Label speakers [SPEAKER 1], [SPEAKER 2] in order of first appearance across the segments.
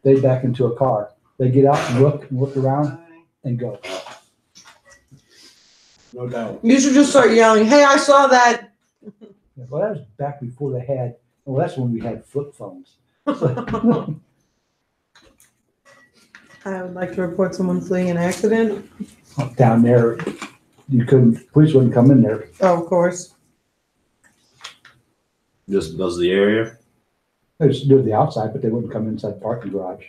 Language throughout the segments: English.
[SPEAKER 1] they back into a car. They get out and look around and go.
[SPEAKER 2] No doubt.
[SPEAKER 3] You should just start yelling, "Hey, I saw that."
[SPEAKER 1] Well, that was back before they had. Well, that's when we had flip phones.
[SPEAKER 3] I would like to report someone fleeing an accident.
[SPEAKER 1] Down there, you couldn't. Police wouldn't come in there.
[SPEAKER 3] Oh, of course.
[SPEAKER 4] Just does the area.
[SPEAKER 1] They just do the outside, but they wouldn't come inside the parking garage.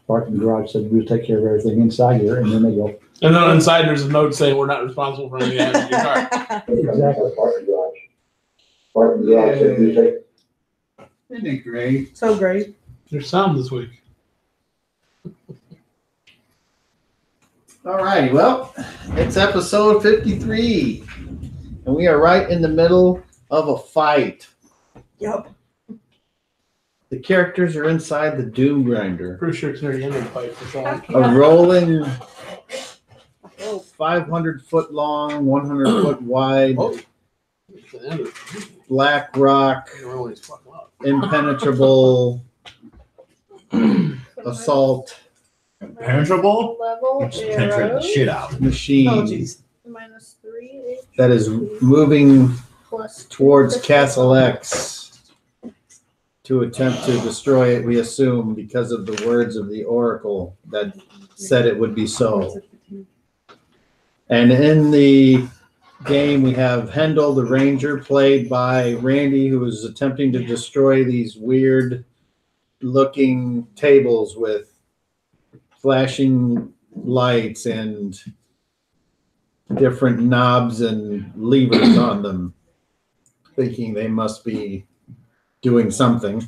[SPEAKER 1] Parking garage said we'll take care of everything inside here, and then they go.
[SPEAKER 2] And then inside there's a note saying we're not responsible for anything that happens in your car.
[SPEAKER 1] Exactly, parking garage. Parking garage said we take.
[SPEAKER 5] Isn't it great?
[SPEAKER 3] So great.
[SPEAKER 2] There's sound this week.
[SPEAKER 5] All right, well, it's episode 53, and we are right in the middle of a fight.
[SPEAKER 3] Yep.
[SPEAKER 5] The characters are inside the Doom Grinder.
[SPEAKER 2] Pretty sure it's near the end of the fight for sure.
[SPEAKER 5] A rolling 500-foot long, 100-foot wide,
[SPEAKER 2] Oh, it's the end of
[SPEAKER 5] black rock, impenetrable assault
[SPEAKER 4] Impenetrable?
[SPEAKER 6] Level
[SPEAKER 4] Penetrate the
[SPEAKER 6] arrows.
[SPEAKER 4] shit out.
[SPEAKER 5] machine
[SPEAKER 3] Oh, jeez.
[SPEAKER 6] -3
[SPEAKER 5] that is moving
[SPEAKER 6] plus
[SPEAKER 5] towards
[SPEAKER 6] 2
[SPEAKER 5] Castle X to attempt to destroy it, we assume, because of the words of the Oracle that said it would be so. And in the game, we have Hendel, the Ranger, played by Randy, who is attempting to destroy these weird-looking tables with flashing lights and different knobs and levers on them, thinking they must be doing something.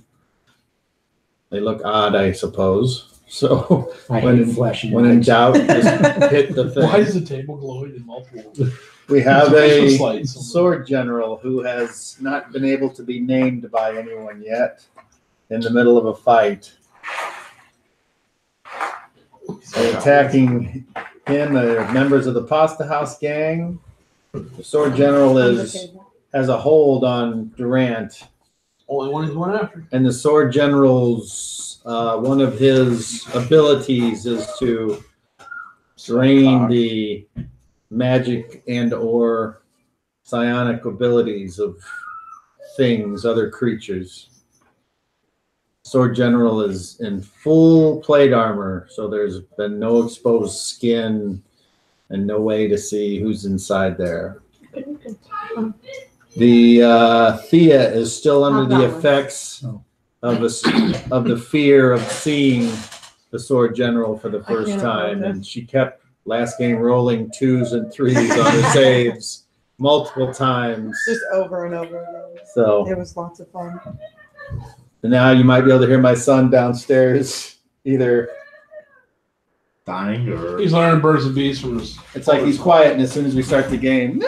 [SPEAKER 5] They look odd, I suppose. So when in doubt, just hit the thing.
[SPEAKER 2] Why is the table glowing in multiple?
[SPEAKER 5] We have
[SPEAKER 2] Christmas
[SPEAKER 5] a
[SPEAKER 2] lights.
[SPEAKER 5] sword general who has not been able to be named by anyone yet in the middle of a fight. Attacking him are members of the Pasta House gang. The sword general has a hold on Durant.
[SPEAKER 2] Only one is one after.
[SPEAKER 5] And the sword general's one of his abilities is to drain the magic and or psionic abilities of things, other creatures. Sword general is in full plate armor, so there's been no exposed skin and no way to see who's inside there. The Thea is still under the effects of the fear of seeing the sword general for the first time, and she kept last game rolling 2s and 3s on her saves multiple times.
[SPEAKER 3] Just over and over again.
[SPEAKER 5] So
[SPEAKER 3] It was lots of fun.
[SPEAKER 5] and now you might be able to hear my son downstairs either.
[SPEAKER 4] Dying or
[SPEAKER 2] He's learning birds and bees from his.
[SPEAKER 5] It's like he's quiet, and as soon as we start the game,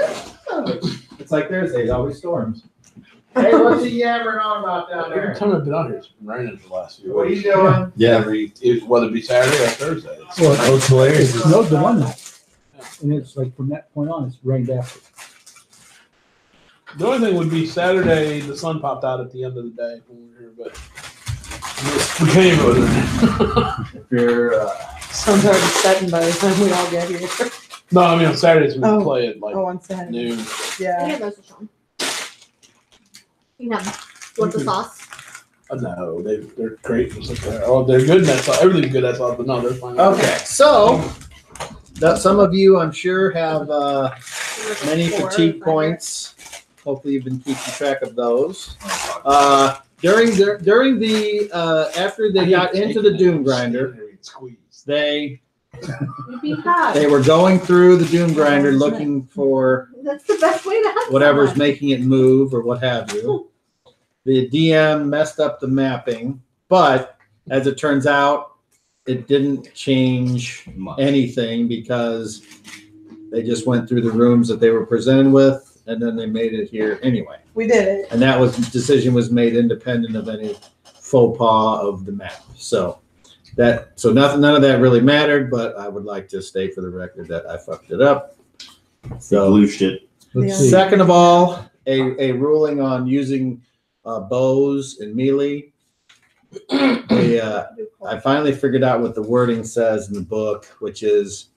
[SPEAKER 5] it's like Thursday. It always storms. Hey, what's he yammering on about down
[SPEAKER 2] Every
[SPEAKER 5] there?
[SPEAKER 2] time I've been out here, it's been raining for the last few
[SPEAKER 5] What are you
[SPEAKER 2] weeks.
[SPEAKER 5] doing?
[SPEAKER 4] yeah.
[SPEAKER 2] Whether it be Saturday or Thursday.
[SPEAKER 1] Well,
[SPEAKER 4] Oh, it's hilarious.
[SPEAKER 1] It snowed the one night, and it's like from that point on, it's rained after.
[SPEAKER 2] The only thing would be Saturday, the sun popped out at the end of the day when we were here, but we can't even go there.
[SPEAKER 5] If you're
[SPEAKER 3] Sun's already setting by the time we all get here.
[SPEAKER 2] No, I mean on Saturdays we
[SPEAKER 3] Oh.
[SPEAKER 2] play at like
[SPEAKER 3] On Saturday.
[SPEAKER 2] noon.
[SPEAKER 3] Yeah.
[SPEAKER 6] Yeah, those are Sean. You can have what's the sauce?
[SPEAKER 2] No, they're great. Oh, they're good. That's all. Everything's good. That's all. But no, they're fine.
[SPEAKER 5] okay. So some of you, I'm sure, have many fatigue points. Hopefully, you've been keeping track of those. During the after they got into the Doom Grinder, they were going through the Doom Grinder looking for
[SPEAKER 6] That's the best way to have
[SPEAKER 5] whatever's
[SPEAKER 6] someone.
[SPEAKER 5] making it move or what have you. The DM messed up the mapping, but as it turns out, it didn't change anything because they just went through the rooms that they were presented with, and then they made it here anyway.
[SPEAKER 3] We did it.
[SPEAKER 5] And that decision was made independent of any faux pas of the map. So none of that really mattered, but I would like to state for the record that I fucked it up. So
[SPEAKER 4] Loosed it.
[SPEAKER 1] Let's see.
[SPEAKER 5] second of all, a ruling on using bows and melee. They I finally figured out what the wording says in the book, which is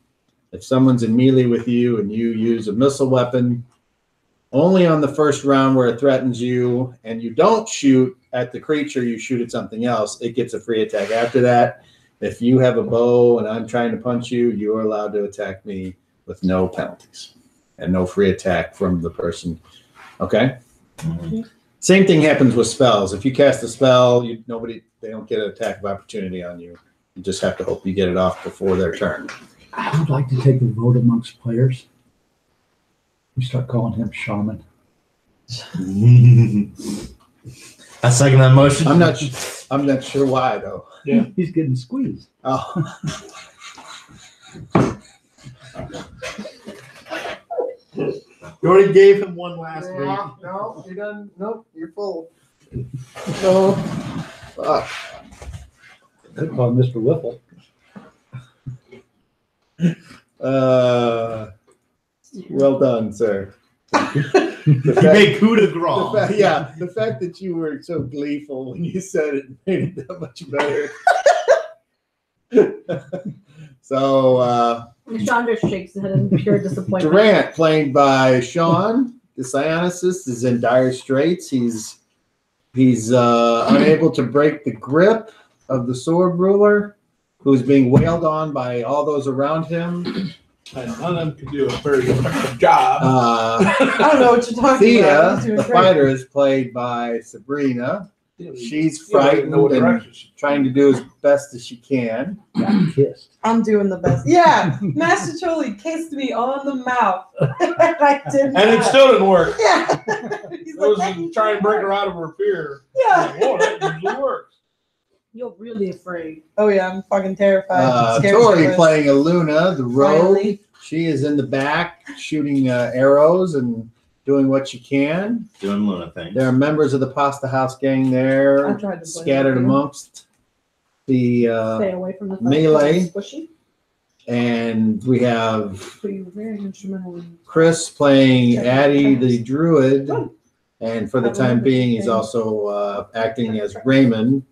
[SPEAKER 5] if someone's in melee with you and you use a missile weapon, only on the first round where it threatens you and you don't shoot at the creature, you shoot at something else, it gets a free attack. After that, if you have a bow and I'm trying to punch you, you are allowed to attack me with no penalties and no free attack from the person. Okay?
[SPEAKER 4] Mhm.
[SPEAKER 5] Same thing happens with spells. If you cast a spell, they don't get an attack of opportunity on you. You just have to hope you get it off before their turn.
[SPEAKER 1] I would like to take the vote amongst players. We start calling him Shaman.
[SPEAKER 4] I second that motion.
[SPEAKER 5] I'm not sure why though.
[SPEAKER 1] He's getting squeezed.
[SPEAKER 5] Oh.
[SPEAKER 4] You already gave him one last week.
[SPEAKER 5] No, you're done. Nope, you're full. No. Fuck.
[SPEAKER 1] Could call him Mr. Whipple.
[SPEAKER 5] Well done, sir.
[SPEAKER 4] You made coup de grace.
[SPEAKER 5] The fact that you were so gleeful when you said it made it that much better. So,
[SPEAKER 6] Sean just shakes his head in pure disappointment.
[SPEAKER 5] Durant, played by Sean, the Psionicist, is in dire straits. He's unable to break the grip of the sword ruler, who's being wailed on by all those around him.
[SPEAKER 2] And none of them can do a very effective job.
[SPEAKER 3] I don't know what you're talking
[SPEAKER 5] Thea,
[SPEAKER 3] about. He's doing
[SPEAKER 5] the
[SPEAKER 3] great.
[SPEAKER 5] fighter, is played by Sabrina. She's frightened
[SPEAKER 2] know what
[SPEAKER 5] and
[SPEAKER 2] direction she-
[SPEAKER 5] trying to do as best as she can.
[SPEAKER 1] Got kissed.
[SPEAKER 3] I'm doing the best. Yeah, Master Choli kissed me on the mouth. I didn't.
[SPEAKER 2] And it still didn't work.
[SPEAKER 3] Yeah. He's
[SPEAKER 2] It was
[SPEAKER 3] "That
[SPEAKER 2] to
[SPEAKER 3] needs
[SPEAKER 2] try
[SPEAKER 3] to
[SPEAKER 2] and break her
[SPEAKER 3] work."
[SPEAKER 2] out of her fear.
[SPEAKER 3] Yeah.
[SPEAKER 2] Whoa, that usually works.
[SPEAKER 6] You're really afraid.
[SPEAKER 3] Oh yeah, I'm fucking terrified. Scared
[SPEAKER 5] Tori
[SPEAKER 3] shitless.
[SPEAKER 5] playing Aluna, the rogue.
[SPEAKER 3] Finally.
[SPEAKER 5] She is in the back shooting arrows and doing what she can.
[SPEAKER 4] Doing Luna things.
[SPEAKER 5] There are members of the Pasta House gang
[SPEAKER 3] I
[SPEAKER 5] there,
[SPEAKER 3] tried to play
[SPEAKER 5] scattered
[SPEAKER 3] it, yeah.
[SPEAKER 5] amongst the
[SPEAKER 6] Stay away from the
[SPEAKER 5] melee.
[SPEAKER 6] Squishy.
[SPEAKER 5] and we have
[SPEAKER 3] But you were very instrumental in
[SPEAKER 5] Chris playing Addie the Druid, and for the
[SPEAKER 3] I
[SPEAKER 5] time
[SPEAKER 3] remember
[SPEAKER 5] being, he's
[SPEAKER 3] saying-
[SPEAKER 5] also acting as Raymond,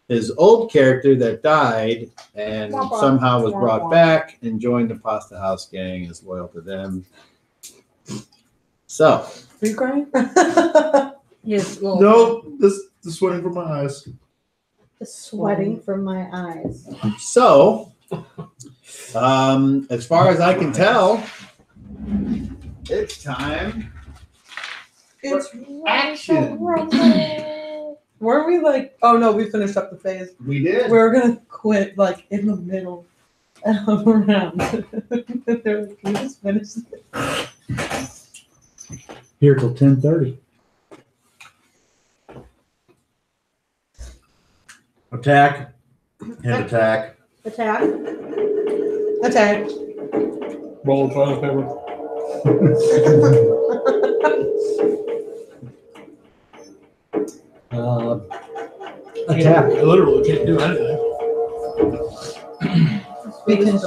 [SPEAKER 5] his old character that died and somehow was brought back and joined the Pasta House gang, is loyal to them. So,
[SPEAKER 3] Are you crying?
[SPEAKER 6] His little
[SPEAKER 4] Nope, this sweating from my eyes.
[SPEAKER 6] just sweating from my eyes.
[SPEAKER 5] as far as I can tell, it's time.
[SPEAKER 3] It's
[SPEAKER 5] Action.
[SPEAKER 3] Weren't we like? Oh no, we finished up the phase.
[SPEAKER 5] We did.
[SPEAKER 3] We were gonna quit like in the middle of a round. They're like, "Can we just finish this?"
[SPEAKER 1] Here till 10:30.
[SPEAKER 4] Attack. Hand attack.
[SPEAKER 6] Attack.
[SPEAKER 3] Attack.
[SPEAKER 2] Roll of toilet paper.
[SPEAKER 1] Attack.
[SPEAKER 2] I literally can't do anything.
[SPEAKER 3] Because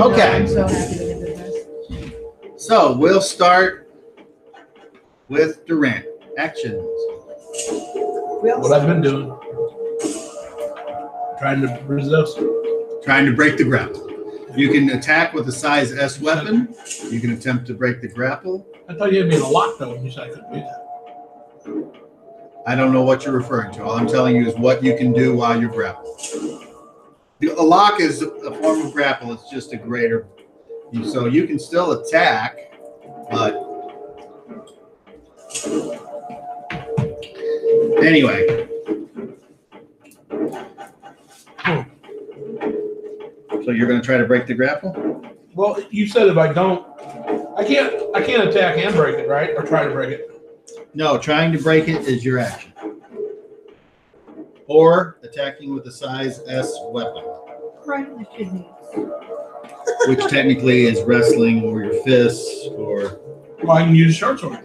[SPEAKER 5] Okay.
[SPEAKER 3] I'm so happy that we did this.
[SPEAKER 5] So we'll start with Durant. Actions.
[SPEAKER 2] What I've been doing. Trying to resist.
[SPEAKER 5] Trying to break the grapple. You can attack with a size S weapon. You can attempt to break the grapple.
[SPEAKER 2] I thought you had me in a lock though when you said I couldn't do that.
[SPEAKER 5] I don't know what you're referring to. All I'm telling you is what you can do while you're grappled. A lock is a form of grapple. It's just a greater. So you can still attack, but anyway. So you're going to try to break the grapple?
[SPEAKER 2] Well, you said if I don't, I can't attack and break it, right? Or try to break it.
[SPEAKER 5] No, trying to break it is your action. Or attacking with a size S weapon,
[SPEAKER 6] Right in the kidneys.
[SPEAKER 5] which technically is wrestling or your fists or.
[SPEAKER 2] Well, I can use a short sword.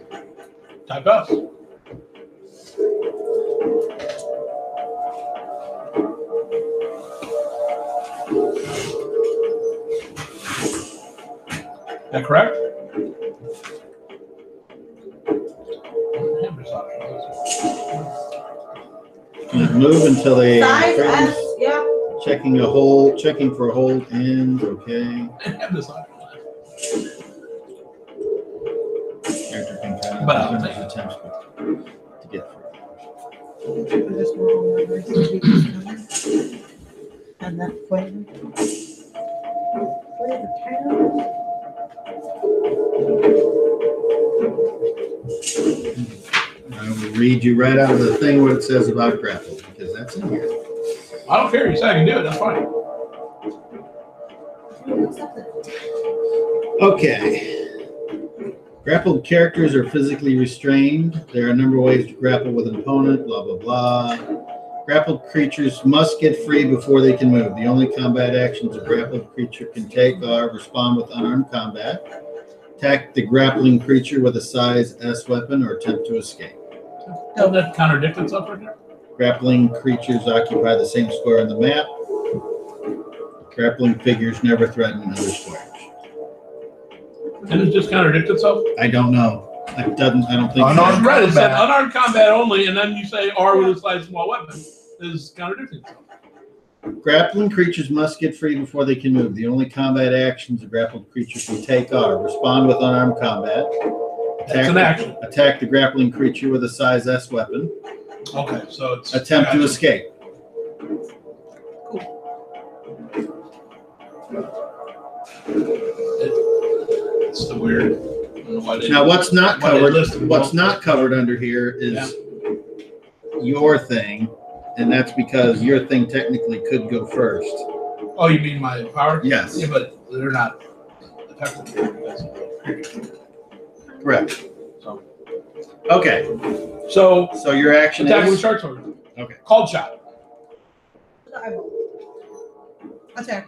[SPEAKER 2] Type S. Is that correct?
[SPEAKER 5] Move until they
[SPEAKER 3] Size
[SPEAKER 5] freeze.
[SPEAKER 3] S, yep.
[SPEAKER 5] Checking a hold, checking for a hold ends. Okay.
[SPEAKER 2] And have this on.
[SPEAKER 5] Character can count
[SPEAKER 2] But I'll take it.
[SPEAKER 5] attempts to get through.
[SPEAKER 3] I just want all my recipes and that flavor. Flavor town.
[SPEAKER 5] I will read you right out of the thing what it says about grapple because that's in here.
[SPEAKER 2] I don't care. You said I can do it. That's fine.
[SPEAKER 5] Okay. Grappled characters are physically restrained. There are a number of ways to grapple with an opponent, blah, blah, blah. Grappled creatures must get free before they can move. The only combat actions a grappled creature can take are respond with unarmed combat, attack the grappling creature with a size S weapon, or attempt to escape.
[SPEAKER 2] Doesn't that contradict itself right there?
[SPEAKER 5] Grappling creatures occupy the same square on the map. Grappling figures never threaten other squares.
[SPEAKER 2] And it just contradict itself?
[SPEAKER 5] I don't know. It doesn't. I don't think.
[SPEAKER 4] Unarmed
[SPEAKER 2] Right, it said
[SPEAKER 4] combat.
[SPEAKER 2] unarmed combat only, and then you say R with a slice small weapon is contradicting itself.
[SPEAKER 5] Grappling creatures must get free before they can move. The only combat actions a grappled creature can take are respond with unarmed combat,
[SPEAKER 2] That's an action.
[SPEAKER 5] attack the grappling creature with a size S weapon,
[SPEAKER 2] Okay, so it's
[SPEAKER 5] attempt to
[SPEAKER 2] gotcha.
[SPEAKER 5] escape.
[SPEAKER 2] It's the weird. I don't know why they-
[SPEAKER 5] Now, what's not
[SPEAKER 2] why they
[SPEAKER 5] covered?
[SPEAKER 2] listed them
[SPEAKER 5] What's
[SPEAKER 2] both.
[SPEAKER 5] not covered under here is
[SPEAKER 2] Yeah.
[SPEAKER 5] your thing, and that's because your thing technically could go first.
[SPEAKER 2] Oh, you mean my power?
[SPEAKER 5] Yes,
[SPEAKER 2] Yeah, but they're not effective.
[SPEAKER 5] correct.
[SPEAKER 2] So,
[SPEAKER 5] Okay,
[SPEAKER 2] so
[SPEAKER 5] so your action
[SPEAKER 2] attack with
[SPEAKER 5] is
[SPEAKER 2] short sword.
[SPEAKER 5] Okay.
[SPEAKER 2] Called shot.
[SPEAKER 3] Attack.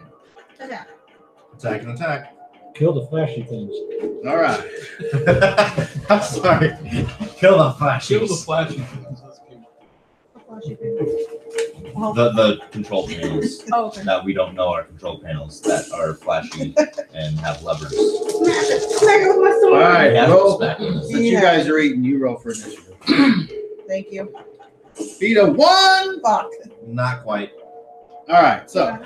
[SPEAKER 3] Attack.
[SPEAKER 4] Attack and attack.
[SPEAKER 1] Kill the flashy things.
[SPEAKER 5] all right.
[SPEAKER 4] I'm sorry. Kill the flashes.
[SPEAKER 2] Kill the flashy things. That's cute.
[SPEAKER 3] A flashy thing. Well,
[SPEAKER 7] The control panels
[SPEAKER 3] oh, okay.
[SPEAKER 7] that we don't know are control panels that are flashy and have levers.
[SPEAKER 3] Smash it. Smack it with my
[SPEAKER 5] All
[SPEAKER 3] sword.
[SPEAKER 5] right,
[SPEAKER 7] It has
[SPEAKER 5] roll.
[SPEAKER 7] this back in it.
[SPEAKER 5] Since you guys are eating, you roll for initiative.
[SPEAKER 3] Thank you.
[SPEAKER 5] Beat a 1.
[SPEAKER 3] Fuck.
[SPEAKER 4] Not quite.
[SPEAKER 5] All right, so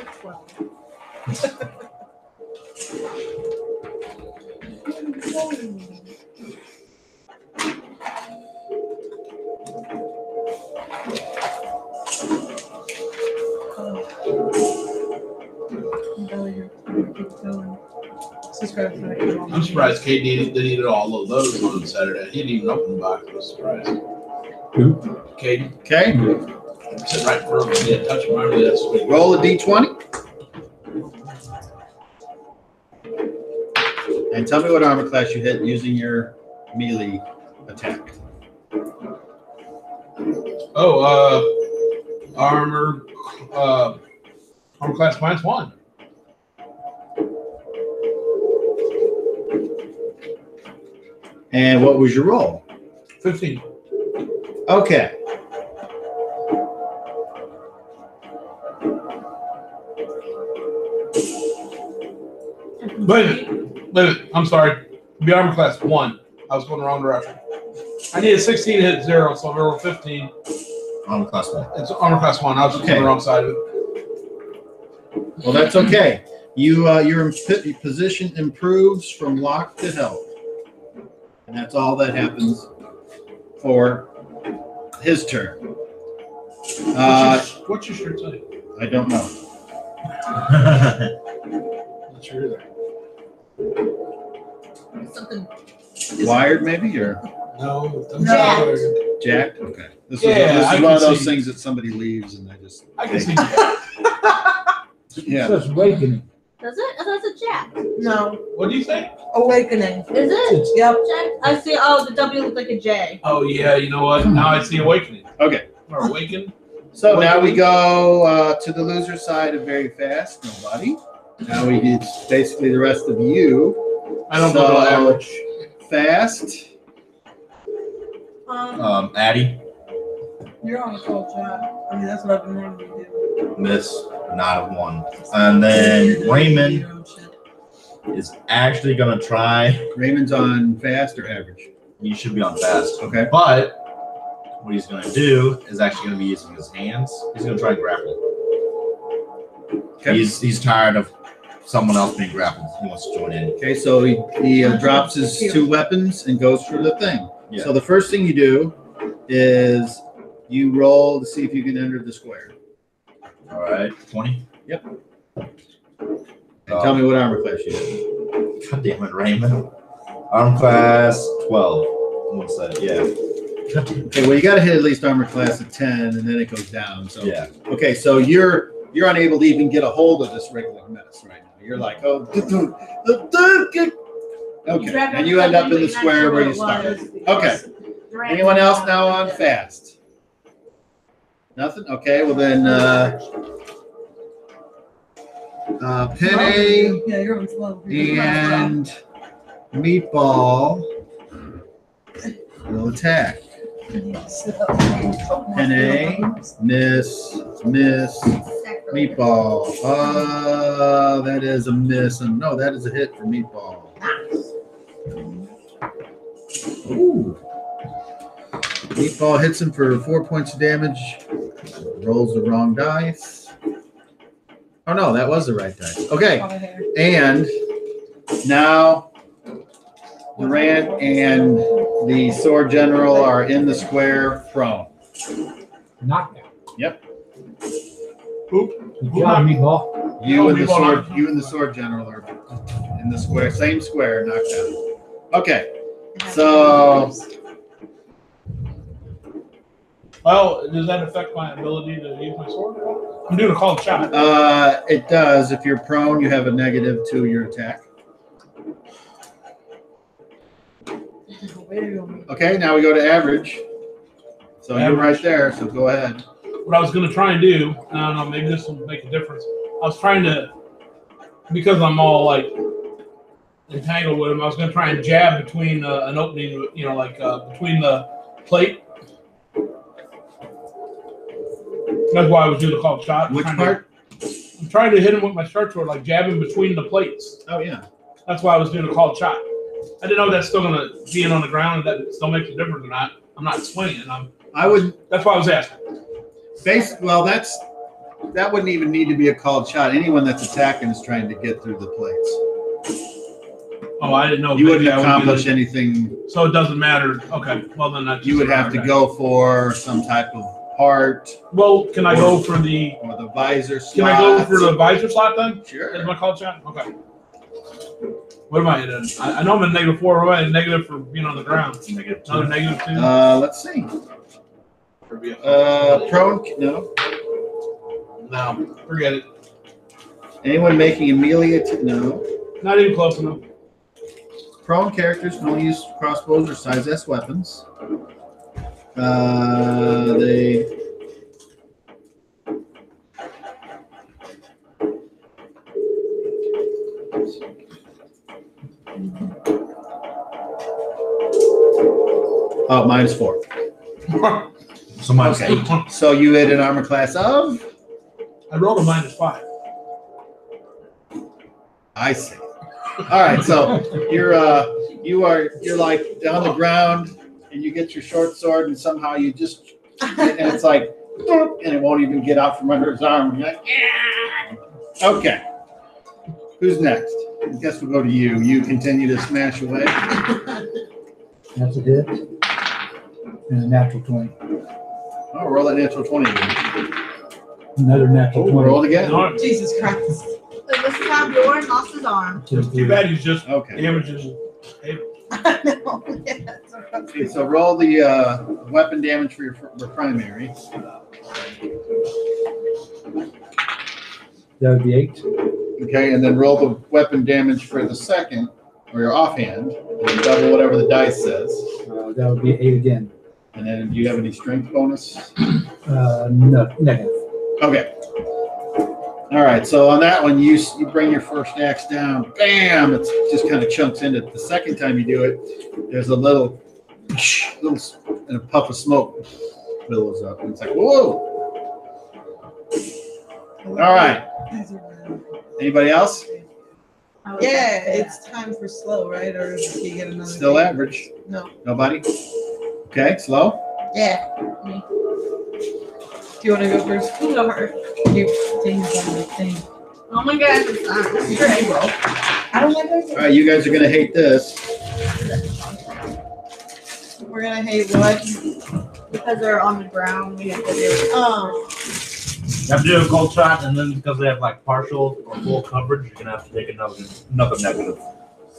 [SPEAKER 2] I'm surprised Kate didn't eat all of those on Saturday. He didn't even open the box. I was surprised.
[SPEAKER 1] Who?
[SPEAKER 2] Kate
[SPEAKER 5] okay,
[SPEAKER 2] sitting right in front of me. He didn't touch him. Really, that's sweet.
[SPEAKER 5] roll a d20 and tell me what armor class you hit using your melee attack.
[SPEAKER 2] Oh, armor class -1.
[SPEAKER 5] And what was your roll?
[SPEAKER 2] 15.
[SPEAKER 5] Okay.
[SPEAKER 2] Wait a minute. I'm sorry. Be armor class 1. I was going the wrong direction. I need a 16 to hit 0, so I'm going to roll 15.
[SPEAKER 7] On class 1.
[SPEAKER 2] It's armor class 1. I was just on
[SPEAKER 5] Okay.
[SPEAKER 2] the wrong side of it.
[SPEAKER 5] Well, that's okay. Your position improves from lock to held. And that's all that happens for his turn.
[SPEAKER 2] What's your shirt say?
[SPEAKER 5] I don't know.
[SPEAKER 2] Not sure either.
[SPEAKER 3] Something.
[SPEAKER 5] Wired maybe or
[SPEAKER 2] No. it doesn't
[SPEAKER 3] Jacked.
[SPEAKER 2] say.
[SPEAKER 5] jacked? Okay. This
[SPEAKER 2] Yeah,
[SPEAKER 5] is
[SPEAKER 2] I
[SPEAKER 5] one
[SPEAKER 2] can
[SPEAKER 5] of those
[SPEAKER 2] see.
[SPEAKER 5] things that somebody leaves and I just
[SPEAKER 2] I can see.
[SPEAKER 5] yeah.
[SPEAKER 1] It says awakening.
[SPEAKER 6] Does it? I thought it's a jack.
[SPEAKER 3] No.
[SPEAKER 2] What do you say?
[SPEAKER 3] Awakening.
[SPEAKER 6] Is it?
[SPEAKER 3] Yep.
[SPEAKER 6] Jack? I see. Oh, the W looks like a J.
[SPEAKER 2] Oh, yeah. You know what? Now I see awakening.
[SPEAKER 5] Okay.
[SPEAKER 2] Or awaken.
[SPEAKER 5] So now we go to the loser side of very fast. Nobody. Now it's basically the rest of you.
[SPEAKER 2] I don't
[SPEAKER 5] So-
[SPEAKER 2] know average.
[SPEAKER 5] Fast.
[SPEAKER 7] Addie,
[SPEAKER 3] You're on a cold job. I mean, that's what I've been wanting to do.
[SPEAKER 7] miss, not of 1. And then Raymond is actually going to try.
[SPEAKER 5] Raymond's on fast or average?
[SPEAKER 7] You should be on fast.
[SPEAKER 5] Okay.
[SPEAKER 7] But what he's going to do is actually going to be using his hands. He's going to try and grapple.
[SPEAKER 5] Okay.
[SPEAKER 7] He's tired of someone else being grappled. He wants to join in.
[SPEAKER 5] Okay, so he drops his 2 weapons and goes for the thing.
[SPEAKER 7] Yeah.
[SPEAKER 5] So the first thing you do is you roll to see if you can enter the square.
[SPEAKER 7] All right, 20.
[SPEAKER 5] Yep. And tell me what armor class you have.
[SPEAKER 7] God damn it, Raymond. Arm class 12. What's that? Yeah.
[SPEAKER 5] Okay, well you got to hit at least armor class of 10, and then it goes down. So
[SPEAKER 7] Yeah.
[SPEAKER 5] okay, so you're unable to even get a hold of this regular mess right now. You're like, oh, okay, and you end up in the square where you started. Okay. Anyone else now on fast? Nothing? Okay, well then, Penny
[SPEAKER 3] Yeah, you're on slow.
[SPEAKER 5] and Meatball will attack. Penny, miss, Meatball. That is a miss. And no, that is a hit for Meatball. Ooh. Meatball hits him for 4 points of damage. Rolls the wrong dice. Oh no, that was the right dice. Okay, and now Durant and the Sword General are in the square prone.
[SPEAKER 1] Knockdown.
[SPEAKER 5] Yep.
[SPEAKER 2] Oop.
[SPEAKER 1] Good job, meatball.
[SPEAKER 5] You and
[SPEAKER 2] Meatball.
[SPEAKER 5] the Sword General are in the square, same square, knocked down. Okay, so
[SPEAKER 2] Well, does that affect my ability to use my sword? I'm doing a called shot.
[SPEAKER 5] it does. If you're prone, you have a negative to your attack. Okay, now we go to average. So you're right there, so go ahead.
[SPEAKER 2] What I was going to try and do, I don't know, maybe this will make a difference. I was trying to, because I'm all like entangled with him, I was going to try and jab between an opening, you know, like between the plate. That's why I was doing the called shot.
[SPEAKER 5] Which part?
[SPEAKER 2] I'm trying to hit him with my short sword, like jabbing between the plates.
[SPEAKER 5] Oh, yeah.
[SPEAKER 2] That's why I was doing a called shot. I didn't know that's still going to be in on the ground, and that still makes a difference or not. I'm not swinging.
[SPEAKER 5] I would.
[SPEAKER 2] That's why I was asking.
[SPEAKER 5] Well, that wouldn't even need to be a called shot. Anyone that's attacking is trying to get through the plates.
[SPEAKER 2] Oh, I didn't know.
[SPEAKER 5] You wouldn't
[SPEAKER 2] maybe I would do
[SPEAKER 5] accomplish
[SPEAKER 2] that.
[SPEAKER 5] anything.
[SPEAKER 2] So it doesn't matter. Okay. Well, then that's.
[SPEAKER 5] You would have to go for some type of part
[SPEAKER 2] Well, can I go for the?
[SPEAKER 5] or the visor slot.
[SPEAKER 2] Can I go for the visor slot then? Is
[SPEAKER 5] Sure.
[SPEAKER 2] my called shot? Okay. What am I at? I know I'm at -4. What am I at negative for being on the ground? Another -2.
[SPEAKER 5] Let's see. Prone? No.
[SPEAKER 2] No, forget it.
[SPEAKER 5] Anyone making a melee attack? No.
[SPEAKER 2] Not even close enough.
[SPEAKER 5] Prone characters can only use crossbows or size S weapons. They. Oh, -4.
[SPEAKER 7] So mine's
[SPEAKER 5] Okay.
[SPEAKER 7] 8.
[SPEAKER 5] So you hit an armor class of?
[SPEAKER 2] I rolled a -5.
[SPEAKER 5] I see. All right, so you're like down the ground, and you get your short sword, and somehow you just, and it's like, and it won't even get out from under his arm. And you're like, yeah. Okay. Who's next? I guess we'll go to you. You continue to smash away.
[SPEAKER 1] That's a hit. And a natural 20.
[SPEAKER 5] Oh, roll that natural 20 again.
[SPEAKER 1] Another natural
[SPEAKER 5] Oh,
[SPEAKER 1] 20.
[SPEAKER 5] roll it again.
[SPEAKER 2] No,
[SPEAKER 3] Jesus Christ.
[SPEAKER 6] And this time Bjorn lost his arm.
[SPEAKER 2] it's too bad he's just
[SPEAKER 5] Okay.
[SPEAKER 2] damages.
[SPEAKER 3] I know. Yeah, that's what I'm
[SPEAKER 5] Okay, so roll the weapon damage for your primary.
[SPEAKER 1] That would be 8.
[SPEAKER 5] Okay, and then roll the weapon damage for the second, or your offhand, and double whatever the dice says.
[SPEAKER 1] That would be 8 again.
[SPEAKER 5] And then do you have any strength bonus?
[SPEAKER 1] No, negative.
[SPEAKER 5] Okay. All right, so on that one, you bring your first axe down. Bam! It just kind of chunks into it. The second time you do it, there's a little and a puff of smoke billows up. And it's like, whoa! All right. Anybody else?
[SPEAKER 3] Yeah, it's time for slow, right? Or if you get another.
[SPEAKER 5] Still
[SPEAKER 3] game?
[SPEAKER 5] average.
[SPEAKER 3] No.
[SPEAKER 5] Nobody? Okay, slow.
[SPEAKER 3] Yeah.
[SPEAKER 6] Me.
[SPEAKER 3] Do you want to go first?
[SPEAKER 6] You go first.
[SPEAKER 3] You things on the thing.
[SPEAKER 6] Oh my gosh, it's not. It's great, bro.
[SPEAKER 3] I don't like
[SPEAKER 5] All right, you guys are gonna hate this.
[SPEAKER 3] We're gonna hate what?
[SPEAKER 6] Because they're on the ground, we have to do
[SPEAKER 3] Oh.
[SPEAKER 4] You have to do a cold shot, and then because they have like partial or full coverage, you're gonna have to take another negative.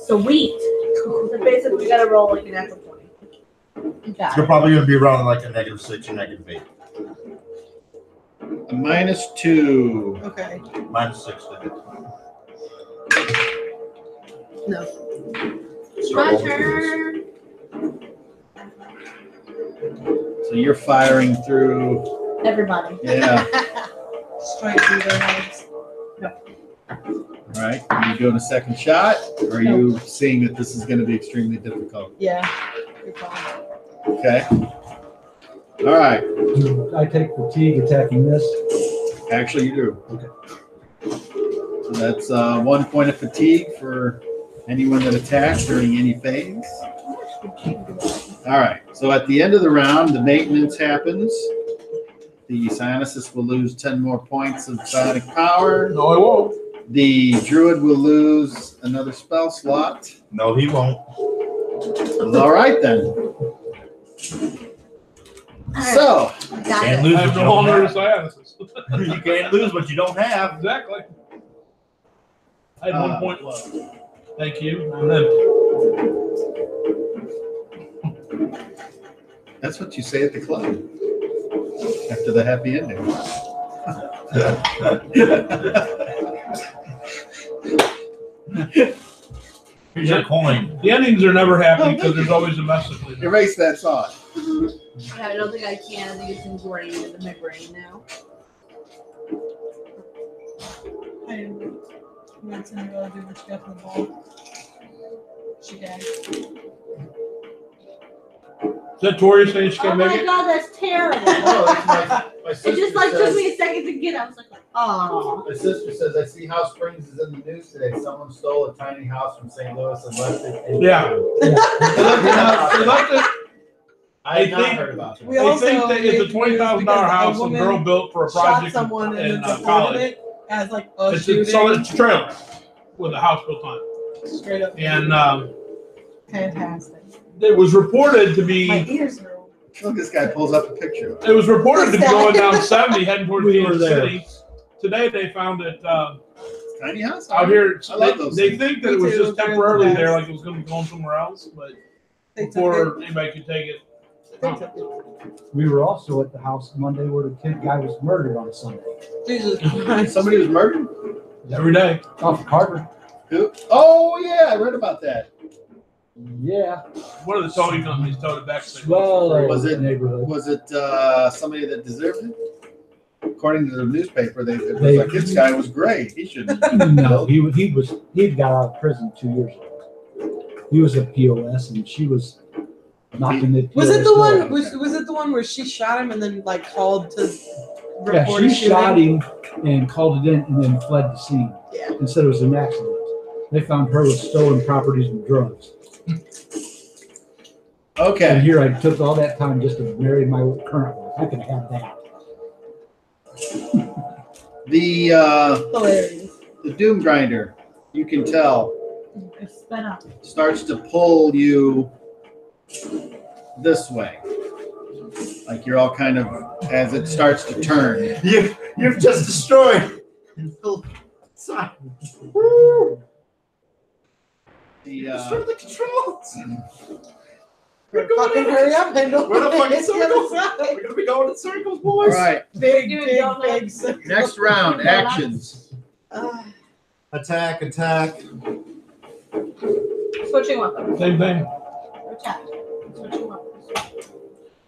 [SPEAKER 6] sweet. So basically, we gotta roll like an natural 20. Got
[SPEAKER 4] You're
[SPEAKER 6] it.
[SPEAKER 4] probably gonna be around like a -6 or -8.
[SPEAKER 5] A -2.
[SPEAKER 3] Okay.
[SPEAKER 4] -6 to hit.
[SPEAKER 3] No.
[SPEAKER 6] My turn.
[SPEAKER 5] So you're firing through.
[SPEAKER 6] Everybody.
[SPEAKER 5] Yeah.
[SPEAKER 3] Straight through their heads.
[SPEAKER 5] All right. Are you doing a second shot? Or are you seeing that this is going to be extremely difficult?
[SPEAKER 3] Yeah. Good call.
[SPEAKER 5] Okay. All right.
[SPEAKER 1] Do I take fatigue attacking this?
[SPEAKER 5] Actually, you do.
[SPEAKER 1] Okay.
[SPEAKER 5] So that's 1 point of fatigue for anyone that attacks during any phase. All right. So at the end of the round, the maintenance happens. The Psionicist will lose 10 more points of psionic power.
[SPEAKER 2] No, I won't.
[SPEAKER 5] The Druid will lose another spell slot.
[SPEAKER 4] No, he won't.
[SPEAKER 5] All right then. So,
[SPEAKER 6] Got
[SPEAKER 4] Can't
[SPEAKER 6] it.
[SPEAKER 4] lose
[SPEAKER 2] I
[SPEAKER 4] what
[SPEAKER 2] have
[SPEAKER 4] you
[SPEAKER 2] no
[SPEAKER 4] don't
[SPEAKER 2] longer a
[SPEAKER 4] have.
[SPEAKER 2] psionicist.
[SPEAKER 4] You can't lose what you don't have.
[SPEAKER 2] Exactly. I had 1 point left. Thank you. And then
[SPEAKER 5] that's what you say at the club after the happy ending.
[SPEAKER 4] Here's your coin.
[SPEAKER 2] the endings are never happy because there's always a mess to clean up.
[SPEAKER 5] Erase that thought.
[SPEAKER 6] Yeah, I don't think I can. I think it's ingrained in my brain now.
[SPEAKER 3] Hey, what's in the do what you got for the ball? She got it.
[SPEAKER 2] Is that Tori saying she
[SPEAKER 6] Oh
[SPEAKER 2] can't
[SPEAKER 6] my
[SPEAKER 2] make it?
[SPEAKER 6] god, that's terrible.
[SPEAKER 5] My
[SPEAKER 6] It just like took me a second to get. I was like, oh.
[SPEAKER 5] My sister says, I see House Springs is in the news today. Someone stole a tiny house from St. Louis and left it. In
[SPEAKER 2] Yeah. They left it-
[SPEAKER 5] I had
[SPEAKER 2] I
[SPEAKER 5] not
[SPEAKER 2] think-
[SPEAKER 5] heard about that.
[SPEAKER 3] We
[SPEAKER 2] They
[SPEAKER 3] also
[SPEAKER 2] think that it's a
[SPEAKER 3] made
[SPEAKER 2] $20,000
[SPEAKER 3] news because
[SPEAKER 2] house
[SPEAKER 3] a
[SPEAKER 2] a
[SPEAKER 3] woman
[SPEAKER 2] girl built for a
[SPEAKER 3] shot
[SPEAKER 2] project
[SPEAKER 3] someone and
[SPEAKER 2] in
[SPEAKER 3] then reported
[SPEAKER 2] college.
[SPEAKER 3] it as like a
[SPEAKER 2] It's
[SPEAKER 3] shooting.
[SPEAKER 2] a trailer with a house built on it.
[SPEAKER 3] Straight up.
[SPEAKER 2] And
[SPEAKER 3] Fantastic.
[SPEAKER 2] it was reported to
[SPEAKER 3] My
[SPEAKER 2] be
[SPEAKER 3] ears are old.
[SPEAKER 5] Look, this guy pulls up a picture.
[SPEAKER 2] it was reported to be going down 70 heading towards
[SPEAKER 1] We
[SPEAKER 2] Kansas
[SPEAKER 1] were there.
[SPEAKER 2] City. Today they found it
[SPEAKER 5] Tiny house?
[SPEAKER 2] out here.
[SPEAKER 5] I love those
[SPEAKER 2] They
[SPEAKER 5] things.
[SPEAKER 2] think that it
[SPEAKER 3] Me
[SPEAKER 2] was
[SPEAKER 3] too,
[SPEAKER 2] just
[SPEAKER 3] they're the
[SPEAKER 2] temporarily
[SPEAKER 3] best.
[SPEAKER 2] there, like it was going to be going somewhere else, but
[SPEAKER 3] They took
[SPEAKER 2] before anybody could take it.
[SPEAKER 3] it. They took it.
[SPEAKER 1] We were also at the house Monday where the guy was murdered on Sunday.
[SPEAKER 3] Jesus Christ.
[SPEAKER 5] Somebody was murdered?
[SPEAKER 2] Every day.
[SPEAKER 1] Off Carter.
[SPEAKER 5] Who? Oh, yeah, I read about that.
[SPEAKER 1] Yeah.
[SPEAKER 2] One of the towing companies towed it back. to St.
[SPEAKER 1] Well,
[SPEAKER 2] Louis.
[SPEAKER 5] Was it-
[SPEAKER 1] neighborhood?
[SPEAKER 5] Was it somebody that deserved it? According to the newspaper, it was
[SPEAKER 1] They-
[SPEAKER 5] like, this guy was great. He shouldn't.
[SPEAKER 1] No, he'd got out of prison 2 years ago. He was a POS and she was knocking it.
[SPEAKER 3] Was it the one? Was it the one where she shot him and then like called to
[SPEAKER 1] Yeah,
[SPEAKER 3] report
[SPEAKER 1] she
[SPEAKER 3] a shooting?
[SPEAKER 1] shot him and called it in and then fled the scene.
[SPEAKER 3] Yeah.
[SPEAKER 1] And said it was an accident. They found her with stolen properties and drugs. And
[SPEAKER 5] Okay.
[SPEAKER 1] here I took all that time just to marry my current wife. I could have that.
[SPEAKER 5] The
[SPEAKER 3] Hilarious.
[SPEAKER 5] the Doom Grinder, you can tell,
[SPEAKER 6] It's sped up.
[SPEAKER 5] starts to pull you this way. Like you're all kind of, as it starts to turn.
[SPEAKER 4] You've just destroyed.
[SPEAKER 5] The,
[SPEAKER 4] Destroyed the controls.
[SPEAKER 3] Fucking hurry up, Handle.
[SPEAKER 4] We're in a fucking
[SPEAKER 3] It's the other
[SPEAKER 4] circle.
[SPEAKER 3] side.
[SPEAKER 4] We're gonna be going in circles,
[SPEAKER 5] all
[SPEAKER 4] boys.
[SPEAKER 5] right,
[SPEAKER 3] Big,
[SPEAKER 6] Dude,
[SPEAKER 3] big,
[SPEAKER 6] don't
[SPEAKER 3] big
[SPEAKER 6] let-
[SPEAKER 3] circle.
[SPEAKER 5] next round, actions.
[SPEAKER 4] Attack.
[SPEAKER 6] Switching weapons.
[SPEAKER 2] Same thing.
[SPEAKER 6] Attack. Switching weapons.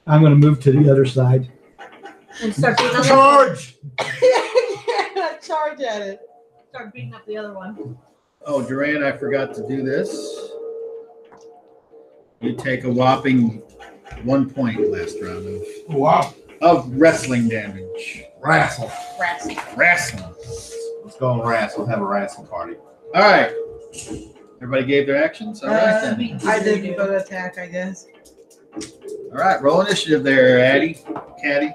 [SPEAKER 1] I'm going to move to the other side.
[SPEAKER 6] And start beating up
[SPEAKER 4] Charge.
[SPEAKER 3] Charge at it.
[SPEAKER 6] Start beating up the other one.
[SPEAKER 5] Oh, Duran, I forgot to do this. You take a whopping 1 point last round
[SPEAKER 2] Wow.
[SPEAKER 5] of wrestling damage.
[SPEAKER 4] Wrestle.
[SPEAKER 5] Wrestling.
[SPEAKER 4] Let's go and wrestle. Have a wrestling party.
[SPEAKER 5] All right. Everybody gave their actions? All right then.
[SPEAKER 3] I didn't go to attack, I guess.
[SPEAKER 5] All right, roll initiative there, Addy. Caddy.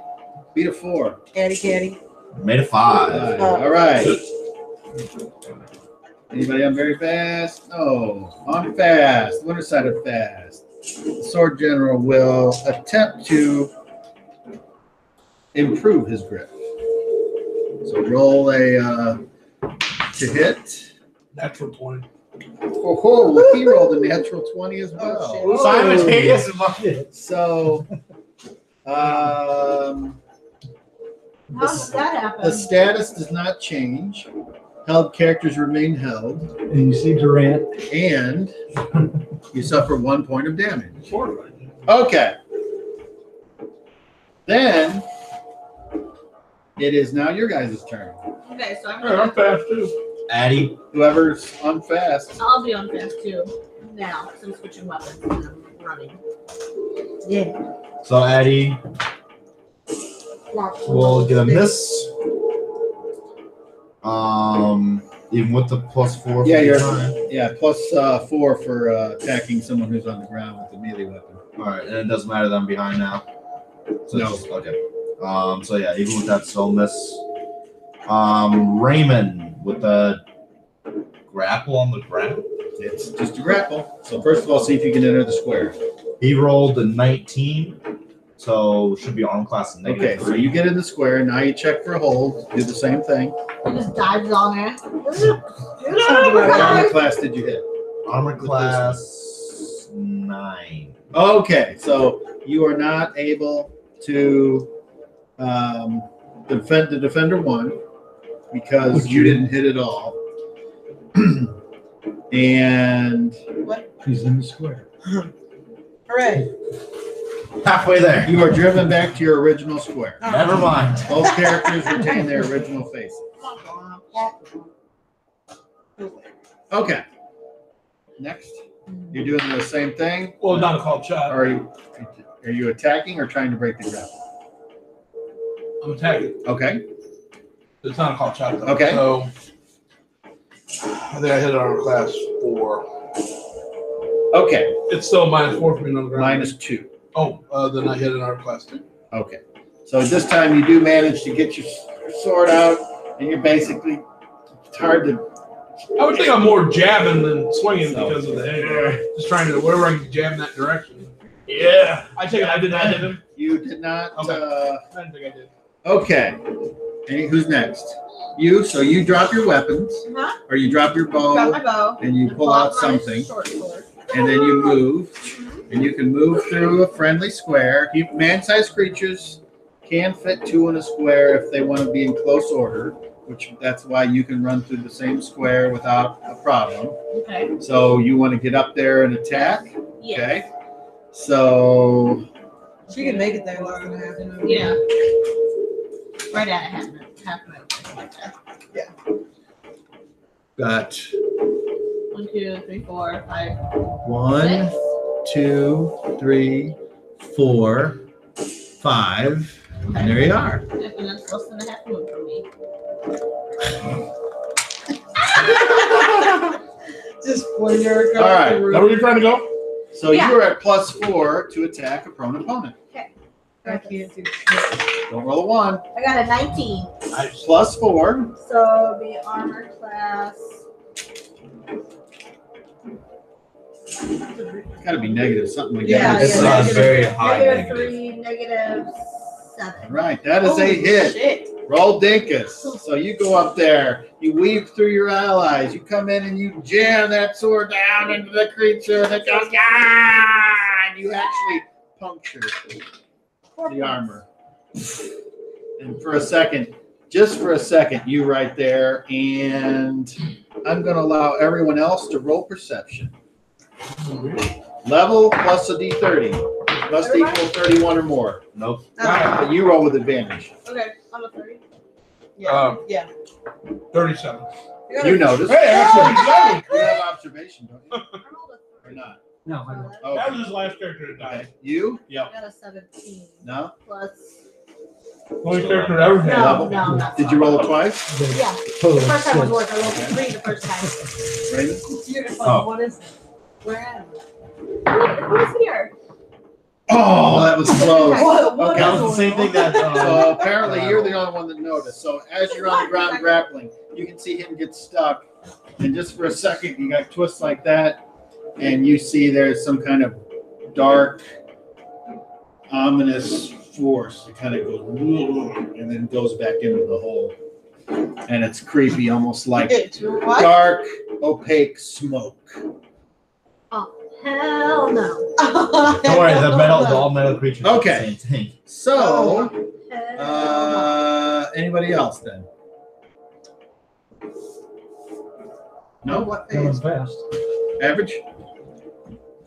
[SPEAKER 5] Beat a 4.
[SPEAKER 3] Caddy.
[SPEAKER 7] Made a 5.
[SPEAKER 5] All right. Anybody on very fast? No. On fast. Winter side of fast. The Sword General will attempt to improve his grip. So roll a to hit.
[SPEAKER 2] Natural 20.
[SPEAKER 5] Oh, he rolled a natural 20 as well.
[SPEAKER 3] Oh, shit.
[SPEAKER 4] Simultaneous.
[SPEAKER 5] So,
[SPEAKER 6] How did that happen?
[SPEAKER 5] the status does not change. Held characters remain held,
[SPEAKER 1] And you see Durant.
[SPEAKER 5] and you suffer 1 point of damage. Okay. Then it is now your guys' turn.
[SPEAKER 6] Okay, so I'm
[SPEAKER 2] Hey, I'm
[SPEAKER 6] gonna.
[SPEAKER 2] fast too.
[SPEAKER 7] Addy,
[SPEAKER 5] Whoever's on fast.
[SPEAKER 6] I'll be on fast too. Now, because I'm switching weapons and I'm running.
[SPEAKER 3] Yeah.
[SPEAKER 7] so Addy will get a miss. Even with the +4.
[SPEAKER 5] Yeah, you're-
[SPEAKER 7] fine.
[SPEAKER 5] Yeah, plus 4 for attacking someone who's on the ground with a melee weapon.
[SPEAKER 7] All right, and it doesn't matter that I'm behind now. So
[SPEAKER 5] No.
[SPEAKER 7] it's just- okay. So yeah, even with that, still miss. Raymond with the grapple on the ground.
[SPEAKER 5] It's just a grapple. So first of all, see if you can enter the square.
[SPEAKER 7] He rolled a 19, so should be arm class
[SPEAKER 5] Okay,
[SPEAKER 7] -3.
[SPEAKER 5] so you get in the square. Now you check for a hold. Do the same thing.
[SPEAKER 6] He just dives on it.
[SPEAKER 5] What armor class did you hit?
[SPEAKER 7] Armor class 9.
[SPEAKER 5] Okay, so you are not able to defend the defender 1 because you didn't hit at all. And
[SPEAKER 1] He's in the square.
[SPEAKER 3] Hooray.
[SPEAKER 7] Halfway there.
[SPEAKER 5] you are driven back to your original square.
[SPEAKER 7] Never mind.
[SPEAKER 5] Both characters retain their original faces. Okay. Next, you're doing the same thing.
[SPEAKER 2] Well, not a called shot.
[SPEAKER 5] Are you attacking or trying to break the grapple?
[SPEAKER 2] I'm attacking.
[SPEAKER 5] Okay.
[SPEAKER 2] It's not a called shot though.
[SPEAKER 5] Okay.
[SPEAKER 2] So I think I hit it on class 4.
[SPEAKER 5] Okay.
[SPEAKER 2] It's still -4 for being on the ground.
[SPEAKER 5] -2.
[SPEAKER 2] Oh, then I hit an arm class 2.
[SPEAKER 5] Okay. So this time you do manage to get your sword out, and you're basically, it's hard to.
[SPEAKER 2] I would think I'm more jabbing than swinging
[SPEAKER 5] So-
[SPEAKER 2] because of the head. Just trying to wherever I can jab in that direction. Yeah. I take it I did not hit him.
[SPEAKER 5] You did not.
[SPEAKER 2] Okay. I didn't think I did.
[SPEAKER 5] Okay. Who's next? You. So you drop your weapons,
[SPEAKER 6] Huh?
[SPEAKER 5] or you drop your
[SPEAKER 6] Grab my
[SPEAKER 5] bow,
[SPEAKER 6] bow.
[SPEAKER 5] and you pull out something,
[SPEAKER 6] Short sword.
[SPEAKER 5] and then you move, and you can move through a friendly square. Man-sized creatures can fit 2 in a square if they want to be in close order, which that's why you can run through the same square without a problem.
[SPEAKER 6] Okay.
[SPEAKER 5] So you want to get up there and attack.
[SPEAKER 6] Yeah.
[SPEAKER 5] Okay. So
[SPEAKER 3] She can make it there in less than half an hour.
[SPEAKER 6] Yeah. Right at half a minute. Like that.
[SPEAKER 5] got
[SPEAKER 6] 1, 2, 3, 4, 5,
[SPEAKER 5] 1,
[SPEAKER 6] 6.
[SPEAKER 5] 2, 3, 4, 5. And there you are.
[SPEAKER 6] And that's less than a half move from me.
[SPEAKER 3] Just point her across
[SPEAKER 5] All right.
[SPEAKER 3] the
[SPEAKER 2] Is
[SPEAKER 3] room.
[SPEAKER 2] that where you're trying to go?
[SPEAKER 5] So
[SPEAKER 6] Yeah.
[SPEAKER 5] you are at +4 to attack a prone opponent.
[SPEAKER 3] I can't do shit.
[SPEAKER 5] Don't roll a 1.
[SPEAKER 6] I got a 19.
[SPEAKER 2] Nice.
[SPEAKER 5] +4.
[SPEAKER 6] So it'll be armor class.
[SPEAKER 5] It's got to be negative something like
[SPEAKER 3] Yeah,
[SPEAKER 5] that.
[SPEAKER 4] It's
[SPEAKER 3] yeah,
[SPEAKER 4] not
[SPEAKER 3] negative-
[SPEAKER 4] very high
[SPEAKER 6] Negative
[SPEAKER 4] negative.
[SPEAKER 6] 3, -7.
[SPEAKER 5] Right. That is a
[SPEAKER 3] Holy
[SPEAKER 5] hit.
[SPEAKER 3] Shit.
[SPEAKER 5] Roll Dinkus. So you go up there, you weave through your allies, you come in and you jam that sword down into the creature that goes, ah! And you actually puncture the armor. And for a second, just for a second, you right there, and I'm going to allow everyone else to roll perception. Level plus a d30. Must equal 31 or more.
[SPEAKER 7] Nope.
[SPEAKER 5] But you roll with advantage.
[SPEAKER 6] Okay, I'm a 30.
[SPEAKER 3] Yeah. Yeah.
[SPEAKER 2] 37.
[SPEAKER 5] You notice.
[SPEAKER 2] Hey, I got 37.
[SPEAKER 5] You have observation, don't you?
[SPEAKER 6] I rolled a 3.
[SPEAKER 5] Or not?
[SPEAKER 1] No, I don't.
[SPEAKER 5] Oh,
[SPEAKER 2] That was his last character to die.
[SPEAKER 5] okay. You?
[SPEAKER 6] I got a 17
[SPEAKER 5] No?
[SPEAKER 6] plus.
[SPEAKER 2] Only character to ever
[SPEAKER 6] No,
[SPEAKER 2] had.
[SPEAKER 5] Level?
[SPEAKER 6] no, that's
[SPEAKER 5] Did you roll it twice?
[SPEAKER 6] Yeah.
[SPEAKER 1] Total
[SPEAKER 6] The first time was
[SPEAKER 1] 6.
[SPEAKER 6] worse. I rolled a 3 the first time.
[SPEAKER 5] Raven?
[SPEAKER 3] You're like,
[SPEAKER 7] Oh.
[SPEAKER 3] what is it? Where am I?
[SPEAKER 6] Who's here?
[SPEAKER 5] Oh, that was close.
[SPEAKER 3] What
[SPEAKER 5] Okay.
[SPEAKER 4] That was the same thing that.
[SPEAKER 5] So apparently you're the only one that noticed. So as you're on the ground grappling, you can see him get stuck. And just for a second, you got twists like that. And you see there's some kind of dark, ominous force that kind of goes and then goes back into the hole. And it's creepy, almost like
[SPEAKER 3] What?
[SPEAKER 5] dark, opaque smoke.
[SPEAKER 6] Oh, hell no.
[SPEAKER 4] Don't worry, the all metal creatures. are the
[SPEAKER 5] Okay.
[SPEAKER 4] Same thing.
[SPEAKER 5] So,
[SPEAKER 6] Hell no.
[SPEAKER 5] anybody else then? No?
[SPEAKER 3] What
[SPEAKER 1] Going
[SPEAKER 3] phase?
[SPEAKER 1] fast.
[SPEAKER 5] Average?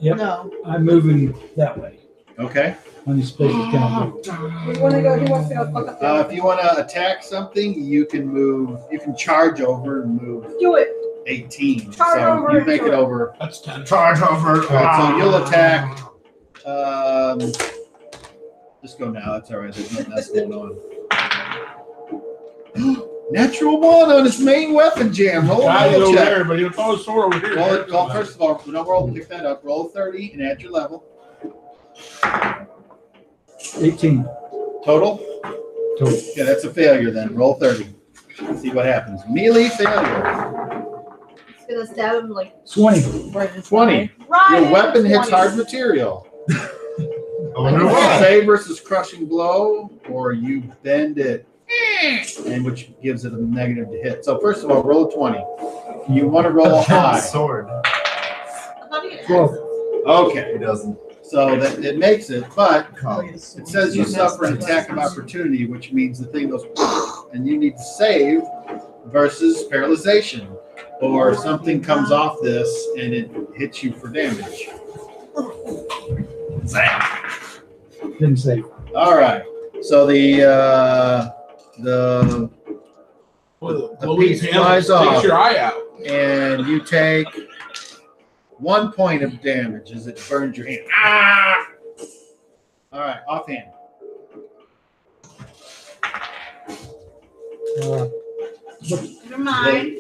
[SPEAKER 1] Yep.
[SPEAKER 3] No.
[SPEAKER 1] I'm moving that way.
[SPEAKER 5] Okay.
[SPEAKER 1] On these spaces kind of.
[SPEAKER 6] We want to go. He wants to go fuck up.
[SPEAKER 5] If you want to attack something, you can move. You can charge over and move
[SPEAKER 6] Do it.
[SPEAKER 5] 18.
[SPEAKER 6] Charge
[SPEAKER 5] so
[SPEAKER 6] over
[SPEAKER 5] you
[SPEAKER 6] and
[SPEAKER 5] make
[SPEAKER 6] do
[SPEAKER 5] it
[SPEAKER 6] it.
[SPEAKER 5] over.
[SPEAKER 2] That's 10.
[SPEAKER 7] Charge over.
[SPEAKER 5] All right, so you'll attack. Just go now. That's all right. There's nothing else going on. Natural 1 on his main weapon jam. Roll
[SPEAKER 2] Guys
[SPEAKER 5] a roll
[SPEAKER 2] over
[SPEAKER 5] check.
[SPEAKER 2] there, but he'll throw his sword over here.
[SPEAKER 5] Roll it. Well, first of all, no roll. Pick that up. Roll 30 and add your level.
[SPEAKER 1] 18
[SPEAKER 5] Total.
[SPEAKER 1] total.
[SPEAKER 5] Yeah, that's a failure then. Roll 30. See what happens. Melee failure.
[SPEAKER 6] It's gonna stab him like
[SPEAKER 1] 20.
[SPEAKER 3] Right in
[SPEAKER 5] 20.
[SPEAKER 6] right.
[SPEAKER 5] Your
[SPEAKER 6] in
[SPEAKER 5] weapon
[SPEAKER 6] the
[SPEAKER 5] hits
[SPEAKER 6] 20s.
[SPEAKER 5] hard material.
[SPEAKER 7] Wonder why.
[SPEAKER 5] Save versus crushing blow, or you bend it, and which gives it a negative to hit. So first of all, roll a 20. You want to roll high.
[SPEAKER 4] Sword.
[SPEAKER 6] I thought he had
[SPEAKER 1] Well,
[SPEAKER 6] axes.
[SPEAKER 5] Okay,
[SPEAKER 7] It doesn't.
[SPEAKER 5] so that it makes it, but
[SPEAKER 7] Come.
[SPEAKER 5] it says you suffer an attack of opportunity, which means the thing goes, and you need to save versus paralyzation, or something comes off this and it hits you for damage.
[SPEAKER 1] didn't say.
[SPEAKER 5] All right, so the
[SPEAKER 2] Well,
[SPEAKER 5] the
[SPEAKER 2] Louise
[SPEAKER 5] piece
[SPEAKER 2] Hamilton
[SPEAKER 5] flies off.
[SPEAKER 2] takes your eye out.
[SPEAKER 5] and you take 1 point of damage as it burns your hand. Ah! All right, offhand.
[SPEAKER 6] Never mind.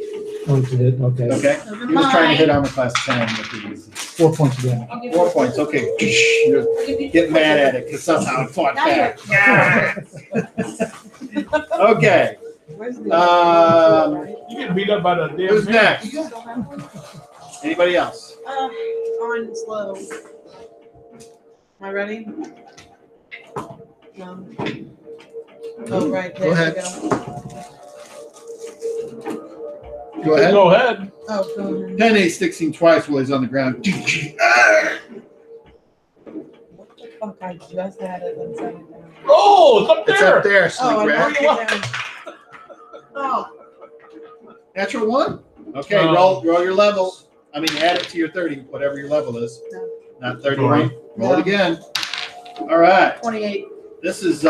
[SPEAKER 1] Oh, it did. Okay.
[SPEAKER 5] Okay.
[SPEAKER 6] Never
[SPEAKER 5] He was trying to
[SPEAKER 6] mind.
[SPEAKER 5] hit armor class 10 with these.
[SPEAKER 1] 4 points of damage.
[SPEAKER 6] I'll give
[SPEAKER 5] 4
[SPEAKER 6] you-
[SPEAKER 5] points. Okay. You
[SPEAKER 6] I'll give you-
[SPEAKER 5] get mad at it because somehow it fought
[SPEAKER 6] Now
[SPEAKER 5] back.
[SPEAKER 6] you're-
[SPEAKER 5] Okay.
[SPEAKER 3] Where's the
[SPEAKER 5] Um,
[SPEAKER 2] You get beat up by the damn
[SPEAKER 5] Who's
[SPEAKER 2] man.
[SPEAKER 5] next? Anybody else?
[SPEAKER 3] on slow. Am I ready? No. Oh, right. There
[SPEAKER 5] Go ahead.
[SPEAKER 3] you go.
[SPEAKER 5] Go ahead.
[SPEAKER 2] Go ahead.
[SPEAKER 3] Oh, go ahead.
[SPEAKER 5] Penny sticks him twice while he's on the ground.
[SPEAKER 3] What the fuck? I just had it inside it down.
[SPEAKER 2] Oh, it's up
[SPEAKER 5] It's
[SPEAKER 2] there.
[SPEAKER 5] up there,
[SPEAKER 3] Oh,
[SPEAKER 5] Slick
[SPEAKER 3] I
[SPEAKER 5] Rat.
[SPEAKER 3] knocked it down.
[SPEAKER 6] Oh,
[SPEAKER 5] Natural 1? Okay,
[SPEAKER 2] Um,
[SPEAKER 5] roll your level. I mean, add it to your 30, whatever your level is.
[SPEAKER 3] No.
[SPEAKER 5] Not 30,
[SPEAKER 2] All
[SPEAKER 5] right? Roll it
[SPEAKER 3] No.
[SPEAKER 5] again. All right.
[SPEAKER 3] 28.
[SPEAKER 5] This is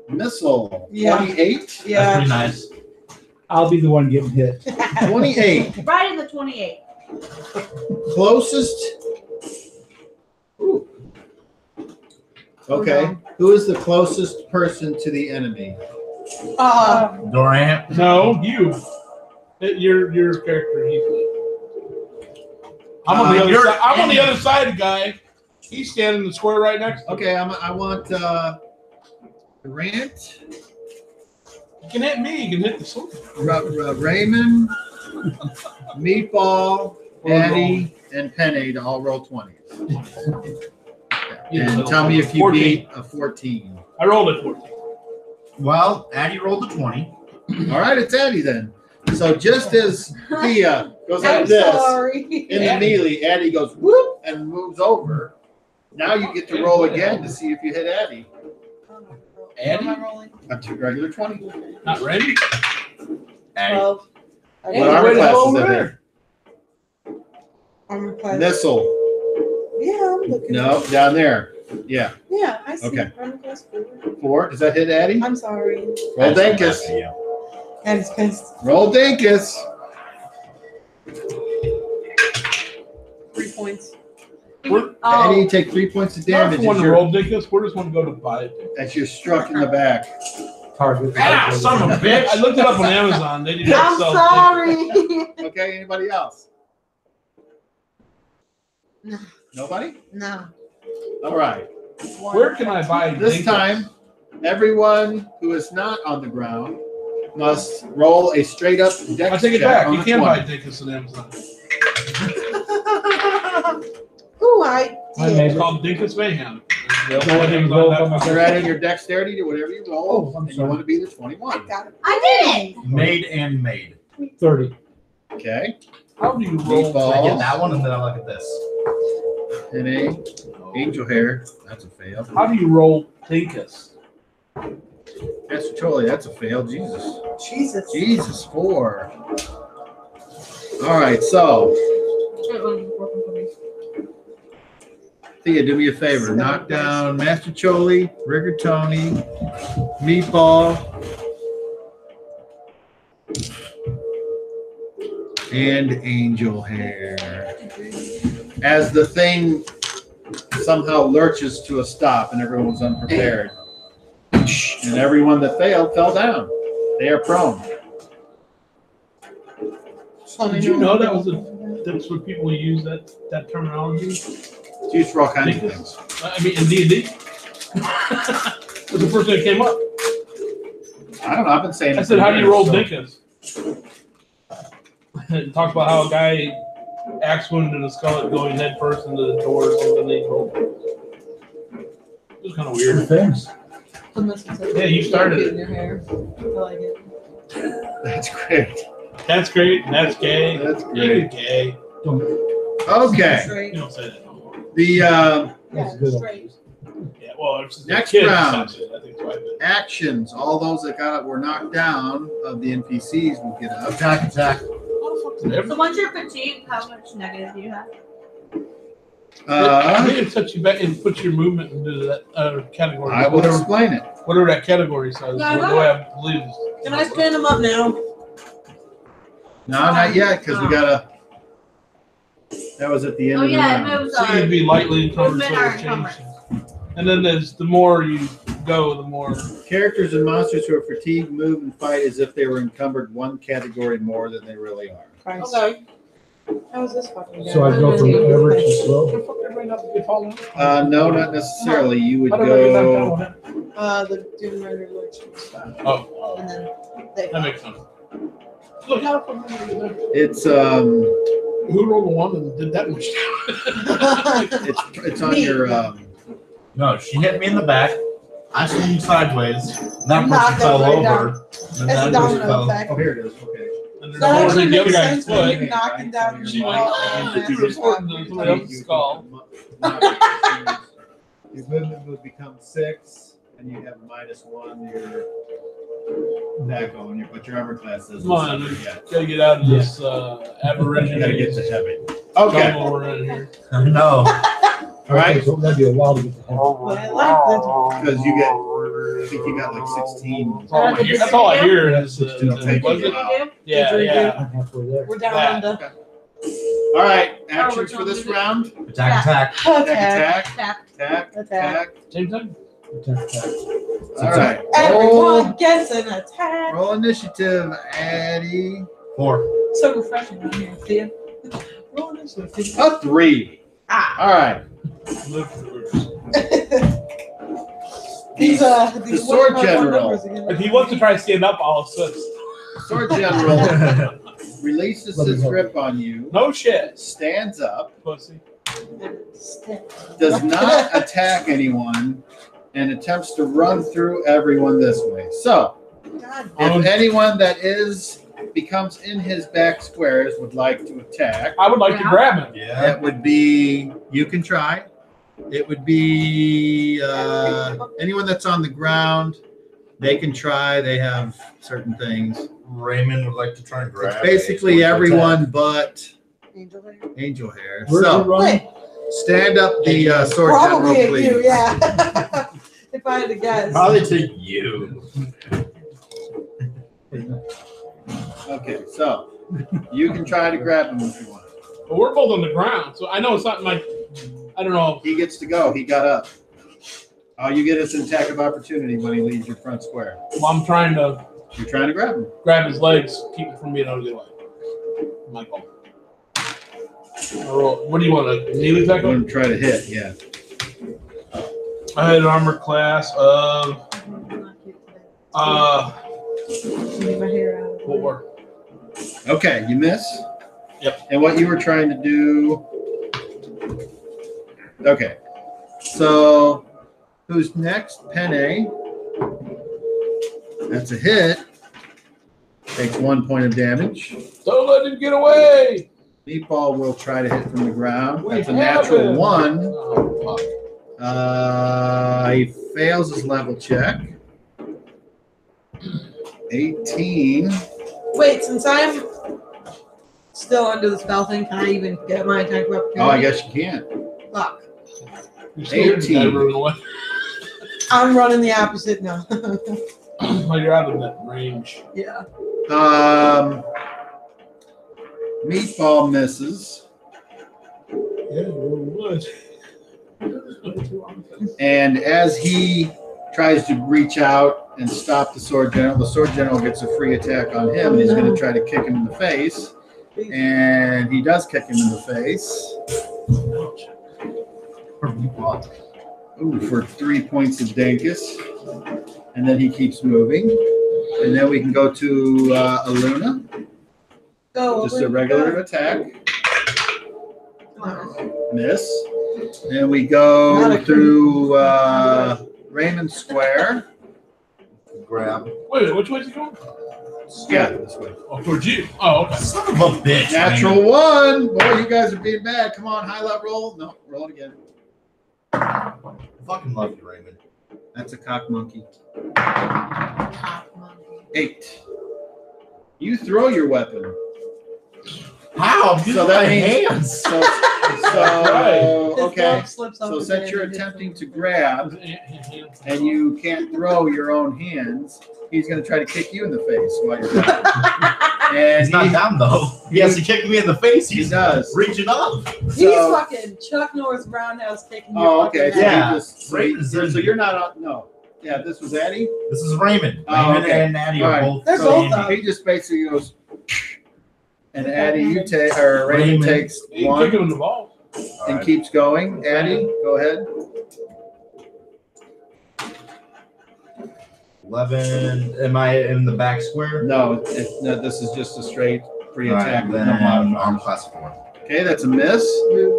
[SPEAKER 5] missile.
[SPEAKER 3] Yeah.
[SPEAKER 5] 28?
[SPEAKER 4] That's
[SPEAKER 3] Yeah.
[SPEAKER 4] pretty nice.
[SPEAKER 1] I'll be the one getting hit.
[SPEAKER 5] 28.
[SPEAKER 6] right in the 28.
[SPEAKER 5] Closest. Ooh. Okay.
[SPEAKER 3] Oh, no.
[SPEAKER 5] Who is the closest person to the enemy?
[SPEAKER 4] Durant.
[SPEAKER 2] No, you. Your character. He's I'm on the other
[SPEAKER 5] You're-
[SPEAKER 2] side. I'm on the other side, guy. He's standing in the square right next to me.
[SPEAKER 5] Okay, I want Grant,
[SPEAKER 2] You can hit me. You can hit the sword.
[SPEAKER 5] Raymond, Meatball, Addie, and Penny to all roll 20. And tell me if you
[SPEAKER 2] 14.
[SPEAKER 5] beat a 14.
[SPEAKER 2] I rolled it 14.
[SPEAKER 7] Well, Addie rolled a 20.
[SPEAKER 5] All right, it's Addie then. So just as Thea goes like
[SPEAKER 3] I'm
[SPEAKER 5] this
[SPEAKER 3] sorry.
[SPEAKER 5] in the melee, Addie goes whoop and moves over. Now you get to roll again to see if you hit Addie.
[SPEAKER 2] Addie?
[SPEAKER 3] What am I rolling?
[SPEAKER 5] A regular 20.
[SPEAKER 2] Not ready.
[SPEAKER 7] Addie.
[SPEAKER 3] 12.
[SPEAKER 5] What
[SPEAKER 2] Hey,
[SPEAKER 5] armor
[SPEAKER 2] where the
[SPEAKER 5] class
[SPEAKER 2] hell
[SPEAKER 5] is
[SPEAKER 2] over
[SPEAKER 5] that
[SPEAKER 2] there?
[SPEAKER 3] Armor class.
[SPEAKER 5] Missile.
[SPEAKER 3] Yeah, I'm looking.
[SPEAKER 5] No, down there. Yeah.
[SPEAKER 3] Yeah, I see.
[SPEAKER 5] Okay.
[SPEAKER 3] Armor class 4.
[SPEAKER 5] 4. Does that hit Addie?
[SPEAKER 3] I'm sorry.
[SPEAKER 5] Roll Dinkus.
[SPEAKER 7] Yeah.
[SPEAKER 3] And it's pissed.
[SPEAKER 5] Roll Dinkus.
[SPEAKER 3] 3 points.
[SPEAKER 2] We're,
[SPEAKER 5] Addie, take 3 points of
[SPEAKER 2] not
[SPEAKER 5] damage
[SPEAKER 2] the one
[SPEAKER 5] as
[SPEAKER 2] to
[SPEAKER 5] you're,
[SPEAKER 2] roll Dickus. We're just one to go to buy it.
[SPEAKER 5] as you're struck in the back.
[SPEAKER 1] Target.
[SPEAKER 2] Ah, son of a bitch! I looked it up on Amazon. They didn't
[SPEAKER 3] I'm
[SPEAKER 2] sell
[SPEAKER 3] sorry.
[SPEAKER 5] Okay, anybody else? Nobody?
[SPEAKER 3] No.
[SPEAKER 5] All right.
[SPEAKER 2] Where can I buy
[SPEAKER 5] This
[SPEAKER 2] Dinkus?
[SPEAKER 5] time, everyone who is not on the ground must roll a straight up dex
[SPEAKER 2] I take it
[SPEAKER 5] check
[SPEAKER 2] back.
[SPEAKER 5] on
[SPEAKER 2] You
[SPEAKER 5] a
[SPEAKER 2] can
[SPEAKER 5] 20.
[SPEAKER 2] buy Dinkus on Amazon.
[SPEAKER 3] Who I
[SPEAKER 1] I
[SPEAKER 3] did.
[SPEAKER 1] made
[SPEAKER 2] It's
[SPEAKER 1] it.
[SPEAKER 2] called Dinkus Mayhem.
[SPEAKER 1] Go ahead and roll on my-
[SPEAKER 5] You're adding your dexterity to whatever you roll,
[SPEAKER 1] Oh, I'm
[SPEAKER 5] and you
[SPEAKER 1] sorry.
[SPEAKER 5] want to be the 21.
[SPEAKER 3] Got it.
[SPEAKER 6] I did it.
[SPEAKER 7] Made and made.
[SPEAKER 1] 30.
[SPEAKER 5] Okay.
[SPEAKER 2] How do you roll?
[SPEAKER 5] Meatball.
[SPEAKER 7] I get that one, and then I look at this.
[SPEAKER 5] And a angel hair. That's a fail.
[SPEAKER 2] How do you roll Dinkus?
[SPEAKER 5] Master Choli, that's a fail. Jesus.
[SPEAKER 3] Jesus.
[SPEAKER 5] Jesus, 4. All right, so Thea, do me a favor. Knock down Master Choli, Rigatoni, Meatball, and Angel Hair. As the thing somehow lurches to a stop and everyone was unprepared. And everyone that failed fell down. They are prone.
[SPEAKER 2] Did you know that's what people use that terminology?
[SPEAKER 5] It's used for all kinds of things.
[SPEAKER 2] I mean, in D&D. That's the first thing that came up.
[SPEAKER 5] I don't know. I've been saying
[SPEAKER 2] I
[SPEAKER 5] it
[SPEAKER 2] said,
[SPEAKER 5] for
[SPEAKER 2] how do you
[SPEAKER 5] years,
[SPEAKER 2] roll
[SPEAKER 5] so-
[SPEAKER 2] Dinkus? It talks about how a guy axe wounded in the skull going head first into the door or something. They rolled. It was kind of
[SPEAKER 1] Good
[SPEAKER 2] weird.
[SPEAKER 1] things.
[SPEAKER 2] Yeah, you started it.
[SPEAKER 3] In your hair. I like it.
[SPEAKER 5] That's great.
[SPEAKER 2] That's great. That's gay.
[SPEAKER 5] That's
[SPEAKER 2] You're
[SPEAKER 5] great.
[SPEAKER 2] gay.
[SPEAKER 5] Okay.
[SPEAKER 3] Straight.
[SPEAKER 2] You don't say that no more.
[SPEAKER 5] The
[SPEAKER 3] Yeah,
[SPEAKER 1] That's a good one.
[SPEAKER 3] straight.
[SPEAKER 2] Yeah, well, it's
[SPEAKER 5] Next
[SPEAKER 2] kids,
[SPEAKER 5] round.
[SPEAKER 2] essentially. I think that's why I did.
[SPEAKER 5] actions, all those that were knocked down of the NPCs will get up.
[SPEAKER 7] Attack, attack.
[SPEAKER 2] How the fuck did
[SPEAKER 6] So once you're fatigued, how much negative do you have?
[SPEAKER 2] I think it sets you back and puts your movement into that category.
[SPEAKER 5] I will explain it.
[SPEAKER 2] Whatever that category says.
[SPEAKER 3] Yeah,
[SPEAKER 2] The way I believe is.
[SPEAKER 3] Can I stand them up now?
[SPEAKER 5] No, not yet, because we gotta. That was at the end
[SPEAKER 6] Oh
[SPEAKER 5] of the
[SPEAKER 6] yeah,
[SPEAKER 5] round.
[SPEAKER 6] it moves
[SPEAKER 2] So you'd be lightly encumbered,
[SPEAKER 6] movement
[SPEAKER 2] so
[SPEAKER 6] or
[SPEAKER 2] it changes.
[SPEAKER 6] encumbrance.
[SPEAKER 2] And then there's the more you go, the more.
[SPEAKER 5] Characters and monsters who are fatigued move and fight as if they were encumbered one category more than they really are.
[SPEAKER 3] Christ.
[SPEAKER 6] Okay.
[SPEAKER 3] How is this fucking
[SPEAKER 1] So I go from average to slow.
[SPEAKER 5] No, not necessarily. You would
[SPEAKER 2] How do I get back
[SPEAKER 5] go.
[SPEAKER 2] down with that?
[SPEAKER 3] The Doom Rider Lord stuff.
[SPEAKER 2] Oh,
[SPEAKER 3] And then they
[SPEAKER 2] that makes sense. Look how the fuck did I do that?
[SPEAKER 5] It's
[SPEAKER 2] Who rolled a one and did that much damage?
[SPEAKER 5] it's on your
[SPEAKER 7] No, she hit me in the back. I swung sideways. That
[SPEAKER 3] Knocked
[SPEAKER 7] person fell
[SPEAKER 3] everybody
[SPEAKER 7] over. And
[SPEAKER 3] It's
[SPEAKER 7] that
[SPEAKER 3] a
[SPEAKER 7] person
[SPEAKER 3] domino
[SPEAKER 7] fell.
[SPEAKER 3] effect.
[SPEAKER 5] Oh, here it is. Okay.
[SPEAKER 2] And
[SPEAKER 3] That
[SPEAKER 2] then the
[SPEAKER 3] actually
[SPEAKER 2] other
[SPEAKER 3] makes
[SPEAKER 2] guy's
[SPEAKER 3] sense when
[SPEAKER 2] foot.
[SPEAKER 3] you knocking down
[SPEAKER 2] She
[SPEAKER 3] your
[SPEAKER 2] went,
[SPEAKER 3] wall.
[SPEAKER 2] through his foot into somebody else's skull.
[SPEAKER 5] Your movement would become 6, and you have -1. Your back on you, but your armor class says.
[SPEAKER 2] Come on,
[SPEAKER 5] it's
[SPEAKER 2] we
[SPEAKER 5] yet.
[SPEAKER 2] gotta get out of this aberration.
[SPEAKER 5] You gotta get to heaven. Okay.
[SPEAKER 2] jungle we're in here.
[SPEAKER 7] No.
[SPEAKER 5] All right.
[SPEAKER 1] So that'd be a while to get to heaven.
[SPEAKER 3] But I like
[SPEAKER 5] Because you get, I think you got like 16.
[SPEAKER 2] That's all I hear is.
[SPEAKER 5] It'll take
[SPEAKER 2] was
[SPEAKER 5] you
[SPEAKER 2] it?
[SPEAKER 5] a while.
[SPEAKER 2] Yeah, yeah.
[SPEAKER 1] I'm halfway there.
[SPEAKER 3] We're down
[SPEAKER 2] That.
[SPEAKER 3] under.
[SPEAKER 5] All right. Actions for this round.
[SPEAKER 7] Attack, attack.
[SPEAKER 3] Okay.
[SPEAKER 5] Attack,
[SPEAKER 6] Tap.
[SPEAKER 5] attack, attack.
[SPEAKER 2] Same thing.
[SPEAKER 5] All right.
[SPEAKER 3] Everyone gets an attack.
[SPEAKER 5] Roll initiative, Addy.
[SPEAKER 7] 4.
[SPEAKER 3] So refreshing on here, see you. Roll initiative.
[SPEAKER 5] A 3.
[SPEAKER 3] Ah.
[SPEAKER 5] All right.
[SPEAKER 3] These
[SPEAKER 5] The sword general.
[SPEAKER 2] If he wants to try to stand up, I'll assist.
[SPEAKER 5] Sword general releases his grip on you,
[SPEAKER 2] No shit,
[SPEAKER 5] stands up,
[SPEAKER 2] pussy.
[SPEAKER 5] does not attack anyone, and attempts to run through everyone this way. So, if anyone that becomes in his back squares would like to attack,
[SPEAKER 2] I would like to grab him.
[SPEAKER 7] Yeah.
[SPEAKER 5] it would be, you can try. It would be anyone that's on the ground, they can try. They have certain things.
[SPEAKER 7] Raymond would like to try and grab.
[SPEAKER 5] It's basically
[SPEAKER 7] a sword
[SPEAKER 5] everyone but
[SPEAKER 3] Angel hair.
[SPEAKER 5] Angel Hair.
[SPEAKER 1] Where's
[SPEAKER 5] So,
[SPEAKER 1] it running?
[SPEAKER 5] stand up the sword
[SPEAKER 3] Probably
[SPEAKER 5] general,
[SPEAKER 3] at you,
[SPEAKER 5] please.
[SPEAKER 3] yeah. If I had to guess.
[SPEAKER 7] Probably to you.
[SPEAKER 5] Okay, so you can try to grab him if you want.
[SPEAKER 2] But we're both on the ground, so I know it's not like I don't know.
[SPEAKER 5] He gets to go. He got up. All you get is an attack of opportunity when he leaves your front square.
[SPEAKER 2] Well, I'm trying to
[SPEAKER 5] You're trying to grab him.
[SPEAKER 2] grab his legs, keep him from being able to get away. My goal. What do you want? A melee attack?
[SPEAKER 5] I'm going to try to hit, yeah.
[SPEAKER 2] I had an armor class of
[SPEAKER 3] Leave my hair out.
[SPEAKER 2] 4.
[SPEAKER 5] Okay, you miss?
[SPEAKER 2] Yep.
[SPEAKER 5] And what you were trying to do... Okay. So, who's next? Penne. That's a hit. Takes 1 point of damage.
[SPEAKER 2] Don't let him get away.
[SPEAKER 5] Meatball will try to hit from the ground.
[SPEAKER 2] We
[SPEAKER 5] That's a
[SPEAKER 2] have
[SPEAKER 5] natural
[SPEAKER 2] him.
[SPEAKER 5] 1.
[SPEAKER 2] Oh, fuck.
[SPEAKER 5] He fails his level check. 18.
[SPEAKER 3] Wait, since I'm still under the spell thing, can I even get my attack of opportunity?
[SPEAKER 5] Oh, I guess you can't.
[SPEAKER 3] Fuck.
[SPEAKER 2] You scared the guy running away.
[SPEAKER 3] I'm running the opposite now.
[SPEAKER 2] Well, you're out of that range.
[SPEAKER 3] Yeah.
[SPEAKER 5] Meatball misses.
[SPEAKER 2] Yeah, what?
[SPEAKER 5] And as he tries to reach out and stop the Sword General gets a free attack on him. And he's going to try to kick him in the face. And he does kick him in the face. Ooh, for 3 points of Dankus. And then he keeps moving. And then we can go to Aluna.
[SPEAKER 3] Go.
[SPEAKER 5] Just a regular attack. Miss. And we go through Raymond Square.
[SPEAKER 7] Grab.
[SPEAKER 2] Wait, which way is he going?
[SPEAKER 5] Yeah, this way.
[SPEAKER 2] Oh, towards you. Oh, okay.
[SPEAKER 7] Son of a bitch.
[SPEAKER 5] Natural
[SPEAKER 7] Raymond.
[SPEAKER 5] 1. Boy, you guys are being bad. Come on, highlight roll. No, roll it again.
[SPEAKER 7] Fucking love you, Raymond.
[SPEAKER 5] That's a cock monkey. 8. You throw your weapon.
[SPEAKER 7] How?
[SPEAKER 5] So that means-
[SPEAKER 7] hands.
[SPEAKER 5] So
[SPEAKER 2] Right.
[SPEAKER 5] okay.
[SPEAKER 3] So
[SPEAKER 5] So since you're attempting to grab and you can't throw your own hands, he's going to try to kick you in the face while you're down. And
[SPEAKER 7] He's not down though. Yes, he kicked me in the face.
[SPEAKER 5] He
[SPEAKER 7] He's
[SPEAKER 5] does.
[SPEAKER 7] reaching up.
[SPEAKER 3] He's
[SPEAKER 5] So-
[SPEAKER 3] fucking Chuck Norris Roundhouse kicking you.
[SPEAKER 5] Oh, okay. So,
[SPEAKER 7] Yeah.
[SPEAKER 5] you just, so you're not on. No. Yeah, this was Addie.
[SPEAKER 7] This is Raymond.
[SPEAKER 5] Oh,
[SPEAKER 7] Raymond
[SPEAKER 5] okay.
[SPEAKER 7] and Natty
[SPEAKER 5] All
[SPEAKER 7] are
[SPEAKER 5] right.
[SPEAKER 7] both.
[SPEAKER 3] They're
[SPEAKER 5] So
[SPEAKER 3] both up.
[SPEAKER 5] he just basically goes, and Addie, you take, or Raymond
[SPEAKER 7] Raymond.
[SPEAKER 5] takes
[SPEAKER 2] You can kick him
[SPEAKER 5] 1
[SPEAKER 2] in the balls.
[SPEAKER 5] and keeps going. Addie, go ahead.
[SPEAKER 7] 11. Am I in the back square?
[SPEAKER 5] No, no, this is just a straight free attack with
[SPEAKER 7] Then
[SPEAKER 5] no
[SPEAKER 7] arm
[SPEAKER 5] modifiers.
[SPEAKER 7] class 4.
[SPEAKER 5] Okay, that's a miss.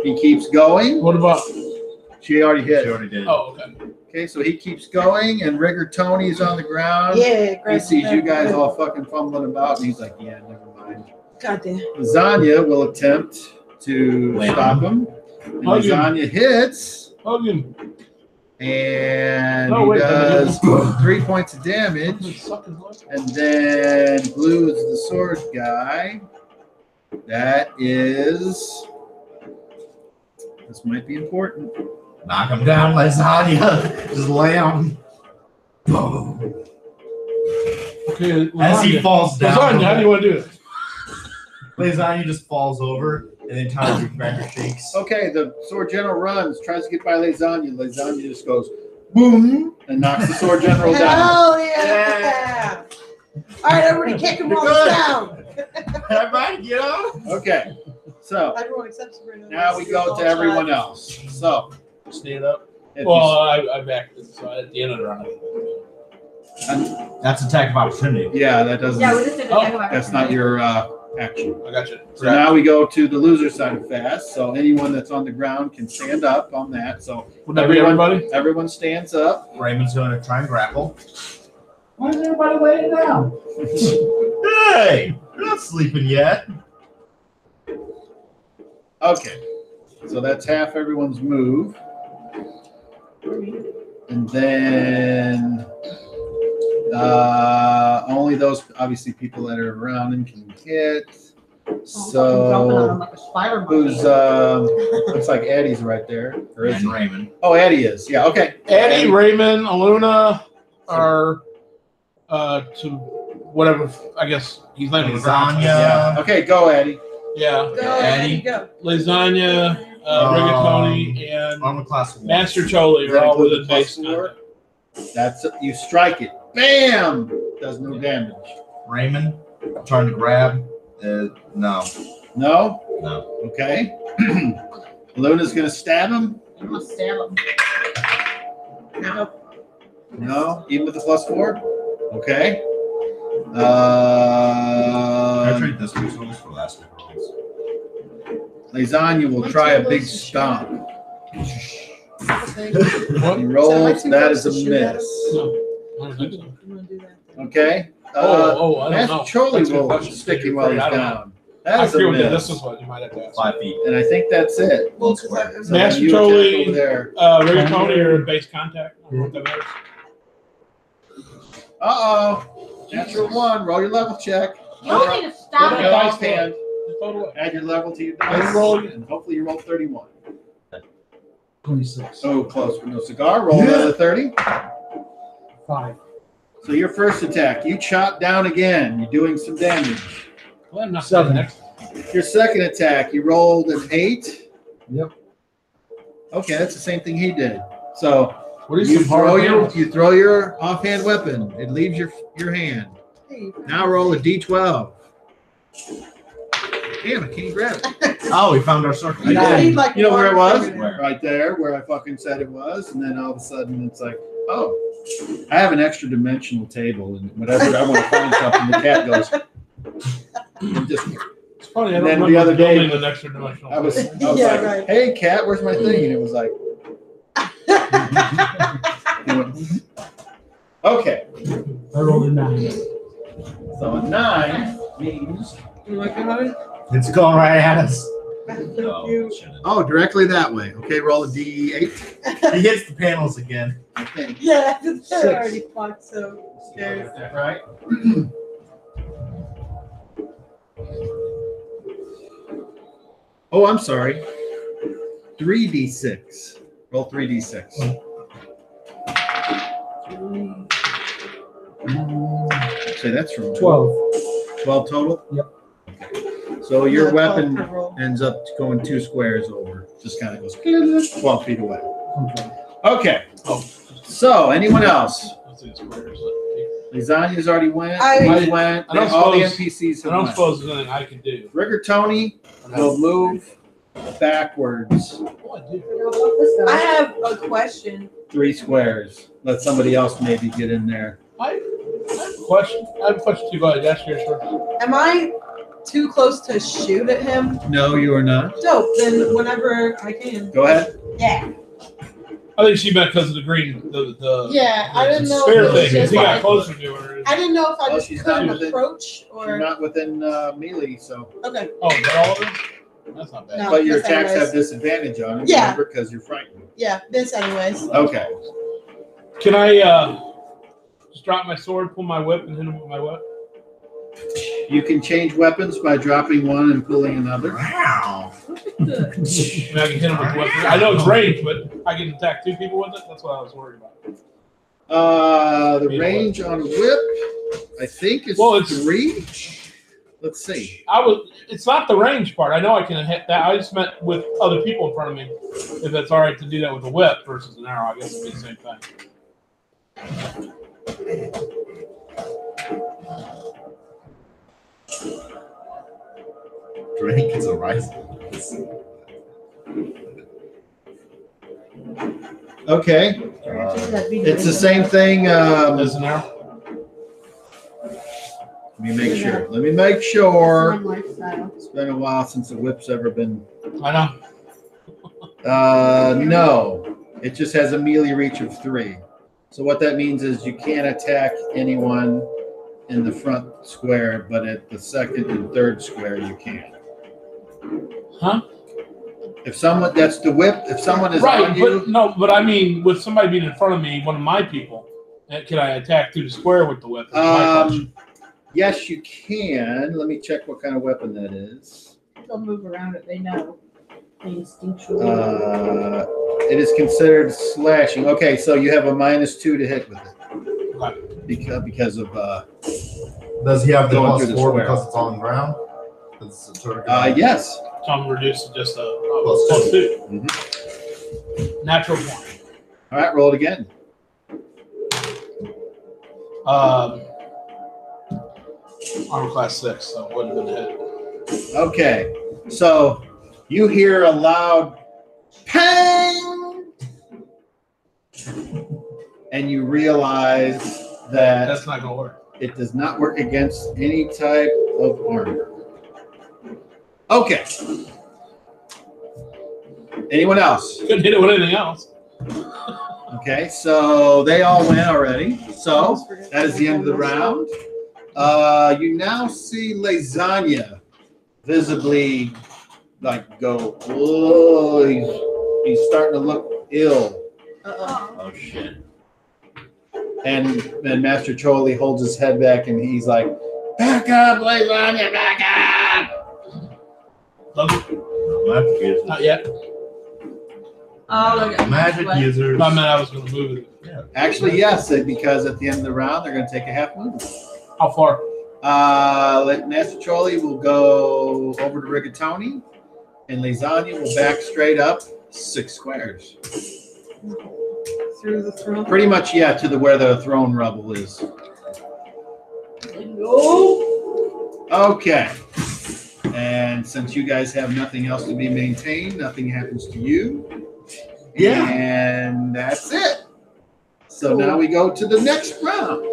[SPEAKER 5] He keeps going.
[SPEAKER 2] What about?
[SPEAKER 5] She already
[SPEAKER 7] She
[SPEAKER 5] hit.
[SPEAKER 7] already did.
[SPEAKER 2] Oh, okay.
[SPEAKER 5] Okay, so he keeps going, and Rigger Tony's on the ground.
[SPEAKER 3] Yeah,
[SPEAKER 5] He
[SPEAKER 3] grab
[SPEAKER 5] sees you guys all fucking fumbling about, and he's like, "Yeah, never mind."
[SPEAKER 3] Goddamn.
[SPEAKER 5] Lasagna will attempt to
[SPEAKER 7] Wait.
[SPEAKER 5] stop him. And
[SPEAKER 2] Hug him.
[SPEAKER 5] Lasagna hits,
[SPEAKER 2] Hug him.
[SPEAKER 5] and
[SPEAKER 2] No,
[SPEAKER 5] he
[SPEAKER 2] wait,
[SPEAKER 5] does
[SPEAKER 2] no.
[SPEAKER 5] 3 points of damage.
[SPEAKER 2] Suck his leg.
[SPEAKER 5] And then Blue is the sword guy. That is. This might be important.
[SPEAKER 7] Knock him down, lasagna. Just lay on him. Boom.
[SPEAKER 2] Okay.
[SPEAKER 7] As he
[SPEAKER 2] Lasagna.
[SPEAKER 7] falls down.
[SPEAKER 2] Lasagna, how do you want to do it?
[SPEAKER 7] Lasagna just falls over, and the entire cracker shakes.
[SPEAKER 5] Okay, the sword general runs, tries to get by Lasagna. Lasagna just goes boom and knocks the sword general down.
[SPEAKER 3] Hell yeah! All right, everybody, kick him while he's down.
[SPEAKER 7] Everybody, get up.
[SPEAKER 5] Okay, so
[SPEAKER 3] Everyone except Sabrina.
[SPEAKER 5] now we go to everyone else. So,
[SPEAKER 2] Stand up.
[SPEAKER 5] if
[SPEAKER 2] Well, I backed it, so at the end of the round.
[SPEAKER 7] That's attack of opportunity.
[SPEAKER 5] yeah, that doesn't.
[SPEAKER 6] Yeah, we just did the
[SPEAKER 2] Oh,
[SPEAKER 6] attack of
[SPEAKER 5] That's not
[SPEAKER 6] opportunity.
[SPEAKER 5] your action.
[SPEAKER 2] I got you.
[SPEAKER 5] So now we go to the loser side of fast. So anyone that's on the ground can stand up on that. So
[SPEAKER 2] Would that be everybody?
[SPEAKER 5] everyone stands up.
[SPEAKER 7] Raymond's going to try and grapple. Why is everybody laying down? Hey, you're not sleeping yet.
[SPEAKER 5] Okay, so that's half everyone's move. And then only those, obviously, people that are around him can hit.
[SPEAKER 6] Jumping on him
[SPEAKER 5] So
[SPEAKER 6] like a spider
[SPEAKER 5] who's,
[SPEAKER 6] monkey.
[SPEAKER 5] looks like Addie's right there. Or is
[SPEAKER 7] And
[SPEAKER 5] he?
[SPEAKER 7] Raymond.
[SPEAKER 5] Oh, Addie is. Yeah, okay.
[SPEAKER 2] Eddie, Raymond, Aluna are to whatever. I guess he's laying on the ground.
[SPEAKER 5] Yeah.
[SPEAKER 7] Lasagna.
[SPEAKER 5] Okay, go, Addie.
[SPEAKER 2] Yeah.
[SPEAKER 3] Go,
[SPEAKER 7] Eddie.
[SPEAKER 3] Eddie, go.
[SPEAKER 2] Lasagna, Rigatoni, and
[SPEAKER 7] Armor class 1.
[SPEAKER 2] Master Choli
[SPEAKER 5] Does that
[SPEAKER 2] are all
[SPEAKER 5] include
[SPEAKER 2] within
[SPEAKER 5] the
[SPEAKER 2] base.
[SPEAKER 5] +4? That's it. You strike it. Bam! Does no damage.
[SPEAKER 7] Raymond, trying to grab. No.
[SPEAKER 5] No?
[SPEAKER 7] No.
[SPEAKER 5] Okay. Luna's gonna stab him.
[SPEAKER 6] I'm gonna stab him. No.
[SPEAKER 5] No, even with the +4. Okay.
[SPEAKER 7] Can I trade this two souls for last week?
[SPEAKER 5] Lasagna will try a big stomp.
[SPEAKER 2] What?
[SPEAKER 5] He rolls.
[SPEAKER 3] too
[SPEAKER 5] That
[SPEAKER 3] close
[SPEAKER 5] is a
[SPEAKER 3] to shoot at
[SPEAKER 5] miss.
[SPEAKER 2] No, I don't think so.
[SPEAKER 3] I'm gonna do that.
[SPEAKER 5] Okay.
[SPEAKER 2] I don't
[SPEAKER 5] Master
[SPEAKER 2] know.
[SPEAKER 5] Choli
[SPEAKER 2] That's a good
[SPEAKER 5] will
[SPEAKER 2] question.
[SPEAKER 5] stick him while he's
[SPEAKER 2] I don't know.
[SPEAKER 5] down. That
[SPEAKER 2] I
[SPEAKER 5] is a
[SPEAKER 2] figured that
[SPEAKER 5] miss.
[SPEAKER 2] this is what you might have to ask.
[SPEAKER 7] 5 feet.
[SPEAKER 5] And I think that's it.
[SPEAKER 3] Well,
[SPEAKER 5] So
[SPEAKER 2] Master
[SPEAKER 5] you attack
[SPEAKER 2] Choli,
[SPEAKER 5] over there.
[SPEAKER 2] rigatoni or base contact. I don't know what that matters.
[SPEAKER 5] Uh-oh. Natural 1. Roll your level check.
[SPEAKER 6] You need to stop
[SPEAKER 5] Put
[SPEAKER 6] it.
[SPEAKER 5] it offhand.
[SPEAKER 2] Just throw it away.
[SPEAKER 5] Add your level to your
[SPEAKER 2] Let
[SPEAKER 5] dice.
[SPEAKER 2] it roll.
[SPEAKER 5] And hopefully you roll 31.
[SPEAKER 1] 26.
[SPEAKER 5] Oh, close with no cigar. Roll another 30.
[SPEAKER 1] 5.
[SPEAKER 5] So your first attack, you chop down again. You're doing some damage.
[SPEAKER 2] Well, I'm not
[SPEAKER 1] 7.
[SPEAKER 2] next.
[SPEAKER 5] Your second attack, you rolled an 8.
[SPEAKER 1] Yep.
[SPEAKER 5] Okay, that's the same thing he did. So
[SPEAKER 2] What is
[SPEAKER 5] you
[SPEAKER 2] some
[SPEAKER 5] throw
[SPEAKER 2] hard
[SPEAKER 5] your
[SPEAKER 2] damage?
[SPEAKER 5] you throw your offhand weapon. It leaves your hand.
[SPEAKER 3] Hey,
[SPEAKER 5] Now roll a d12. Damn, I can't grab it.
[SPEAKER 7] Oh, we found our circle.
[SPEAKER 5] I
[SPEAKER 3] you
[SPEAKER 5] did.
[SPEAKER 3] need, like,
[SPEAKER 5] You know where it
[SPEAKER 3] one
[SPEAKER 5] was?
[SPEAKER 3] finger.
[SPEAKER 5] Right there, where I fucking said it was, and then all of a sudden it's like, oh, I have an extra dimensional table, and whenever I want to find something, the cat goes. And just,
[SPEAKER 2] It's funny. I
[SPEAKER 5] And
[SPEAKER 2] don't
[SPEAKER 5] then the
[SPEAKER 2] remember
[SPEAKER 5] other day,
[SPEAKER 2] building an extra dimensional.
[SPEAKER 5] I was
[SPEAKER 3] Yeah,
[SPEAKER 5] like,
[SPEAKER 3] right.
[SPEAKER 5] hey cat, where's my thing? And it was like, you went, okay.
[SPEAKER 1] I rolled a 9.
[SPEAKER 5] So a 9 means,
[SPEAKER 3] You like it, honey?
[SPEAKER 7] It's going right at us.
[SPEAKER 6] Oh,
[SPEAKER 3] You-
[SPEAKER 5] oh, directly that way. Okay, roll a d8.
[SPEAKER 7] He hits the panels again.
[SPEAKER 5] I think.
[SPEAKER 3] Yeah, they're
[SPEAKER 1] 6.
[SPEAKER 3] already fucked, so scared.
[SPEAKER 5] Right. Oh, I'm sorry. 3d6. Roll 3d6. Say that's from
[SPEAKER 1] 12.
[SPEAKER 5] 12 total?
[SPEAKER 1] Yep.
[SPEAKER 5] So your
[SPEAKER 3] Yeah, 12
[SPEAKER 5] weapon
[SPEAKER 3] per roll.
[SPEAKER 5] ends up going 2 squares over. Just kind of goes 12 feet away.
[SPEAKER 1] Okay.
[SPEAKER 5] Okay.
[SPEAKER 2] Oh.
[SPEAKER 5] So anyone else?
[SPEAKER 2] Let's see, it's squares.
[SPEAKER 5] Lasagna's already went.
[SPEAKER 3] I-
[SPEAKER 5] He went.
[SPEAKER 2] I don't
[SPEAKER 5] All the
[SPEAKER 2] suppose-
[SPEAKER 5] NPCs
[SPEAKER 2] I
[SPEAKER 5] have
[SPEAKER 2] don't
[SPEAKER 5] went.
[SPEAKER 2] suppose there's anything I can do.
[SPEAKER 5] Rigatoni will move backwards
[SPEAKER 2] Oh, I do.
[SPEAKER 3] I have a question.
[SPEAKER 5] 3 squares. Let somebody else maybe get in there.
[SPEAKER 2] I have a question. I have a question too. Go ahead. Ask yours first.
[SPEAKER 3] Am I too close to shoot at him?
[SPEAKER 5] No, you are not.
[SPEAKER 3] Dope. Then whenever I can.
[SPEAKER 5] Go ahead.
[SPEAKER 3] Yeah.
[SPEAKER 2] I think she meant because of the green, the
[SPEAKER 3] Yeah, I didn't know.
[SPEAKER 2] spare
[SPEAKER 3] if it was
[SPEAKER 2] thing.
[SPEAKER 3] just
[SPEAKER 2] He got
[SPEAKER 3] like-
[SPEAKER 2] closer to her.
[SPEAKER 3] I didn't know if I
[SPEAKER 5] Oh,
[SPEAKER 3] just
[SPEAKER 5] she's
[SPEAKER 3] couldn't
[SPEAKER 5] not within-
[SPEAKER 3] approach
[SPEAKER 5] You're
[SPEAKER 3] or.
[SPEAKER 5] not within melee, so.
[SPEAKER 3] Okay.
[SPEAKER 2] Oh, is that all of them? That's not bad.
[SPEAKER 3] No.
[SPEAKER 5] But your
[SPEAKER 3] just
[SPEAKER 5] attacks
[SPEAKER 3] anyways.
[SPEAKER 5] have disadvantage on them.
[SPEAKER 3] Yeah.
[SPEAKER 5] Remember, because you're frightened.
[SPEAKER 3] Yeah. This, anyways.
[SPEAKER 5] Okay.
[SPEAKER 2] Can I just drop my sword, pull my whip, and hit him with my whip?
[SPEAKER 5] You can change weapons by dropping one and pulling another.
[SPEAKER 7] Wow.
[SPEAKER 2] I mean, I can hit him with whip. I know it's range, but I can attack 2 people with it. That's what I was worried about.
[SPEAKER 5] The range on a whip, I think, is
[SPEAKER 2] Well, it's-
[SPEAKER 5] 3. Let's see.
[SPEAKER 2] It's not the range part. I know I can hit that. I just meant with other people in front of me. If it's all right to do that with a whip versus an arrow, I guess it'd be the same thing.
[SPEAKER 7] Drake is a rising.
[SPEAKER 5] Okay. It's the same thing.
[SPEAKER 2] As an arrow.
[SPEAKER 5] Let me make sure. Let me make sure.
[SPEAKER 6] lifestyle.
[SPEAKER 5] It's been a while since the whip's ever been.
[SPEAKER 2] I know.
[SPEAKER 5] No. It just has a melee reach of 3. So what that means is you can't attack anyone in the front square, but at the second and third square you can.
[SPEAKER 2] Huh?
[SPEAKER 5] If someone, that's the whip. If someone is
[SPEAKER 2] Right,
[SPEAKER 5] on you,
[SPEAKER 2] but no, but I mean, with somebody being in front of me, one of my people, can I attack through the square with the whip? That's my question.
[SPEAKER 5] yes, you can. Let me check what kind of weapon that is.
[SPEAKER 6] They'll move around it. They know. They instinctually.
[SPEAKER 5] It is considered slashing. Okay, so you have a -2 to hit with it
[SPEAKER 2] Right.
[SPEAKER 5] because of.
[SPEAKER 7] Does he have the
[SPEAKER 5] Going through the
[SPEAKER 7] +4
[SPEAKER 5] square.
[SPEAKER 7] because it's on the ground? It's a sort of
[SPEAKER 5] Yes.
[SPEAKER 2] So I'm reduced to just a
[SPEAKER 7] +2.
[SPEAKER 2] +2. Natural 1.
[SPEAKER 5] All right, roll it again.
[SPEAKER 2] Armor class 6, so it wouldn't have been a hit.
[SPEAKER 5] Okay, so You hear a loud pang, and you realize that
[SPEAKER 2] That's not gonna work.
[SPEAKER 5] it does not work against any type of armor. Okay. Anyone else?
[SPEAKER 2] Couldn't hit it with anything else.
[SPEAKER 5] Okay, so they all win already. So that is the end of the round. You now see Lasagna visibly like go, oh, he's starting to look ill.
[SPEAKER 4] Oh shit.
[SPEAKER 5] And then Master Choli holds his head back and he's like, back up, Lasagna, back up.
[SPEAKER 4] Magic users.
[SPEAKER 2] Not yet.
[SPEAKER 6] Oh, okay.
[SPEAKER 4] Magic users.
[SPEAKER 2] I meant I was gonna move it.
[SPEAKER 5] Actually, yes, because at the end of the round, they're going to take a half move.
[SPEAKER 2] How far?
[SPEAKER 5] Master Choli will go over to Rigatoni, and Lasagna will back straight up 6 squares.
[SPEAKER 3] Through the throne.
[SPEAKER 5] Pretty much, yeah, to where the throne rubble is.
[SPEAKER 6] No.
[SPEAKER 5] Okay. And since you guys have nothing else to be maintained, nothing happens to you.
[SPEAKER 4] Yeah.
[SPEAKER 5] And that's it. So now we go to the next round.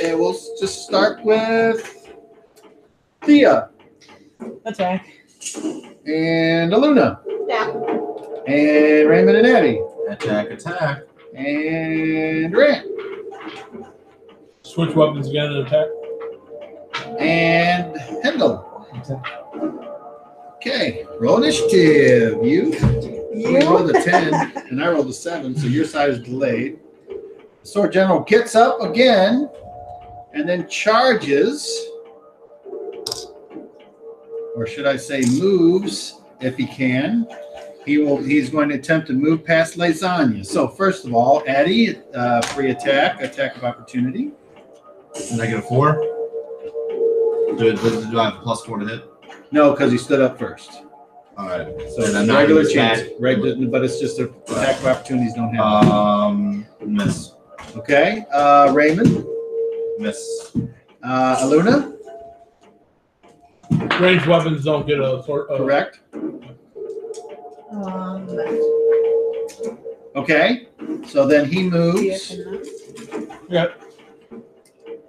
[SPEAKER 5] And we'll just start with Thea
[SPEAKER 3] Attack.
[SPEAKER 5] and Aluna
[SPEAKER 6] Yeah.
[SPEAKER 5] and Raymond and Eddie
[SPEAKER 4] Attack, attack.
[SPEAKER 5] and Grant
[SPEAKER 2] Switch weapons again and attack.
[SPEAKER 5] and Hendel. Okay, roll initiative. You rolled a 10 and I rolled a 7, so your side is delayed. The Sword General gets up again and then charges, or should I say moves if he can. He's going to attempt to move past Lasagna. So first of all, Eddie, free attack of opportunity.
[SPEAKER 4] -4. Do I have +4 to hit?
[SPEAKER 5] No, because he stood up first.
[SPEAKER 4] All right.
[SPEAKER 5] So
[SPEAKER 4] And
[SPEAKER 5] it's
[SPEAKER 4] I'm not
[SPEAKER 5] regular
[SPEAKER 4] gonna
[SPEAKER 5] chance,
[SPEAKER 4] attack.
[SPEAKER 5] but it's just a attack of opportunities don't happen.
[SPEAKER 4] Miss.
[SPEAKER 5] Okay, Raymond,
[SPEAKER 4] Miss.
[SPEAKER 5] Aluna,
[SPEAKER 2] Ranged weapons don't get a sort of.
[SPEAKER 5] correct. Okay, so then he moves,
[SPEAKER 2] Yeah.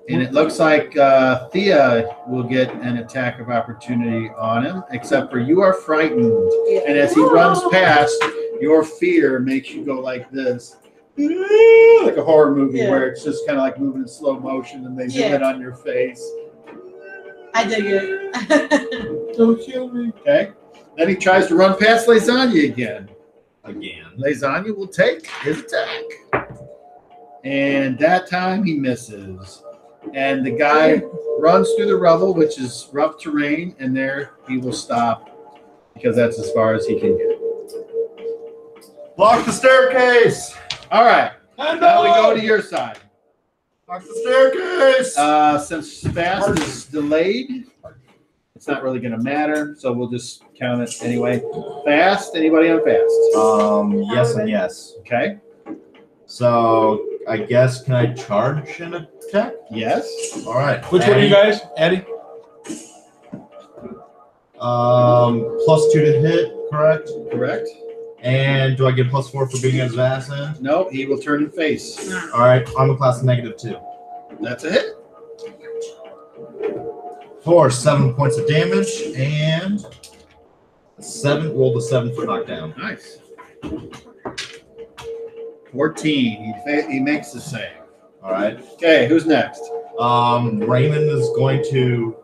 [SPEAKER 5] and it looks like Thea will get an attack of opportunity on him, except for you are frightened. And as he runs past, your fear makes you go like this. Like a horror movie where it's just kind of like moving in slow motion and they zoom in on your face.
[SPEAKER 3] I dig it.
[SPEAKER 2] Don't kill me.
[SPEAKER 5] Okay, then he tries to run past Lasagna again.
[SPEAKER 4] Again.
[SPEAKER 5] Lasagna will take his attack. And that time he misses. And the guy runs through the rubble, which is rough terrain, and there he will stop because that's as far as he can get.
[SPEAKER 7] Block the staircase.
[SPEAKER 5] All right, now we go to your side.
[SPEAKER 7] Block the staircase.
[SPEAKER 5] Since fast is delayed, it's not really going to matter, so we'll just count it anyway. Fast, anybody on fast?
[SPEAKER 4] Yes and yes.
[SPEAKER 5] Okay,
[SPEAKER 4] So I guess can I charge an attack?
[SPEAKER 5] yes.
[SPEAKER 4] All right.
[SPEAKER 2] Which one are you guys? Eddie?
[SPEAKER 4] +2 to hit, correct?
[SPEAKER 5] Correct.
[SPEAKER 4] And do I get +4 for beating his ass in?
[SPEAKER 5] No, he will turn and face.
[SPEAKER 4] All right. Armor class -2.
[SPEAKER 5] That's a hit.
[SPEAKER 4] For 7 points of damage and 7. Roll the 7 for knockdown.
[SPEAKER 5] Nice. 14. He makes the save.
[SPEAKER 4] All right.
[SPEAKER 5] Okay, who's next?
[SPEAKER 4] Raymond is going to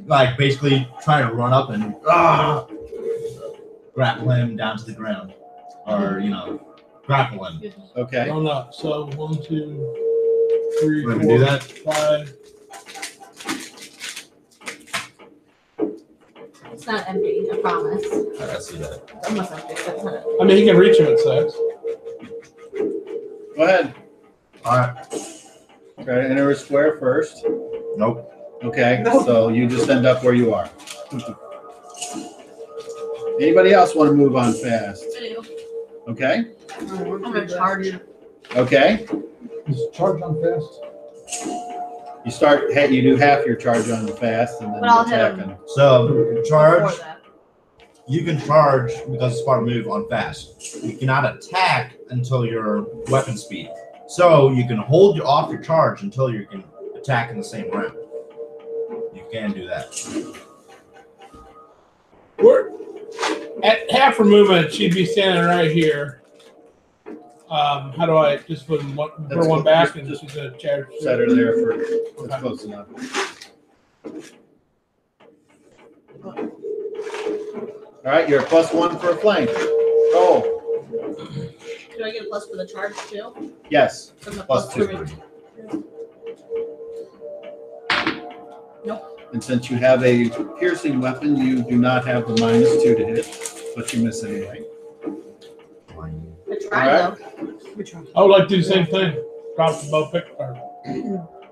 [SPEAKER 4] like basically try to run up and grapple him down to the ground, or grapple him.
[SPEAKER 5] Okay.
[SPEAKER 2] No, no. So 1, 2, 3,
[SPEAKER 4] We're
[SPEAKER 2] 4,
[SPEAKER 4] gonna do that?
[SPEAKER 2] 5.
[SPEAKER 6] It's not empty, I promise.
[SPEAKER 4] I see that.
[SPEAKER 6] It's almost empty, but it's not empty.
[SPEAKER 2] I mean, he can reach him at 6.
[SPEAKER 5] Go ahead.
[SPEAKER 4] All right.
[SPEAKER 5] Try to enter a square first.
[SPEAKER 4] Nope.
[SPEAKER 5] Okay, so you just end up where you are. Anybody else want to move on fast? Okay.
[SPEAKER 6] I'm gonna charge you.
[SPEAKER 5] Okay.
[SPEAKER 1] Is charge on fast?
[SPEAKER 5] You do half your charge on the fast and then
[SPEAKER 6] But
[SPEAKER 5] you
[SPEAKER 6] I'll hit
[SPEAKER 5] attack
[SPEAKER 6] him.
[SPEAKER 5] him.
[SPEAKER 4] So
[SPEAKER 6] Before
[SPEAKER 4] charge.
[SPEAKER 6] that.
[SPEAKER 7] you can charge because it's part of move on fast. You cannot attack until your weapon speed. So you can hold off your charge until you can attack in the same round. You can do that.
[SPEAKER 2] We're at half her movement. She'd be standing right here. How do I just put one back and just a charge?
[SPEAKER 5] Set her there for that's close enough. All right, you're a +1 for a flank. Roll.
[SPEAKER 6] Do I get a plus for the charge too?
[SPEAKER 5] Yes.
[SPEAKER 6] From the
[SPEAKER 5] +2.
[SPEAKER 6] for Nope.
[SPEAKER 5] And since you have a piercing weapon, you do not have the -2 to hit, but you miss anyway.
[SPEAKER 6] I tried though.
[SPEAKER 2] I would like to do the same thing. Drop the bow,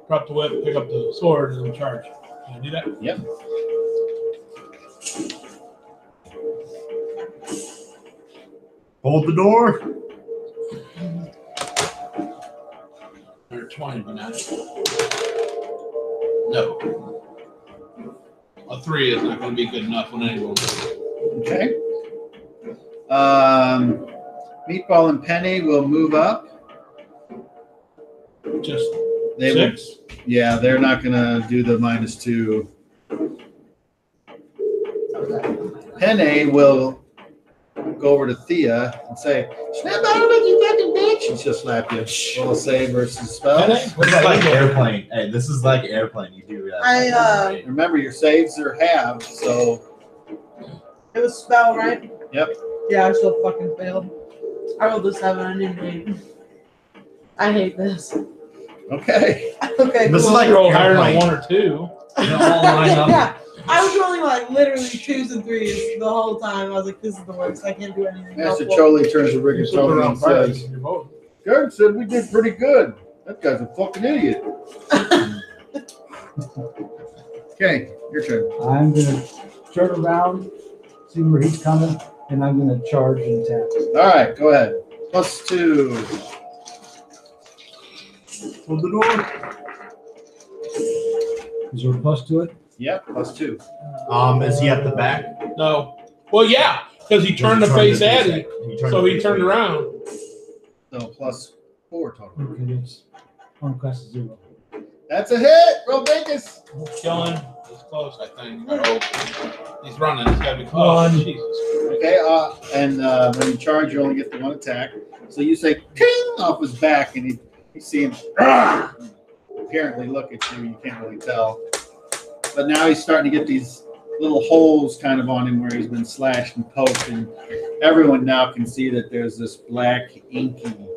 [SPEAKER 2] drop the whip, pick up the sword, and then charge. Can I do that?
[SPEAKER 5] Yep.
[SPEAKER 7] Hold the door.
[SPEAKER 2] Or 20 would be nice. No. A 3 is not going to be good enough on anyone.
[SPEAKER 5] Okay. Meatball and Penny will move up.
[SPEAKER 2] Just
[SPEAKER 5] They
[SPEAKER 2] 6.
[SPEAKER 5] will. Yeah, they're not gonna do the -2. Penny will go over to Thea and say, "Snap out of it, you fucking bitch!" And she'll slap you. Roll a save versus spell.
[SPEAKER 2] Penny?
[SPEAKER 7] This is like airplane. Hey, this is like airplane. You do that.
[SPEAKER 5] Remember, your saves are halved, so
[SPEAKER 3] It was spell, right?
[SPEAKER 5] Yep.
[SPEAKER 3] Yeah, I still fucking failed. I rolled a 7. I didn't 8. I hate this.
[SPEAKER 5] okay.
[SPEAKER 3] Okay,
[SPEAKER 7] This is
[SPEAKER 3] cool.
[SPEAKER 7] like
[SPEAKER 2] Roll higher than
[SPEAKER 7] airplane.
[SPEAKER 2] 1 or 2.
[SPEAKER 4] You know, all line up.
[SPEAKER 3] Yeah, I was rolling like literally 2s and 3s the whole time. I was like, this is the worst. I can't do anything.
[SPEAKER 5] Master
[SPEAKER 3] helpful.
[SPEAKER 5] Choli turns to
[SPEAKER 2] You're slipping
[SPEAKER 5] Rigatoni
[SPEAKER 2] around
[SPEAKER 5] and
[SPEAKER 2] fire.
[SPEAKER 5] says,
[SPEAKER 2] You're both.
[SPEAKER 5] "Gerd said we did pretty good. That guy's a fucking idiot." Okay, your turn.
[SPEAKER 1] I'm gonna turn around, see where he's coming, and I'm gonna charge and attack.
[SPEAKER 5] All right, go ahead. +2.
[SPEAKER 7] Hold the door.
[SPEAKER 1] Is there a plus to it?
[SPEAKER 5] Yep, +2.
[SPEAKER 7] Is he at the back?
[SPEAKER 2] No. Well, yeah, because he turned the face at it. So he turned around.
[SPEAKER 5] So +4 total.
[SPEAKER 1] Okay, it's on class 0.
[SPEAKER 5] That's a hit. Roll Vegas.
[SPEAKER 2] Killing. He's close, I think. I hope. He's running. He's got to be close.
[SPEAKER 1] One.
[SPEAKER 2] Jesus.
[SPEAKER 5] Okay, and when you charge, you only get the 1 attack. So you say "ting" off his back, and you see him apparently look at you. You can't really tell, but now he's starting to get these little holes kind of on him where he's been slashed and poked, and everyone now can see that there's this black inky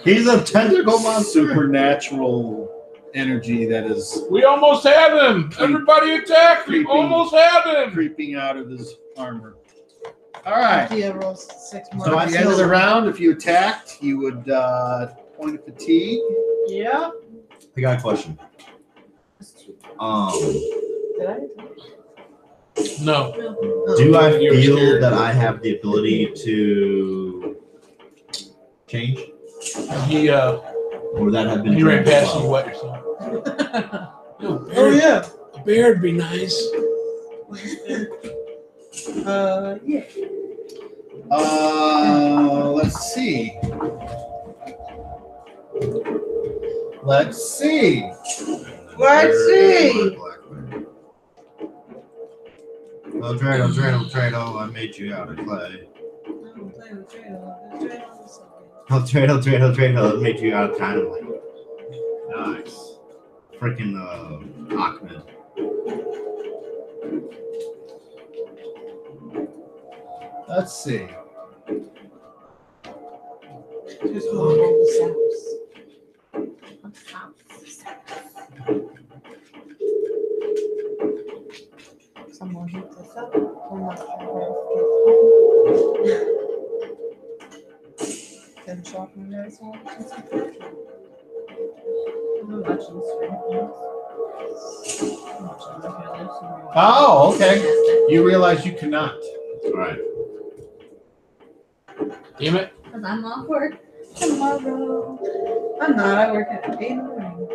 [SPEAKER 7] He's a tentacle monster.
[SPEAKER 5] supernatural energy that is
[SPEAKER 2] We almost have him. Everybody attack. We
[SPEAKER 5] Creeping.
[SPEAKER 2] almost have him.
[SPEAKER 5] creeping out of his armor. All right.
[SPEAKER 3] Yeah, rolls 6 more.
[SPEAKER 7] So
[SPEAKER 5] At the end of the round, if you attacked, you would point of fatigue.
[SPEAKER 3] Yeah.
[SPEAKER 7] I got a question.
[SPEAKER 3] Did I?
[SPEAKER 2] No.
[SPEAKER 7] Do I
[SPEAKER 2] You're
[SPEAKER 7] feel
[SPEAKER 2] scared.
[SPEAKER 7] that I have the ability to change,
[SPEAKER 2] He
[SPEAKER 7] or that have been?
[SPEAKER 2] he ran
[SPEAKER 7] drained as
[SPEAKER 2] past you.
[SPEAKER 7] well?
[SPEAKER 2] Wet yourself. No,
[SPEAKER 3] Oh yeah.
[SPEAKER 2] A bear would be nice.
[SPEAKER 3] Yeah.
[SPEAKER 5] Let's see. Let's see.
[SPEAKER 3] Let's see.
[SPEAKER 7] Trado, I made you out of clay. Trado, I made you out of dynamite. Nice. Freaking Ahmed.
[SPEAKER 5] Let's see.
[SPEAKER 3] Just roll the saps. Someone hit this up. We're not sure where it's Can shop in there as well.
[SPEAKER 5] Oh, okay. You realize you cannot.
[SPEAKER 7] All right.
[SPEAKER 2] Damn it.
[SPEAKER 6] Because I'm off work.
[SPEAKER 3] Tomorrow. I'm not. I work at 8 in the morning.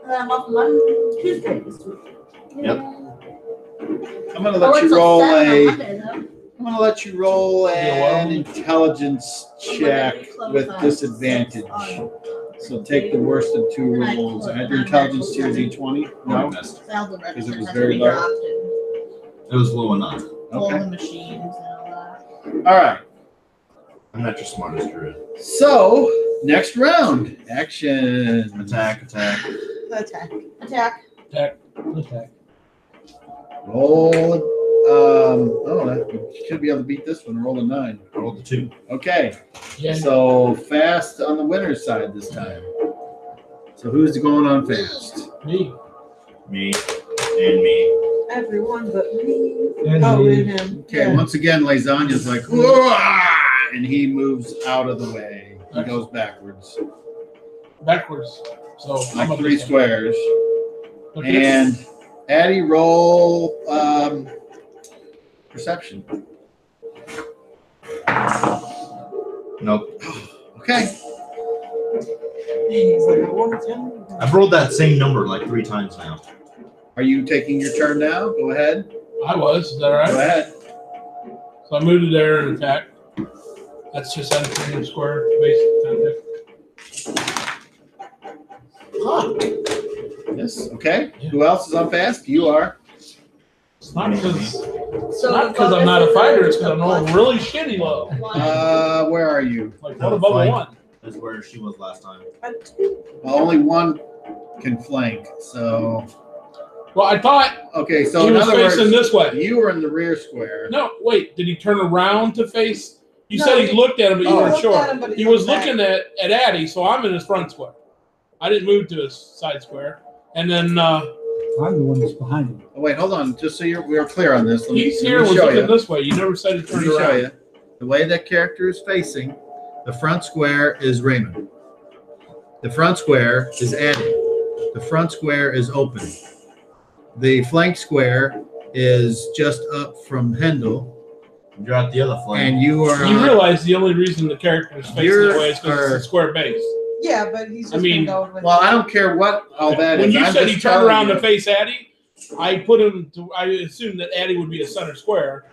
[SPEAKER 6] And I'm off Monday, Tuesday this week.
[SPEAKER 7] Yep.
[SPEAKER 5] I'm gonna let you roll I'm gonna let you roll an
[SPEAKER 2] Yeah,
[SPEAKER 5] intelligence check with disadvantage. So take the worst of two rolls. Add your intelligence to your D20. No,
[SPEAKER 6] Because
[SPEAKER 5] it was very low.
[SPEAKER 7] It was low enough.
[SPEAKER 6] All
[SPEAKER 5] Okay.
[SPEAKER 6] the machines and all
[SPEAKER 5] All right.
[SPEAKER 7] I'm not your smartest druid.
[SPEAKER 5] So next round, action.
[SPEAKER 7] Attack, attack.
[SPEAKER 3] Attack.
[SPEAKER 6] that. Attack.
[SPEAKER 1] Attack.
[SPEAKER 5] Roll. You should be able to beat this one. Roll a 9.
[SPEAKER 7] I rolled the 2.
[SPEAKER 5] Okay.
[SPEAKER 2] Yeah.
[SPEAKER 5] So fast on the winner's side this time. So who's going on fast?
[SPEAKER 2] Me.
[SPEAKER 7] Me and me.
[SPEAKER 3] Everyone but me.
[SPEAKER 1] And
[SPEAKER 3] Oh,
[SPEAKER 1] me.
[SPEAKER 3] and him.
[SPEAKER 5] Okay, once again, Lasagna's like, "Whoa!" and he moves out of the way. He goes backwards,
[SPEAKER 2] Backwards. So
[SPEAKER 5] like
[SPEAKER 2] I'm
[SPEAKER 5] 3 squares.
[SPEAKER 2] Okay.
[SPEAKER 5] And Addie, roll perception.
[SPEAKER 7] Nope.
[SPEAKER 5] Okay.
[SPEAKER 3] He's like, I want to tell you.
[SPEAKER 7] I've rolled that same number like 3 times now.
[SPEAKER 5] Are you taking your turn now? Go ahead.
[SPEAKER 2] I was. Is that all right?
[SPEAKER 5] Go ahead.
[SPEAKER 2] So I moved to there and attack. That's just entering the square base.
[SPEAKER 5] Yes. Okay. Who else is on fast? You are.
[SPEAKER 2] It's not because
[SPEAKER 6] So
[SPEAKER 2] I'm not a fighter. It's because I'm rolling really shitty low.
[SPEAKER 5] Where are you?
[SPEAKER 2] Like one above a 1.
[SPEAKER 7] That's where she was last time.
[SPEAKER 5] Well, only one can flank. So
[SPEAKER 2] Well, I thought
[SPEAKER 5] okay. So
[SPEAKER 2] he
[SPEAKER 5] in
[SPEAKER 2] was
[SPEAKER 5] other
[SPEAKER 2] facing
[SPEAKER 5] words,
[SPEAKER 2] this way.
[SPEAKER 5] you were in the rear square.
[SPEAKER 2] No, wait. Did he turn around to face? You
[SPEAKER 3] No,
[SPEAKER 2] said he
[SPEAKER 3] he-
[SPEAKER 2] looked at him, but you
[SPEAKER 5] Oh.
[SPEAKER 2] weren't
[SPEAKER 3] Looked at
[SPEAKER 2] sure.
[SPEAKER 3] him, but
[SPEAKER 2] He
[SPEAKER 3] looked
[SPEAKER 2] was
[SPEAKER 3] back.
[SPEAKER 2] looking at Addie, so I'm in his front square. I didn't move to his side square. And then
[SPEAKER 1] I'm the one that's behind him.
[SPEAKER 5] Oh, wait, hold on. Just so we are clear on this.
[SPEAKER 2] he's
[SPEAKER 5] let
[SPEAKER 2] here
[SPEAKER 5] me
[SPEAKER 2] was
[SPEAKER 5] show
[SPEAKER 2] looking
[SPEAKER 5] you.
[SPEAKER 2] this way. You never said he
[SPEAKER 5] Let
[SPEAKER 2] turned
[SPEAKER 5] me show
[SPEAKER 2] around.
[SPEAKER 5] you. The way that character is facing, the front square is Raymond. The front square is Addie. The front square is open. The flank square is just up from Hendel.
[SPEAKER 7] You're at the other flank.
[SPEAKER 5] And you are
[SPEAKER 2] You
[SPEAKER 5] on-
[SPEAKER 2] realize the only reason the character is facing
[SPEAKER 5] You're-
[SPEAKER 2] that way is because it's a square base.
[SPEAKER 3] Yeah, but he's just
[SPEAKER 2] I mean,
[SPEAKER 3] going with
[SPEAKER 5] Well, I don't care what all that
[SPEAKER 2] When
[SPEAKER 5] is.
[SPEAKER 2] you
[SPEAKER 5] I'm
[SPEAKER 2] said
[SPEAKER 5] just
[SPEAKER 2] he turned
[SPEAKER 5] telling
[SPEAKER 2] around
[SPEAKER 5] you.
[SPEAKER 2] to face Addie, I assumed that Addie would be a center square.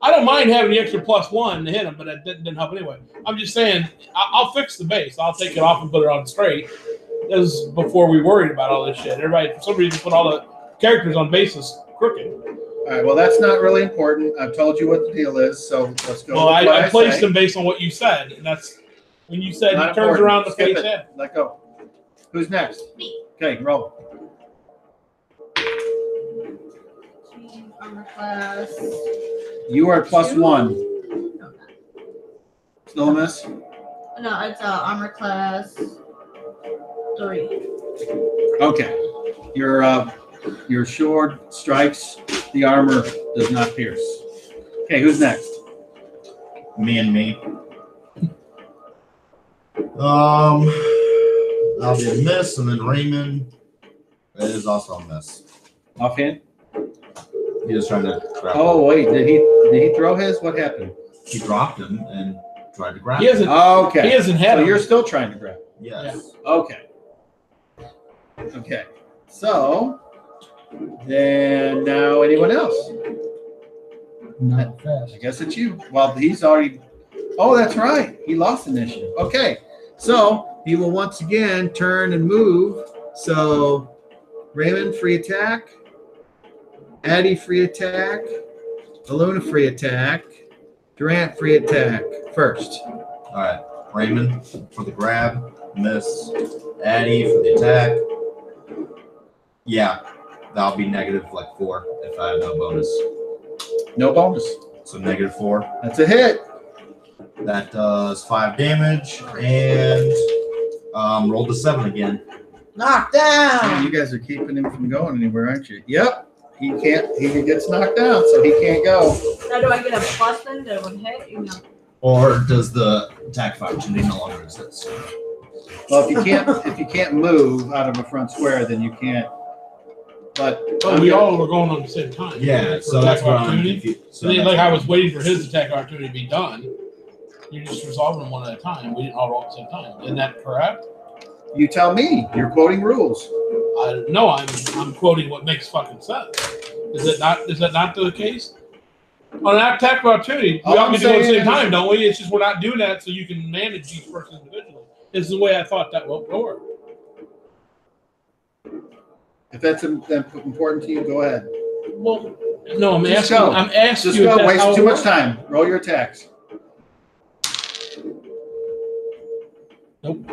[SPEAKER 2] I don't mind having the extra +1 to hit him, but that didn't help anyway. I'm just saying, I'll fix the base. I'll take it off and put it on straight. That was before we worried about all this shit. Everybody, for some reason, put all the characters on bases crooked.
[SPEAKER 5] All right, well, that's not really important. I've told you what the deal is, so let's go.
[SPEAKER 2] Well,
[SPEAKER 5] with what
[SPEAKER 2] I placed
[SPEAKER 5] say.
[SPEAKER 2] them based on what you said, and that's when you said
[SPEAKER 5] Not
[SPEAKER 2] he turns
[SPEAKER 5] important.
[SPEAKER 2] around to
[SPEAKER 5] Skip
[SPEAKER 2] face
[SPEAKER 5] it.
[SPEAKER 2] Addie.
[SPEAKER 5] Let go. Who's next?
[SPEAKER 6] Me.
[SPEAKER 5] Okay, roll.
[SPEAKER 6] Armor class.
[SPEAKER 5] You are +1.
[SPEAKER 6] No, not.
[SPEAKER 5] Still a miss?
[SPEAKER 6] No, it's armor class 3.
[SPEAKER 5] Okay. Your sword strikes, the armor does not pierce. Okay, who's next?
[SPEAKER 7] Me and me. I'll be a miss, and then Raymond is also a miss.
[SPEAKER 5] Offhand?
[SPEAKER 7] He was trying to grab him.
[SPEAKER 5] Oh wait, did he throw his? What happened?
[SPEAKER 7] He dropped him and tried to grab
[SPEAKER 2] He
[SPEAKER 7] him.
[SPEAKER 2] hasn't.
[SPEAKER 5] Okay.
[SPEAKER 2] He hasn't had
[SPEAKER 5] So
[SPEAKER 2] him.
[SPEAKER 5] you're still trying to grab.
[SPEAKER 7] Yes.
[SPEAKER 5] Okay. Okay. So then now anyone else?
[SPEAKER 1] Not fast.
[SPEAKER 5] I guess it's you. Well, he's already. Oh, that's right. He lost initiative. Okay. So he will once again turn and move. So Raymond, free attack. Addie, free attack. Aluna, free attack. Durant, free attack. First.
[SPEAKER 7] All right. Raymond for the grab. Miss. Addie for the attack. Yeah. That'll be negative like 4 if I have no bonus.
[SPEAKER 5] No bonus.
[SPEAKER 7] So negative 4.
[SPEAKER 5] That's a hit.
[SPEAKER 7] That does 5 damage and rolled a 7 again.
[SPEAKER 3] knocked
[SPEAKER 5] Man,
[SPEAKER 3] down.
[SPEAKER 5] you guys are keeping him from going anywhere, aren't you? Yep. He can't. He gets knocked down, so he can't go.
[SPEAKER 6] Now, do I get a plus then to one hit? You know.
[SPEAKER 7] Or does the attack of opportunity no longer exist?
[SPEAKER 5] Well, if you can't move out of a front square, then you can't. But
[SPEAKER 2] But we all were going on at the same time.
[SPEAKER 7] Yeah,
[SPEAKER 2] For
[SPEAKER 7] so
[SPEAKER 2] attack
[SPEAKER 7] that's what I'm
[SPEAKER 2] opportunity.
[SPEAKER 7] confused.
[SPEAKER 2] So then, like I was waiting for his attack opportunity to be done. You're just resolving them one at a time. We didn't all roll at the same time. Isn't that correct?
[SPEAKER 5] you tell me. You're quoting rules.
[SPEAKER 2] No, I'm quoting what makes fucking sense. Is that not the case? On an attack of opportunity, we
[SPEAKER 5] All
[SPEAKER 2] all
[SPEAKER 5] I'm
[SPEAKER 2] get to go at the
[SPEAKER 5] saying
[SPEAKER 2] same
[SPEAKER 5] is-
[SPEAKER 2] time, don't we? It's just we're not doing that so you can manage each person individually. This is the way I thought that would work.
[SPEAKER 5] If that's important to you, go ahead.
[SPEAKER 2] Well, no, I'm
[SPEAKER 5] Just
[SPEAKER 2] asking.
[SPEAKER 5] go.
[SPEAKER 2] I'm asking
[SPEAKER 5] Just
[SPEAKER 2] you. if
[SPEAKER 5] go.
[SPEAKER 2] that's
[SPEAKER 5] Waste
[SPEAKER 2] how it
[SPEAKER 5] too much
[SPEAKER 2] works.
[SPEAKER 5] time. Roll your attacks.
[SPEAKER 2] Nope.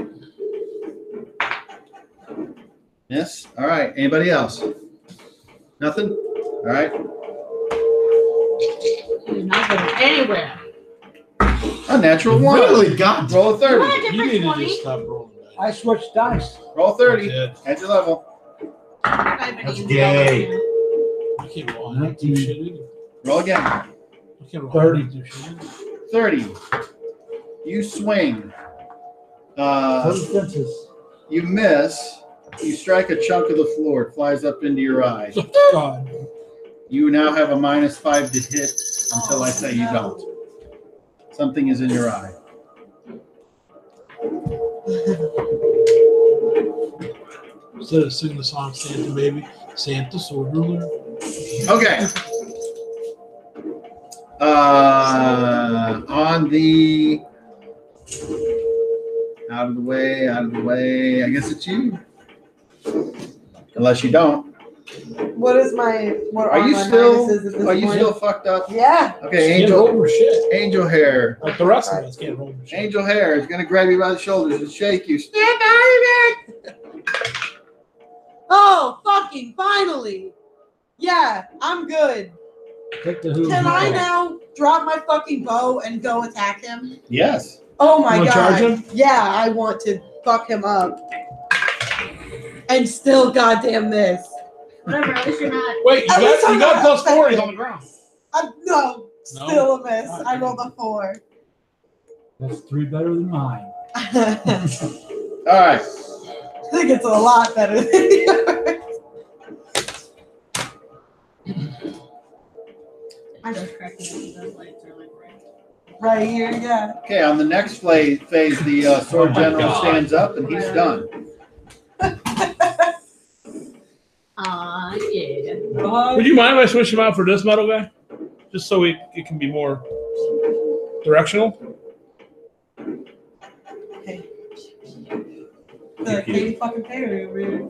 [SPEAKER 5] Yes. All right. Anybody else? Nothing. All right.
[SPEAKER 6] He's not going anywhere.
[SPEAKER 5] A natural one.
[SPEAKER 7] Really? God.
[SPEAKER 5] Roll a 30.
[SPEAKER 6] What a
[SPEAKER 2] You
[SPEAKER 6] different
[SPEAKER 2] need to
[SPEAKER 6] 20.
[SPEAKER 2] just stop rolling.
[SPEAKER 1] I switched dice.
[SPEAKER 5] Roll 30.
[SPEAKER 2] That's it.
[SPEAKER 5] At your level.
[SPEAKER 7] That's gay.
[SPEAKER 2] I can't roll. I don't do shit either.
[SPEAKER 5] Roll again.
[SPEAKER 2] I can't roll.
[SPEAKER 1] 30.
[SPEAKER 2] I don't do shit either.
[SPEAKER 5] 30. You swing.
[SPEAKER 1] Total fences.
[SPEAKER 5] You miss. You strike a chunk of the floor. It flies up into your eye.
[SPEAKER 2] God.
[SPEAKER 5] You now have a -5 to hit until I say you don't. Something is in your eye.
[SPEAKER 2] Instead of singing the song Santa Baby, Santa Sword Ruler.
[SPEAKER 5] Okay. On the out of the way. I guess it's you. Unless you don't.
[SPEAKER 3] What is my? What
[SPEAKER 5] Are you
[SPEAKER 3] my
[SPEAKER 5] still?
[SPEAKER 3] minuses at this
[SPEAKER 5] Are you
[SPEAKER 3] point?
[SPEAKER 5] still fucked up?
[SPEAKER 3] Yeah.
[SPEAKER 5] Okay,
[SPEAKER 2] Can't roll
[SPEAKER 5] Angel.
[SPEAKER 2] over shit.
[SPEAKER 5] Angel Hair.
[SPEAKER 2] Like the rest of us can't roll over shit.
[SPEAKER 5] Angel Hair is gonna grab you by the shoulders and shake you. Stand down.
[SPEAKER 3] Oh, fucking finally. Yeah, I'm good.
[SPEAKER 1] Take the who.
[SPEAKER 3] Can I now drop my fucking bow and go attack him?
[SPEAKER 5] Yes.
[SPEAKER 3] Oh my
[SPEAKER 2] You wanna
[SPEAKER 3] god.
[SPEAKER 2] charge him?
[SPEAKER 3] Yeah, I want to fuck him up. And still goddamn miss.
[SPEAKER 6] Whatever, at least you're not.
[SPEAKER 2] Wait, you
[SPEAKER 3] At least
[SPEAKER 2] got
[SPEAKER 3] I'm
[SPEAKER 2] plus
[SPEAKER 3] not
[SPEAKER 2] 4. He's
[SPEAKER 3] affected.
[SPEAKER 2] on the ground.
[SPEAKER 3] No, still a miss. I rolled a 4.
[SPEAKER 1] That's 3 better than mine.
[SPEAKER 3] I
[SPEAKER 5] All right.
[SPEAKER 3] think it's a lot better than yours.
[SPEAKER 6] I just cracked it. Those lights are like red.
[SPEAKER 3] Right here, yeah.
[SPEAKER 5] Okay. On the next phase, the sword
[SPEAKER 7] Oh my
[SPEAKER 5] general
[SPEAKER 7] God.
[SPEAKER 5] stands up and he's done.
[SPEAKER 6] Aw, yeah.
[SPEAKER 2] Would you mind if I switch him out for this metal guy? Just so it can be more directional?
[SPEAKER 3] The Katy fucking Perry over here.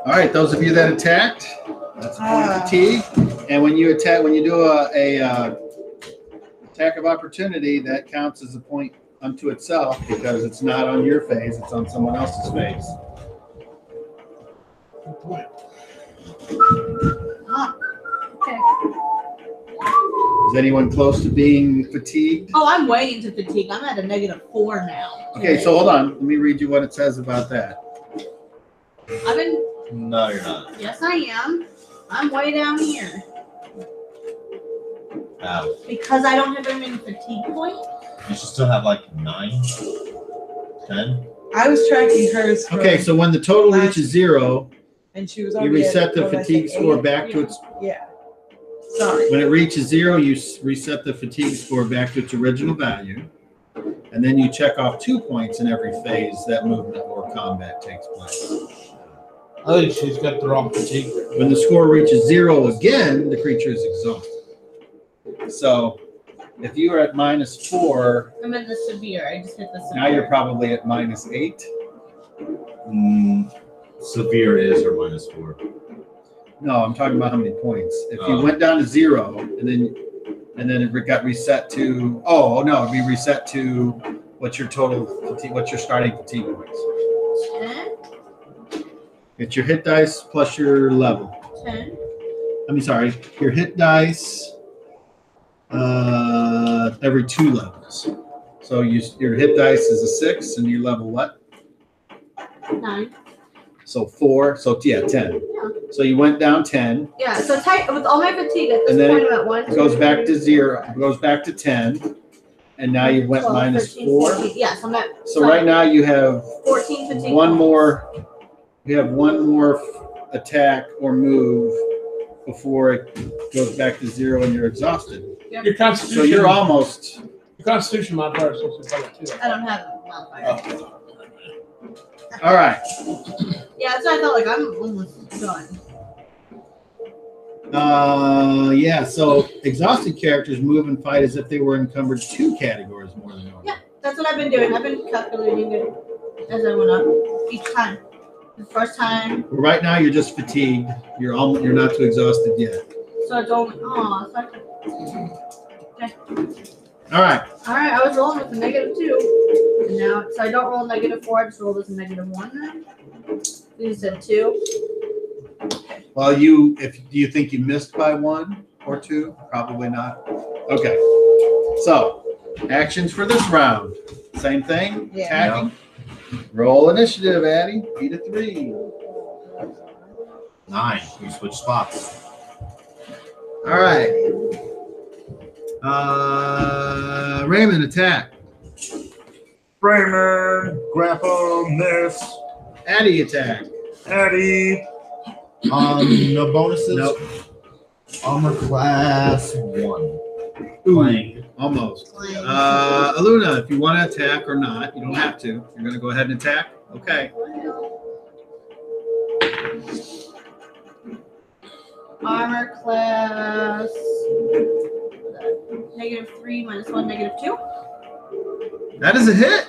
[SPEAKER 5] All right. Those of you that attacked, that's a point of fatigue. And when you attack, when you do a attack of opportunity, that counts as a point unto itself because it's not on your phase; it's on someone else's phase.
[SPEAKER 2] Good point.
[SPEAKER 6] Ah, okay.
[SPEAKER 5] Is anyone close to being fatigued?
[SPEAKER 6] Oh, I'm way into fatigue. I'm at a -4 now.
[SPEAKER 5] Okay, so hold on. Let me read you what it says about that.
[SPEAKER 6] I've been.
[SPEAKER 7] No, you're not.
[SPEAKER 6] Yes, I am. I'm way down here
[SPEAKER 7] Ow.
[SPEAKER 6] because I don't have very many fatigue points.
[SPEAKER 7] You should still have like 9, 10.
[SPEAKER 3] I was tracking hers. For,
[SPEAKER 5] Okay, so when the total reaches 0,
[SPEAKER 3] and she was
[SPEAKER 5] you
[SPEAKER 3] already
[SPEAKER 5] reset
[SPEAKER 3] at,
[SPEAKER 5] the
[SPEAKER 3] what did I
[SPEAKER 5] fatigue
[SPEAKER 3] say,
[SPEAKER 5] score
[SPEAKER 3] 8?
[SPEAKER 5] back to its.
[SPEAKER 3] Yeah. Sorry.
[SPEAKER 5] When it reaches 0, you reset the fatigue score back to its original value, and then you check off 2 points in every phase that movement or combat takes place.
[SPEAKER 2] I think she's got the wrong fatigue.
[SPEAKER 5] When the score reaches 0 again, the creature is exhausted. So, if you are at -4,
[SPEAKER 6] I'm in the severe. I just hit the severe.
[SPEAKER 5] now you're probably at -8.
[SPEAKER 7] Severe is or -4.
[SPEAKER 5] No, I'm talking about how many points. If you
[SPEAKER 7] Oh.
[SPEAKER 5] went down to 0 and then it got reset to it'd be reset to what's your total fatigue, what's your starting fatigue points.
[SPEAKER 6] 10,
[SPEAKER 5] It's your hit dice plus your level.
[SPEAKER 6] 10.
[SPEAKER 5] Your hit dice every 2 levels. So your hit dice is a 6 and your level what?
[SPEAKER 6] 9.
[SPEAKER 5] So 4. So yeah, 10.
[SPEAKER 6] Yeah.
[SPEAKER 5] So you went down 10.
[SPEAKER 6] Yeah, so tight with all my fatigue at this
[SPEAKER 5] And then
[SPEAKER 6] point I'm at 1.
[SPEAKER 5] It goes back to 0. It goes back to 10. And now you went
[SPEAKER 6] 12,
[SPEAKER 5] -4.
[SPEAKER 6] 14. Yes, I'm at
[SPEAKER 5] So right now you have
[SPEAKER 6] 14 fatigue.
[SPEAKER 5] one
[SPEAKER 6] points.
[SPEAKER 5] more. You have one more attack or move before it goes back to 0 and you're exhausted.
[SPEAKER 2] Your constitution.
[SPEAKER 5] So you're almost.
[SPEAKER 2] Your constitution modifier is supposed to be too.
[SPEAKER 6] I don't have a modifier.
[SPEAKER 2] Oh.
[SPEAKER 5] All right.
[SPEAKER 6] Yeah, that's what I thought. Like I'm almost done.
[SPEAKER 5] Yeah, so exhausted characters move and fight as if they were encumbered 2 categories more than normal.
[SPEAKER 6] Yeah. That's what I've been doing. I've been calculating it as I went up each time. The first time,
[SPEAKER 5] Right now, you're just fatigued. You're not too exhausted yet.
[SPEAKER 6] so it's only. Oh, so
[SPEAKER 5] All right.
[SPEAKER 6] all right. I was rolling with a -2, and now so I don't roll -4. I just roll this -1. Then you said 2.
[SPEAKER 5] Well, do you think you missed by 1 or 2? Probably not. Okay. So, actions for this round. Same thing.
[SPEAKER 3] Yeah.
[SPEAKER 5] Attacking. Roll initiative, Addie. Beat a 3.
[SPEAKER 7] 9. We switch spots.
[SPEAKER 5] All right. Raymond, attack.
[SPEAKER 4] Raymond, grapple, miss.
[SPEAKER 5] Addie, attack.
[SPEAKER 4] Eddie.
[SPEAKER 7] No bonuses.
[SPEAKER 5] Nope.
[SPEAKER 7] Armor class 1.
[SPEAKER 5] Ooh, almost. Aluna, if you want to attack or not, you don't have to. You're going to go ahead and attack? Okay.
[SPEAKER 6] Armor class -3 -1 -2.
[SPEAKER 5] That is a hit.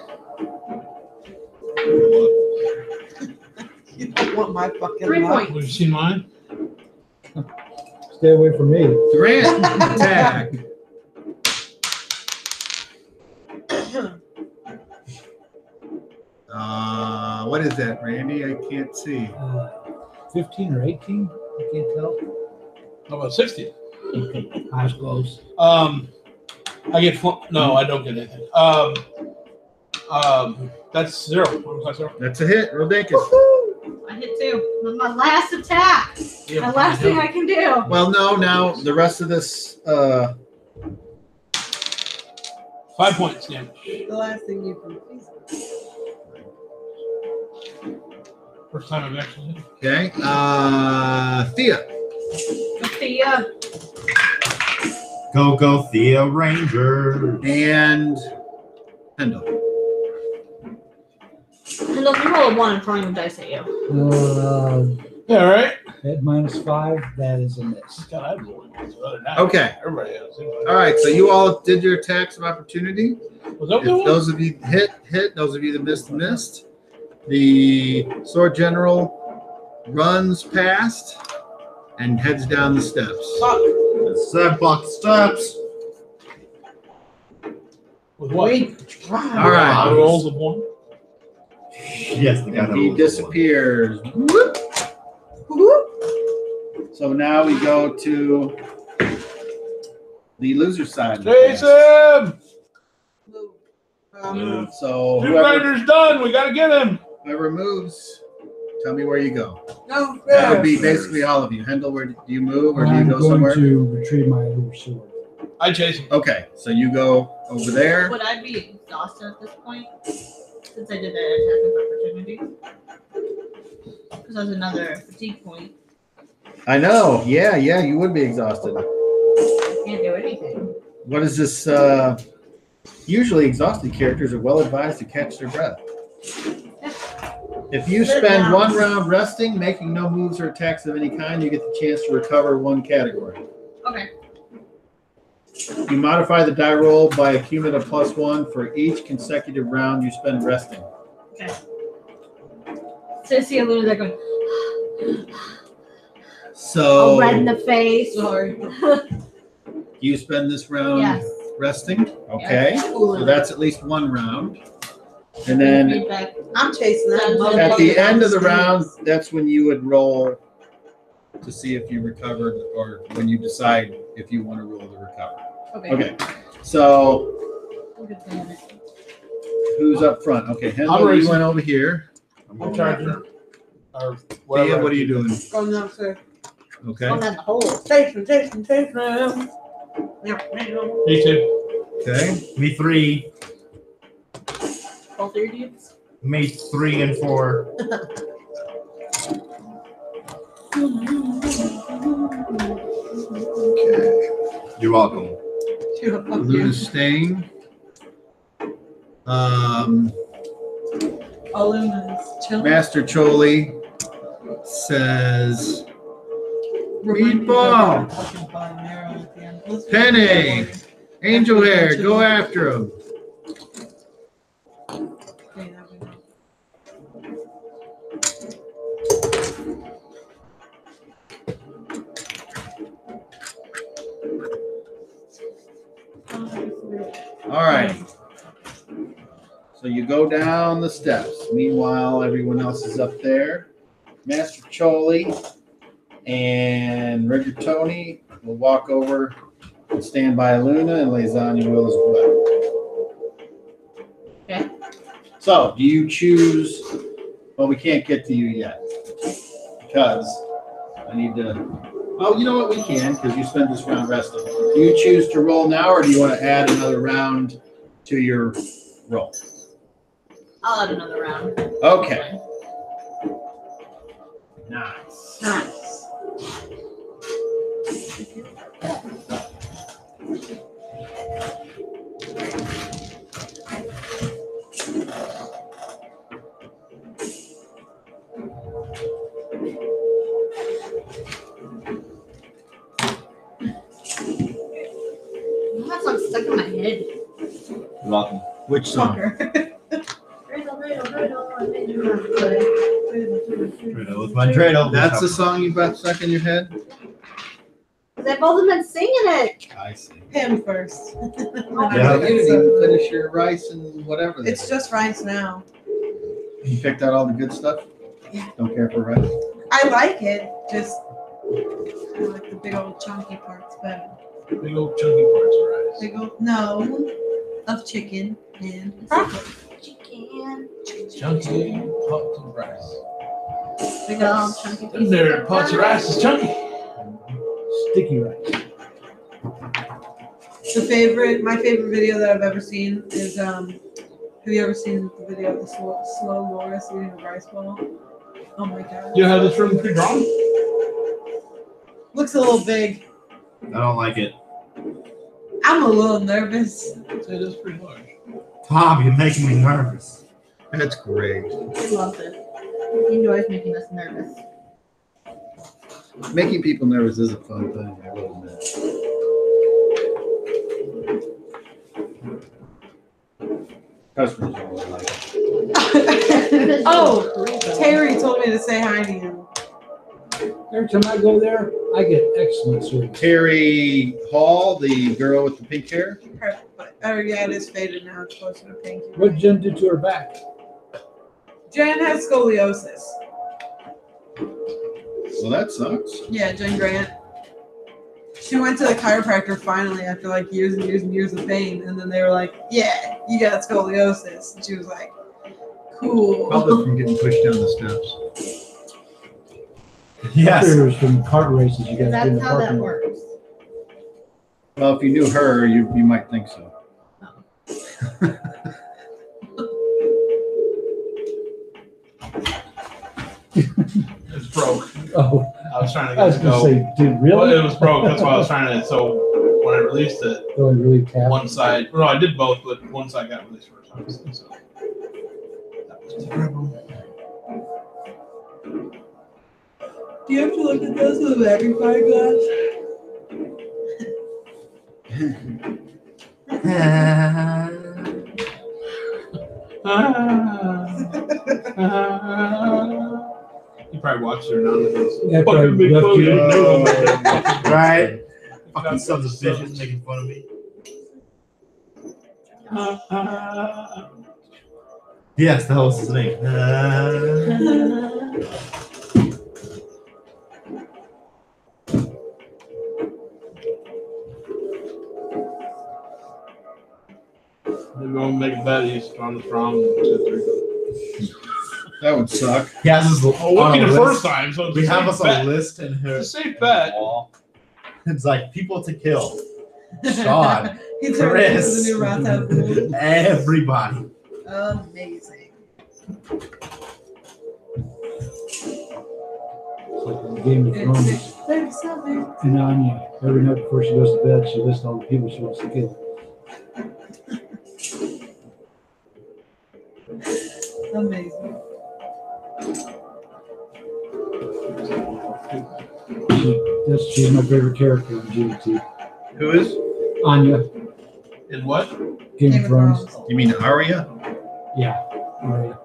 [SPEAKER 3] You don't want my fucking
[SPEAKER 6] 3
[SPEAKER 3] luck.
[SPEAKER 6] points.
[SPEAKER 2] Have you seen mine?
[SPEAKER 1] Stay away from me.
[SPEAKER 5] Durant, attack. What is that, Randy? I can't see.
[SPEAKER 1] 15 or 18? I can't tell.
[SPEAKER 2] How about 60?
[SPEAKER 1] I was close.
[SPEAKER 2] I get no, I don't get anything. That's 0. Armor class 0.
[SPEAKER 5] That's a hit. Ridiculous.
[SPEAKER 6] I hit 2. That's my last attack.
[SPEAKER 2] Yeah,
[SPEAKER 6] The last thing I can do.
[SPEAKER 5] Well, no, now the rest of this,
[SPEAKER 2] 5 points damage.
[SPEAKER 3] The last thing you can do.
[SPEAKER 2] First time I've actually hit.
[SPEAKER 5] okay. Thea.
[SPEAKER 6] Thea.
[SPEAKER 7] Go, Thea Ranger.
[SPEAKER 5] And Pendle.
[SPEAKER 6] And look, you roll a 1 and throwing the dice at you.
[SPEAKER 2] Yeah, right.
[SPEAKER 1] At -5, that is a miss.
[SPEAKER 2] God, I rolled it. Other than that,
[SPEAKER 5] Okay.
[SPEAKER 2] Everybody else.
[SPEAKER 5] All right. So you all did your attacks of opportunity.
[SPEAKER 2] Was that
[SPEAKER 5] If
[SPEAKER 2] the one?
[SPEAKER 5] those of you hit. Those of you that missed. The sword general runs past and heads down the steps.
[SPEAKER 2] Fuck.
[SPEAKER 7] 7 block steps.
[SPEAKER 2] With what?
[SPEAKER 5] All right.
[SPEAKER 2] The rolls of 1.
[SPEAKER 7] Yes, the guy that
[SPEAKER 5] He
[SPEAKER 7] rolled
[SPEAKER 5] disappears. Whoop. So now we go to the loser side. of the cast.
[SPEAKER 2] Jason!
[SPEAKER 5] So
[SPEAKER 2] Tomb
[SPEAKER 5] whoever,
[SPEAKER 2] Raider's done. We gotta get him.
[SPEAKER 5] whoever moves, tell me where you go.
[SPEAKER 3] No,
[SPEAKER 5] That would be basically all of you. Hendel, where do you move or do you
[SPEAKER 1] I'm
[SPEAKER 5] go
[SPEAKER 1] going
[SPEAKER 5] somewhere?
[SPEAKER 1] to retrieve my other sword.
[SPEAKER 2] I chase him.
[SPEAKER 5] Okay, so you go over there.
[SPEAKER 6] Would I be exhausted at this point? Since I did that attack of opportunity? Because that's another fatigue point.
[SPEAKER 5] I know. Yeah, you would be exhausted.
[SPEAKER 6] I can't do anything.
[SPEAKER 5] What is this? Usually exhausted characters are well advised to catch their breath. If you spend 1 round resting, making no moves or attacks of any kind, you get the chance to recover 1 category.
[SPEAKER 6] Okay.
[SPEAKER 5] You modify the die roll by a cumulative +1 for each consecutive round you spend resting.
[SPEAKER 6] Okay. So I see a little there going,
[SPEAKER 5] So
[SPEAKER 6] all red in the face.
[SPEAKER 3] Sorry.
[SPEAKER 5] you spend this round
[SPEAKER 6] Yes.
[SPEAKER 5] resting. Okay.
[SPEAKER 6] Yes.
[SPEAKER 5] So that's at least 1 round. And then
[SPEAKER 6] Feedback.
[SPEAKER 3] I'm chasing that.
[SPEAKER 5] at the
[SPEAKER 3] motherfucker
[SPEAKER 5] end of the
[SPEAKER 3] downstairs.
[SPEAKER 5] round, that's when you would roll to see if you recovered or when you decide if you want to roll to recover. Okay. So who's up front? Okay,
[SPEAKER 2] I'm
[SPEAKER 5] Hendel, you
[SPEAKER 2] racing.
[SPEAKER 5] went over here.
[SPEAKER 2] I'm charging. Or
[SPEAKER 5] Thea,
[SPEAKER 2] whatever.
[SPEAKER 5] what are you doing?
[SPEAKER 3] Going downstairs.
[SPEAKER 5] Okay.
[SPEAKER 6] Going down the hole.
[SPEAKER 3] Jason.
[SPEAKER 2] Me too.
[SPEAKER 5] Okay.
[SPEAKER 7] Me 3.
[SPEAKER 6] Both of your dudes.
[SPEAKER 7] Me 3 and 4. You're welcome.
[SPEAKER 5] Luna's staying.
[SPEAKER 3] Aluna's chilling.
[SPEAKER 5] Master Choli says, Meatball.
[SPEAKER 3] Fucking habanero at the end. Let's do
[SPEAKER 5] Penny.
[SPEAKER 3] that
[SPEAKER 5] Angel Hair, go after him.
[SPEAKER 3] one. Okay, now we know.
[SPEAKER 5] All right. So you go down the steps. Meanwhile, everyone else is up there. Master Choli and Rigatoni will walk over and stand by Luna, and Lasagna will as well.
[SPEAKER 6] Okay.
[SPEAKER 5] So, do you choose? Well, we can't get to you yet because I need to. Oh, you know what? We can because you spent this round resting. Do you choose to roll now, or do you want to add another round to your roll?
[SPEAKER 6] I'll add another round.
[SPEAKER 5] Okay. Nice.
[SPEAKER 6] Nice. That song's stuck in my head.
[SPEAKER 7] You're welcome.
[SPEAKER 5] Which song?
[SPEAKER 7] Dreidel with my dreidel.
[SPEAKER 5] That's the song you got stuck in your head?
[SPEAKER 6] They've both been singing it.
[SPEAKER 5] I see.
[SPEAKER 3] Him first.
[SPEAKER 7] Yeah.
[SPEAKER 5] You didn't even finish your rice and whatever.
[SPEAKER 3] It's just rice now.
[SPEAKER 5] You picked out all the good stuff?
[SPEAKER 3] Yeah.
[SPEAKER 5] Don't care for rice?
[SPEAKER 3] I like it. Just I like the big old chunky parts better.
[SPEAKER 2] Big old chunky parts of rice.
[SPEAKER 3] Big old no of chicken and broccoli.
[SPEAKER 6] Chicken.
[SPEAKER 2] Chunky pots of rice.
[SPEAKER 6] Big old chunky
[SPEAKER 2] Them there pots of rice is chunky.
[SPEAKER 1] Sticky rice.
[SPEAKER 3] My favorite video that I've ever seen is have you ever seen the video of the slow Loris eating a rice ball? Oh my god.
[SPEAKER 2] You have this room pre-drawn?
[SPEAKER 3] Looks a little big.
[SPEAKER 7] I don't like it.
[SPEAKER 3] I'm a little nervous.
[SPEAKER 2] It is pretty large.
[SPEAKER 7] Tom, you're making me nervous.
[SPEAKER 5] That's great.
[SPEAKER 6] He loves it. He enjoys making us nervous.
[SPEAKER 5] Making people nervous is a fun thing, I will admit. Customers don't really like it.
[SPEAKER 3] Oh, Terry told me to say hi to you.
[SPEAKER 1] Every time I go there, I get excellent service.
[SPEAKER 5] Terry Hall, the girl with the pink hair.
[SPEAKER 3] Oh yeah, it is faded now. It's closer to pink.
[SPEAKER 1] What did Jen do to her back?
[SPEAKER 3] Jen has scoliosis.
[SPEAKER 5] Well, that sucks.
[SPEAKER 3] Yeah, Jen Grant. She went to the chiropractor finally after like years and years and years of pain, and then they were like, "Yeah, you got scoliosis." And she was like, "Cool."
[SPEAKER 5] Probably from getting pushed down the steps.
[SPEAKER 7] Yes.
[SPEAKER 1] There's from kart races you guys do in
[SPEAKER 6] That's
[SPEAKER 1] the
[SPEAKER 6] how that
[SPEAKER 1] parking lot.
[SPEAKER 6] works.
[SPEAKER 5] Well, if you knew her, you might think so.
[SPEAKER 2] It's broke.
[SPEAKER 1] Oh,
[SPEAKER 2] I was trying to
[SPEAKER 1] I
[SPEAKER 2] get
[SPEAKER 1] was
[SPEAKER 2] it to
[SPEAKER 1] gonna
[SPEAKER 2] go.
[SPEAKER 1] say, dude,
[SPEAKER 2] Well,
[SPEAKER 1] really?
[SPEAKER 2] it was broke. That's why I was trying to. So when I released it,
[SPEAKER 1] Really, really tap.
[SPEAKER 2] one side. No, I did both, but one side got released first. Obviously, so that was terrible.
[SPEAKER 3] Do you have to look at those with a magnifying
[SPEAKER 2] You probably watched her now.
[SPEAKER 1] Yeah,
[SPEAKER 2] Fucking
[SPEAKER 1] probably
[SPEAKER 2] big
[SPEAKER 1] left
[SPEAKER 2] clothes.
[SPEAKER 1] you.
[SPEAKER 7] Right? Fucking sons of bitches making fun of me. Yes, that was his name.
[SPEAKER 2] They're going to make a bet. He's on the wrong 2, 3.
[SPEAKER 5] That would suck.
[SPEAKER 7] He has his
[SPEAKER 2] Oh,
[SPEAKER 7] on
[SPEAKER 2] lucky
[SPEAKER 7] a
[SPEAKER 2] the
[SPEAKER 7] list.
[SPEAKER 2] first time, so it's
[SPEAKER 7] We
[SPEAKER 2] a
[SPEAKER 7] have
[SPEAKER 2] safe
[SPEAKER 7] us a
[SPEAKER 2] bet.
[SPEAKER 7] list in here.
[SPEAKER 2] It's a safe bet.
[SPEAKER 7] It's like people to kill. Sean,
[SPEAKER 3] He turned into
[SPEAKER 7] Chris,
[SPEAKER 3] the new Roundhouse Rule.
[SPEAKER 7] everybody.
[SPEAKER 3] Amazing.
[SPEAKER 1] It's like in Game of Thrones.
[SPEAKER 3] There's something.
[SPEAKER 1] And Anya, every night before she goes to bed, she lists all the people she wants to kill.
[SPEAKER 3] Amazing.
[SPEAKER 1] She She's my favorite character in GT.
[SPEAKER 5] Who is?
[SPEAKER 1] Anya,
[SPEAKER 2] In what?
[SPEAKER 1] Game of Thrones.
[SPEAKER 5] You mean Arya?
[SPEAKER 1] Yeah. Arya.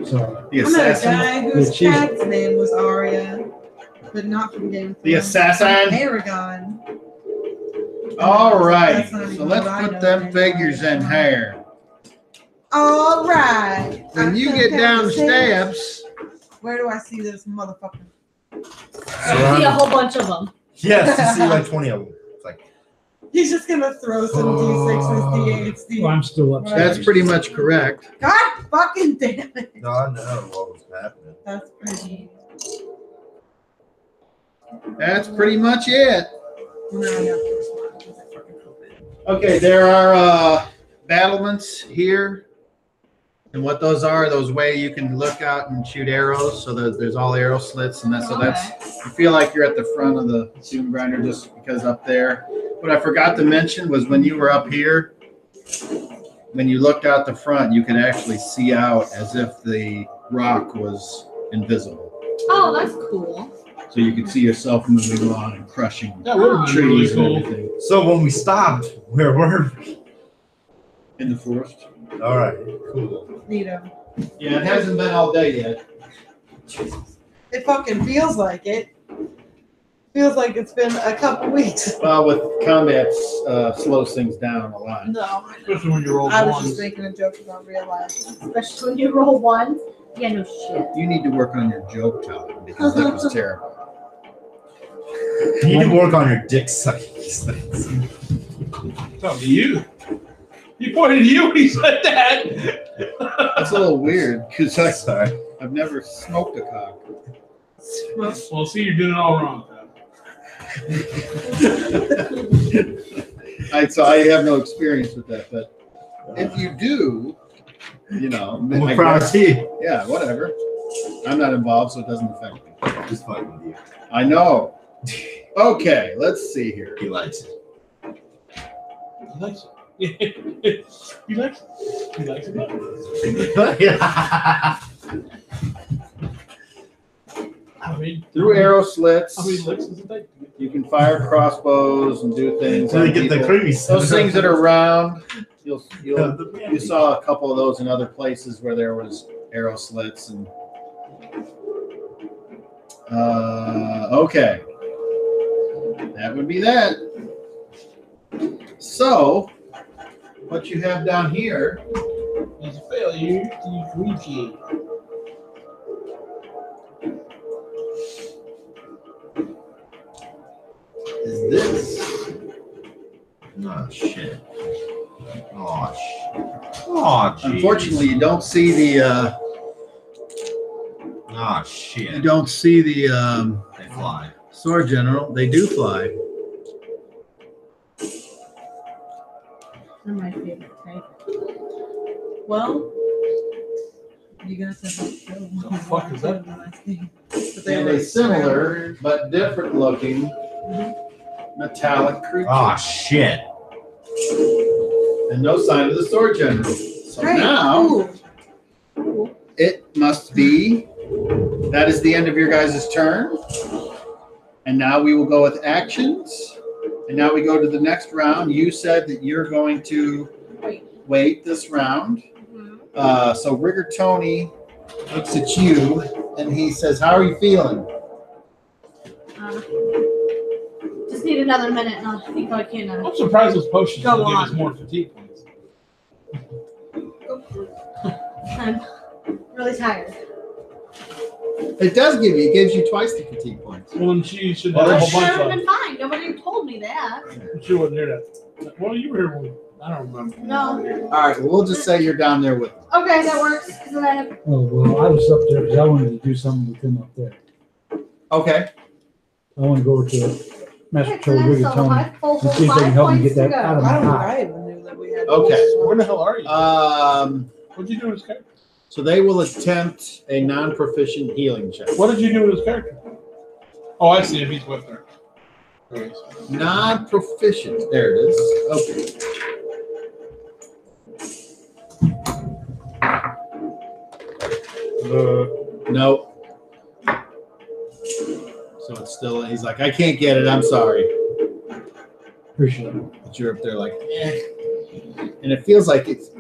[SPEAKER 1] Sorry.
[SPEAKER 5] The
[SPEAKER 3] I met a
[SPEAKER 5] assassin?
[SPEAKER 3] guy whose
[SPEAKER 1] Yeah, she's-
[SPEAKER 3] cat's name was Arya, but not from Game of Thrones.
[SPEAKER 5] The assassin?
[SPEAKER 3] Aragon.
[SPEAKER 5] All right.
[SPEAKER 3] That's not
[SPEAKER 5] So
[SPEAKER 3] even
[SPEAKER 5] let's
[SPEAKER 3] what I
[SPEAKER 5] put
[SPEAKER 3] know
[SPEAKER 5] them
[SPEAKER 3] anymore.
[SPEAKER 5] figures in here.
[SPEAKER 3] All right.
[SPEAKER 5] When you get down the steps,
[SPEAKER 3] Where do I see this motherfucker?
[SPEAKER 6] I see a whole bunch of them.
[SPEAKER 7] Yes, you see like 20 of them. It's like,
[SPEAKER 3] He's just gonna throw some D6s, D8s,
[SPEAKER 1] Well, I'm still upstairs.
[SPEAKER 5] that's pretty much correct.
[SPEAKER 3] God fucking damn it.
[SPEAKER 7] no, I know what was happening.
[SPEAKER 3] That's pretty.
[SPEAKER 5] That's pretty much it.
[SPEAKER 3] No, I have to respond because I fucking hope it.
[SPEAKER 5] Okay, there are battlements here. And what those are, those way you can look out and shoot arrows. So there's all arrow slits, and that's you feel like you're at the front of the Doom Grinder just because up there. What I forgot to mention was when you were up here, when you looked out the front, you could actually see out as if the rock was invisible.
[SPEAKER 6] Oh, that's cool.
[SPEAKER 5] So you could see yourself moving along and crushing
[SPEAKER 2] That would have been really
[SPEAKER 5] trees and
[SPEAKER 2] cool.
[SPEAKER 5] everything
[SPEAKER 7] So when we stopped, where were we?
[SPEAKER 5] in the forest.
[SPEAKER 7] All right, cool.
[SPEAKER 3] Neato.
[SPEAKER 5] Yeah, it hasn't been all day yet.
[SPEAKER 3] It fucking feels like it. Feels like it's been a couple weeks.
[SPEAKER 5] Well, with combat, slows things down a lot.
[SPEAKER 3] No.
[SPEAKER 2] Especially when you roll
[SPEAKER 3] I was
[SPEAKER 2] ones.
[SPEAKER 3] just making a joke about real life.
[SPEAKER 6] Especially when you roll one. Yeah, no shit.
[SPEAKER 5] You need to work on your joke time because that was terrible.
[SPEAKER 7] You need to work on your dick sucking things.
[SPEAKER 2] Talking to you. He pointed to you when he said that.
[SPEAKER 5] That's a little weird because
[SPEAKER 7] Sorry.
[SPEAKER 5] I've never smoked a cock.
[SPEAKER 2] Well, see, you're doing it all wrong.
[SPEAKER 5] So I have no experience with that, but if you do, I
[SPEAKER 7] We're proud
[SPEAKER 5] guess-
[SPEAKER 7] to see you.
[SPEAKER 5] yeah, whatever. I'm not involved, so it doesn't affect me.
[SPEAKER 7] Just fucking with you.
[SPEAKER 5] I know. Okay, let's see here.
[SPEAKER 7] He likes it.
[SPEAKER 2] He likes it. He likes it. He likes it. I mean,
[SPEAKER 5] Through arrow slits,
[SPEAKER 2] how many licks does it take?
[SPEAKER 5] you can fire crossbows and do things.
[SPEAKER 7] So they
[SPEAKER 5] on
[SPEAKER 7] get the
[SPEAKER 5] people.
[SPEAKER 7] creamy
[SPEAKER 5] Those things that are round, you
[SPEAKER 7] You
[SPEAKER 5] saw a couple of those in other places where there was arrow slits and. Okay, that would be that. So, what you have down here
[SPEAKER 2] It's a failure to appreciate.
[SPEAKER 5] is this.
[SPEAKER 7] Oh shit. Oh shit. Oh jeez.
[SPEAKER 5] Unfortunately, you don't see the.
[SPEAKER 7] Oh
[SPEAKER 5] You
[SPEAKER 7] shit.
[SPEAKER 5] don't see the
[SPEAKER 7] They fly.
[SPEAKER 5] sword general. They do fly.
[SPEAKER 6] They're my favorite type.
[SPEAKER 3] Well, you guys have to show.
[SPEAKER 2] The fuck is that?
[SPEAKER 5] And a similar but different looking metallic creature.
[SPEAKER 7] Oh shit.
[SPEAKER 5] And no sign of the sword general. So
[SPEAKER 3] Great.
[SPEAKER 5] now
[SPEAKER 3] Cool.
[SPEAKER 5] it must be that is the end of your guys' turn. And now we will go with actions. And now we go to the next round. You said that you're going to wait this round. So Rigatoni looks at you and he says, "How are you feeling?"
[SPEAKER 6] Just need another minute and I think I can.
[SPEAKER 2] I'm surprised those potions
[SPEAKER 6] Go
[SPEAKER 2] don't give us
[SPEAKER 6] on.
[SPEAKER 2] more fatigue points.
[SPEAKER 6] I'm really tired.
[SPEAKER 5] It does give you. It gives you twice the fatigue points.
[SPEAKER 2] Well, then she should
[SPEAKER 5] Well,
[SPEAKER 2] have a
[SPEAKER 6] That
[SPEAKER 2] whole
[SPEAKER 6] should have
[SPEAKER 2] bunch of
[SPEAKER 6] been fine. Nobody told me that.
[SPEAKER 2] She wasn't here that. Well, you were here when I don't remember.
[SPEAKER 6] No.
[SPEAKER 5] All right. Well, we'll just say you're down there with them.
[SPEAKER 6] Okay, that works. 'Cause then I have.
[SPEAKER 1] Oh, well, I was up there because I wanted to do something with him up there.
[SPEAKER 5] Okay.
[SPEAKER 1] I want to go over to Master
[SPEAKER 6] Okay,
[SPEAKER 1] Troll
[SPEAKER 6] so
[SPEAKER 1] Rigatoni
[SPEAKER 6] I have
[SPEAKER 1] and see if they can
[SPEAKER 6] 5
[SPEAKER 1] help me
[SPEAKER 6] points
[SPEAKER 1] get
[SPEAKER 6] to
[SPEAKER 1] that out
[SPEAKER 6] go.
[SPEAKER 1] of
[SPEAKER 3] I
[SPEAKER 1] my
[SPEAKER 3] don't know.
[SPEAKER 1] eye.
[SPEAKER 3] I even knew that we had.
[SPEAKER 5] Okay.
[SPEAKER 2] Where the hell are you? What'd you do with his character?
[SPEAKER 5] So they will attempt a non-proficient healing check.
[SPEAKER 2] What did you do with his character? Oh, I see him. He's with her. There he is.
[SPEAKER 5] Non-proficient. There it is. Okay. No. So it's still. He's like, I can't get it. I'm sorry.
[SPEAKER 1] Appreciate it.
[SPEAKER 5] But you're up there like, and it feels like it's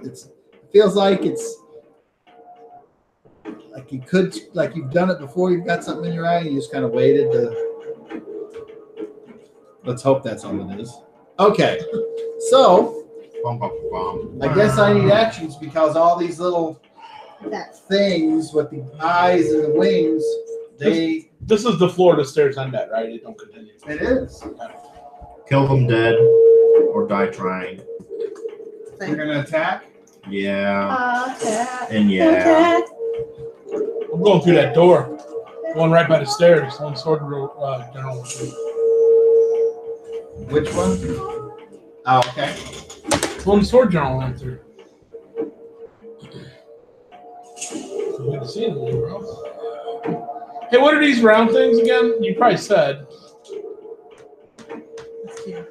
[SPEAKER 5] like you could, like you've done it before. You've got something in your eye, and you just kind of waited to. Let's hope that's all it is. Okay, so
[SPEAKER 7] Bum, bum, bum.
[SPEAKER 5] I guess I need actions because all these little things with the eyes and the wings,
[SPEAKER 2] This is the floor the stairs end at, right? It don't continue.
[SPEAKER 5] it is.
[SPEAKER 7] Kill them dead or die trying.
[SPEAKER 5] You're gonna attack.
[SPEAKER 7] Yeah.
[SPEAKER 6] Attack.
[SPEAKER 7] And yeah.
[SPEAKER 2] I'm going through that door. One right by the stairs. One sword general.
[SPEAKER 5] Which one? Oh, okay.
[SPEAKER 2] One sword general went through. We haven't seen him anywhere else. Hey, what are these round things again? You probably said.
[SPEAKER 3] That's cute.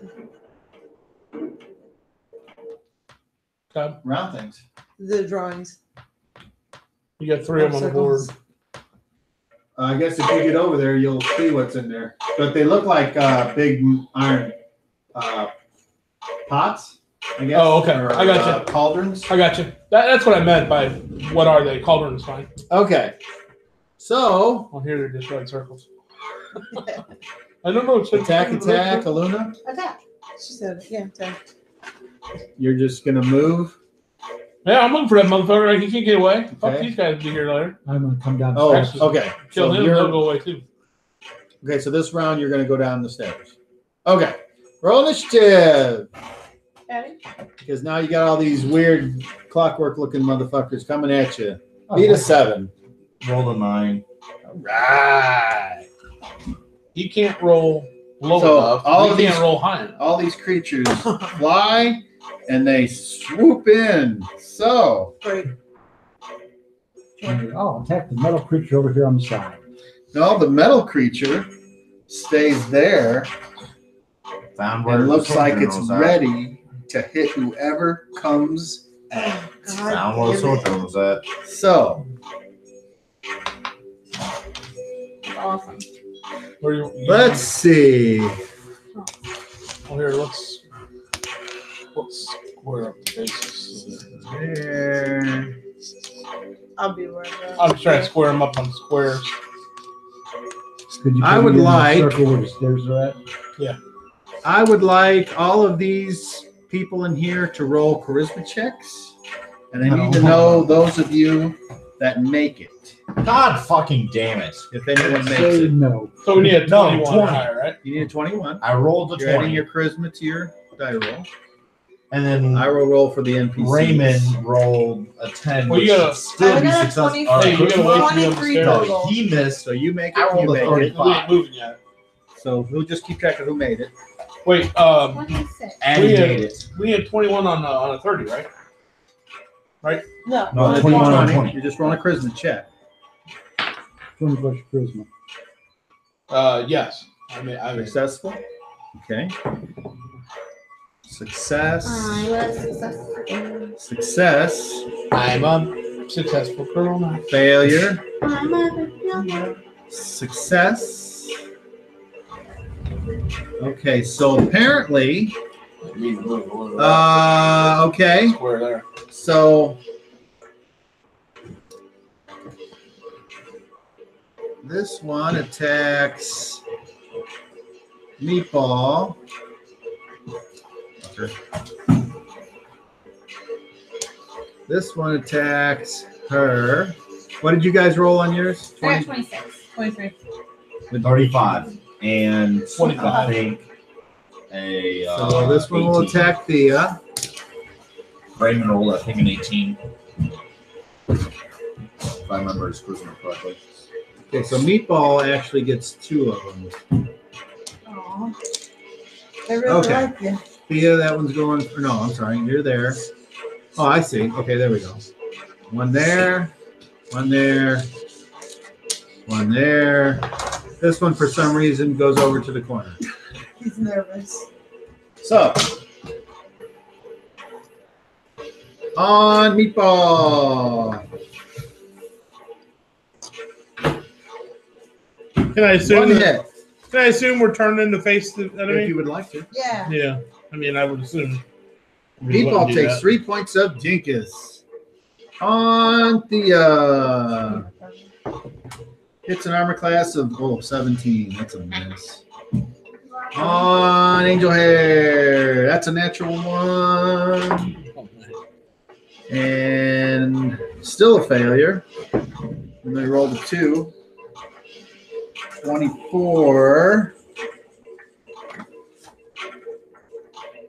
[SPEAKER 2] Okay.
[SPEAKER 5] Round things.
[SPEAKER 3] The drawings.
[SPEAKER 2] You got 3 of them on the board.
[SPEAKER 5] I guess if you get over there, you'll see what's in there. But they look like big iron pots, I guess.
[SPEAKER 2] Oh, okay.
[SPEAKER 5] Or,
[SPEAKER 2] I got you.
[SPEAKER 5] Cauldrons.
[SPEAKER 2] I got you. That's what I meant by what are they? Cauldrons, fine.
[SPEAKER 5] Okay. So,
[SPEAKER 2] On here, they're just red circles. I don't know. What
[SPEAKER 5] attack, Aluna.
[SPEAKER 6] Attack.
[SPEAKER 3] She said, yeah, attack.
[SPEAKER 5] You're just going to move.
[SPEAKER 2] Yeah, I'm looking for that motherfucker. He can't get away. Fuck,
[SPEAKER 5] Okay.
[SPEAKER 2] these guys will be here later.
[SPEAKER 1] I'm gonna come down.
[SPEAKER 5] Oh,
[SPEAKER 1] the stairs.
[SPEAKER 5] okay.
[SPEAKER 2] Kill
[SPEAKER 5] So
[SPEAKER 2] him, they'll go away too.
[SPEAKER 5] okay, so this round you're going to go down the stairs. Okay. Roll initiative.
[SPEAKER 6] Ready?
[SPEAKER 5] Because now you got all these weird clockwork looking motherfuckers coming at you.
[SPEAKER 1] Oh,
[SPEAKER 5] Beat a
[SPEAKER 1] okay.
[SPEAKER 5] 7.
[SPEAKER 7] Roll a 9.
[SPEAKER 5] All right.
[SPEAKER 2] He can't roll low
[SPEAKER 5] So,
[SPEAKER 2] enough.
[SPEAKER 5] all
[SPEAKER 2] He
[SPEAKER 5] of
[SPEAKER 2] can't
[SPEAKER 5] these-
[SPEAKER 2] roll high enough.
[SPEAKER 5] All these creatures fly and they swoop in. So,
[SPEAKER 3] Great.
[SPEAKER 1] Oh, attack the metal creature over here on the side.
[SPEAKER 5] no, the metal creature stays there
[SPEAKER 7] Found where
[SPEAKER 5] and
[SPEAKER 7] the
[SPEAKER 5] looks
[SPEAKER 7] sword
[SPEAKER 5] like it's
[SPEAKER 7] general's at.
[SPEAKER 5] ready to hit whoever comes.
[SPEAKER 3] God
[SPEAKER 7] Found where the
[SPEAKER 3] damn
[SPEAKER 7] sword
[SPEAKER 3] it.
[SPEAKER 7] general's at.
[SPEAKER 5] So,
[SPEAKER 6] Awesome.
[SPEAKER 2] Where you
[SPEAKER 5] let's see.
[SPEAKER 2] Oh, here, let's square up the faces.
[SPEAKER 5] There.
[SPEAKER 3] I'll be right back.
[SPEAKER 2] I'm trying to square them up on squares.
[SPEAKER 1] Could you
[SPEAKER 5] I
[SPEAKER 1] put
[SPEAKER 5] would
[SPEAKER 1] me in the
[SPEAKER 5] like-
[SPEAKER 1] circle where the stairs are at?
[SPEAKER 5] I would like all of these people in here to roll charisma checks. And I need to know those of you that make it.
[SPEAKER 7] God fucking damn it.
[SPEAKER 5] If anyone makes
[SPEAKER 1] Say
[SPEAKER 5] it.
[SPEAKER 1] no.
[SPEAKER 2] So we need a
[SPEAKER 7] No,
[SPEAKER 2] 21
[SPEAKER 7] 20.
[SPEAKER 2] higher, right?
[SPEAKER 5] You need a 21.
[SPEAKER 7] I rolled a
[SPEAKER 5] You're adding
[SPEAKER 7] 20.
[SPEAKER 5] your charisma to your die roll.
[SPEAKER 7] And then
[SPEAKER 5] I will roll for the NPC.
[SPEAKER 7] Raymond rolled a 10.
[SPEAKER 2] Well, you
[SPEAKER 7] which
[SPEAKER 2] gotta-
[SPEAKER 7] should still
[SPEAKER 3] I
[SPEAKER 7] be
[SPEAKER 3] got a
[SPEAKER 7] successful.
[SPEAKER 3] 20.
[SPEAKER 7] All
[SPEAKER 2] Hey,
[SPEAKER 7] right,
[SPEAKER 2] you gotta wait till you
[SPEAKER 3] 23
[SPEAKER 2] understand.
[SPEAKER 3] total.
[SPEAKER 5] He missed, so you make it.
[SPEAKER 7] I rolled
[SPEAKER 5] you
[SPEAKER 7] a
[SPEAKER 5] make
[SPEAKER 7] 30.
[SPEAKER 5] it.
[SPEAKER 2] We ain't moving yet.
[SPEAKER 5] So we'll just keep track of who made it.
[SPEAKER 2] Wait,
[SPEAKER 6] 26.
[SPEAKER 7] And
[SPEAKER 2] We
[SPEAKER 7] he
[SPEAKER 2] had-
[SPEAKER 7] made it.
[SPEAKER 2] we had 21 on a 30, right?
[SPEAKER 3] No.
[SPEAKER 7] No,
[SPEAKER 5] It's
[SPEAKER 7] 21 on 20.
[SPEAKER 5] You're just rolling a charisma check.
[SPEAKER 1] 20 plus your charisma.
[SPEAKER 2] Yes. I mean,
[SPEAKER 5] Successful. Okay. Success.
[SPEAKER 6] I was successful.
[SPEAKER 5] Success.
[SPEAKER 2] I'm a successful colonel now.
[SPEAKER 5] Failure.
[SPEAKER 6] I'm a
[SPEAKER 5] Success. Okay, so apparently, okay,
[SPEAKER 2] Square there.
[SPEAKER 5] so this one attacks Meatball. Okay. This one attacks her. What did you guys roll on yours?
[SPEAKER 6] I got 26.
[SPEAKER 3] 23.
[SPEAKER 7] 35. And
[SPEAKER 2] 25.
[SPEAKER 7] I think a.
[SPEAKER 5] So this one will
[SPEAKER 7] 18.
[SPEAKER 5] attack Thea.
[SPEAKER 7] Raymond rolled, I think, an 18. If I remember his charisma correctly.
[SPEAKER 5] Okay, so Meatball actually gets 2 of them.
[SPEAKER 3] Aw. I really
[SPEAKER 5] Okay.
[SPEAKER 3] like you.
[SPEAKER 5] Thea, that one's going. No, I'm sorry. You're there. Oh, I see. Okay, there we go. One there. One there. One there. This one, for some reason, goes over to the corner.
[SPEAKER 3] He's nervous.
[SPEAKER 5] So, on Meatball.
[SPEAKER 2] Can I assume
[SPEAKER 5] One
[SPEAKER 2] that,
[SPEAKER 5] hit.
[SPEAKER 2] Can I assume we're turning to face the
[SPEAKER 5] If
[SPEAKER 2] enemy?
[SPEAKER 5] you would like to.
[SPEAKER 3] Yeah.
[SPEAKER 2] Yeah. I mean, I would assume.
[SPEAKER 5] Meatball takes 3 points of Dinkus. On the hits an armor class of 17. That's a miss. On Angel Hair, that's a natural 1. And still a failure. And they rolled a 2. 24.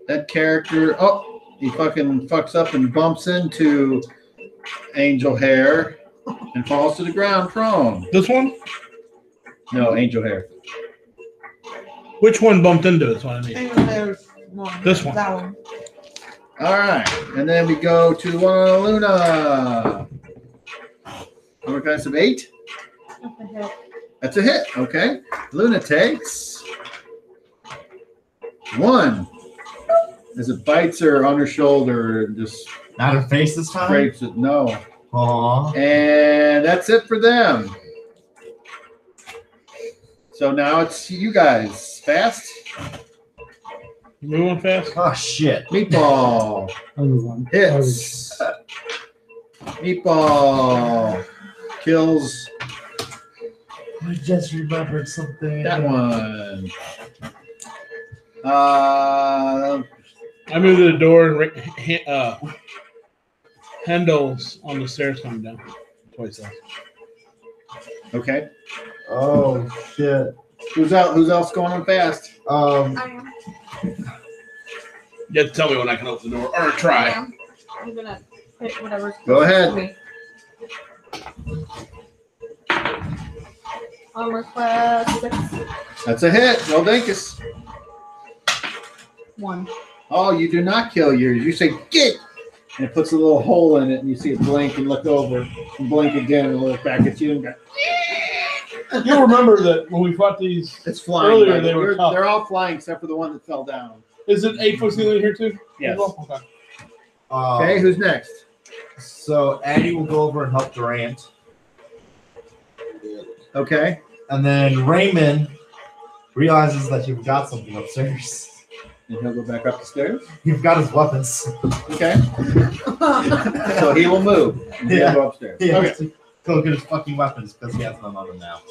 [SPEAKER 5] That character, he fucking fucks up and bumps into Angel Hair and falls to the ground prone.
[SPEAKER 2] This one?
[SPEAKER 5] No, Angel Hair.
[SPEAKER 2] Which one bumped into it? That's what I mean.
[SPEAKER 3] And there's one.
[SPEAKER 2] This one.
[SPEAKER 3] That one.
[SPEAKER 5] All right, and then we go to one on Luna. Armor class of 8. That's a hit. Okay. Luna takes 1 as it bites her on her shoulder and just
[SPEAKER 7] Not her face this time?
[SPEAKER 5] scrapes it. No.
[SPEAKER 7] Aw.
[SPEAKER 5] And that's it for them. So now it's you guys. Fast.
[SPEAKER 2] Moving fast.
[SPEAKER 7] Oh, shit.
[SPEAKER 5] Meatball.
[SPEAKER 1] Other one.
[SPEAKER 5] Hits. Meatball. Kills
[SPEAKER 7] I just remembered something.
[SPEAKER 5] that one.
[SPEAKER 2] I moved to the door and Handel's on the stairs coming down. Twice that.
[SPEAKER 5] Okay.
[SPEAKER 7] Oh, shit.
[SPEAKER 5] Who's out? Who's else going on fast?
[SPEAKER 3] I am.
[SPEAKER 2] You have to tell me when I can open the door or
[SPEAKER 3] I
[SPEAKER 2] try.
[SPEAKER 3] am. I'm gonna hit whatever's
[SPEAKER 5] Go ahead.
[SPEAKER 3] closest to me. Armor class 6.
[SPEAKER 5] That's a hit. Well, Dinkus.
[SPEAKER 3] 1.
[SPEAKER 5] Oh, you do not kill yours. You say, get! And it puts a little hole in it, and you see it blink and look over, and blink again, and look back at you, and go,
[SPEAKER 2] You'll remember that when we fought these,
[SPEAKER 5] it's flying.
[SPEAKER 2] Earlier
[SPEAKER 5] buddy.
[SPEAKER 2] they were tough.
[SPEAKER 5] They're all flying except for the one that fell down.
[SPEAKER 2] is it 8-foot ceiling here too?
[SPEAKER 5] Yes.
[SPEAKER 2] Okay.
[SPEAKER 5] Okay, who's next?
[SPEAKER 7] So Addy will go over and help Durant.
[SPEAKER 5] Okay.
[SPEAKER 7] And then Raymond realizes that you've got something upstairs.
[SPEAKER 5] And he'll go back up the stairs.
[SPEAKER 7] You've got his weapons.
[SPEAKER 5] Okay. So he will move. And he'll
[SPEAKER 7] Yeah.
[SPEAKER 5] go upstairs.
[SPEAKER 7] He
[SPEAKER 5] Okay.
[SPEAKER 7] has to go get his fucking weapons because he has none on him now.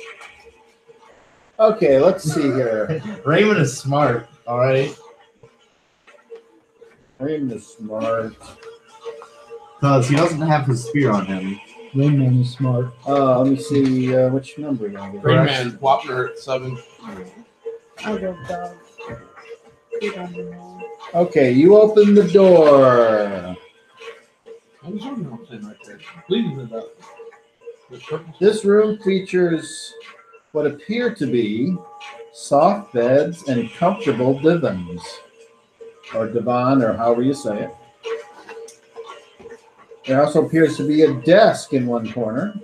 [SPEAKER 5] Okay, let's see here.
[SPEAKER 7] Raymond is smart, all right?
[SPEAKER 5] Raymond is smart.
[SPEAKER 7] Because he doesn't have his spear on him.
[SPEAKER 1] Rainman is smart.
[SPEAKER 5] Let me see which number you want to
[SPEAKER 2] Green Man, Wapner at 7.
[SPEAKER 3] I'll go dog. You don't know.
[SPEAKER 5] Okay, you open the door.
[SPEAKER 2] I was wondering what I'm saying right there. Bleeding about this purple.
[SPEAKER 5] This room features what appear to be soft beds and comfortable divans, or divan, or however you say it. There also appears to be a desk in one corner.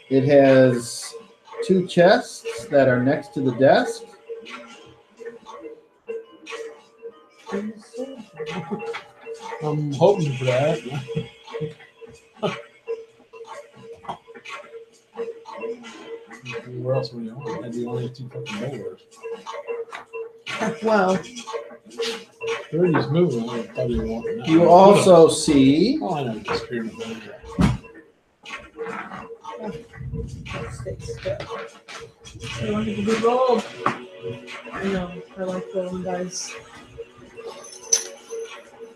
[SPEAKER 5] It has 2 chests that are next to the desk.
[SPEAKER 2] I'm hoping for that. Where else were you on? That'd be only 2 fucking doors.
[SPEAKER 3] Well,
[SPEAKER 2] They're just moving. I probably won't know.
[SPEAKER 5] You also see
[SPEAKER 2] Oh, I know. Disappeared in the
[SPEAKER 3] stay still. I wanted to be rolled. I know. I like rolling dice.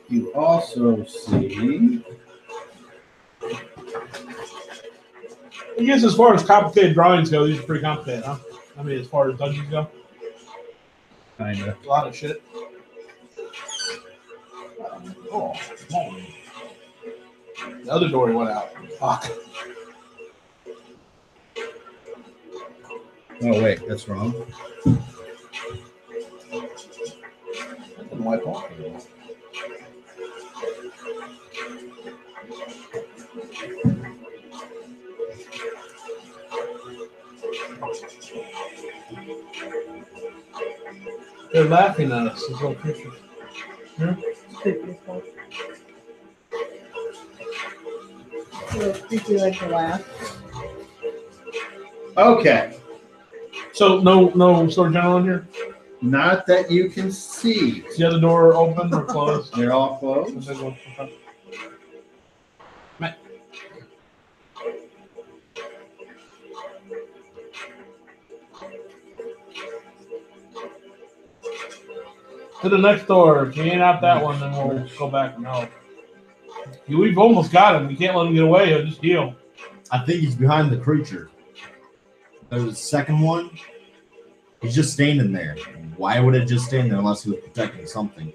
[SPEAKER 5] you also see
[SPEAKER 2] I guess as far as complicated drawings go, these are pretty complicated, huh? I mean, as far as dungeons go,
[SPEAKER 5] kinda.
[SPEAKER 2] a lot of shit. Oh, no. The other door went out. Fuck.
[SPEAKER 5] Oh wait, that's wrong.
[SPEAKER 2] That didn't wipe off. They're laughing at us. These little creatures.
[SPEAKER 3] Creepy like to laugh.
[SPEAKER 5] Okay.
[SPEAKER 2] So no store general in here?
[SPEAKER 5] Not that you can see.
[SPEAKER 2] Is the other door open or closed?
[SPEAKER 5] They're all closed.
[SPEAKER 2] The big one. Okay. Matt. To the next door. If you ain't out that one, then we'll go back and help. We've almost got him. You can't let him get away. He'll just heal.
[SPEAKER 7] I think he's behind the creature. The second one, he's just standing there. Why would it just stand there unless he was protecting something?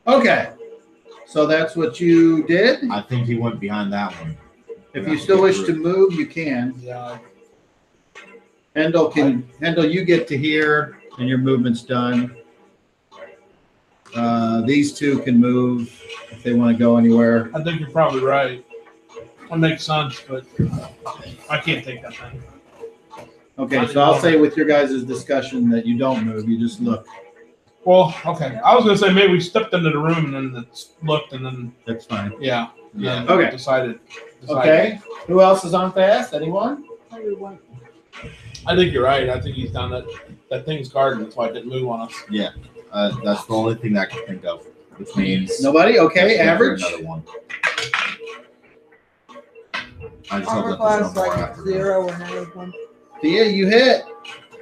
[SPEAKER 5] Okay. So that's what you did.
[SPEAKER 7] I think he went behind that one.
[SPEAKER 5] If you still wish to move, you can.
[SPEAKER 2] Yeah.
[SPEAKER 5] Hendel, you get to here, and your movement's done. These two can move if they want to go anywhere.
[SPEAKER 2] I think you're probably right. That makes sense, but I can't take that thing.
[SPEAKER 5] Okay, so I'll say with your guys' discussion that you don't move, you just look.
[SPEAKER 2] Well, okay. I was gonna say maybe we stepped into the room and then looked and then
[SPEAKER 5] That's fine.
[SPEAKER 2] yeah.
[SPEAKER 5] Okay.
[SPEAKER 2] Decided.
[SPEAKER 5] Okay. Who else is on fast? Anyone?
[SPEAKER 2] I think you're right. I think he's down that thing's guarding. That's why it didn't move on us.
[SPEAKER 7] Yeah, that's the only thing that I can think of, which means
[SPEAKER 5] Nobody? Okay,
[SPEAKER 7] that's
[SPEAKER 5] average.
[SPEAKER 7] another one. I just
[SPEAKER 3] Armor
[SPEAKER 7] hope
[SPEAKER 3] class
[SPEAKER 7] that there's no more
[SPEAKER 3] like
[SPEAKER 7] after
[SPEAKER 3] 0 or -1.
[SPEAKER 5] Thea, you hit.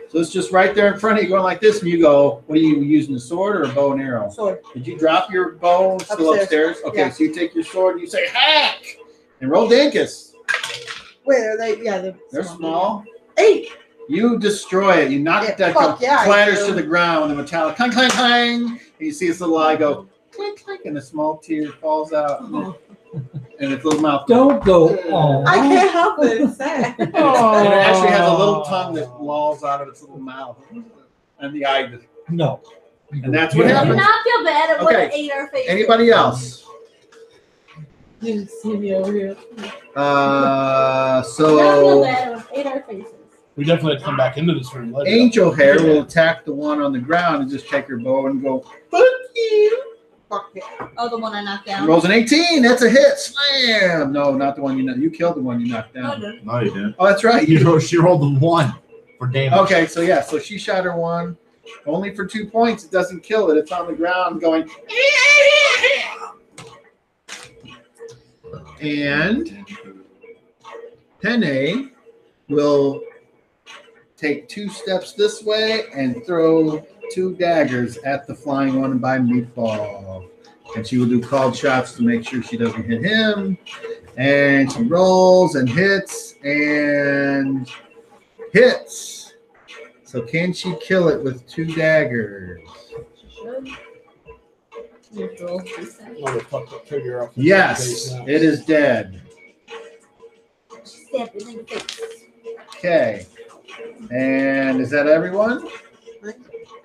[SPEAKER 5] So it's just right there in front of you going like this, and you go, what are you using, a sword or a bow and arrow?
[SPEAKER 3] Sword.
[SPEAKER 5] Did you drop your bow still upstairs? Okay,
[SPEAKER 3] Yeah.
[SPEAKER 5] so you take your sword and you say, hack! And roll Dankus.
[SPEAKER 3] Wait, are they? Yeah,
[SPEAKER 5] They're small.
[SPEAKER 3] 8.
[SPEAKER 5] You destroy it. You knock it down,
[SPEAKER 3] fuck yeah, I
[SPEAKER 5] clatters
[SPEAKER 3] do.
[SPEAKER 5] to the ground, the metallic clang, clang, clang. And you see this little eye go, clink, clink, and a small tear falls out. And its little mouth.
[SPEAKER 1] Don't go. Oh,
[SPEAKER 3] I can't help it. It's sad.
[SPEAKER 5] And it actually has a little tongue that lolls out of its little mouth. And the eye just,
[SPEAKER 1] no.
[SPEAKER 5] and that's what
[SPEAKER 6] Do
[SPEAKER 5] happens.
[SPEAKER 6] not feel bad. It
[SPEAKER 5] Okay.
[SPEAKER 6] would ate our face.
[SPEAKER 5] Anybody else?
[SPEAKER 3] You didn't see me over here.
[SPEAKER 6] Do not feel
[SPEAKER 5] So
[SPEAKER 6] bad. It would ate our faces.
[SPEAKER 2] We definitely have to come back into this room later.
[SPEAKER 5] Angel Hair will attack the one on the ground and just take her bow and go, fuck you.
[SPEAKER 3] Fuck yeah.
[SPEAKER 6] Oh, the one I knocked down.
[SPEAKER 5] Rolls an 18. That's a hit. Slam. No, not the one you knocked. You killed the one you knocked
[SPEAKER 6] Oh,
[SPEAKER 5] down.
[SPEAKER 6] no.
[SPEAKER 7] No, you didn't.
[SPEAKER 5] Oh, that's right.
[SPEAKER 7] She rolled the 1 for damage.
[SPEAKER 5] Okay, so yeah, so she shot her one. Only for 2 points. It doesn't kill it. It's on the ground going. And Penne will take 2 steps this way and throw 2 daggers at the flying one by Meatball. And she will do called shots to make sure she doesn't hit him. And she rolls and hits and hits. So can she kill it with 2 daggers?
[SPEAKER 6] She should. Neutral. Reset.
[SPEAKER 2] Another fucked up figure off the
[SPEAKER 5] Yes,
[SPEAKER 2] face now.
[SPEAKER 5] it is dead.
[SPEAKER 6] Stabbed it in the face.
[SPEAKER 5] Okay. And is that everyone?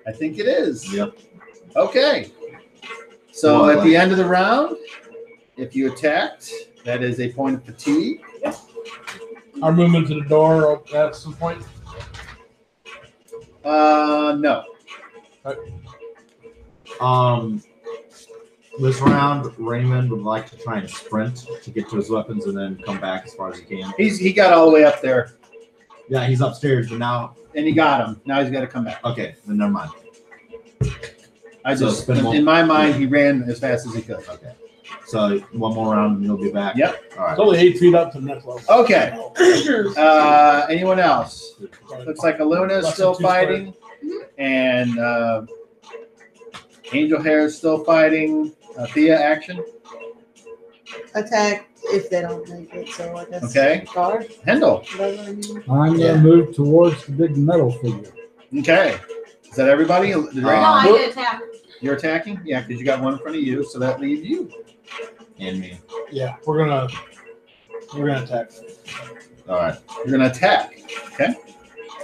[SPEAKER 5] I think it is.
[SPEAKER 7] Yep.
[SPEAKER 5] Okay. So at the end of the round, if you attacked, that is a point of fatigue.
[SPEAKER 2] Our movement to the door at some point.
[SPEAKER 5] No.
[SPEAKER 7] This round, Raymond would like to try and sprint to get to his weapons and then come back as far as he can.
[SPEAKER 5] He got all the way up there,
[SPEAKER 7] Yeah, he's upstairs, but now,
[SPEAKER 5] and he got him. Now he's got to come back.
[SPEAKER 7] okay, then never mind.
[SPEAKER 5] So in my mind, he ran as fast as he could.
[SPEAKER 7] Okay. So one more round and he'll be back.
[SPEAKER 5] Yep.
[SPEAKER 7] All
[SPEAKER 2] It's
[SPEAKER 7] right.
[SPEAKER 2] only 8 feet up to the next level.
[SPEAKER 5] Okay. Anyone else? Looks like Aluna is
[SPEAKER 2] Less
[SPEAKER 5] still
[SPEAKER 2] than 2
[SPEAKER 5] fighting, and Angel Hair is still fighting. Thea, action.
[SPEAKER 3] Attack if they don't make it. So I guess.
[SPEAKER 5] Okay.
[SPEAKER 3] Guard.
[SPEAKER 5] Hendel.
[SPEAKER 3] Whatever I mean.
[SPEAKER 1] I'm gonna move towards the big metal figure.
[SPEAKER 5] Okay. Is that everybody?
[SPEAKER 6] No, I did attack.
[SPEAKER 5] You're attacking? Yeah, because you got one in front of you, so that leaves you.
[SPEAKER 7] And me.
[SPEAKER 2] Yeah, we're gonna attack.
[SPEAKER 7] All right.
[SPEAKER 5] You're gonna attack.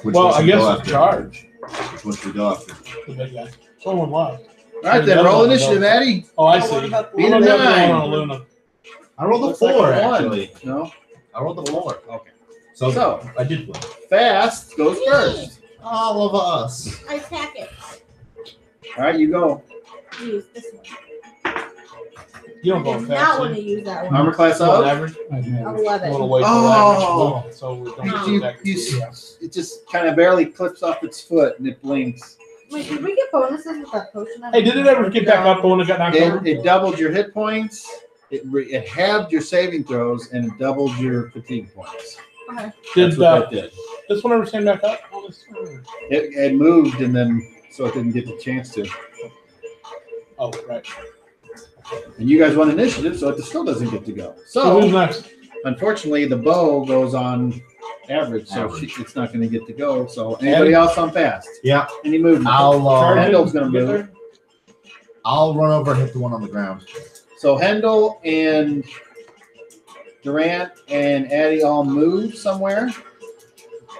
[SPEAKER 7] Which
[SPEAKER 2] Well,
[SPEAKER 7] one
[SPEAKER 2] I
[SPEAKER 7] should we
[SPEAKER 2] guess
[SPEAKER 7] go
[SPEAKER 2] it's
[SPEAKER 7] after?
[SPEAKER 2] charge.
[SPEAKER 7] Which one should we go after?
[SPEAKER 2] The big guy. Someone left.
[SPEAKER 5] All right, then roll initiative, Addy.
[SPEAKER 2] Oh, I
[SPEAKER 3] Oh,
[SPEAKER 2] see.
[SPEAKER 3] what about the
[SPEAKER 5] Beat a
[SPEAKER 2] I'm gonna go
[SPEAKER 5] 9.
[SPEAKER 2] on Luna.
[SPEAKER 7] I rolled the
[SPEAKER 5] Looks like
[SPEAKER 7] 4,
[SPEAKER 5] a one.
[SPEAKER 7] actually.
[SPEAKER 5] No.
[SPEAKER 7] I rolled the 4.
[SPEAKER 5] Okay.
[SPEAKER 7] So,
[SPEAKER 5] So
[SPEAKER 7] I did win.
[SPEAKER 5] fast goes first.
[SPEAKER 7] All of us.
[SPEAKER 6] I attack it.
[SPEAKER 5] All right, you go.
[SPEAKER 6] Use this one.
[SPEAKER 2] You
[SPEAKER 6] I
[SPEAKER 2] don't go
[SPEAKER 6] did
[SPEAKER 2] fast.
[SPEAKER 6] not
[SPEAKER 2] do
[SPEAKER 6] want to
[SPEAKER 2] you?
[SPEAKER 6] use that one.
[SPEAKER 5] Armor class
[SPEAKER 2] You want
[SPEAKER 5] of?
[SPEAKER 2] average?
[SPEAKER 1] I've never.
[SPEAKER 2] You want to
[SPEAKER 6] 11.
[SPEAKER 2] wait till
[SPEAKER 5] Oh.
[SPEAKER 2] average. So we don't
[SPEAKER 6] No.
[SPEAKER 2] do that.
[SPEAKER 5] It just kind of barely clips off its foot and it blinks.
[SPEAKER 6] Wait, did we get bonuses with that potion?
[SPEAKER 2] Hey, did it ever get back up the one that got knocked over?
[SPEAKER 5] It doubled your hit points. It halved your saving throws and it doubled your fatigue points.
[SPEAKER 6] Okay.
[SPEAKER 5] That's
[SPEAKER 2] Did
[SPEAKER 5] what that did.
[SPEAKER 2] this one ever stand back up? Oh,
[SPEAKER 5] It moved and then so it didn't get the chance to.
[SPEAKER 2] oh right.
[SPEAKER 5] And you guys won initiative, so it still doesn't get to go.
[SPEAKER 2] So who's
[SPEAKER 5] So
[SPEAKER 2] next?
[SPEAKER 5] unfortunately, the bow goes on average, so
[SPEAKER 7] Average.
[SPEAKER 5] it's not going to get to go. So anybody else on fast?
[SPEAKER 7] Yeah.
[SPEAKER 5] Any movement?
[SPEAKER 7] I'll
[SPEAKER 5] Hendel's going to
[SPEAKER 2] Get
[SPEAKER 5] move.
[SPEAKER 2] there?
[SPEAKER 7] I'll run over and hit the one on the ground.
[SPEAKER 5] So Hendel and Durant and Addie all move somewhere.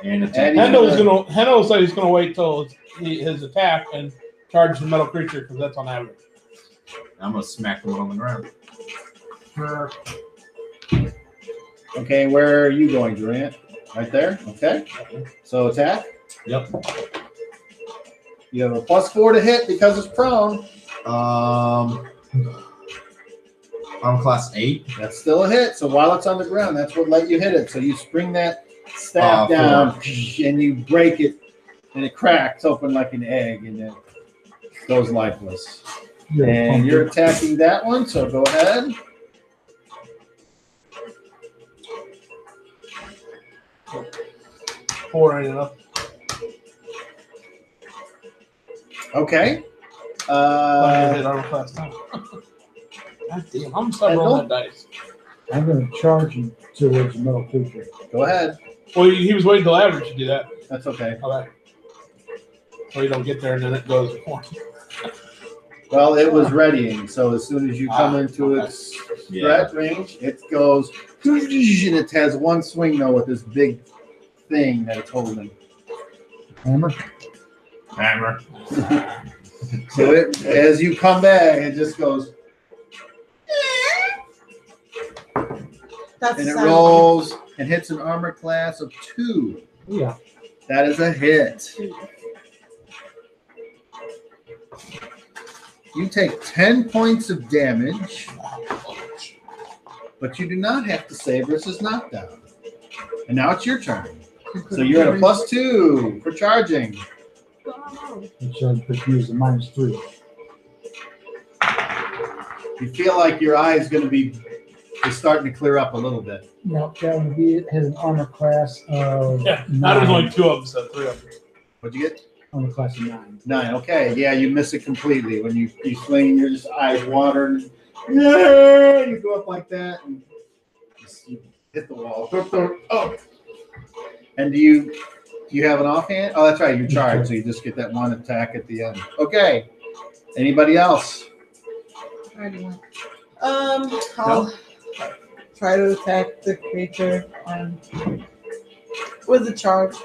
[SPEAKER 7] And
[SPEAKER 5] Addie-
[SPEAKER 2] Hendel said he's gonna wait till his attack and charge the metal creature because that's on average.
[SPEAKER 7] I'm gonna smack the one on the ground.
[SPEAKER 5] Okay, where are you going, Durant? Right there? Okay. So attack.
[SPEAKER 7] Yep.
[SPEAKER 5] You have a +4 to hit because it's prone.
[SPEAKER 7] I'm class 8.
[SPEAKER 5] That's still a hit. So while it's on the ground, that's what let you hit it. So you spring that staff down and you break it, and it cracks open like an egg, and it goes lifeless. And you're attacking that one, so go ahead.
[SPEAKER 2] Four ain't enough.
[SPEAKER 5] Okay.
[SPEAKER 2] Hit armor class time. God damn, I'm gonna start rolling that dice.
[SPEAKER 1] I'm going to charge him towards the metal creature.
[SPEAKER 5] Go ahead.
[SPEAKER 2] Well, he was waiting till average to do that.
[SPEAKER 5] That's okay.
[SPEAKER 2] Okay. So you don't get there and then it goes.
[SPEAKER 5] Well, it was readying, so as soon as you come into
[SPEAKER 2] okay.
[SPEAKER 5] its
[SPEAKER 7] Yeah.
[SPEAKER 5] threat range, it goes, and it has one swing though with this big thing that it's holding.
[SPEAKER 1] Hammer?
[SPEAKER 7] Hammer.
[SPEAKER 5] So it, as you come back, it just goes,
[SPEAKER 3] That's
[SPEAKER 5] and
[SPEAKER 3] the
[SPEAKER 5] it
[SPEAKER 3] sound.
[SPEAKER 5] rolls and hits an armor class of 2.
[SPEAKER 1] Yeah.
[SPEAKER 5] That is a hit. You take 10 points of damage, but you do not have to save versus knockdown. And now it's your turn. So you're at a +2 for charging.
[SPEAKER 1] And charge, but use a -3.
[SPEAKER 5] You feel like your eye is going to be is starting to clear up a little bit.
[SPEAKER 1] No, that would be it. Has an armor class of
[SPEAKER 2] Yeah, now there's
[SPEAKER 1] 9.
[SPEAKER 2] only 2 of them instead of 3 of them.
[SPEAKER 5] What'd you get?
[SPEAKER 1] Armor class of 9.
[SPEAKER 5] 9. Okay, yeah, you miss it completely. When you swing, your just eyes water. Yeah, you go up like that and just hit the wall. Oh. And do you have an offhand? Oh, that's right. You're charged, so you just get that one attack at the end. Okay. Anybody else?
[SPEAKER 6] Already went.
[SPEAKER 3] I'll try to attack the creature with a charge.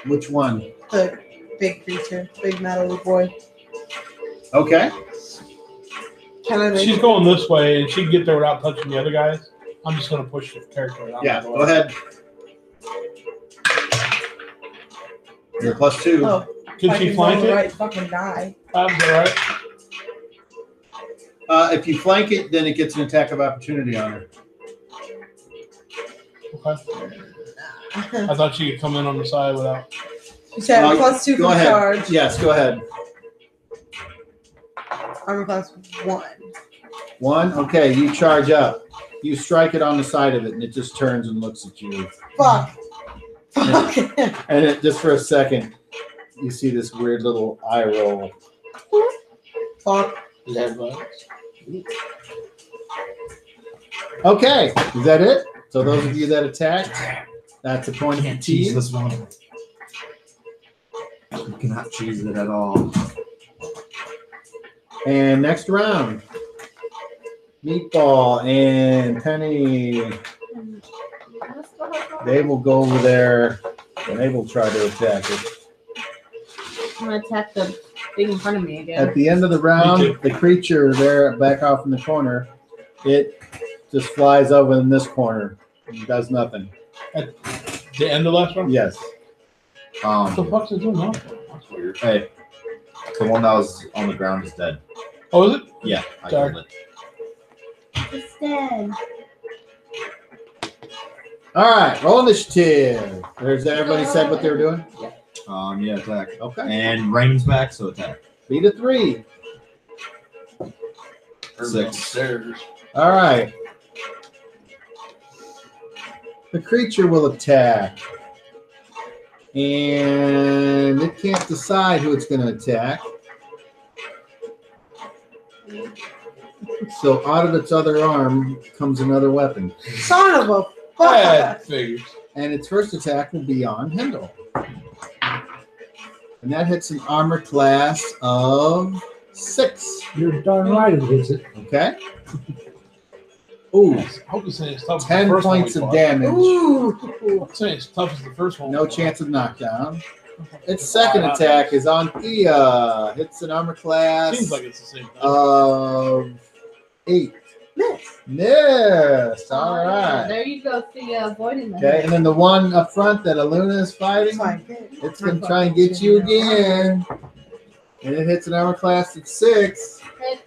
[SPEAKER 5] Which one?
[SPEAKER 3] The big creature, big metal boy.
[SPEAKER 5] Okay.
[SPEAKER 3] Can I make
[SPEAKER 2] She's going this way and she can get there without touching the other guys. I'm just gonna push the character out.
[SPEAKER 5] Yeah, go ahead. You're +2.
[SPEAKER 3] Oh,
[SPEAKER 2] Can
[SPEAKER 3] if I
[SPEAKER 2] she
[SPEAKER 3] can
[SPEAKER 2] flank
[SPEAKER 3] roll the
[SPEAKER 2] it?
[SPEAKER 3] right fucking die.
[SPEAKER 2] Is that right?
[SPEAKER 5] If you flank it, then it gets an attack of opportunity on her.
[SPEAKER 2] Okay. I thought she could come in on the side without.
[SPEAKER 3] You said +2
[SPEAKER 5] Go
[SPEAKER 3] from
[SPEAKER 5] ahead.
[SPEAKER 3] charge.
[SPEAKER 5] Yes, go ahead.
[SPEAKER 3] Armor class 1.
[SPEAKER 5] 1. Okay, you charge up. You strike it on the side of it, and it just turns and looks at you.
[SPEAKER 3] Fuck. Fuck.
[SPEAKER 5] And it just for a second, you see this weird little eye roll.
[SPEAKER 3] Fuck.
[SPEAKER 5] Okay, is that it? So those of you that attacked, that's a point of
[SPEAKER 7] Can't cheese
[SPEAKER 5] fatigue.
[SPEAKER 7] this one. You cannot cheese it at all.
[SPEAKER 5] And next round, Meatball and Penny, they will go over there and they will try to attack it.
[SPEAKER 6] I'm gonna attack the thing in front of me again.
[SPEAKER 5] At the end of the
[SPEAKER 2] Me
[SPEAKER 5] round,
[SPEAKER 2] too.
[SPEAKER 5] the creature there back off in the corner, it just flies over in this corner and does nothing.
[SPEAKER 2] The end of the last one?
[SPEAKER 5] Yes.
[SPEAKER 2] What the fuck's it doing now? That's weird.
[SPEAKER 7] Hey, the one that was on the ground is dead.
[SPEAKER 2] Oh, is it?
[SPEAKER 7] Yeah, I
[SPEAKER 2] Sorry.
[SPEAKER 7] killed it.
[SPEAKER 6] It's dead.
[SPEAKER 5] All right, roll initiative. There's everybody said what they were doing.
[SPEAKER 7] Yeah, attack.
[SPEAKER 5] Okay.
[SPEAKER 7] And Raymond's back, so attack.
[SPEAKER 5] Beat a 3.
[SPEAKER 7] 6.
[SPEAKER 5] All right. The creature will attack. And it can't decide who it's going to attack. So out of its other arm comes another weapon.
[SPEAKER 3] Son of a
[SPEAKER 2] Bad
[SPEAKER 3] fuck.
[SPEAKER 2] figures.
[SPEAKER 5] And its first attack will be on Hendel. And that hits an armor class of 6.
[SPEAKER 1] You're darn right it hits it.
[SPEAKER 5] Okay. Ooh,
[SPEAKER 2] I hope you're saying it's tough as
[SPEAKER 5] 10
[SPEAKER 2] the first one
[SPEAKER 5] points
[SPEAKER 2] we
[SPEAKER 5] of
[SPEAKER 2] fought.
[SPEAKER 5] damage.
[SPEAKER 3] Ooh.
[SPEAKER 2] I'm saying it's tough as the first one.
[SPEAKER 5] No chance of knockdown. Its second attack is on Thea. Hits an armor class
[SPEAKER 2] Seems like it's the same thing.
[SPEAKER 5] of 8.
[SPEAKER 3] Miss.
[SPEAKER 5] Yes. All right.
[SPEAKER 6] There you go, Thea, avoiding the
[SPEAKER 5] Okay, and then the one up front that Aluna is fighting, it's going to try and get you again. And it hits an armor class at 6.
[SPEAKER 6] Hit.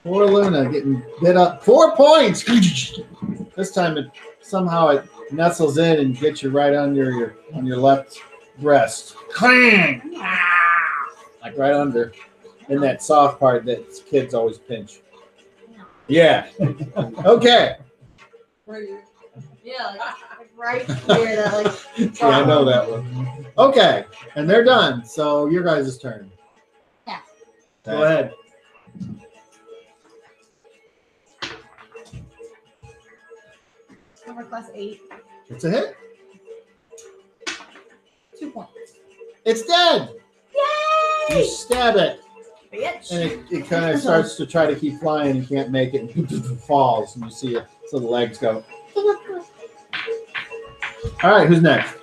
[SPEAKER 5] Poor Luna getting bit up. 4 points. This time it somehow nestles in and gets you right under your left breast. Clang! Like right under, in that soft part that kids always pinch. Yeah. Okay.
[SPEAKER 6] Yeah, like right here. That like.
[SPEAKER 5] Yeah, I know that one. Okay, and they're done. So your guys' turn.
[SPEAKER 6] Yeah.
[SPEAKER 5] Go ahead.
[SPEAKER 6] Armor class 8.
[SPEAKER 5] It's a hit.
[SPEAKER 6] 2 points.
[SPEAKER 5] It's dead. You
[SPEAKER 6] Yay!
[SPEAKER 5] stab it,
[SPEAKER 6] Bitch.
[SPEAKER 5] and it kind of starts to try to keep flying and can't make it, and falls, and you see it. So the legs go. All right, who's next?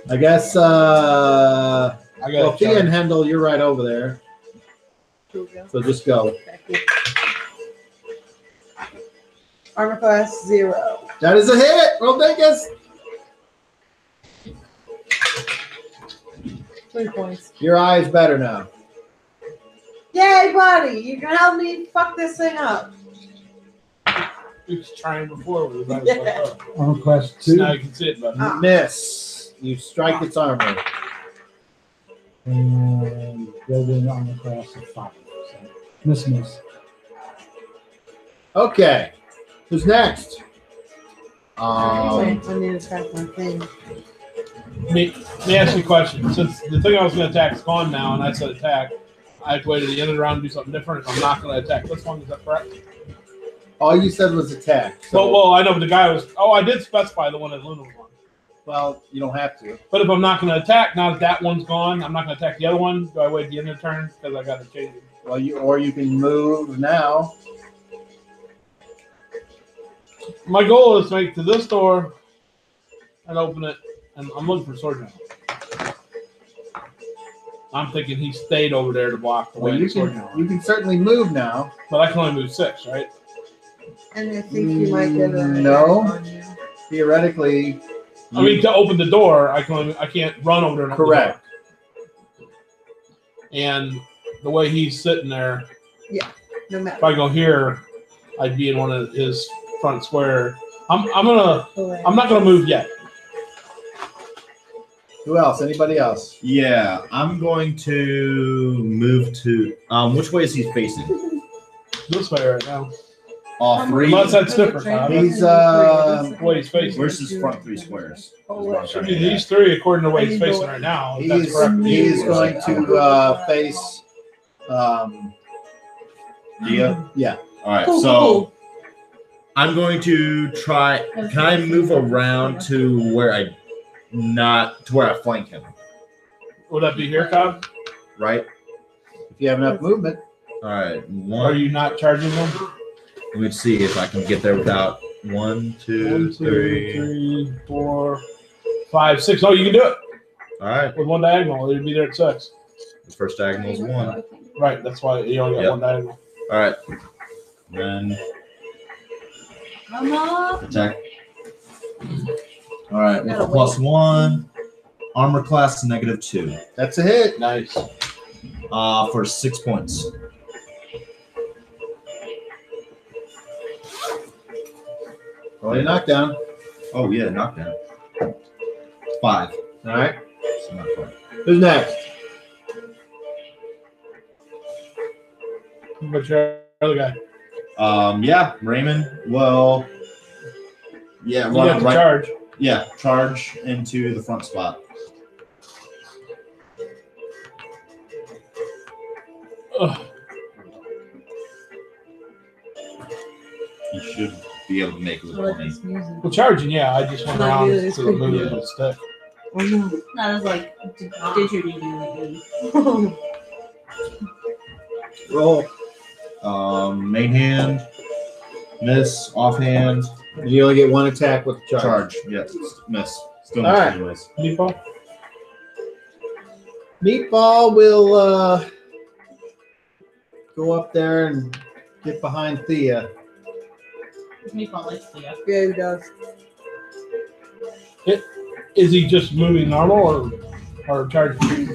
[SPEAKER 5] I guess.
[SPEAKER 2] I got
[SPEAKER 5] Well, Thea and Hendel, you're right over there. So just go.
[SPEAKER 3] Armor class 0.
[SPEAKER 5] That is a hit. Roll Vegas.
[SPEAKER 3] 3 points.
[SPEAKER 5] Your eye is better now.
[SPEAKER 3] Yay, buddy! You can help me fuck this thing up.
[SPEAKER 2] You was trying before with it.
[SPEAKER 3] Yeah.
[SPEAKER 1] Armor class
[SPEAKER 2] So
[SPEAKER 1] 2.
[SPEAKER 2] now you can see it, but
[SPEAKER 5] Miss. You strike its armor.
[SPEAKER 1] And building armor class of 5. So, miss.
[SPEAKER 5] Okay. Who's next?
[SPEAKER 3] I need to track my thing.
[SPEAKER 2] let me ask you a question. Since the thing I was going to attack is gone now, and I said attack, I have to wait to the end of the round and do something different. If I'm not going to attack this one, is that correct?
[SPEAKER 5] All you said was attack. So,
[SPEAKER 2] Well, I know, but the guy was. Oh, I did specify the one that Luna was on.
[SPEAKER 5] well, you don't have to.
[SPEAKER 2] But if I'm not going to attack, now that that one's gone, I'm not going to attack the other one. Do I wait the end of the turn because I got to change it?
[SPEAKER 5] Well, you can move now.
[SPEAKER 2] My goal is to make to this door and open it, and I'm looking for sword now. I'm thinking he stayed over there to block the way
[SPEAKER 5] Well, you
[SPEAKER 2] the sword now.
[SPEAKER 5] can certainly move now.
[SPEAKER 2] But I can only move 6, right?
[SPEAKER 3] And I think you might get a.
[SPEAKER 5] No.
[SPEAKER 3] on you.
[SPEAKER 5] Theoretically.
[SPEAKER 2] I mean, to open the door, I can't run over there and open the
[SPEAKER 5] Correct.
[SPEAKER 2] door. And the way he's sitting there,
[SPEAKER 3] No
[SPEAKER 2] if
[SPEAKER 3] matter.
[SPEAKER 2] I go here, I'd be in one of his front square. I'm not gonna move yet.
[SPEAKER 5] Who else? Anybody else?
[SPEAKER 7] Yeah, I'm going to move to. Which way is he facing?
[SPEAKER 2] This way right now.
[SPEAKER 7] All 3.
[SPEAKER 2] Unless that's different, Tom.
[SPEAKER 5] He's,
[SPEAKER 2] the way he's facing.
[SPEAKER 7] Where's his front 3 squares?
[SPEAKER 2] Should be these 3 according to the way he's facing right now. If that's correct.
[SPEAKER 5] He's going to face.
[SPEAKER 7] Dia?
[SPEAKER 5] Yeah.
[SPEAKER 7] All right, so I'm going to try. Can I move around to where I flank him?
[SPEAKER 2] Would that be here, Cobb?
[SPEAKER 7] Right.
[SPEAKER 5] If you have enough movement.
[SPEAKER 7] All right.
[SPEAKER 2] Are
[SPEAKER 7] One.
[SPEAKER 2] you not charging them?
[SPEAKER 7] Let me see if I can get there without 1, 2,
[SPEAKER 2] 1, 2,
[SPEAKER 7] 3.
[SPEAKER 2] 3, 4, 5, 6. Oh, you can do it
[SPEAKER 7] All right.
[SPEAKER 2] with one diagonal. It'd be there at 6.
[SPEAKER 7] The first diagonal is 1.
[SPEAKER 2] Right. That's why you only got
[SPEAKER 7] Yep.
[SPEAKER 2] one diagonal.
[SPEAKER 7] All right. Then
[SPEAKER 6] Come on.
[SPEAKER 7] attack. All right. With a +1, armor class -2.
[SPEAKER 5] That's a hit.
[SPEAKER 2] Nice.
[SPEAKER 7] For 6 points.
[SPEAKER 5] Oh, you're knocked down.
[SPEAKER 7] Oh yeah, knockdown. 5.
[SPEAKER 5] All right.
[SPEAKER 7] So not 5.
[SPEAKER 5] Who's next?
[SPEAKER 2] But your other guy.
[SPEAKER 7] Yeah, Raymond. Well, yeah,
[SPEAKER 2] You have
[SPEAKER 7] run
[SPEAKER 2] to
[SPEAKER 7] right.
[SPEAKER 2] charge.
[SPEAKER 7] Yeah, charge into the front spot.
[SPEAKER 2] Ugh.
[SPEAKER 7] You should be able to make it with
[SPEAKER 3] I like
[SPEAKER 7] 20.
[SPEAKER 3] this music.
[SPEAKER 2] Well, charging, yeah. I just went
[SPEAKER 3] Not
[SPEAKER 2] around
[SPEAKER 3] really,
[SPEAKER 2] to
[SPEAKER 3] it's
[SPEAKER 2] the
[SPEAKER 3] pretty
[SPEAKER 2] movie
[SPEAKER 3] good.
[SPEAKER 2] and stuff.
[SPEAKER 3] Oh no.
[SPEAKER 6] That was like didgeridoo.
[SPEAKER 5] Roll.
[SPEAKER 7] Main hand, miss, offhand,
[SPEAKER 5] You only get one attack with the charge.
[SPEAKER 7] charge. Yeah, miss. Still
[SPEAKER 5] All
[SPEAKER 7] miss
[SPEAKER 5] right.
[SPEAKER 7] anyways.
[SPEAKER 2] Meatball?
[SPEAKER 5] Meatball will go up there and get behind Thea.
[SPEAKER 6] Meatball likes to
[SPEAKER 3] Yeah, he does.
[SPEAKER 2] Is he just moving normal or charging?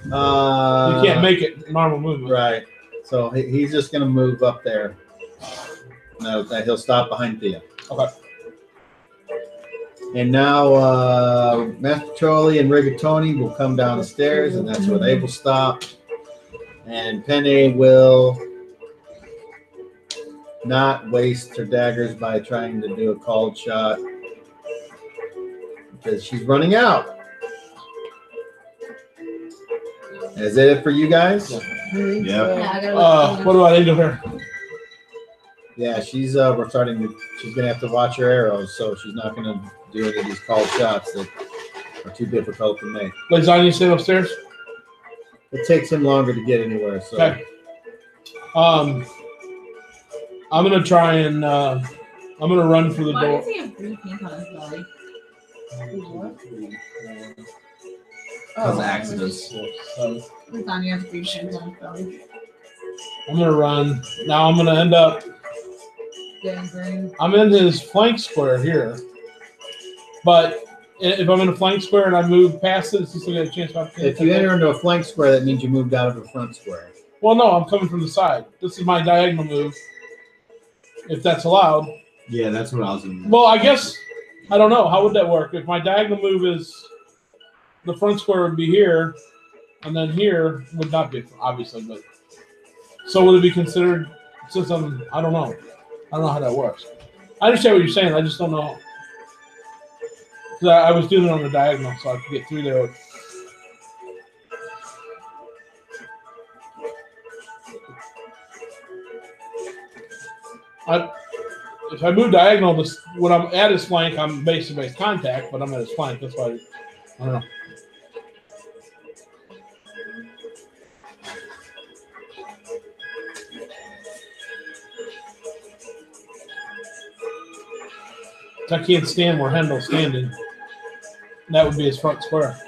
[SPEAKER 2] You can't make it normal movement.
[SPEAKER 5] Right. So he's just going to move up there. No, that he'll stop behind Thea.
[SPEAKER 2] Okay.
[SPEAKER 5] And now Master Trolley and Rigatoni will come down the stairs, and that's where they will stop. And Penne will not waste her daggers by trying to do a called shot because she's running out. Is that it for you guys?
[SPEAKER 7] Yeah.
[SPEAKER 6] Yeah, I gotta
[SPEAKER 2] What about Angel here?
[SPEAKER 5] Yeah, she's we're starting to. She's gonna have to watch her arrows, so she's not gonna do any of these called shots that are too difficult to make.
[SPEAKER 2] Lasagna staying upstairs?
[SPEAKER 5] It takes him longer to get anywhere. So
[SPEAKER 2] Okay. I'm gonna try and I'm gonna run for the
[SPEAKER 6] Why
[SPEAKER 2] door.
[SPEAKER 6] does he have green paint on his belly?
[SPEAKER 7] Because of accidents.
[SPEAKER 6] Lasagna has green paint on his belly.
[SPEAKER 2] I'm gonna run. Now I'm gonna end up.
[SPEAKER 3] Gangrene.
[SPEAKER 2] I'm in his flank square here, but if I'm in a flank square and I move past it, is he still got a chance to?
[SPEAKER 5] if you enter into a flank square, that means you moved out of the front square.
[SPEAKER 2] Well, no, I'm coming from the side. This is my diagonal move. If that's allowed.
[SPEAKER 7] Yeah, that's what I was in.
[SPEAKER 2] Well, I guess I don't know. How would that work? If my diagonal move is the front square would be here, and then here would not be obviously, but so would it be considered? Since I don't know. I don't know how that works. I understand what you're saying. I just don't know. 'Cause I was doing it on the diagonal, so I could get through there. If I move diagonal, when I'm at his flank, I'm base-to-base contact, but I'm at his flank. That's why I don't know. I can't stand where Hendel's standing. That would be his front square.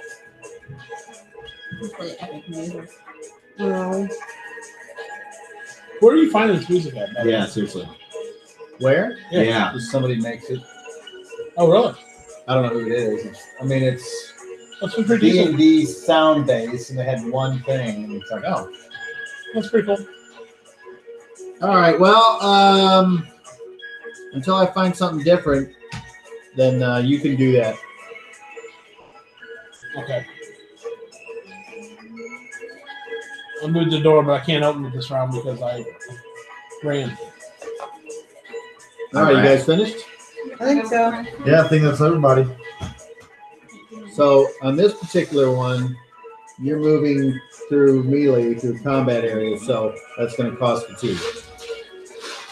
[SPEAKER 6] Just play epic music.
[SPEAKER 3] No.
[SPEAKER 2] Where are you finding this music at? by the way?
[SPEAKER 7] Yeah, seriously.
[SPEAKER 5] Where?
[SPEAKER 7] Yeah.
[SPEAKER 5] Just somebody makes it.
[SPEAKER 2] Oh, really?
[SPEAKER 5] I don't know who it is. I mean, it's
[SPEAKER 2] That's been pretty decent.
[SPEAKER 5] D&D sound base, and they had one thing, and it's like, oh.
[SPEAKER 2] That's pretty cool.
[SPEAKER 5] All right. Well, until I find something different, then you can do that.
[SPEAKER 2] Okay. I moved the door, but I can't open it this round because I ran.
[SPEAKER 5] All right, you guys finished?
[SPEAKER 3] I think so.
[SPEAKER 7] Yeah, I think that's everybody.
[SPEAKER 5] So on this particular one, you're moving through melee, through combat areas, so that's going to cause fatigue.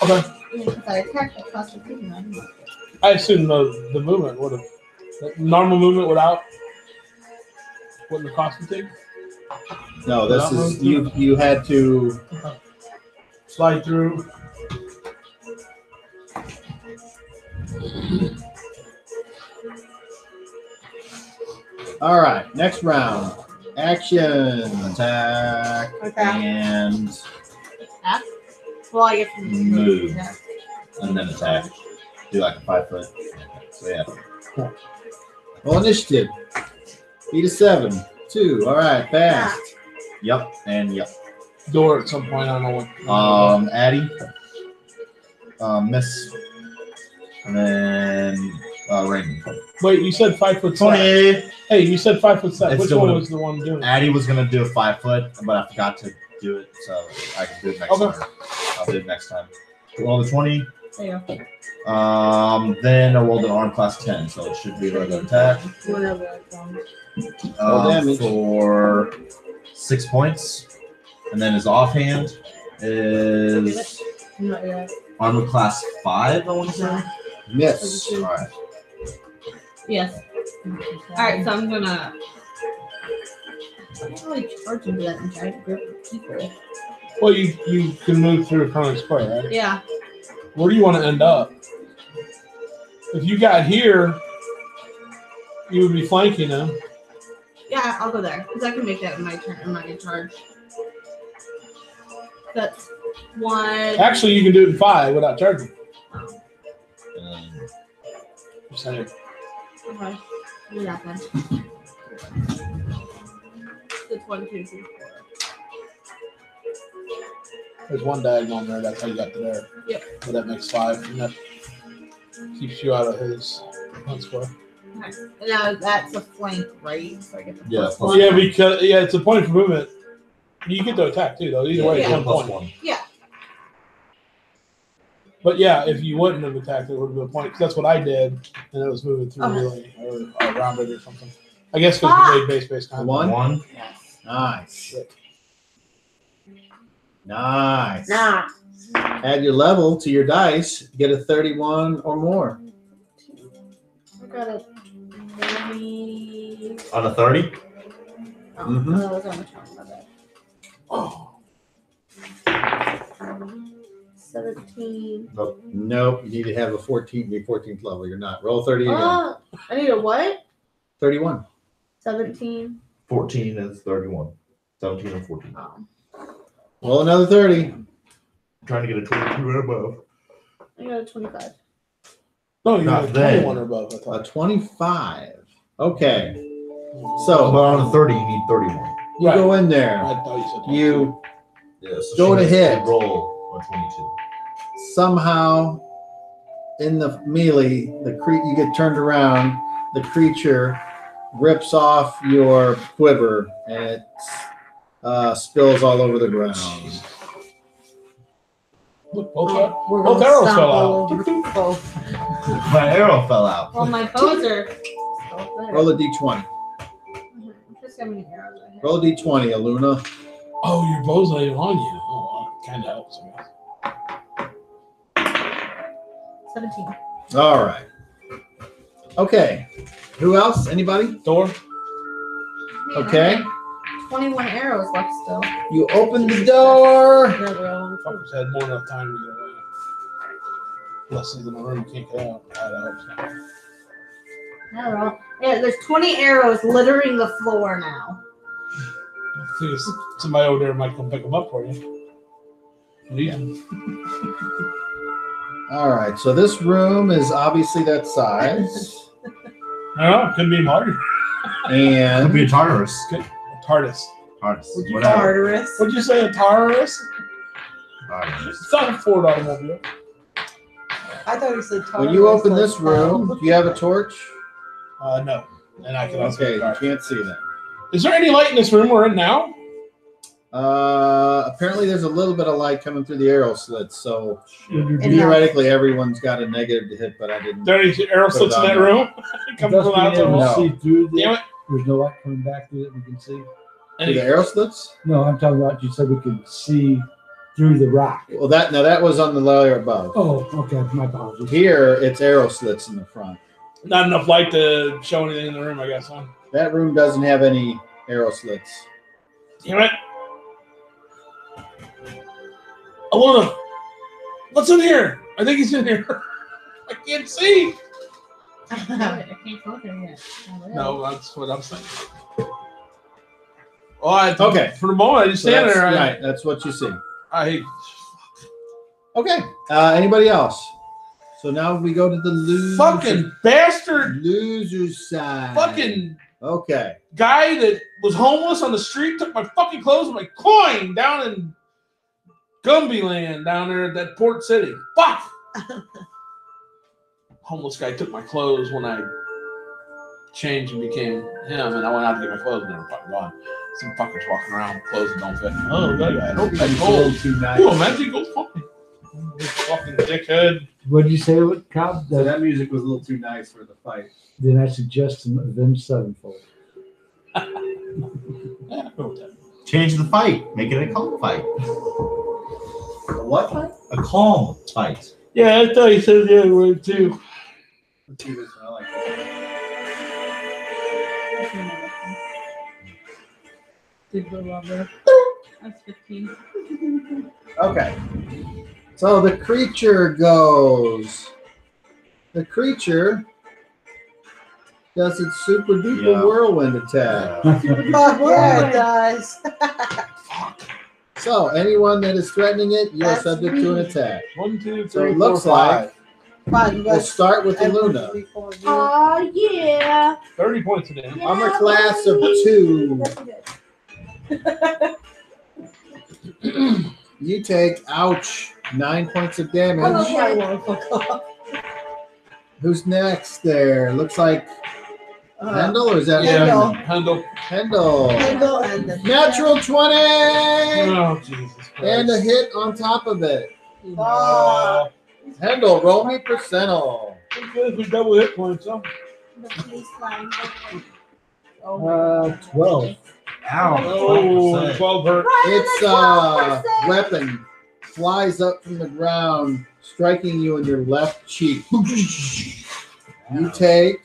[SPEAKER 2] Okay.
[SPEAKER 6] If I attack, it costs a fifty.
[SPEAKER 2] I assume the movement would have, the normal movement without, wouldn't have cost fatigue.
[SPEAKER 5] No, this is you had to.
[SPEAKER 2] Slide through.
[SPEAKER 5] All right, next round. Action.
[SPEAKER 7] Attack
[SPEAKER 3] Okay.
[SPEAKER 7] and
[SPEAKER 6] Attack? Well, I guess
[SPEAKER 7] Move.
[SPEAKER 6] Yeah.
[SPEAKER 7] and then attack. Do like a 5 foot. So yeah.
[SPEAKER 5] Roll initiative. Beat a 7. 2. All right, fast.
[SPEAKER 7] Yep and yep.
[SPEAKER 2] Door at some point. I don't know what.
[SPEAKER 7] Addy. Miss. And then Raymond.
[SPEAKER 2] Wait, you said 5 foot 7.
[SPEAKER 7] 20.
[SPEAKER 2] Hey, you said 5 foot 7.
[SPEAKER 7] It's
[SPEAKER 2] Which
[SPEAKER 7] still
[SPEAKER 2] one
[SPEAKER 7] gonna-
[SPEAKER 2] was the one doing it?
[SPEAKER 7] Addie was gonna do a 5 foot, but I forgot to do it, so I can do it next
[SPEAKER 2] Okay.
[SPEAKER 7] time. I'll do it next time. Roll the 20.
[SPEAKER 6] There you go.
[SPEAKER 7] Then I rolled an arm class 10, so it should be a regular attack.
[SPEAKER 6] Whatever that comes.
[SPEAKER 5] Roll damage.
[SPEAKER 7] For 6 points. And then his offhand is
[SPEAKER 6] Not yet.
[SPEAKER 7] armor class 5, I want to say.
[SPEAKER 5] Miss.
[SPEAKER 7] Alright.
[SPEAKER 6] Yes. Alright, so I'm gonna. I'm not really charge into that giant group of people.
[SPEAKER 2] Well, you can move through a current square, right?
[SPEAKER 6] Yeah.
[SPEAKER 2] Where do you want to end up? If you got here, you would be flanking him.
[SPEAKER 6] Yeah, I'll go there. Because I can make that in my turn, in my charge. That's one.
[SPEAKER 2] Actually, you can do it in 5 without charging. Just saying.
[SPEAKER 6] Okay. Do that then. It's 1, 2, 3, 4.
[SPEAKER 2] There's one diagonal there. That's how you got to there.
[SPEAKER 6] Yep.
[SPEAKER 2] So that makes 5. And that keeps you out of his one square.
[SPEAKER 6] Okay. Now that's a flank, right? So I get the
[SPEAKER 7] Yeah,
[SPEAKER 6] plus
[SPEAKER 7] plus
[SPEAKER 6] one.
[SPEAKER 2] Yeah, because it's a point for movement. You get to attack too, though. Either way, it's
[SPEAKER 6] Yeah.
[SPEAKER 2] 1
[SPEAKER 7] plus
[SPEAKER 2] point.
[SPEAKER 7] 1.
[SPEAKER 2] But yeah, if you wouldn't have attacked, it would have been a point. 'Cause that's what I did, and it was moving through
[SPEAKER 6] Okay.
[SPEAKER 2] really or around it or something. I guess because you made base kind of.
[SPEAKER 5] 1.
[SPEAKER 7] 1.
[SPEAKER 6] Yes.
[SPEAKER 5] Nice. Nice.
[SPEAKER 6] Nah.
[SPEAKER 5] Add your level to your dice. Get a 31 or more.
[SPEAKER 6] I got a 20.
[SPEAKER 7] On a 30?
[SPEAKER 6] Oh,
[SPEAKER 5] Mhm.
[SPEAKER 6] that was on the 20, my bad.
[SPEAKER 2] Oh,
[SPEAKER 6] 17.
[SPEAKER 5] Nope. You need to have a 14th level. You're not. Roll 30 again.
[SPEAKER 6] Oh, I need a what?
[SPEAKER 5] 31.
[SPEAKER 6] 17.
[SPEAKER 7] 14 is 31. 17 and 14.
[SPEAKER 6] Oh.
[SPEAKER 5] Roll another 30.
[SPEAKER 7] Trying to get a 22 or above.
[SPEAKER 6] I got a 25.
[SPEAKER 2] no, you
[SPEAKER 7] Not
[SPEAKER 2] got
[SPEAKER 7] then.
[SPEAKER 2] 21 or above. I
[SPEAKER 5] A
[SPEAKER 2] thought.
[SPEAKER 5] 25. Okay.
[SPEAKER 7] But
[SPEAKER 5] So
[SPEAKER 7] on a 30, you need 31.
[SPEAKER 5] you go in there.
[SPEAKER 2] I thought you said 22.
[SPEAKER 5] You
[SPEAKER 7] Yeah, so
[SPEAKER 5] Go
[SPEAKER 7] she
[SPEAKER 5] to
[SPEAKER 7] has
[SPEAKER 5] hit.
[SPEAKER 7] roll a 22.
[SPEAKER 5] somehow in the melee, you get turned around. The creature rips off your quiver and it spills all over the ground.
[SPEAKER 2] Look, both
[SPEAKER 6] We're
[SPEAKER 2] both
[SPEAKER 6] gonna
[SPEAKER 2] arrows
[SPEAKER 6] stomp
[SPEAKER 2] fell
[SPEAKER 6] all
[SPEAKER 2] out.
[SPEAKER 6] over both.
[SPEAKER 7] My arrow fell out.
[SPEAKER 6] Well, my bows are still there.
[SPEAKER 5] Roll a d20.
[SPEAKER 6] Just how many arrows I have.
[SPEAKER 5] Roll a d20, Aluna.
[SPEAKER 2] Oh, your bow's not even on you. Oh, well, kind of helps. I guess.
[SPEAKER 6] 17.
[SPEAKER 5] All right. Okay. Who else? Anybody?
[SPEAKER 2] Door.
[SPEAKER 6] Man,
[SPEAKER 5] Okay.
[SPEAKER 6] I have 21 arrows left still.
[SPEAKER 5] You open the door.
[SPEAKER 6] There we go.
[SPEAKER 2] Fuckers had more than enough time to get away. Unless he's in the room, you can't get out. That helps.
[SPEAKER 6] I don't know. Yeah, there's 20 arrows littering the floor now.
[SPEAKER 2] I think it's somebody over there might come pick them up for you. Yeah.
[SPEAKER 5] All right. So this room is obviously that size.
[SPEAKER 2] I don't know. Could be larger.
[SPEAKER 7] Could
[SPEAKER 5] And
[SPEAKER 7] be a Tartarus.
[SPEAKER 2] TARDIS.
[SPEAKER 7] Tartarus.
[SPEAKER 3] Would you
[SPEAKER 7] Whatever.
[SPEAKER 3] Tartarus?
[SPEAKER 2] What'd you say? A TARDIS?
[SPEAKER 7] Tartarus.
[SPEAKER 2] It's not a Ford automobile.
[SPEAKER 3] I thought he said Tartarus.
[SPEAKER 5] when you open
[SPEAKER 3] like
[SPEAKER 5] this room, do you have a torch?
[SPEAKER 2] No. And I can also.
[SPEAKER 5] Okay, you can't see that.
[SPEAKER 2] Is there any light in this room we're in now?
[SPEAKER 5] Apparently there's a little bit of light coming through the arrow slits, so
[SPEAKER 3] And
[SPEAKER 5] theoretically everyone's got a negative to hit, but I didn't.
[SPEAKER 2] Are there any arrow slits in that room? Coming from
[SPEAKER 8] Just being able
[SPEAKER 2] outside?
[SPEAKER 8] to
[SPEAKER 5] No.
[SPEAKER 8] see through
[SPEAKER 2] Damn
[SPEAKER 8] this.
[SPEAKER 2] it.
[SPEAKER 8] There's no light coming back through that we can see.
[SPEAKER 5] Through the arrow slits?
[SPEAKER 8] No, I'm talking about you said we could see through the rock.
[SPEAKER 5] Well, that was on the layer above.
[SPEAKER 8] Oh, okay. My apologies.
[SPEAKER 5] Here, it's arrow slits in the front.
[SPEAKER 2] Not enough light to show anything in the room, I guess, huh?
[SPEAKER 5] That room doesn't have any arrow slits.
[SPEAKER 2] Damn it. Alona, what's in here? I think he's in here. I can't see.
[SPEAKER 6] I can't go there yet.
[SPEAKER 2] No, that's what I'm saying. Well,
[SPEAKER 5] Okay.
[SPEAKER 2] For the moment, I just
[SPEAKER 5] So
[SPEAKER 2] stand
[SPEAKER 5] that's,
[SPEAKER 2] there.
[SPEAKER 5] right, that's what you see.
[SPEAKER 2] I
[SPEAKER 5] Okay. Anybody else? So now we go to the loser.
[SPEAKER 2] fucking bastard,
[SPEAKER 5] Loser side.
[SPEAKER 2] fucking
[SPEAKER 5] Okay.
[SPEAKER 2] guy that was homeless on the street took my fucking clothes and my coin down in Gumby Land down there at that port city. Fuck. homeless guy took my clothes when I changed and became him, and I went out to get my clothes and they were fucking gone. Some fuckers walking around with clothes that don't fit. Oh, that guy. Don't
[SPEAKER 8] It's
[SPEAKER 2] fit
[SPEAKER 8] a little
[SPEAKER 2] gold.
[SPEAKER 8] too nice.
[SPEAKER 2] Oh, Magic Gold fine. You fucking dickhead.
[SPEAKER 8] What did you say, Cobb?
[SPEAKER 5] So that music was a little too nice for the fight.
[SPEAKER 8] Then I suggest some Avenged Sevenfold.
[SPEAKER 2] Yeah, go with that.
[SPEAKER 7] Change the fight. Make it a calm fight.
[SPEAKER 5] What fight?
[SPEAKER 7] A calm fight.
[SPEAKER 2] Yeah, I thought you said the other word too.
[SPEAKER 5] Let's do this one. I like that.
[SPEAKER 3] Did go wrong there.
[SPEAKER 6] That's 15.
[SPEAKER 5] Okay. So the creature goes. The creature does its super duper
[SPEAKER 7] Yeah.
[SPEAKER 5] whirlwind attack.
[SPEAKER 3] Fuck yeah, it does.
[SPEAKER 5] So anyone that is threatening it, you're
[SPEAKER 3] That's
[SPEAKER 5] subject to an
[SPEAKER 3] me.
[SPEAKER 5] attack.
[SPEAKER 2] 1, 2,
[SPEAKER 5] So
[SPEAKER 2] 3,
[SPEAKER 5] it
[SPEAKER 2] 4,
[SPEAKER 5] looks
[SPEAKER 2] 5.
[SPEAKER 3] Fine,
[SPEAKER 5] We'll start with the Luna.
[SPEAKER 6] Oh, yeah.
[SPEAKER 2] 30 points of damage.
[SPEAKER 5] Armor class of 2. You take, ouch, 9 points of damage.
[SPEAKER 3] I want to fuck off.
[SPEAKER 5] Who's next there? Looks like Hendel, or is that
[SPEAKER 2] Yeah,
[SPEAKER 3] Handle.
[SPEAKER 2] handle.
[SPEAKER 5] Hendel?
[SPEAKER 3] Handle and the
[SPEAKER 5] Natural 20!
[SPEAKER 2] Oh, Jesus Christ.
[SPEAKER 5] And a hit on top of it.
[SPEAKER 3] Oh,
[SPEAKER 5] Hendel, roll me percentile.
[SPEAKER 2] We double hit points, huh?
[SPEAKER 6] The police line.
[SPEAKER 8] 12.
[SPEAKER 7] Ow.
[SPEAKER 2] Oh, 12 hurt.
[SPEAKER 5] Its weapon flies up from the ground, striking you in your left cheek. You take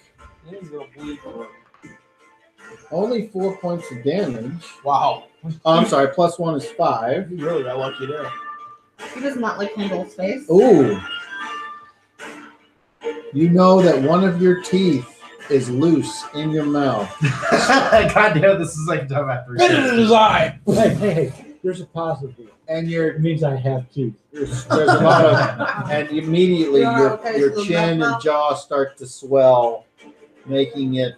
[SPEAKER 5] only 4 points of damage.
[SPEAKER 2] Wow.
[SPEAKER 5] Oh, I'm sorry, plus 1 is 5.
[SPEAKER 2] You really got lucky there.
[SPEAKER 6] He does not like Handle's face.
[SPEAKER 5] Ooh. You know that one of your teeth is loose in your mouth.
[SPEAKER 7] God damn, this is like time after.
[SPEAKER 2] Bit in his eye.
[SPEAKER 8] Hey, there's a positive.
[SPEAKER 5] And
[SPEAKER 8] It means I have teeth.
[SPEAKER 5] there's a lot of, and immediately
[SPEAKER 3] Yeah,
[SPEAKER 5] your,
[SPEAKER 3] okay,
[SPEAKER 5] your
[SPEAKER 3] so
[SPEAKER 5] chin
[SPEAKER 3] that's
[SPEAKER 5] and jaw start to swell, making it,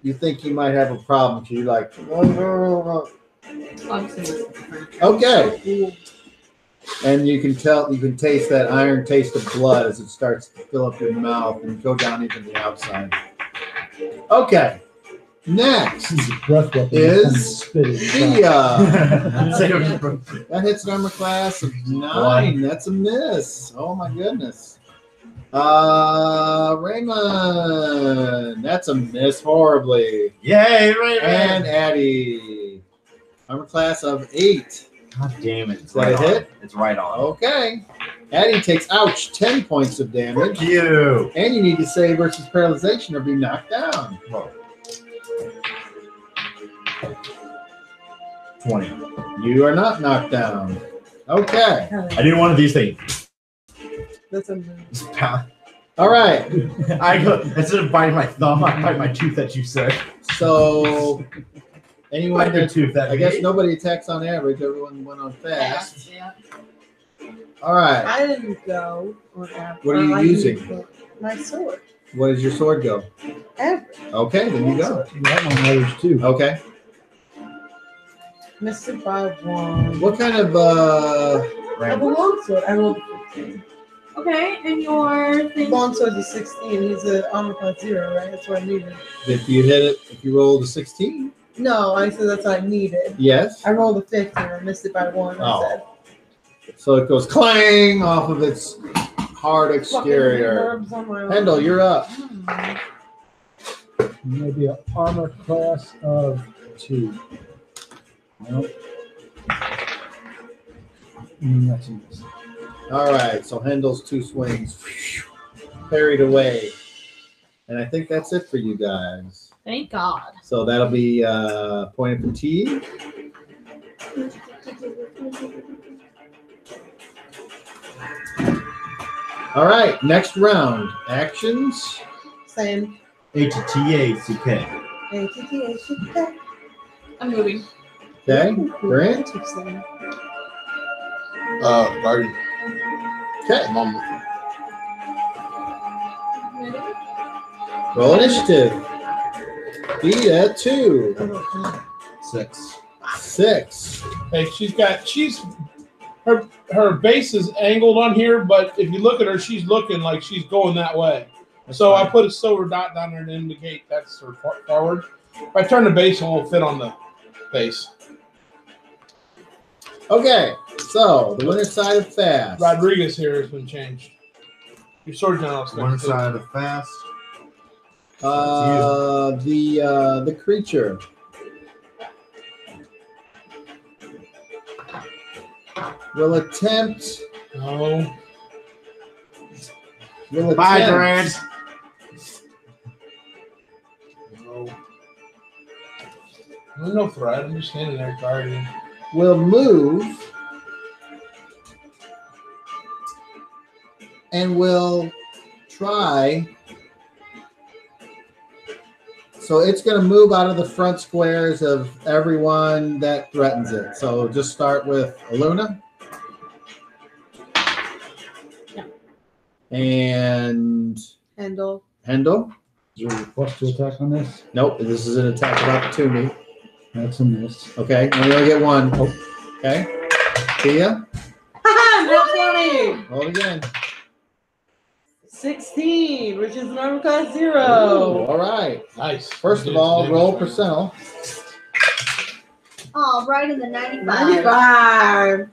[SPEAKER 5] you think you might have a problem. So you're like,
[SPEAKER 6] Obviously.
[SPEAKER 5] okay. And you can tell, you can taste that iron taste of blood as it starts to fill up your mouth and go down even the outside. Okay. Next
[SPEAKER 8] Breath weapon.
[SPEAKER 5] is
[SPEAKER 8] spitting.
[SPEAKER 5] Thea.
[SPEAKER 7] Say
[SPEAKER 5] That hits an armor class of 9. That's a miss. Oh my goodness. Raymond. That's a miss horribly.
[SPEAKER 7] Yay, right,
[SPEAKER 5] And Addie. Armor class of 8.
[SPEAKER 7] God damn it. It's
[SPEAKER 5] Is that a
[SPEAKER 7] on.
[SPEAKER 5] hit?
[SPEAKER 7] It's right on.
[SPEAKER 5] Okay. Addie takes, ouch, 10 points of damage.
[SPEAKER 7] Thank you.
[SPEAKER 5] And you need to save versus paralyzation or be knocked down.
[SPEAKER 7] Whoa. 20.
[SPEAKER 5] You are not knocked down. Okay.
[SPEAKER 7] I do one of these things.
[SPEAKER 3] That's a
[SPEAKER 7] Just pound.
[SPEAKER 5] All right.
[SPEAKER 7] I go, instead of biting my thumb, I bite my tooth that you said.
[SPEAKER 5] So anyone
[SPEAKER 7] Bite your
[SPEAKER 5] that,
[SPEAKER 7] tooth that
[SPEAKER 5] I guess
[SPEAKER 7] me.
[SPEAKER 5] nobody attacks on average. Everyone went on fast.
[SPEAKER 6] Yeah.
[SPEAKER 5] All right.
[SPEAKER 3] I didn't go. On average.
[SPEAKER 5] What are you
[SPEAKER 3] I
[SPEAKER 5] using?
[SPEAKER 3] used my sword.
[SPEAKER 5] What does your sword go?
[SPEAKER 3] Average.
[SPEAKER 5] Okay, then you go.
[SPEAKER 8] That one matters too.
[SPEAKER 5] Okay.
[SPEAKER 3] Missed it by 1.
[SPEAKER 5] What kind of
[SPEAKER 3] I have a longsword. I rolled a 15.
[SPEAKER 6] Okay, and your thing.
[SPEAKER 3] Longsword's a 16. He's an armor class 0, right? That's what I needed.
[SPEAKER 5] if you hit it, if you roll the 16?
[SPEAKER 3] No, I said that's what I needed.
[SPEAKER 5] Yes.
[SPEAKER 3] I rolled a 15. I missed it by 1. I
[SPEAKER 5] Oh.
[SPEAKER 3] said.
[SPEAKER 5] So it goes clang off of its hard
[SPEAKER 3] Fucking
[SPEAKER 5] exterior.
[SPEAKER 3] herbs on my
[SPEAKER 5] Hendel, you're up.
[SPEAKER 8] Maybe an armor class of 2. Nope. That's a miss.
[SPEAKER 5] All right, so Hendel's 2 swings parried away. And I think that's it for you guys.
[SPEAKER 6] Thank God.
[SPEAKER 5] So that'll be point of fatigue. All right, next round. Actions.
[SPEAKER 3] Same.
[SPEAKER 7] ATTA-CK.
[SPEAKER 3] ATTA.
[SPEAKER 6] I'm moving.
[SPEAKER 5] Okay, Grant.
[SPEAKER 2] Guardian.
[SPEAKER 5] Okay,
[SPEAKER 2] Mom.
[SPEAKER 5] roll initiative. Be at 2.
[SPEAKER 7] 6.
[SPEAKER 5] 6.
[SPEAKER 2] Hey, she's her base is angled on here, but if you look at her, she's looking like she's going that way. So I put a silver dot down there to indicate that's her forward. If I turn the base, it won't fit on the base.
[SPEAKER 5] Okay, so the winner side of fast.
[SPEAKER 2] Rodriguez here has been changed. Your sword general.
[SPEAKER 7] One side of fast.
[SPEAKER 5] The creature. Will attempt.
[SPEAKER 2] No.
[SPEAKER 5] Will
[SPEAKER 7] Bye,
[SPEAKER 5] attempt.
[SPEAKER 7] Grant.
[SPEAKER 2] No. No threat. I'm just standing there guarding.
[SPEAKER 5] Will move. And will try. So it's going to move out of the front squares of everyone that threatens it. So just start with Aluna. And
[SPEAKER 3] Handle.
[SPEAKER 5] Hendel.
[SPEAKER 1] Is there a plus 2 attack on this?
[SPEAKER 5] Nope, this is an attack of opportunity.
[SPEAKER 1] That's a miss.
[SPEAKER 5] Okay, now you only get one.
[SPEAKER 1] Oh.
[SPEAKER 5] Okay. Tia,
[SPEAKER 3] Haha, 20.
[SPEAKER 5] roll again.
[SPEAKER 3] 16, which is an armor class 0.
[SPEAKER 5] All right.
[SPEAKER 2] Nice.
[SPEAKER 5] First of all, roll percentile.
[SPEAKER 6] Oh, right in the 95.
[SPEAKER 3] 95.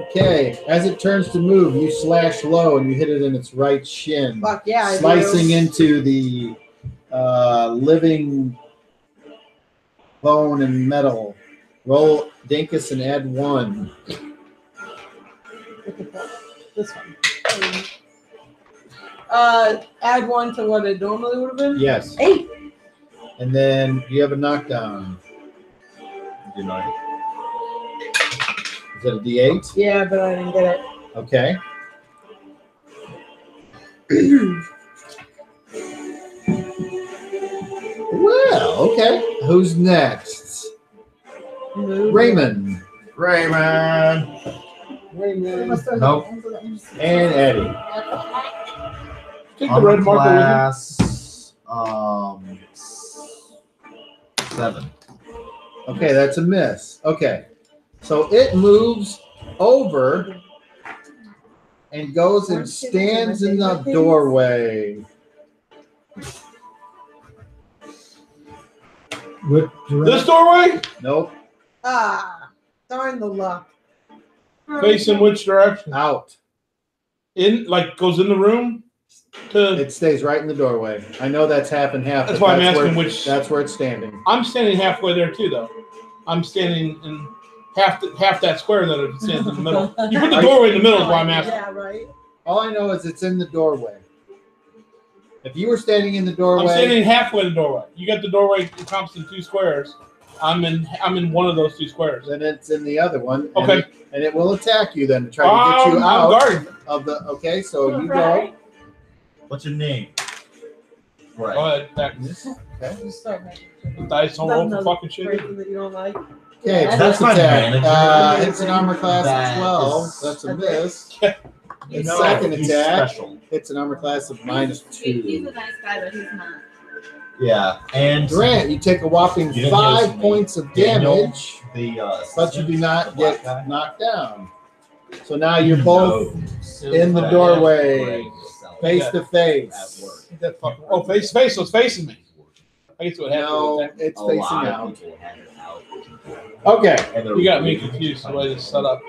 [SPEAKER 5] Okay, as it turns to move, you slash low and you hit it in its right shin,
[SPEAKER 3] Fuck yeah, I
[SPEAKER 5] slicing
[SPEAKER 3] do.
[SPEAKER 5] into the living bone and metal. Roll Dinkus and add 1.
[SPEAKER 3] This one. Add 1 to what it normally would have been?
[SPEAKER 5] Yes.
[SPEAKER 3] 8.
[SPEAKER 5] And then you have a knockdown.
[SPEAKER 7] Denied.
[SPEAKER 5] Is that a D8?
[SPEAKER 3] Yeah, but I didn't get it.
[SPEAKER 5] Okay. Well, okay. Who's next? Raymond.
[SPEAKER 7] Raymond. Nope.
[SPEAKER 5] And Eddie.
[SPEAKER 2] Take the red marker with you.
[SPEAKER 7] Class 7.
[SPEAKER 5] Okay, that's a miss. Okay. So it moves over and goes and stands in the doorway.
[SPEAKER 1] With
[SPEAKER 2] This doorway?
[SPEAKER 5] Nope.
[SPEAKER 3] Ah, darn the luck.
[SPEAKER 2] Facing which direction?
[SPEAKER 5] Out.
[SPEAKER 2] In, like, goes in the room? To.
[SPEAKER 5] It stays right in the doorway. I know that's half and half.
[SPEAKER 2] That's
[SPEAKER 5] but
[SPEAKER 2] why I'm
[SPEAKER 5] that's
[SPEAKER 2] asking
[SPEAKER 5] where-
[SPEAKER 2] which.
[SPEAKER 5] That's where it's standing.
[SPEAKER 2] I'm standing halfway there too, though. I'm standing in half that square that it stands in the middle. You put the doorway in the middle is why I'm asking.
[SPEAKER 3] Yeah, right.
[SPEAKER 5] All I know is it's in the doorway. If you were standing in the doorway,
[SPEAKER 2] I'm standing halfway in the doorway. You got the doorway encompassing 2 squares. I'm in one of those 2 squares.
[SPEAKER 5] then it's in the other one.
[SPEAKER 2] Okay.
[SPEAKER 5] And it will attack you then to try to get you
[SPEAKER 2] I'm
[SPEAKER 5] out
[SPEAKER 2] guarding.
[SPEAKER 5] of the. Okay, so you go.
[SPEAKER 7] What's your name?
[SPEAKER 2] Go
[SPEAKER 7] Right.
[SPEAKER 2] ahead. Attack.
[SPEAKER 5] Okay.
[SPEAKER 3] Just start making
[SPEAKER 2] Dice don't roll for fucking shit.
[SPEAKER 3] Person that you don't like.
[SPEAKER 5] Okay,
[SPEAKER 7] That's
[SPEAKER 5] first
[SPEAKER 7] my
[SPEAKER 5] attack.
[SPEAKER 7] manager.
[SPEAKER 5] It's an armor class
[SPEAKER 7] That
[SPEAKER 5] of 12.
[SPEAKER 7] is-
[SPEAKER 5] That's a miss.
[SPEAKER 7] You
[SPEAKER 5] The
[SPEAKER 7] know
[SPEAKER 5] second
[SPEAKER 7] he's
[SPEAKER 5] attack.
[SPEAKER 7] special.
[SPEAKER 5] It's an armor class of
[SPEAKER 6] He's
[SPEAKER 5] -2.
[SPEAKER 6] a nice guy, but he's not.
[SPEAKER 7] Yeah, and
[SPEAKER 5] Grant, you take a whopping
[SPEAKER 7] You didn't
[SPEAKER 5] 5
[SPEAKER 7] use me.
[SPEAKER 5] points of
[SPEAKER 7] Daniel.
[SPEAKER 5] damage,
[SPEAKER 7] the
[SPEAKER 5] but you do not
[SPEAKER 7] the black
[SPEAKER 5] get
[SPEAKER 7] guy.
[SPEAKER 5] knocked down. So now you're both
[SPEAKER 7] knows
[SPEAKER 5] in the
[SPEAKER 7] that
[SPEAKER 5] doorway,
[SPEAKER 7] Greg
[SPEAKER 5] face
[SPEAKER 7] at
[SPEAKER 5] to face.
[SPEAKER 7] work.
[SPEAKER 2] That fucking, oh, face to face, so it's facing me. I guess what happened.
[SPEAKER 5] No,
[SPEAKER 2] with
[SPEAKER 5] it's
[SPEAKER 7] A
[SPEAKER 5] facing
[SPEAKER 7] lot
[SPEAKER 5] out.
[SPEAKER 7] of people have it out.
[SPEAKER 5] Okay.
[SPEAKER 7] And they're
[SPEAKER 2] You got me
[SPEAKER 7] really
[SPEAKER 2] confused the
[SPEAKER 7] trying
[SPEAKER 2] way
[SPEAKER 7] to
[SPEAKER 2] this is set up.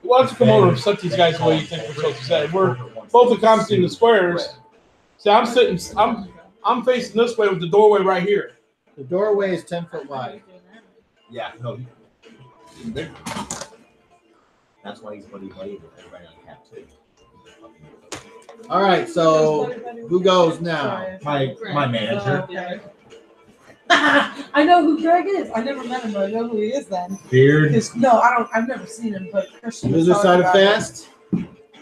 [SPEAKER 2] Why don't you come over and set these guys the way you think we're supposed to set? We're both accomplishing the squares. See, I'm facing this way with the doorway right here.
[SPEAKER 5] The doorway is 10 foot wide.
[SPEAKER 7] Yeah, no. He's big. That's why he's buddy with everybody on cap too.
[SPEAKER 5] All right, so who goes now?
[SPEAKER 7] My manager.
[SPEAKER 3] Okay. I know who Greg is. I never met him, but I know who he is then.
[SPEAKER 7] Beard.
[SPEAKER 3] No, I don't. I've never seen him, but Christian. was
[SPEAKER 5] Loser
[SPEAKER 3] talking
[SPEAKER 5] side of
[SPEAKER 3] about it.
[SPEAKER 5] fast?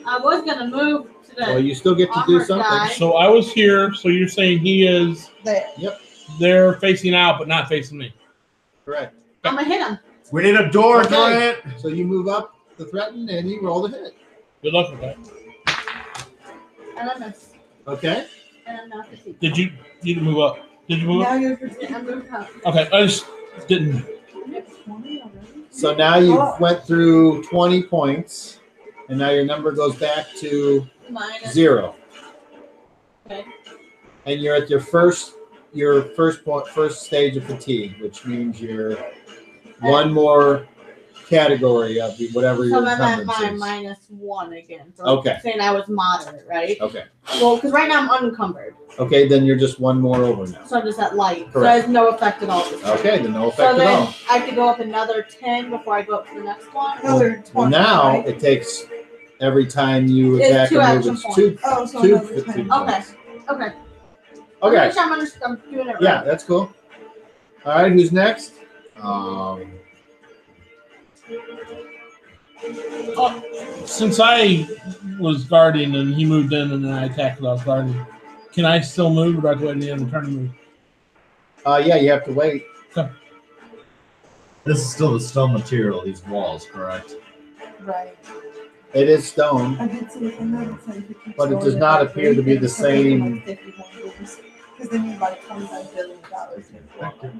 [SPEAKER 6] I was gonna move to the
[SPEAKER 5] Well, you still get to do
[SPEAKER 6] armored
[SPEAKER 5] something.
[SPEAKER 6] guy.
[SPEAKER 2] So I was here, so you're saying he is
[SPEAKER 3] There.
[SPEAKER 2] they're facing out but not facing me.
[SPEAKER 5] Correct.
[SPEAKER 6] I'm gonna hit him.
[SPEAKER 7] We need a door,
[SPEAKER 5] Okay.
[SPEAKER 7] Grant.
[SPEAKER 5] So you move up the threaten and you roll the hit.
[SPEAKER 2] Good luck with that.
[SPEAKER 6] And I miss.
[SPEAKER 5] Okay.
[SPEAKER 6] And I'm not succeed.
[SPEAKER 2] Did you move up? Did you move up?
[SPEAKER 3] Now you're
[SPEAKER 6] I moved up.
[SPEAKER 2] Okay, I just didn't.
[SPEAKER 6] I'm at 20 already.
[SPEAKER 5] So now you went through 20 points, and now your number goes back to
[SPEAKER 6] Minus.
[SPEAKER 5] 0.
[SPEAKER 6] Okay.
[SPEAKER 5] And you're at your first stage of fatigue, which means you're one more category of whatever
[SPEAKER 6] So
[SPEAKER 5] your
[SPEAKER 6] I'm at
[SPEAKER 5] encumbrance
[SPEAKER 6] my
[SPEAKER 5] is.
[SPEAKER 6] -1 again. So
[SPEAKER 5] Okay.
[SPEAKER 6] I'm saying I was moderate, right?
[SPEAKER 5] Okay.
[SPEAKER 6] Well, because right now I'm unencumbered.
[SPEAKER 5] Okay, then you're just one more over now.
[SPEAKER 6] So I'm just at light. So
[SPEAKER 5] Correct.
[SPEAKER 6] it has no effect at all.
[SPEAKER 5] Okay, then no
[SPEAKER 6] So
[SPEAKER 5] effect at
[SPEAKER 6] then
[SPEAKER 5] all.
[SPEAKER 6] I could go up another 10 before I go up to the next one.
[SPEAKER 3] Another 20.
[SPEAKER 5] Well, now
[SPEAKER 3] right?
[SPEAKER 5] it takes every time you
[SPEAKER 6] It's
[SPEAKER 5] attack
[SPEAKER 6] 2
[SPEAKER 5] or move,
[SPEAKER 6] action
[SPEAKER 5] it's
[SPEAKER 6] points.
[SPEAKER 5] two
[SPEAKER 3] Oh, so
[SPEAKER 5] two
[SPEAKER 3] another 10.
[SPEAKER 5] fatigue
[SPEAKER 6] Okay.
[SPEAKER 5] points.
[SPEAKER 6] Okay.
[SPEAKER 5] Okay.
[SPEAKER 6] Make sure I'm doing it right.
[SPEAKER 5] Yeah, that's cool. All right, who's next?
[SPEAKER 2] Since I was guarding and he moved in and then I attacked without guarding, can I still move or do I have to wait at the end of the turn to move?
[SPEAKER 5] Yeah, you have to wait.
[SPEAKER 7] This is still the stone material, these walls, correct?
[SPEAKER 3] Right.
[SPEAKER 5] It is stone.
[SPEAKER 3] I did see it in there. It said if you keep
[SPEAKER 5] But it
[SPEAKER 3] going
[SPEAKER 5] does
[SPEAKER 3] at
[SPEAKER 5] not
[SPEAKER 3] that
[SPEAKER 5] appear to
[SPEAKER 3] rate,
[SPEAKER 5] be the
[SPEAKER 3] it's gonna take them
[SPEAKER 5] same-
[SPEAKER 3] like 51 years. Because they need like $25 billion to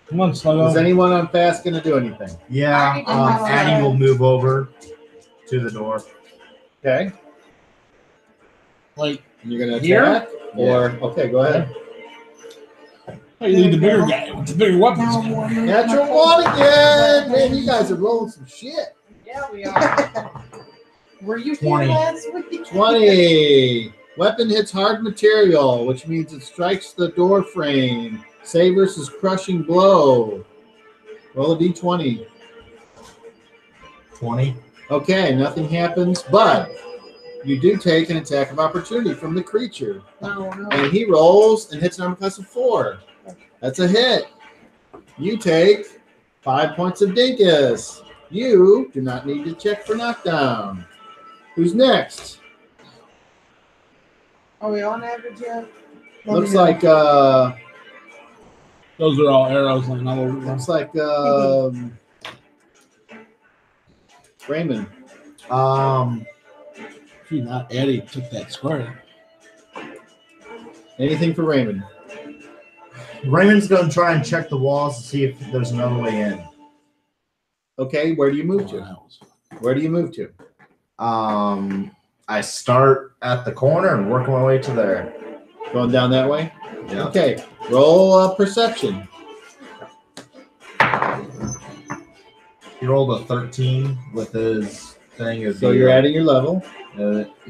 [SPEAKER 2] Come on, slow
[SPEAKER 5] Is
[SPEAKER 2] down.
[SPEAKER 5] anyone on fast going to do anything?
[SPEAKER 7] Yeah,
[SPEAKER 6] I already did my
[SPEAKER 7] Addie will move over to the door.
[SPEAKER 5] Okay.
[SPEAKER 2] Like,
[SPEAKER 5] You're going to
[SPEAKER 2] Here?
[SPEAKER 5] attack? Or, okay, go ahead.
[SPEAKER 2] oh, you need the bigger guy with the bigger weapons.
[SPEAKER 3] Now more than-
[SPEAKER 5] Natural one again! Man, you guys are rolling some shit.
[SPEAKER 6] Yeah, we are.
[SPEAKER 3] Were you
[SPEAKER 7] 20.
[SPEAKER 3] here last week?
[SPEAKER 5] 20. Weapon hits hard material, which means it strikes the door frame. Save versus crushing blow. Roll a d20.
[SPEAKER 7] 20.
[SPEAKER 5] Okay, nothing happens, but you do take an attack of opportunity from the creature.
[SPEAKER 3] No, no.
[SPEAKER 5] And he rolls and hits an armor class of 4. That's a hit. You take 5 points of dinkus. You do not need to check for knockdown. Who's next?
[SPEAKER 3] Are we on average yet?
[SPEAKER 5] Looks like
[SPEAKER 2] Those are all arrows laying all over the
[SPEAKER 5] looks like Raymond.
[SPEAKER 2] Gee, not Eddie took that square.
[SPEAKER 5] Anything for Raymond?
[SPEAKER 7] Raymond's going to try and check the walls to see if there's another way in.
[SPEAKER 5] Okay, where do you move to? Where do you move to?
[SPEAKER 7] I start at the corner and work my way to there.
[SPEAKER 5] Going down that way?
[SPEAKER 7] Yeah.
[SPEAKER 5] Okay, roll perception.
[SPEAKER 7] He rolled a 13 with his thing. It'd
[SPEAKER 5] So
[SPEAKER 7] be,
[SPEAKER 5] you're adding your level.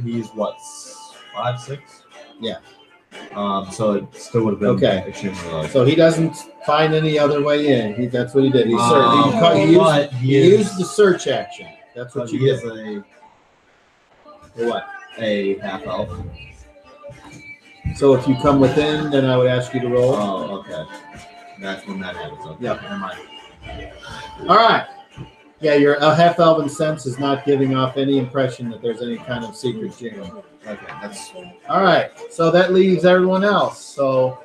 [SPEAKER 7] He's what, 5, 6?
[SPEAKER 5] Yeah.
[SPEAKER 7] So it still would have been
[SPEAKER 5] Okay.
[SPEAKER 7] extremely low.
[SPEAKER 5] So he doesn't find any other way in. That's what he did. He
[SPEAKER 7] But
[SPEAKER 5] he used the search action. That's what
[SPEAKER 7] he
[SPEAKER 5] you
[SPEAKER 7] is
[SPEAKER 5] did.
[SPEAKER 7] what? A half elf.
[SPEAKER 5] So if you come within, then I would ask you to roll.
[SPEAKER 7] Oh, okay. That's when that happens. Okay.
[SPEAKER 5] Yeah.
[SPEAKER 7] Never mind.
[SPEAKER 5] All right. Yeah, your half elven sense is not giving off any impression that there's any kind of secret jam.
[SPEAKER 7] Okay, that's
[SPEAKER 5] All right. So that leaves everyone else. So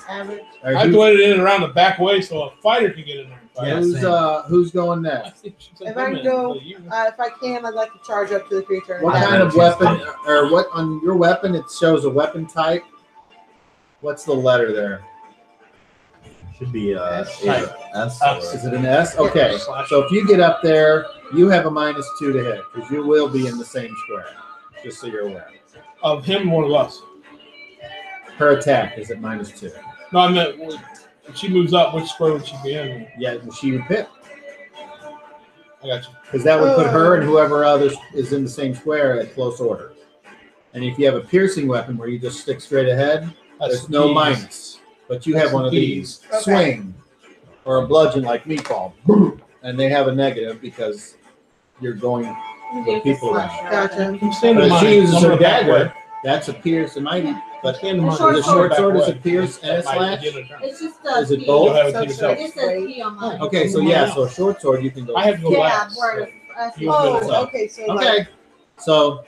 [SPEAKER 3] Average.
[SPEAKER 5] are
[SPEAKER 2] I have to
[SPEAKER 5] you,
[SPEAKER 2] wait it in around the back way so a fighter can get in there. And fight.
[SPEAKER 7] Yeah.
[SPEAKER 5] who's going next?
[SPEAKER 3] If I can go, if I can, I'd like to charge up to the creature. and
[SPEAKER 5] What
[SPEAKER 3] attack
[SPEAKER 5] kind
[SPEAKER 3] it.
[SPEAKER 5] of weapon or what on your weapon? It shows a weapon type. What's the letter there?
[SPEAKER 7] should be
[SPEAKER 2] S.
[SPEAKER 7] S.
[SPEAKER 2] S.
[SPEAKER 5] Is it an S? Okay. So if you get up there, you have a -2 to hit because you will be in the same square. Just so you're aware.
[SPEAKER 2] Of him or of us?
[SPEAKER 5] Her attack is at -2.
[SPEAKER 2] No, I meant when she moves up, which square would she be in?
[SPEAKER 5] Yeah, she would pick
[SPEAKER 2] I got you.
[SPEAKER 5] because that would put her and whoever others is in the same square at close order. And if you have a piercing weapon where you just stick straight ahead,
[SPEAKER 2] That's
[SPEAKER 5] there's no
[SPEAKER 2] the
[SPEAKER 5] minus. But you have one of these
[SPEAKER 3] Okay.
[SPEAKER 5] swing or a bludgeon like meatball, and they have a negative because you're going.
[SPEAKER 6] You
[SPEAKER 5] people
[SPEAKER 6] just
[SPEAKER 5] around.
[SPEAKER 6] slash
[SPEAKER 3] Gotcha.
[SPEAKER 2] I'm standing
[SPEAKER 5] But
[SPEAKER 2] mine.
[SPEAKER 5] she uses
[SPEAKER 2] I'm
[SPEAKER 5] her
[SPEAKER 2] gonna back
[SPEAKER 5] dagger.
[SPEAKER 2] way.
[SPEAKER 5] That's a pierce. It might, but
[SPEAKER 2] Stand
[SPEAKER 6] The
[SPEAKER 2] mine.
[SPEAKER 6] short
[SPEAKER 5] the
[SPEAKER 6] sword
[SPEAKER 5] short
[SPEAKER 2] Back
[SPEAKER 5] sword is
[SPEAKER 2] way.
[SPEAKER 5] a pierce and a
[SPEAKER 2] That might
[SPEAKER 5] slash.
[SPEAKER 2] get a turn.
[SPEAKER 6] It's just a
[SPEAKER 5] Is it
[SPEAKER 6] P.
[SPEAKER 5] both?
[SPEAKER 2] You'll have it to
[SPEAKER 3] So
[SPEAKER 2] yourself.
[SPEAKER 6] It just says P on mine.
[SPEAKER 5] Okay, so yeah, so a short sword you can go.
[SPEAKER 2] I have to go
[SPEAKER 6] Yeah,
[SPEAKER 2] last.
[SPEAKER 6] where it's
[SPEAKER 2] You
[SPEAKER 3] Oh,
[SPEAKER 2] go up.
[SPEAKER 3] okay. So like,
[SPEAKER 5] Okay, so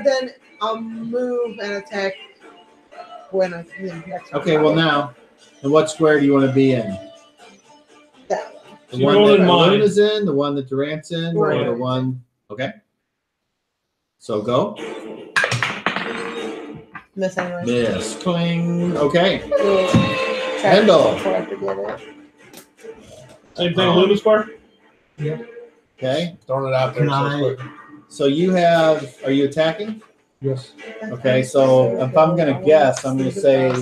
[SPEAKER 3] then I'll move and attack when I next.
[SPEAKER 5] okay, well now, and what square do you want to be in?
[SPEAKER 3] That
[SPEAKER 5] The
[SPEAKER 2] You're
[SPEAKER 5] one
[SPEAKER 2] going
[SPEAKER 5] that
[SPEAKER 2] in mine.
[SPEAKER 5] Luna's in, the one that Durant's in, or
[SPEAKER 3] Right.
[SPEAKER 5] the one? Okay. So go.
[SPEAKER 3] miss anyway.
[SPEAKER 5] Miss. Cling. Okay.
[SPEAKER 3] Check
[SPEAKER 5] Handle.
[SPEAKER 3] before I forget it.
[SPEAKER 2] Same thing, Luna Square.
[SPEAKER 5] Okay.
[SPEAKER 2] Throwing it out there.
[SPEAKER 7] Can
[SPEAKER 2] so
[SPEAKER 7] I-
[SPEAKER 2] it's quick.
[SPEAKER 5] So you have. Are you attacking?
[SPEAKER 8] Yes.
[SPEAKER 5] Okay. So if I'm gonna guess, I'm gonna say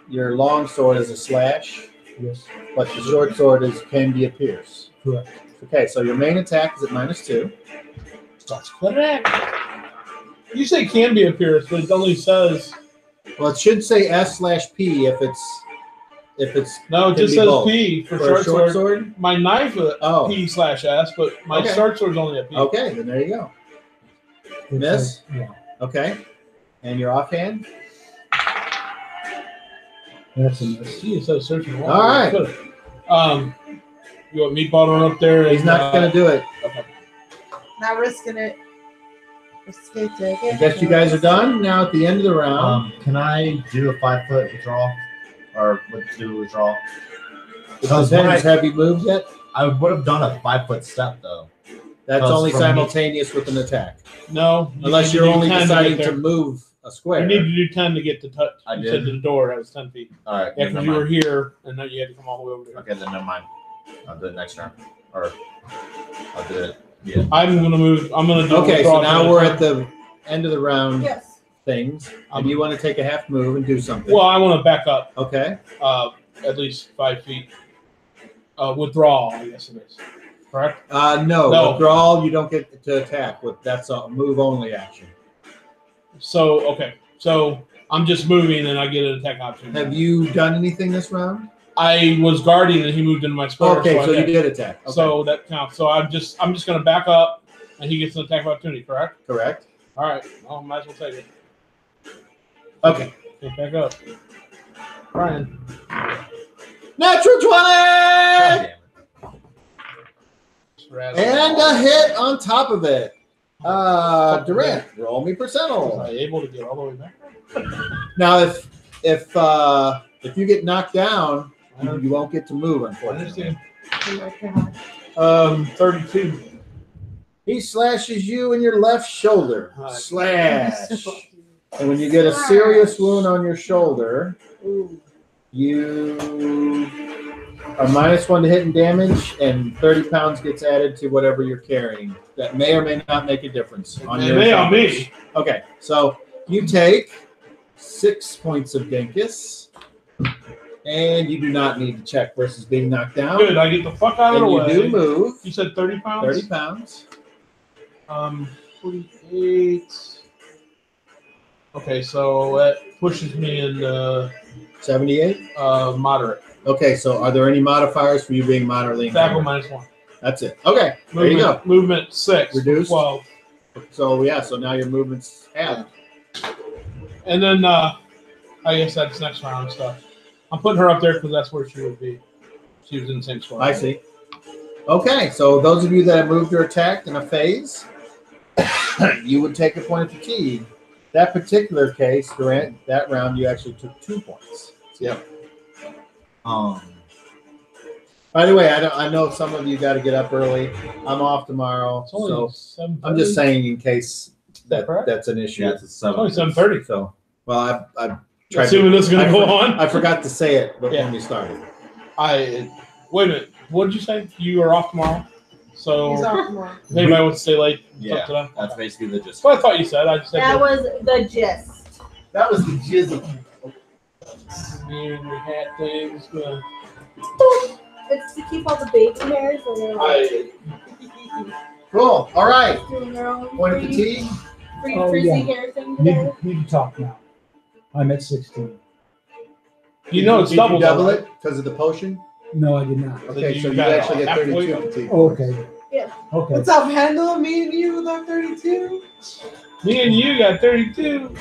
[SPEAKER 5] your long sword is a slash,
[SPEAKER 8] Yes.
[SPEAKER 5] but the short sword can be a pierce.
[SPEAKER 8] Correct.
[SPEAKER 5] Okay. So your main attack is at -2.
[SPEAKER 2] That's correct. You say can be a pierce, but it only says
[SPEAKER 5] Well, it should say S/P if it's
[SPEAKER 2] no. It
[SPEAKER 5] Can
[SPEAKER 2] just
[SPEAKER 5] be
[SPEAKER 2] says
[SPEAKER 5] both.
[SPEAKER 2] P for
[SPEAKER 5] for a
[SPEAKER 2] short sword. My knife is
[SPEAKER 5] Oh.
[SPEAKER 2] P/S, but my
[SPEAKER 5] Okay.
[SPEAKER 2] short sword's only a P.
[SPEAKER 5] Okay. Then there you go.
[SPEAKER 8] It's
[SPEAKER 5] Miss?
[SPEAKER 8] like- yeah.
[SPEAKER 5] Okay. And your offhand.
[SPEAKER 8] That's a miss.
[SPEAKER 2] Gee, it says searching.
[SPEAKER 5] All right.
[SPEAKER 2] You want meatball to run up there?
[SPEAKER 5] He's not gonna do it.
[SPEAKER 2] Okay.
[SPEAKER 3] Not risking it.
[SPEAKER 5] I guess you guys are done now. At the end of the round.
[SPEAKER 7] Can I do a 5-foot withdrawal? Or do a withdrawal?
[SPEAKER 5] It
[SPEAKER 7] Because when
[SPEAKER 5] depends. Have you moved yet?
[SPEAKER 7] I would have done a 5-foot step though.
[SPEAKER 5] That's
[SPEAKER 7] Because
[SPEAKER 5] only
[SPEAKER 7] from me-
[SPEAKER 5] simultaneous with an attack.
[SPEAKER 2] No. you
[SPEAKER 5] Unless
[SPEAKER 2] need
[SPEAKER 5] you're
[SPEAKER 2] to do
[SPEAKER 5] only
[SPEAKER 2] 10
[SPEAKER 5] deciding
[SPEAKER 2] get
[SPEAKER 5] to
[SPEAKER 2] there.
[SPEAKER 5] move a square.
[SPEAKER 2] You need to do 10 to get to touch.
[SPEAKER 7] I
[SPEAKER 2] You
[SPEAKER 7] did.
[SPEAKER 2] said to the door. That was 10 feet.
[SPEAKER 7] All right.
[SPEAKER 2] Yeah,
[SPEAKER 7] never
[SPEAKER 2] because you were
[SPEAKER 7] mind.
[SPEAKER 2] here, and then you had to come all the way over there.
[SPEAKER 7] Okay, then never mind. I'll do it next round. Or I'll do it. Yeah.
[SPEAKER 2] I'm gonna move. I'm gonna do.
[SPEAKER 5] Okay, so
[SPEAKER 2] withdrawal
[SPEAKER 5] now
[SPEAKER 2] to
[SPEAKER 5] we're
[SPEAKER 2] the
[SPEAKER 5] at the end of the round
[SPEAKER 6] Yes.
[SPEAKER 5] things. And you want to take a half move and do something.
[SPEAKER 2] Well, I want to back up
[SPEAKER 5] Okay.
[SPEAKER 2] at least 5 feet. Withdrawal, I guess it is. Correct.
[SPEAKER 5] No.
[SPEAKER 2] No.
[SPEAKER 5] Withdrawal, you don't get to attack. That's a move only action.
[SPEAKER 2] So okay. So I'm just moving, and I get an attack option.
[SPEAKER 5] Have you done anything this round?
[SPEAKER 2] I was guarding, and he moved into my square.
[SPEAKER 5] Okay,
[SPEAKER 2] I
[SPEAKER 5] so you
[SPEAKER 2] did.
[SPEAKER 5] did attack. Okay.
[SPEAKER 2] So that counts. So I'm just gonna back up, and he gets an attack opportunity. Correct.
[SPEAKER 5] Correct.
[SPEAKER 2] All right. Well, might as well take it.
[SPEAKER 5] Okay.
[SPEAKER 2] Get back up. Brian.
[SPEAKER 5] Natural 20!
[SPEAKER 7] God damn it.
[SPEAKER 5] And a hit on top of it. Durant, roll me
[SPEAKER 2] Was I
[SPEAKER 5] percentile.
[SPEAKER 2] able to get all the way back?
[SPEAKER 5] Now, if you get knocked down, you won't get to move,
[SPEAKER 2] I
[SPEAKER 5] unfortunately.
[SPEAKER 2] understand. 32.
[SPEAKER 5] He slashes you in your left shoulder.
[SPEAKER 2] Right.
[SPEAKER 5] Slash. And when you get a serious wound on your shoulder, you are -1 to hit and damage, and 30 pounds gets added to whatever you're carrying. That may or may not make a difference on
[SPEAKER 2] It
[SPEAKER 5] your
[SPEAKER 2] may on
[SPEAKER 5] damage.
[SPEAKER 2] me.
[SPEAKER 5] Okay, so you take 6 points of dinkus, and you do not need to check versus being knocked down.
[SPEAKER 2] Good. I get the fuck out of
[SPEAKER 5] And
[SPEAKER 2] the
[SPEAKER 5] you
[SPEAKER 2] way.
[SPEAKER 5] do move
[SPEAKER 2] You said 30 pounds.
[SPEAKER 5] 30 pounds.
[SPEAKER 2] 48. Okay, so that pushes me in
[SPEAKER 5] 78.
[SPEAKER 2] moderate.
[SPEAKER 5] Okay, so are there any modifiers for you being moderately
[SPEAKER 2] Tackle
[SPEAKER 5] encumbered?
[SPEAKER 2] -1.
[SPEAKER 5] That's it. Okay, there you go.
[SPEAKER 2] Movement 6.
[SPEAKER 5] Reduced.
[SPEAKER 2] 12.
[SPEAKER 5] So yeah, so now your movement's half.
[SPEAKER 2] And then I guess that's next round stuff. I'm putting her up there because that's where she would be. She was in the same square.
[SPEAKER 5] I see. Okay, so those of you that have moved or attacked in a phase, you would take a point of fatigue. That particular case, Durant, that round you actually took 2 points.
[SPEAKER 7] Yep.
[SPEAKER 5] By the way, I know some of you got to get up early. I'm off tomorrow,
[SPEAKER 2] It's only
[SPEAKER 5] so
[SPEAKER 2] 7:30.
[SPEAKER 5] I'm just saying in case
[SPEAKER 2] Correct?
[SPEAKER 5] that's an issue.
[SPEAKER 7] Yeah, it's a
[SPEAKER 2] It's
[SPEAKER 7] 7.
[SPEAKER 2] only 7:30.
[SPEAKER 5] So, well, I tried.
[SPEAKER 2] Assuming this is going to go on.
[SPEAKER 5] I forgot to say it before
[SPEAKER 2] Yeah.
[SPEAKER 5] we started.
[SPEAKER 2] Wait a minute. What did you say? You are off tomorrow. So
[SPEAKER 3] He's off tomorrow.
[SPEAKER 2] if anybody wants to stay late, it's
[SPEAKER 7] Yeah,
[SPEAKER 2] up to them.
[SPEAKER 7] that's basically the gist.
[SPEAKER 2] That's what I thought you said. I just said
[SPEAKER 6] That was the gist.
[SPEAKER 7] That was the jizzle.
[SPEAKER 2] weird hat things.
[SPEAKER 6] It's to keep all the baby hairs and they're like
[SPEAKER 5] Cool. All right.
[SPEAKER 6] doing their own
[SPEAKER 5] Point of
[SPEAKER 6] free,
[SPEAKER 5] fatigue.
[SPEAKER 6] free
[SPEAKER 8] Oh,
[SPEAKER 6] frizzy
[SPEAKER 8] yeah.
[SPEAKER 6] hair thing
[SPEAKER 8] Need,
[SPEAKER 6] together.
[SPEAKER 8] need to talk now. I'm at 16.
[SPEAKER 2] You know it's
[SPEAKER 5] Did you
[SPEAKER 2] double.
[SPEAKER 5] double
[SPEAKER 2] though,
[SPEAKER 5] it because of the potion.
[SPEAKER 8] No, I did not.
[SPEAKER 5] Okay,
[SPEAKER 2] you
[SPEAKER 5] so you
[SPEAKER 2] got
[SPEAKER 5] actually get
[SPEAKER 2] halfway
[SPEAKER 5] 32
[SPEAKER 2] up.
[SPEAKER 5] fatigue.
[SPEAKER 8] Okay.
[SPEAKER 6] Yeah.
[SPEAKER 8] Okay.
[SPEAKER 3] What's up, Handle? Me and you with our 32?
[SPEAKER 2] Me and you got 32.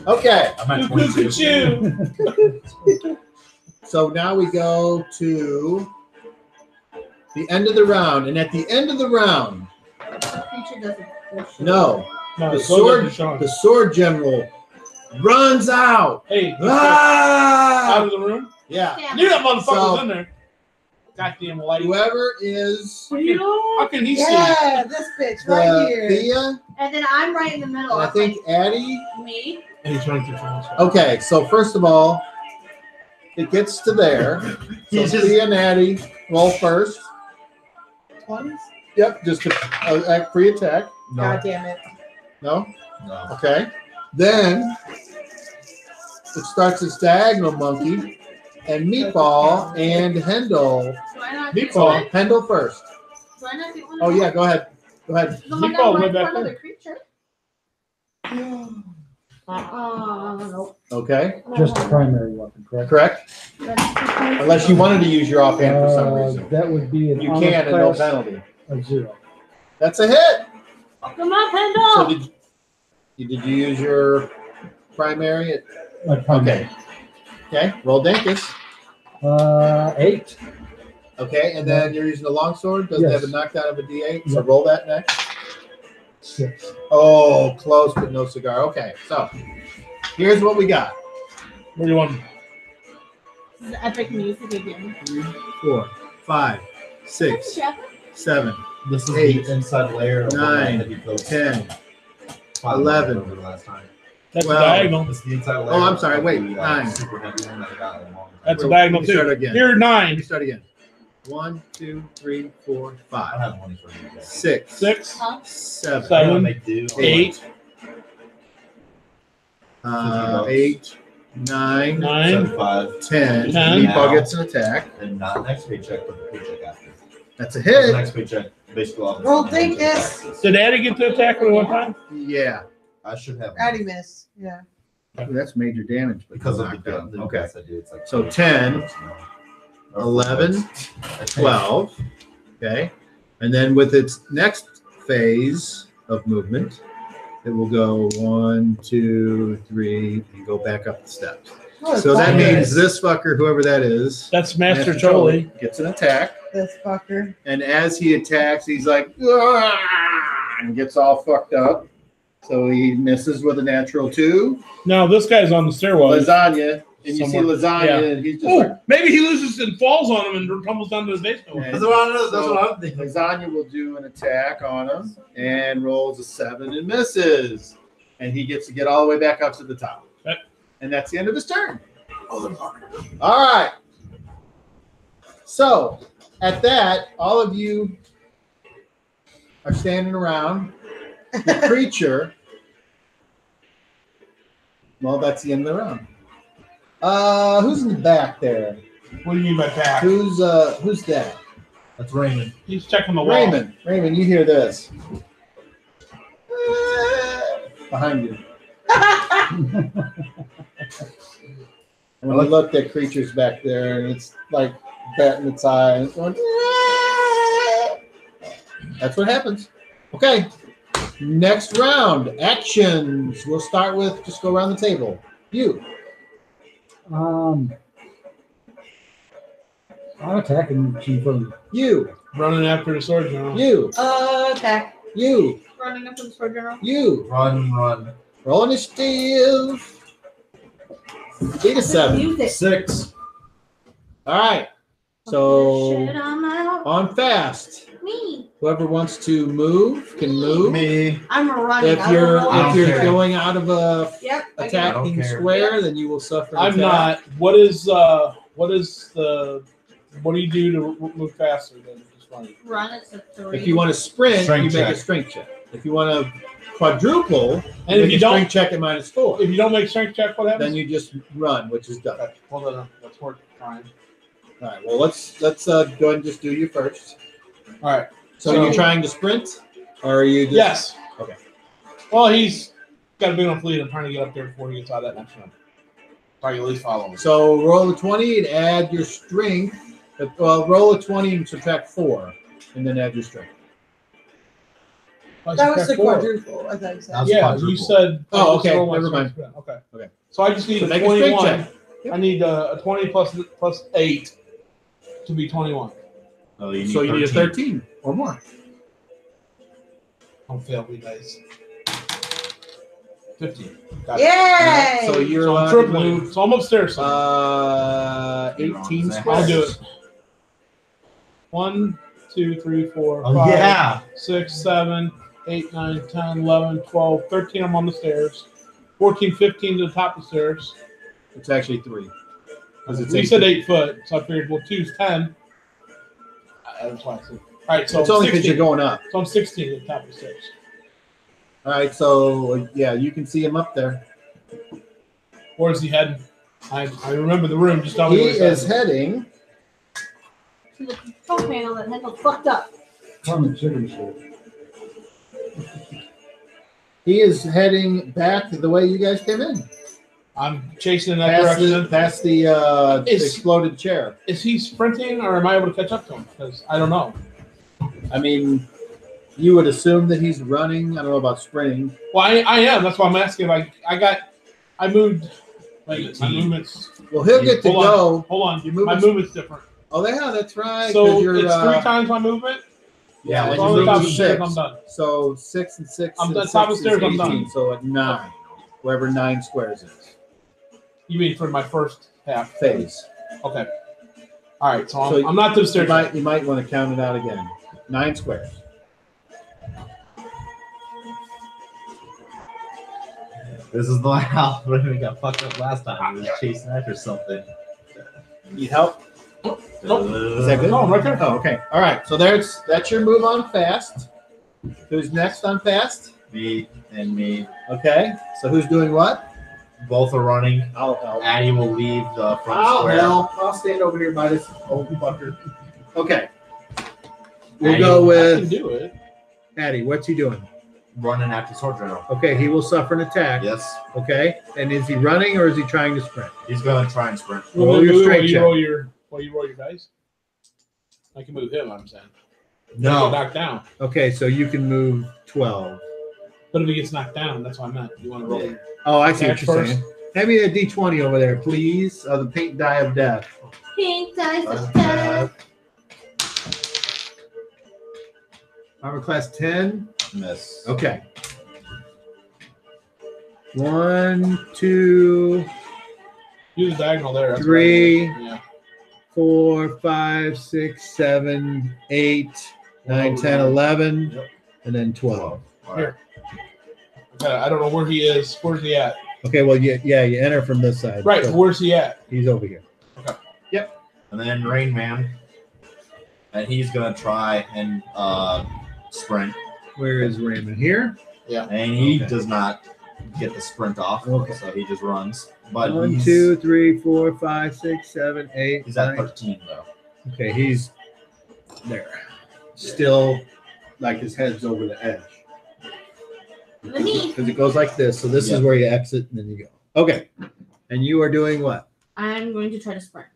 [SPEAKER 5] Okay.
[SPEAKER 7] I'm at
[SPEAKER 2] Look
[SPEAKER 7] 22.
[SPEAKER 2] at you.
[SPEAKER 5] So now we go to the end of the round, and at the end of the round,
[SPEAKER 6] The creature doesn't push.
[SPEAKER 5] no,
[SPEAKER 2] No,
[SPEAKER 5] the
[SPEAKER 2] go
[SPEAKER 5] sword,
[SPEAKER 2] ahead, Sean.
[SPEAKER 5] the sword general runs out.
[SPEAKER 2] Hey, out
[SPEAKER 5] Ah!
[SPEAKER 2] of the room.
[SPEAKER 5] Yeah.
[SPEAKER 6] Yeah.
[SPEAKER 2] Knew that motherfucker
[SPEAKER 5] So-
[SPEAKER 2] was in there. Goddamn light.
[SPEAKER 5] Whoever is
[SPEAKER 2] How can he see?
[SPEAKER 3] Yeah, this bitch right
[SPEAKER 5] the
[SPEAKER 3] here.
[SPEAKER 5] Thea,
[SPEAKER 6] And then I'm right in the middle.
[SPEAKER 5] and I
[SPEAKER 6] I'm
[SPEAKER 5] think Addie.
[SPEAKER 6] like, me.
[SPEAKER 2] And he's running through France.
[SPEAKER 5] Okay, so first of all, it gets to there. So
[SPEAKER 7] He's just-
[SPEAKER 5] Thea and Addie roll first.
[SPEAKER 3] 20s?
[SPEAKER 5] Yep, just a free attack.
[SPEAKER 7] No.
[SPEAKER 3] God damn it.
[SPEAKER 5] No?
[SPEAKER 7] No.
[SPEAKER 5] Okay. Then it starts its diagonal monkey and Meatball and Hendel.
[SPEAKER 6] Do I not get
[SPEAKER 2] Meatball.
[SPEAKER 6] one?
[SPEAKER 5] Hendel first.
[SPEAKER 6] Do I not get one?
[SPEAKER 5] Oh, yeah, go ahead. Go ahead.
[SPEAKER 6] The one
[SPEAKER 2] Meatball
[SPEAKER 6] that
[SPEAKER 2] went
[SPEAKER 6] went
[SPEAKER 2] back
[SPEAKER 6] for another
[SPEAKER 2] there.
[SPEAKER 6] creature. Nope.
[SPEAKER 5] Okay.
[SPEAKER 8] Just a primary weapon, correct?
[SPEAKER 5] Correct?
[SPEAKER 6] That's
[SPEAKER 5] Unless you wanted to use your offhand for some reason.
[SPEAKER 8] That would be an
[SPEAKER 5] You
[SPEAKER 8] honor
[SPEAKER 5] can and no
[SPEAKER 8] class
[SPEAKER 5] penalty.
[SPEAKER 8] of 0.
[SPEAKER 5] That's a hit.
[SPEAKER 6] Come on,
[SPEAKER 5] So
[SPEAKER 6] Pendle.
[SPEAKER 5] did you use your primary?
[SPEAKER 8] My primary.
[SPEAKER 5] Okay. Roll Dinkus.
[SPEAKER 8] 8.
[SPEAKER 5] Okay. And then you're using the longsword. Doesn't
[SPEAKER 8] Yes.
[SPEAKER 5] have a knockdown of a D8. So
[SPEAKER 8] Yep.
[SPEAKER 5] roll that next.
[SPEAKER 8] 6.
[SPEAKER 5] Oh, close, but no cigar. Okay. So here's what we got.
[SPEAKER 2] What do you want?
[SPEAKER 6] This is epic music again.
[SPEAKER 5] 3, 4, 5, 6,
[SPEAKER 6] Jeff.
[SPEAKER 5] 7,
[SPEAKER 7] This is
[SPEAKER 5] 8,
[SPEAKER 7] the inside layer of
[SPEAKER 5] 9,
[SPEAKER 7] the heavy coat.
[SPEAKER 5] 10.
[SPEAKER 7] 5
[SPEAKER 5] 11.
[SPEAKER 7] over the last time.
[SPEAKER 2] That's
[SPEAKER 5] Well,
[SPEAKER 2] a diagonal.
[SPEAKER 7] It's the inside layer.
[SPEAKER 5] Oh, I'm sorry,
[SPEAKER 7] of
[SPEAKER 5] wait,
[SPEAKER 7] the,
[SPEAKER 5] 9.
[SPEAKER 7] Super heavy one that I got in a long time.
[SPEAKER 2] That's a
[SPEAKER 5] Let
[SPEAKER 2] diagonal
[SPEAKER 5] me start
[SPEAKER 2] too.
[SPEAKER 5] again.
[SPEAKER 2] You're
[SPEAKER 5] Let
[SPEAKER 2] 9.
[SPEAKER 5] me start again. 1, 2, 3, 4,
[SPEAKER 7] I
[SPEAKER 5] 5,
[SPEAKER 7] don't have money for you guys.
[SPEAKER 5] 6,
[SPEAKER 2] 6.
[SPEAKER 6] Huh?
[SPEAKER 5] 7,
[SPEAKER 7] I know
[SPEAKER 2] 7.
[SPEAKER 7] they do.
[SPEAKER 2] 8.
[SPEAKER 5] 8, 9,
[SPEAKER 2] 9.
[SPEAKER 7] 75.
[SPEAKER 5] 10.
[SPEAKER 2] 10.
[SPEAKER 5] Meatball gets an attack.
[SPEAKER 7] And not next paycheck, but the paycheck after.
[SPEAKER 5] That's a
[SPEAKER 7] The
[SPEAKER 5] hit.
[SPEAKER 7] next paycheck, basically. I'll
[SPEAKER 3] Roll
[SPEAKER 7] just-
[SPEAKER 3] Dinkus.
[SPEAKER 2] Did Addy get to attack at one time?
[SPEAKER 5] Yeah.
[SPEAKER 7] I should have.
[SPEAKER 3] Addy miss. Yeah.
[SPEAKER 5] That's major damage. but
[SPEAKER 7] Because of
[SPEAKER 5] knocked
[SPEAKER 7] the,
[SPEAKER 5] out.
[SPEAKER 7] the
[SPEAKER 5] Okay.
[SPEAKER 7] guess I do. It's like
[SPEAKER 5] So 10, 11, 12. Okay. And then with its next phase of movement, it will go 1, 2, 3, and go back up the steps.
[SPEAKER 3] Oh,
[SPEAKER 5] So that
[SPEAKER 3] fuck
[SPEAKER 5] means
[SPEAKER 3] this.
[SPEAKER 5] this fucker, whoever that is,
[SPEAKER 2] That's Master Choli.
[SPEAKER 5] gets an attack.
[SPEAKER 3] This fucker.
[SPEAKER 5] And as he attacks, he's like, "Ah," and gets all fucked up. So he misses with a natural 2.
[SPEAKER 2] Now this guy's on the stairwell.
[SPEAKER 5] Lasagna. And you
[SPEAKER 2] Somewhere.
[SPEAKER 5] see lasagna,
[SPEAKER 2] Yeah.
[SPEAKER 5] and he's just like,
[SPEAKER 2] Oh, maybe he loses and falls on him and tumbles down to his basement.
[SPEAKER 7] That's what I'm thinking.
[SPEAKER 5] Lasagna will do an attack on him and rolls a 7 and misses. And he gets to get all the way back up to the top.
[SPEAKER 2] Okay.
[SPEAKER 5] And that's the end of his turn. All right. So at that, all of you are standing around. The creature. Well, that's the end of the round. Who's in the back there?
[SPEAKER 2] What do you mean by back?
[SPEAKER 5] Who's that?
[SPEAKER 7] That's Raymond.
[SPEAKER 2] He's checking the wall.
[SPEAKER 5] Raymond, you hear this? Behind you. And when you look, that creature's back there, and it's like batting its eye, and it's going. That's what happens. Okay. Next round, actions. We'll start with just go around the table. You.
[SPEAKER 8] I'm attacking Chief Boom.
[SPEAKER 5] You.
[SPEAKER 2] Running after the sword general.
[SPEAKER 5] You.
[SPEAKER 3] Attack.
[SPEAKER 5] You.
[SPEAKER 6] Running up to the sword general.
[SPEAKER 5] You.
[SPEAKER 7] Run.
[SPEAKER 5] Roll initiative. 8 to 7.
[SPEAKER 6] Music.
[SPEAKER 7] 6.
[SPEAKER 5] All right.
[SPEAKER 6] Shit,
[SPEAKER 5] So
[SPEAKER 6] I'm out.
[SPEAKER 5] on fast.
[SPEAKER 6] Me.
[SPEAKER 5] Whoever wants to move can move.
[SPEAKER 7] Me.
[SPEAKER 6] I'm running.
[SPEAKER 5] If
[SPEAKER 6] I don't
[SPEAKER 5] you're
[SPEAKER 6] know
[SPEAKER 7] I don't
[SPEAKER 5] if you're
[SPEAKER 7] care.
[SPEAKER 5] going out of a
[SPEAKER 6] Yep. I get it.
[SPEAKER 5] attacking
[SPEAKER 7] care.
[SPEAKER 5] square, then you will suffer. an
[SPEAKER 2] I'm
[SPEAKER 5] attack.
[SPEAKER 2] not. What do you do to move faster than just running?
[SPEAKER 6] Run it to 3.
[SPEAKER 5] If you want to sprint,
[SPEAKER 7] Strength
[SPEAKER 5] you make a
[SPEAKER 7] check.
[SPEAKER 5] strength check. If you want to quadruple,
[SPEAKER 2] And if
[SPEAKER 5] make
[SPEAKER 2] you
[SPEAKER 5] a
[SPEAKER 2] don't,
[SPEAKER 5] strength check at -4.
[SPEAKER 2] if you don't make strength check, what happens?
[SPEAKER 5] Then you just run, which is done.
[SPEAKER 2] Okay, hold on. That's worth trying.
[SPEAKER 5] All right. Well, let's go ahead and just do you first.
[SPEAKER 2] All right.
[SPEAKER 5] So,
[SPEAKER 2] So-
[SPEAKER 5] you're trying to sprint, or are you just
[SPEAKER 2] Yes.
[SPEAKER 5] Okay.
[SPEAKER 2] Well, he's got a big enough lead. I'm trying to get up there before he gets out of that next one. Probably at least follow him.
[SPEAKER 5] So roll a 20 and add your strength. Well, roll a 20 and subtract 4, and then add your strength.
[SPEAKER 3] That was the quadruple, I thought you said.
[SPEAKER 7] That's
[SPEAKER 2] Yeah,
[SPEAKER 7] quadruple.
[SPEAKER 2] you said.
[SPEAKER 5] Oh,
[SPEAKER 2] just
[SPEAKER 5] okay,
[SPEAKER 2] roll my
[SPEAKER 5] never mind.
[SPEAKER 2] strength. Okay.
[SPEAKER 5] Okay.
[SPEAKER 2] So I just need
[SPEAKER 5] So
[SPEAKER 2] a
[SPEAKER 5] make a strength
[SPEAKER 2] 21.
[SPEAKER 5] check. Yep.
[SPEAKER 2] I need a 20 plus 8 to be 21.
[SPEAKER 7] Oh, you
[SPEAKER 5] So you need a 13 or more.
[SPEAKER 2] Don't fail me, guys. 15. Got it.
[SPEAKER 3] Yay!
[SPEAKER 5] So you're
[SPEAKER 2] So I'm
[SPEAKER 5] allowed to
[SPEAKER 2] tripling.
[SPEAKER 5] move
[SPEAKER 2] So I'm upstairs.
[SPEAKER 5] 18
[SPEAKER 7] I'll
[SPEAKER 5] squares.
[SPEAKER 2] I'll do it. 1, 2, 3, 4,
[SPEAKER 7] Oh
[SPEAKER 2] 5,
[SPEAKER 7] yeah.
[SPEAKER 2] 6, 7, 8, 9, 10, 11, 12, 13. I'm on the stairs. 14, 15 to the top of the stairs.
[SPEAKER 5] It's actually 3. Because it's
[SPEAKER 2] We
[SPEAKER 5] 8
[SPEAKER 2] said 8 foot, so I figured, well, 2's 10. That's why I said All right, so
[SPEAKER 5] It's only
[SPEAKER 2] I'm
[SPEAKER 5] because you're
[SPEAKER 2] 16.
[SPEAKER 5] going up.
[SPEAKER 2] So I'm 16 at the top of the stairs.
[SPEAKER 5] All right, so yeah, you can see him up there.
[SPEAKER 2] Where's he heading? I remember the room. Just tell me
[SPEAKER 5] He
[SPEAKER 2] where he's
[SPEAKER 5] is
[SPEAKER 2] heading.
[SPEAKER 5] heading.
[SPEAKER 6] To the control panel that had no fucked up.
[SPEAKER 1] Common signature.
[SPEAKER 5] He is heading back the way you guys came in.
[SPEAKER 2] I'm chasing in that direction.
[SPEAKER 5] Past the exploded chair.
[SPEAKER 2] Is he sprinting, or am I able to catch up to him? Because I don't know.
[SPEAKER 5] I mean, you would assume that he's running. I don't know about sprinting.
[SPEAKER 2] Well, I am. That's why I'm asking. Like, I moved. Like, my movement's.
[SPEAKER 5] Well, he'll get to
[SPEAKER 2] Hold
[SPEAKER 5] go.
[SPEAKER 2] Hold on.
[SPEAKER 5] Your
[SPEAKER 2] My
[SPEAKER 5] movement's-
[SPEAKER 2] movement's different.
[SPEAKER 5] Oh, yeah, that's right. 'cause
[SPEAKER 2] So
[SPEAKER 5] you're,
[SPEAKER 2] it's 3 times my movement.
[SPEAKER 5] Yeah,
[SPEAKER 2] As
[SPEAKER 5] when
[SPEAKER 2] long
[SPEAKER 5] you
[SPEAKER 2] as
[SPEAKER 5] move
[SPEAKER 2] top
[SPEAKER 5] to
[SPEAKER 2] of the stairs,
[SPEAKER 5] 6.
[SPEAKER 2] I'm done.
[SPEAKER 5] So 6 and 6.
[SPEAKER 2] I'm
[SPEAKER 5] and
[SPEAKER 2] done.
[SPEAKER 5] 6
[SPEAKER 2] Top of
[SPEAKER 5] is
[SPEAKER 2] the stairs, I'm
[SPEAKER 5] 18,
[SPEAKER 2] done.
[SPEAKER 5] So at 9, wherever 9 squares is.
[SPEAKER 2] You mean for my first half
[SPEAKER 5] Phase.
[SPEAKER 2] Okay. All right. So
[SPEAKER 5] So
[SPEAKER 2] I'm not to the
[SPEAKER 5] You
[SPEAKER 2] stairs.
[SPEAKER 5] might want to count it out again. 9 squares.
[SPEAKER 7] This is the how when we got fucked up last time. We was chasing after something.
[SPEAKER 5] Need help? Is that good?
[SPEAKER 2] No, right there.
[SPEAKER 5] Oh, okay. All right. So that's your move on fast. Who's next on fast?
[SPEAKER 7] Me and me.
[SPEAKER 5] Okay. So who's doing what?
[SPEAKER 7] Both are running.
[SPEAKER 5] I'll help.
[SPEAKER 7] Addie will leave the front
[SPEAKER 5] I'll
[SPEAKER 7] square.
[SPEAKER 5] help. I'll stand over here by this old fucker. Okay. We'll
[SPEAKER 7] Addie,
[SPEAKER 5] go
[SPEAKER 2] I can
[SPEAKER 5] with
[SPEAKER 2] do it.
[SPEAKER 5] Addie. What's he doing?
[SPEAKER 7] Running after Sword General.
[SPEAKER 5] Okay. He will suffer an attack.
[SPEAKER 7] Yes.
[SPEAKER 5] Okay. And is he running or is he trying to sprint?
[SPEAKER 7] He's going to try and sprint.
[SPEAKER 5] Roll your strength check.
[SPEAKER 2] While you roll your dice. I can move him. I'm saying. Get
[SPEAKER 7] No.
[SPEAKER 2] knocked down.
[SPEAKER 5] Okay. So you can move 12.
[SPEAKER 2] But if he gets knocked down, that's what I meant. You want to roll your
[SPEAKER 5] Oh, I see what
[SPEAKER 2] attack
[SPEAKER 5] you're
[SPEAKER 2] first.
[SPEAKER 5] saying. Hand me a D20 over there, please. The pink die of death.
[SPEAKER 6] Pink dice of death.
[SPEAKER 5] Armor class 10.
[SPEAKER 7] Miss.
[SPEAKER 5] Okay. 1, 2,
[SPEAKER 2] Use the diagonal there. That's
[SPEAKER 5] 3,
[SPEAKER 2] what I meant. Yeah.
[SPEAKER 5] 4, 5, 6, 7, 8, 9, 10, 11,
[SPEAKER 2] Yep.
[SPEAKER 5] and then 12.
[SPEAKER 7] All right.
[SPEAKER 2] Okay, I don't know where he is. Where's he at?
[SPEAKER 5] Okay, well, you enter from this side.
[SPEAKER 2] Right.
[SPEAKER 5] So
[SPEAKER 2] Where's he at?
[SPEAKER 5] he's over here.
[SPEAKER 7] And then Rain Man. And he's going to try and sprint.
[SPEAKER 5] Where is Raymond? Here?
[SPEAKER 7] And he
[SPEAKER 5] Okay.
[SPEAKER 7] does not get the sprint off.
[SPEAKER 5] Okay.
[SPEAKER 7] So he just runs. But
[SPEAKER 5] 1,
[SPEAKER 7] he's,
[SPEAKER 5] 2, 3, 4, 5, 6, 7, 8,
[SPEAKER 7] he's at
[SPEAKER 5] 9.
[SPEAKER 7] 13, though.
[SPEAKER 5] Okay, he's there. Still, like his head's over the edge.
[SPEAKER 6] Me.
[SPEAKER 5] Because it goes like this. So this
[SPEAKER 7] Yeah.
[SPEAKER 5] is where you exit and then you go. Okay. And you are doing what?
[SPEAKER 6] I'm going to try to sprint.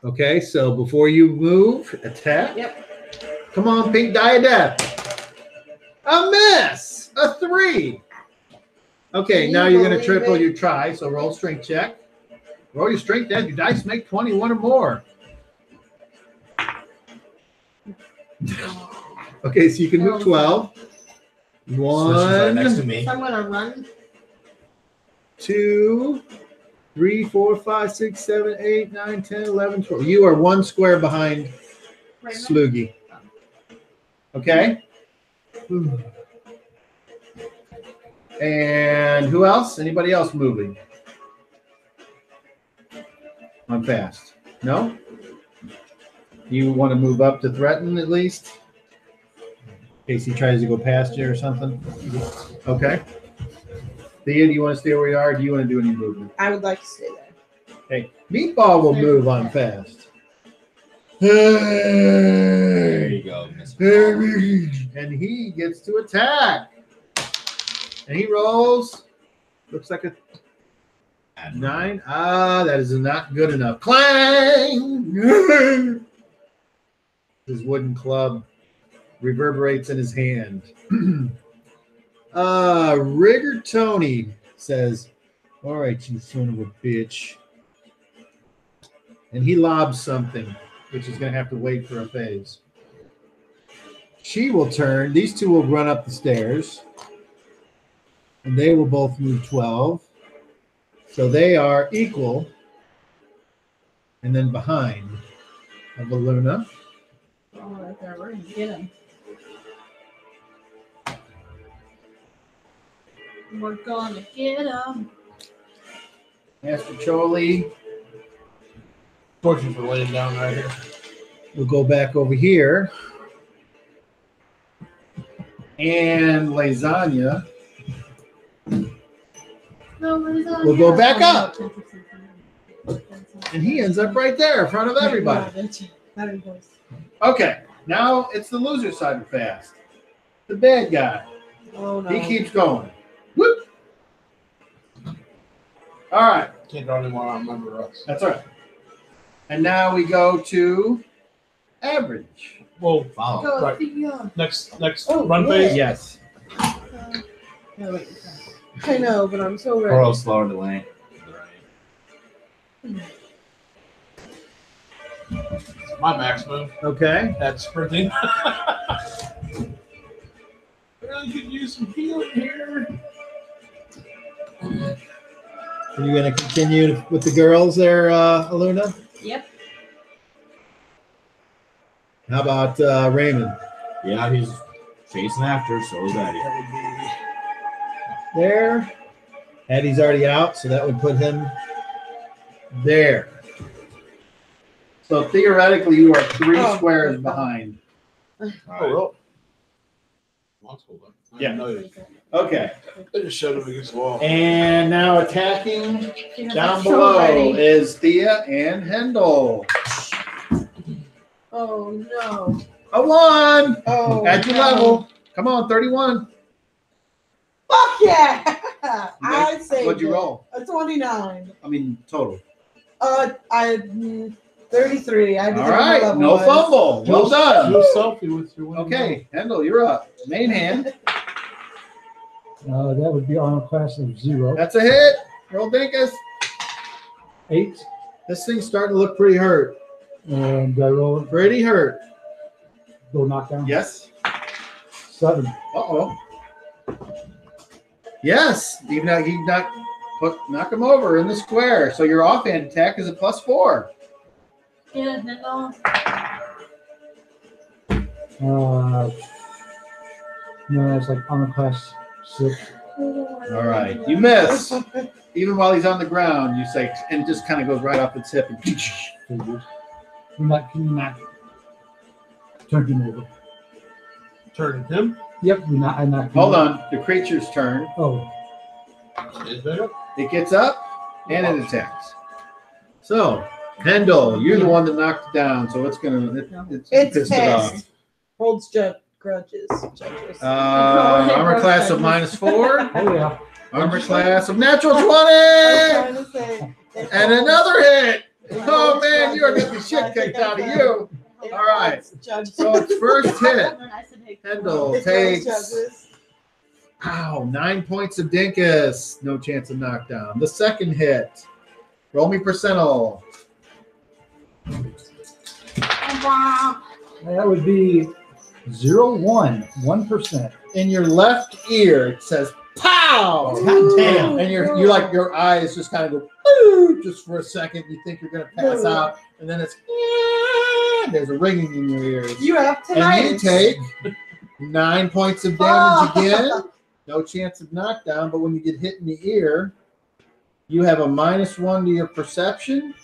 [SPEAKER 5] Okay, so before you move, attack.
[SPEAKER 6] Yep.
[SPEAKER 5] Come on, pink die of death. A miss. A 3. Okay,
[SPEAKER 3] Can
[SPEAKER 5] now
[SPEAKER 3] you
[SPEAKER 5] you're going to
[SPEAKER 3] believe
[SPEAKER 5] triple
[SPEAKER 3] it?
[SPEAKER 5] your try. So roll strength check. Roll your strength, Dad. Your dice make 21 or more. Okay, so you can move 12.
[SPEAKER 7] So she's right next to
[SPEAKER 5] 1,
[SPEAKER 7] me.
[SPEAKER 6] So I'm going to run.
[SPEAKER 5] 2, 3, 4, 5, 6, 7, 8, 9, 10, 11, 12. You are 1 square behind
[SPEAKER 6] Raymond.
[SPEAKER 5] Sloogie. Okay? And who else? Anybody else moving? I'm fast. No? You want to move up to threaten at least? In case he tries to go past you or something? Okay. Thea, do you want to stay where you are? Or do you want to do any movement?
[SPEAKER 3] I would like to stay there.
[SPEAKER 5] Okay. Meatball will move on fast.
[SPEAKER 7] There
[SPEAKER 5] Hey!
[SPEAKER 7] you go, Mr.
[SPEAKER 5] And he gets to attack. And he rolls. Looks like a 9. Ah, that is not good enough. Clang! His wooden club reverberates in his hand. Rigger Tony says, all right, you son of a bitch. And he lobs something, which is going to have to wait for a phase. She will turn. These two will run up the stairs. And they will both move 12. So they are equal. And then behind of Luna.
[SPEAKER 6] Oh, right there. We're going to get him. We're going to get him.
[SPEAKER 5] Master Choli
[SPEAKER 2] Torture for laying down right here.
[SPEAKER 5] will go back over here. And lasagna
[SPEAKER 6] No,
[SPEAKER 5] will go back up. And he ends up right there in front of everybody. Okay, now it's the loser side of fast. The bad guy.
[SPEAKER 3] Oh no.
[SPEAKER 5] He keeps going. Whoop. All right,
[SPEAKER 2] Can't draw anymore. I remember us.
[SPEAKER 5] that's all right. And now we go to average.
[SPEAKER 2] Whoa.
[SPEAKER 7] Follow.
[SPEAKER 2] Right. Next
[SPEAKER 3] Oh,
[SPEAKER 2] run
[SPEAKER 3] yeah.
[SPEAKER 2] phase.
[SPEAKER 5] Yes.
[SPEAKER 3] I know, but I'm so
[SPEAKER 7] Or
[SPEAKER 3] ready.
[SPEAKER 7] else slower delay.
[SPEAKER 2] My max move.
[SPEAKER 5] Okay.
[SPEAKER 2] That's sprinting. I really could use some healing here.
[SPEAKER 5] Are you going to continue with the girls there, Aluna?
[SPEAKER 6] Yep.
[SPEAKER 5] How about Raymond?
[SPEAKER 7] Yeah, he's chasing after, so is Eddie.
[SPEAKER 5] There. Eddie's already out, so that would put him there. So theoretically, you are 3
[SPEAKER 3] Oh.
[SPEAKER 5] squares behind.
[SPEAKER 7] All
[SPEAKER 2] Oh,
[SPEAKER 7] right.
[SPEAKER 2] really? That's cool, then. I
[SPEAKER 5] Yeah.
[SPEAKER 2] didn't know you.
[SPEAKER 5] Okay.
[SPEAKER 2] They just shoved him against the wall.
[SPEAKER 5] And now attacking down
[SPEAKER 6] I'm so
[SPEAKER 5] below
[SPEAKER 6] ready.
[SPEAKER 5] is Thea and Hendel.
[SPEAKER 3] Oh no.
[SPEAKER 5] A 1
[SPEAKER 3] Oh.
[SPEAKER 5] at your
[SPEAKER 3] no.
[SPEAKER 5] level. Come on, 31.
[SPEAKER 3] Fuck yeah! I say
[SPEAKER 5] What'd you roll?
[SPEAKER 3] a 29.
[SPEAKER 5] I mean, total.
[SPEAKER 3] I 33. I
[SPEAKER 5] All
[SPEAKER 3] didn't know what
[SPEAKER 5] right,
[SPEAKER 3] level
[SPEAKER 5] no
[SPEAKER 3] was.
[SPEAKER 5] fumble. Well done.
[SPEAKER 2] Do a selfie with your winning
[SPEAKER 5] Okay, Hendel, you're up. Main hand.
[SPEAKER 8] That would be armor class of 0.
[SPEAKER 5] That's a hit. Roll Dinkus.
[SPEAKER 8] 8.
[SPEAKER 5] This thing's starting to look pretty hurt.
[SPEAKER 8] And I roll
[SPEAKER 5] Pretty hurt.
[SPEAKER 8] go knockdown.
[SPEAKER 5] Yes.
[SPEAKER 8] 7.
[SPEAKER 5] Uh-oh. Yes. You knock him over in the square. So your offhand attack is a +4.
[SPEAKER 6] Yeah, no.
[SPEAKER 8] No, it's like armor class 6.
[SPEAKER 5] All right. You miss. Even while he's on the ground, you say, and it just kind of goes right off its hip. And
[SPEAKER 8] Figures. Can you not turn him over?
[SPEAKER 2] Turn him.
[SPEAKER 8] Yep, I knocked him
[SPEAKER 5] hold
[SPEAKER 8] over.
[SPEAKER 5] on. The creature's turn.
[SPEAKER 8] Oh,
[SPEAKER 2] Is there?
[SPEAKER 5] It gets up and it attacks. So, Hendel, you're the one that knocked it down. So it's
[SPEAKER 3] It's
[SPEAKER 5] pissed it off.
[SPEAKER 3] pissed. Holds grudges. Judges.
[SPEAKER 5] Armor class of -4.
[SPEAKER 8] oh yeah.
[SPEAKER 5] Armor class of natural 20.
[SPEAKER 3] I'm trying to say, it
[SPEAKER 5] And
[SPEAKER 3] holds-
[SPEAKER 5] another hit.
[SPEAKER 3] it
[SPEAKER 5] Oh
[SPEAKER 3] holds
[SPEAKER 5] man, you are getting the
[SPEAKER 3] grudges.
[SPEAKER 5] shit kicked out of you.
[SPEAKER 3] It
[SPEAKER 5] All right.
[SPEAKER 3] holds judges.
[SPEAKER 5] So it's first hit.
[SPEAKER 6] I said, hey,
[SPEAKER 5] Hendel
[SPEAKER 3] It holds
[SPEAKER 5] takes,
[SPEAKER 3] judges.
[SPEAKER 5] 9 points of Dinkus. No chance of knockdown. The second hit. Roll me percentile.
[SPEAKER 8] That would be 1%.
[SPEAKER 5] In your left ear, it says "pow."
[SPEAKER 3] Ooh.
[SPEAKER 5] Damn. And you're like your eyes just kind of go "Ooh," just for a second. You think you're gonna pass
[SPEAKER 3] Ooh.
[SPEAKER 5] out, and then it's there's a ringing in your ears.
[SPEAKER 3] You have
[SPEAKER 5] And
[SPEAKER 3] tonight.
[SPEAKER 5] you take 9 points of damage again. No chance of knockdown, but when you get hit in the ear, you have a -1 to your perception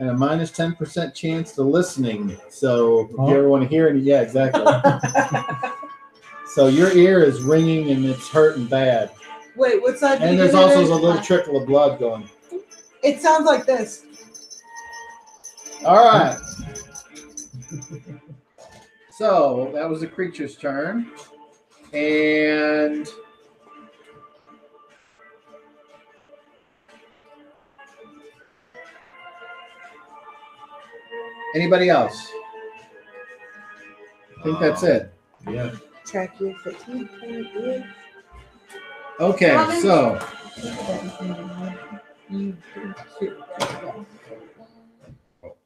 [SPEAKER 5] and a -10% chance to listening. So if you ever want to hear any, yeah, exactly. So your ear is ringing and it's hurting bad.
[SPEAKER 3] Wait, what side?
[SPEAKER 5] And
[SPEAKER 3] did
[SPEAKER 5] there's
[SPEAKER 3] you hit
[SPEAKER 5] also
[SPEAKER 3] it?
[SPEAKER 5] a little trickle of blood going.
[SPEAKER 3] It sounds like this.
[SPEAKER 5] All right. So that was the creature's turn. And anybody else? I think that's it.
[SPEAKER 7] Yeah.
[SPEAKER 3] Track your fatigue point. Yeah.
[SPEAKER 5] Okay, so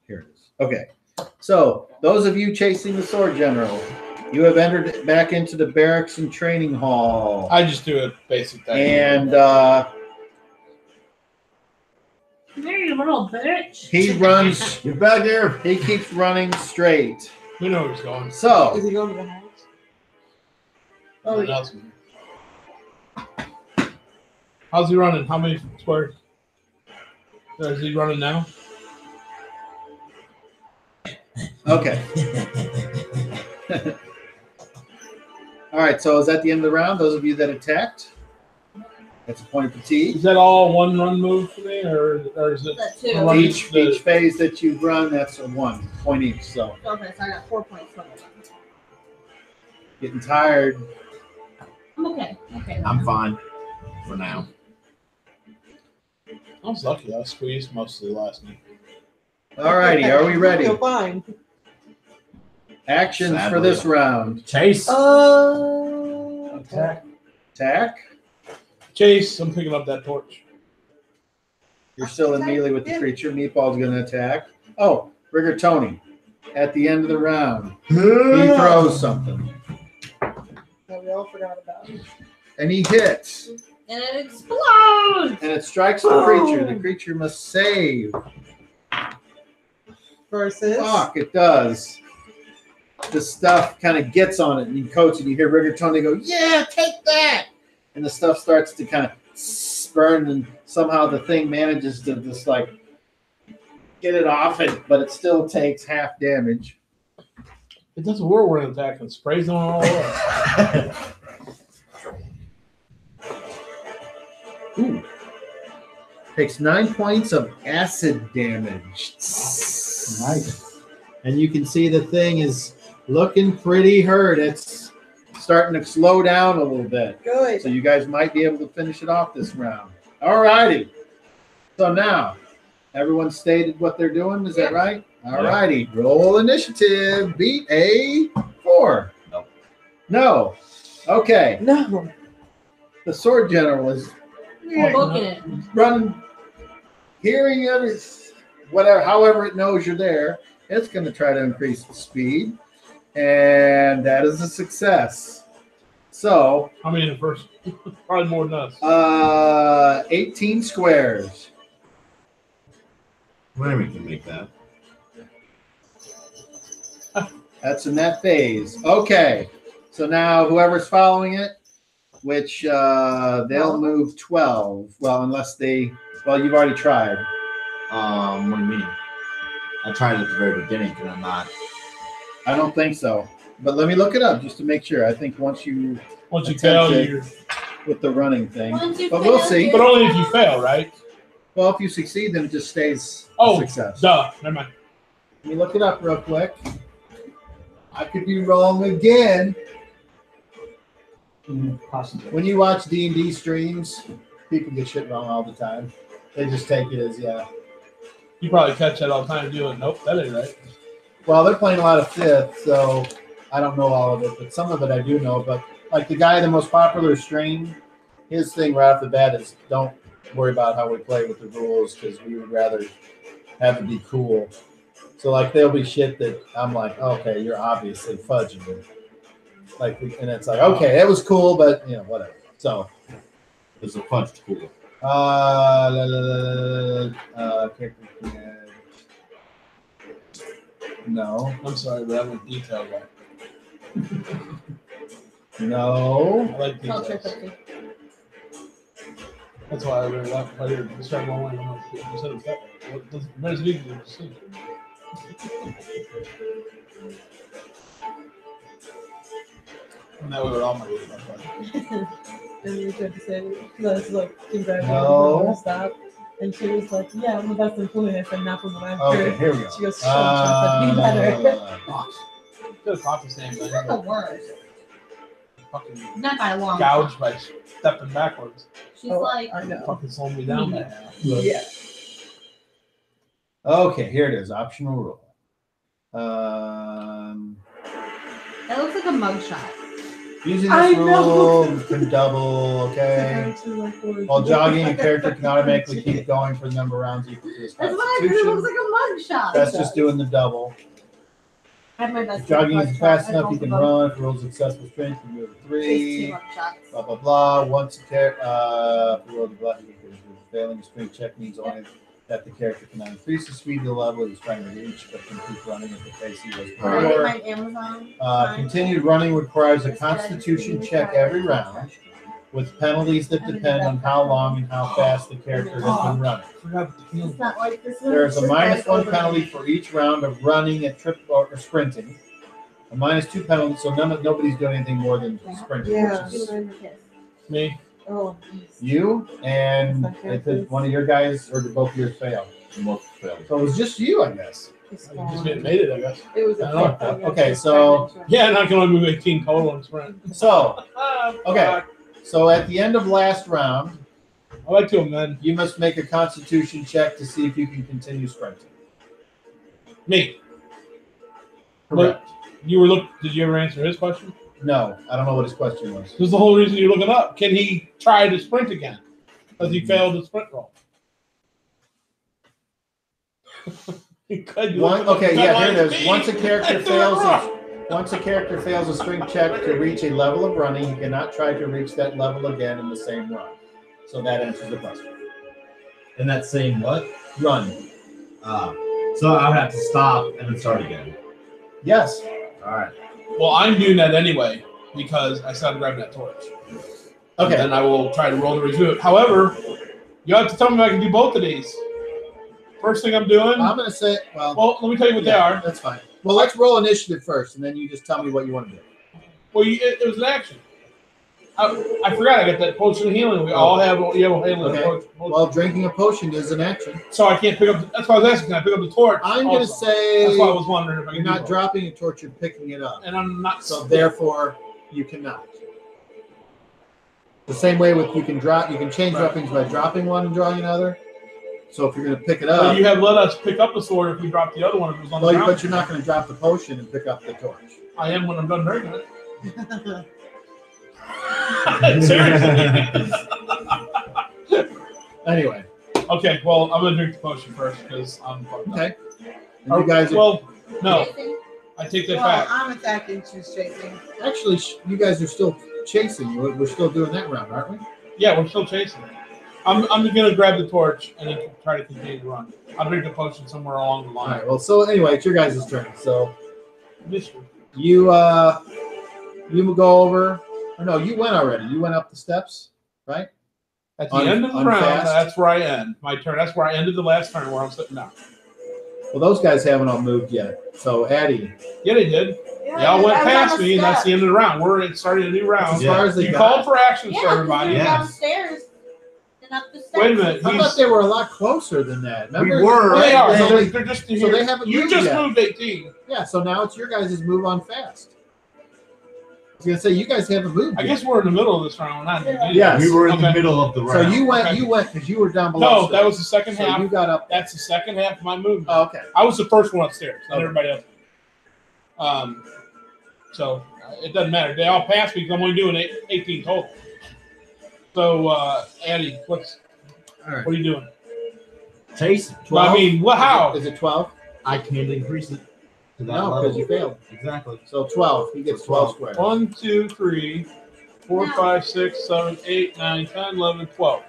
[SPEAKER 5] here it is. Okay, so those of you chasing the sword general, you have entered back into the barracks and training hall.
[SPEAKER 2] I just do a basic thing.
[SPEAKER 5] And
[SPEAKER 6] There, you little bitch.
[SPEAKER 5] he runs,
[SPEAKER 7] Get back there.
[SPEAKER 5] he keeps running straight.
[SPEAKER 2] We know where he's going.
[SPEAKER 5] So,
[SPEAKER 3] Is he going to the house?
[SPEAKER 2] Oh, yeah. How's he running? How many squares? Is he running now?
[SPEAKER 5] okay. All right, so is that the end of the round? Those of you that attacked, that's a point of fatigue.
[SPEAKER 2] Is that all one run move for me, or is it
[SPEAKER 6] That's 2.
[SPEAKER 2] Run
[SPEAKER 5] Each
[SPEAKER 2] the-
[SPEAKER 5] phase that you run, that's a 1 point each. So
[SPEAKER 6] Okay, so I got 4 points total.
[SPEAKER 5] getting tired.
[SPEAKER 6] I'm okay. Okay.
[SPEAKER 7] I'm fine for now.
[SPEAKER 2] I was lucky. I squeezed most of the last game.
[SPEAKER 5] All righty, are we ready?
[SPEAKER 3] Feel fine.
[SPEAKER 5] Actions for
[SPEAKER 7] Sadly.
[SPEAKER 5] this round.
[SPEAKER 7] Chase.
[SPEAKER 8] Attack.
[SPEAKER 5] Attack.
[SPEAKER 2] Chase, I'm picking up that torch.
[SPEAKER 5] You're still in melee with the creature. Meatball's going to attack. Oh, Rigatoni. At the end of the round, he throws something.
[SPEAKER 3] That we all forgot about.
[SPEAKER 5] And he hits.
[SPEAKER 6] And it explodes.
[SPEAKER 5] And it strikes the creature. The creature must save.
[SPEAKER 3] Versus.
[SPEAKER 5] Fuck, it does. The stuff kind of gets on it and you coach and you hear Rigatoni go, yeah, take that. And the stuff starts to kind of burn and somehow the thing manages to just like get it off it, but it still takes half damage.
[SPEAKER 2] It does a whirlwind attack and sprays them all over.
[SPEAKER 5] Ooh. Takes 9 points of acid damage.
[SPEAKER 1] Nice.
[SPEAKER 5] And you can see the thing is looking pretty hurt. It's starting to slow down a little bit.
[SPEAKER 3] Good.
[SPEAKER 5] So you guys might be able to finish it off this round. All righty. So now, everyone stated what they're doing. Is that right? All righty. Roll initiative. Beat a 4.
[SPEAKER 7] No.
[SPEAKER 5] No. Okay.
[SPEAKER 3] No.
[SPEAKER 5] The sword general is
[SPEAKER 6] Booking it.
[SPEAKER 5] running, hearing every, whatever, however it knows you're there. It's going to try to increase the speed. And that is a success. So,
[SPEAKER 2] How many in the first? Probably more than us.
[SPEAKER 5] 18 squares.
[SPEAKER 7] Whatever can make that.
[SPEAKER 5] That's in that phase. Okay. So now whoever's following it, which they'll move 12. Well, unless they, well, you've already tried.
[SPEAKER 7] What do you mean? I tried at the very beginning, and I'm not.
[SPEAKER 5] I don't think so. But let me look it up just to make sure. I think once you,
[SPEAKER 2] Once you fail,
[SPEAKER 5] Attempt it.
[SPEAKER 2] you're.
[SPEAKER 5] with the running thing.
[SPEAKER 6] Once you
[SPEAKER 5] But we'll
[SPEAKER 6] fail,
[SPEAKER 5] see.
[SPEAKER 2] But only if you fail, right?
[SPEAKER 5] Well, if you succeed, then it just stays a
[SPEAKER 2] Oh,
[SPEAKER 5] success.
[SPEAKER 2] duh. Never mind.
[SPEAKER 5] Let me look it up real quick. I could be wrong again.
[SPEAKER 1] Possibly.
[SPEAKER 5] When you watch D&D streams, people get shit wrong all the time. They just take it as, yeah.
[SPEAKER 2] You probably catch that all the time doing. Nope, that ain't right.
[SPEAKER 5] Well, they're playing a lot of 5th, so I don't know all of it, but some of it I do know. But like the guy, the most popular stream, his thing right off the bat is don't worry about how we play with the rules because we would rather have it be cool. So like there'll be shit that I'm like, okay, you're obviously fudging it. Like, and it's like, okay, it was cool, but you know, whatever. So,
[SPEAKER 7] There's a fudged cooler.
[SPEAKER 5] No,
[SPEAKER 2] I'm sorry, but I went detail back.
[SPEAKER 5] no.
[SPEAKER 2] I like
[SPEAKER 6] Culture
[SPEAKER 2] details.
[SPEAKER 6] cookie.
[SPEAKER 2] That's why I really like. I hear this right one way. I'm like, you said it's that way. What does it need to see? And that way with all my rules, I'm like,
[SPEAKER 3] And you tried to say, that's like, congratulations
[SPEAKER 5] No.
[SPEAKER 3] on stop. And she was like, yeah, I'm the best employee. I said, not from what I've
[SPEAKER 5] Okay,
[SPEAKER 3] heard.
[SPEAKER 5] here we go.
[SPEAKER 3] She goes, shut up, be better.
[SPEAKER 2] could have caught the same thing.
[SPEAKER 6] You're the worst.
[SPEAKER 2] Fucking
[SPEAKER 6] Not by a long
[SPEAKER 2] gouged by stepping backwards.
[SPEAKER 6] She's
[SPEAKER 3] Oh,
[SPEAKER 6] like,
[SPEAKER 3] I know.
[SPEAKER 2] Fucking slowing me down by half.
[SPEAKER 3] Yeah.
[SPEAKER 5] Okay, here it is. Optional rule.
[SPEAKER 6] that looks like a mugshot.
[SPEAKER 5] Using
[SPEAKER 3] I
[SPEAKER 5] this
[SPEAKER 3] know.
[SPEAKER 5] rule, you can double, okay? While jogging, a character can automatically keep going for the number of rounds equal to his
[SPEAKER 6] That's what I heard. It looks
[SPEAKER 5] constitution.
[SPEAKER 6] like a mugshot.
[SPEAKER 5] That's just doing the double.
[SPEAKER 6] I have my best.
[SPEAKER 5] If jogging is
[SPEAKER 6] mugshot.
[SPEAKER 5] fast
[SPEAKER 6] I
[SPEAKER 5] enough, you
[SPEAKER 6] both
[SPEAKER 5] can
[SPEAKER 6] of them.
[SPEAKER 5] run. If it rolls successful strength, you move to
[SPEAKER 6] There's
[SPEAKER 5] 3.
[SPEAKER 6] 2 mugshots.
[SPEAKER 5] Blah, blah, blah. Once a character, failing a strength check means only that the character cannot increase the speed to the level he's trying to reach, but can keep running at the pace he was
[SPEAKER 6] Can I get
[SPEAKER 5] before.
[SPEAKER 6] my Amazon?
[SPEAKER 5] Continued running requires a constitution check every round, with penalties that depend on how long and how fast the character has been running.
[SPEAKER 2] I forgot the heal.
[SPEAKER 6] It's not like this one.
[SPEAKER 5] There is a
[SPEAKER 6] This
[SPEAKER 5] -1
[SPEAKER 6] guy's
[SPEAKER 5] penalty for each round of running at trip or sprinting. A -2 penalty, so nobody's doing anything more than sprinting.
[SPEAKER 3] Yeah.
[SPEAKER 5] which is
[SPEAKER 2] Me.
[SPEAKER 3] Oh.
[SPEAKER 5] You and if it's one of your guys or did both of yours fail?
[SPEAKER 7] Most failed.
[SPEAKER 5] So it was just you, I guess.
[SPEAKER 2] I just made it, I guess.
[SPEAKER 3] It was
[SPEAKER 2] I don't
[SPEAKER 3] a
[SPEAKER 5] Okay, so-
[SPEAKER 2] Yeah, and I can only move 18 total on sprint.
[SPEAKER 5] So,
[SPEAKER 2] Ah,
[SPEAKER 5] okay.
[SPEAKER 2] fuck.
[SPEAKER 5] So at the end of last round,
[SPEAKER 2] I like to amend.
[SPEAKER 5] you must make a Constitution check to see if you can continue sprinting.
[SPEAKER 2] Me.
[SPEAKER 5] Correct.
[SPEAKER 2] You were look. Did you ever answer his question?
[SPEAKER 5] No, I don't know what his question was.
[SPEAKER 2] This is the whole reason you're looking up. Can he try to sprint again? Because he failed the sprint roll. He could. You look
[SPEAKER 5] Okay,
[SPEAKER 2] at
[SPEAKER 5] yeah,
[SPEAKER 2] the
[SPEAKER 5] here it is.
[SPEAKER 2] speed.
[SPEAKER 5] Once a character
[SPEAKER 2] That's wrong.
[SPEAKER 5] fails a strength check to reach a level of running, he cannot try to reach that level again in the same run. So that answers the question.
[SPEAKER 7] In that same what?
[SPEAKER 5] Run.
[SPEAKER 7] So I would have to stop and then start again.
[SPEAKER 5] Yes.
[SPEAKER 7] All right.
[SPEAKER 2] Well, I'm doing that anyway because I started grabbing that torch.
[SPEAKER 5] Okay.
[SPEAKER 2] And I will try to roll the review. However, you have to tell me if I can do both of these. First thing I'm doing.
[SPEAKER 5] I'm going to say, well,
[SPEAKER 2] Well, let me tell you what they are.
[SPEAKER 5] That's fine. Well, let's roll initiative first, and then you just tell me what you want to do.
[SPEAKER 2] Well, it was an action. I forgot I got that potion of healing. We all have a healing
[SPEAKER 5] Okay.
[SPEAKER 2] potion.
[SPEAKER 5] Well, drinking a potion is an action.
[SPEAKER 2] So I can't pick up. That's why I was asking. Can I pick up the torch?
[SPEAKER 5] I'm going to
[SPEAKER 2] also?
[SPEAKER 5] say
[SPEAKER 2] That's why I was wondering if I
[SPEAKER 5] you're
[SPEAKER 2] can.
[SPEAKER 5] not
[SPEAKER 2] do both.
[SPEAKER 5] dropping a torch, you're picking it up.
[SPEAKER 2] And I'm not.
[SPEAKER 5] So therefore, you cannot. The same way with you can change weapons by dropping one and drawing another. So if you're going to pick it
[SPEAKER 2] So
[SPEAKER 5] up,
[SPEAKER 2] you have let us pick up the sword if we drop the other one if it was on the ground.
[SPEAKER 5] but you're not going to drop the potion and pick up the torch.
[SPEAKER 2] I am when I'm done drinking it. Seriously.
[SPEAKER 5] Anyway,
[SPEAKER 2] Okay, well, I'm gonna drink the potion first because I'm fucked up.
[SPEAKER 5] okay. And you guys are
[SPEAKER 2] Well, no, I take that
[SPEAKER 3] Well,
[SPEAKER 2] back.
[SPEAKER 3] I'm attacking, she's chasing.
[SPEAKER 5] actually you guys are still chasing. We're still doing that round, aren't we?
[SPEAKER 2] Yeah, we're still chasing. I'm gonna grab the torch and then try to continue to run. I'll drink the potion somewhere along the
[SPEAKER 5] All
[SPEAKER 2] line.
[SPEAKER 5] right. Well, so anyway, it's your guys' turn. So
[SPEAKER 2] This one.
[SPEAKER 5] you will go over. Or no, you went already. You went up the steps, right?
[SPEAKER 2] At the
[SPEAKER 5] On-
[SPEAKER 2] end of the
[SPEAKER 5] on
[SPEAKER 2] round,
[SPEAKER 5] fast?
[SPEAKER 2] that's where I end my turn. That's where I ended the last turn where I'm sitting down.
[SPEAKER 5] Well, those guys haven't all moved yet. So Addie,
[SPEAKER 2] Yeah, they did. Y'all went past me, and that's the end of the round. We're starting a new round.
[SPEAKER 5] as far as they
[SPEAKER 2] You
[SPEAKER 5] got,
[SPEAKER 2] called for action,
[SPEAKER 6] Yeah,
[SPEAKER 2] for everybody.
[SPEAKER 6] because
[SPEAKER 7] Yeah.
[SPEAKER 6] downstairs and up the steps.
[SPEAKER 2] Wait a minute.
[SPEAKER 5] I thought they were a lot closer than that. Remember?
[SPEAKER 7] We were.
[SPEAKER 2] Well, they are.
[SPEAKER 5] So
[SPEAKER 2] So they're just
[SPEAKER 5] so
[SPEAKER 2] here.
[SPEAKER 5] they haven't
[SPEAKER 2] You
[SPEAKER 5] moved
[SPEAKER 2] just
[SPEAKER 5] yet.
[SPEAKER 2] moved 18.
[SPEAKER 5] Yeah. So now it's your guys' move on fast. I was gonna say you guys haven't moved.
[SPEAKER 2] I
[SPEAKER 5] yet.
[SPEAKER 2] guess we're in the middle of this round. Not
[SPEAKER 5] Yes.
[SPEAKER 7] We were in the
[SPEAKER 2] Okay.
[SPEAKER 7] middle of the
[SPEAKER 5] So
[SPEAKER 7] round.
[SPEAKER 5] you went.
[SPEAKER 2] Okay.
[SPEAKER 5] You went because you were down below.
[SPEAKER 2] No, that was the second
[SPEAKER 5] So
[SPEAKER 2] half.
[SPEAKER 5] you got up.
[SPEAKER 2] That's the second half of my movement.
[SPEAKER 5] Oh, okay.
[SPEAKER 2] I was the first one upstairs, not
[SPEAKER 5] Okay.
[SPEAKER 2] everybody else. So it doesn't matter. They all passed me because I'm only doing 18 total. So, Addie,
[SPEAKER 7] All right.
[SPEAKER 2] what are you doing?
[SPEAKER 7] Chase.
[SPEAKER 2] Well, I mean, well, how?
[SPEAKER 5] Is it 12?
[SPEAKER 7] I can't increase it to that
[SPEAKER 5] No,
[SPEAKER 7] level.
[SPEAKER 5] because you failed.
[SPEAKER 7] Exactly.
[SPEAKER 5] So 12. He gets
[SPEAKER 7] So
[SPEAKER 5] 12
[SPEAKER 7] 12.
[SPEAKER 5] squares.
[SPEAKER 2] 1, 2, 3, 4, 5, 6, 7, 8, 9, 10, 11, 12.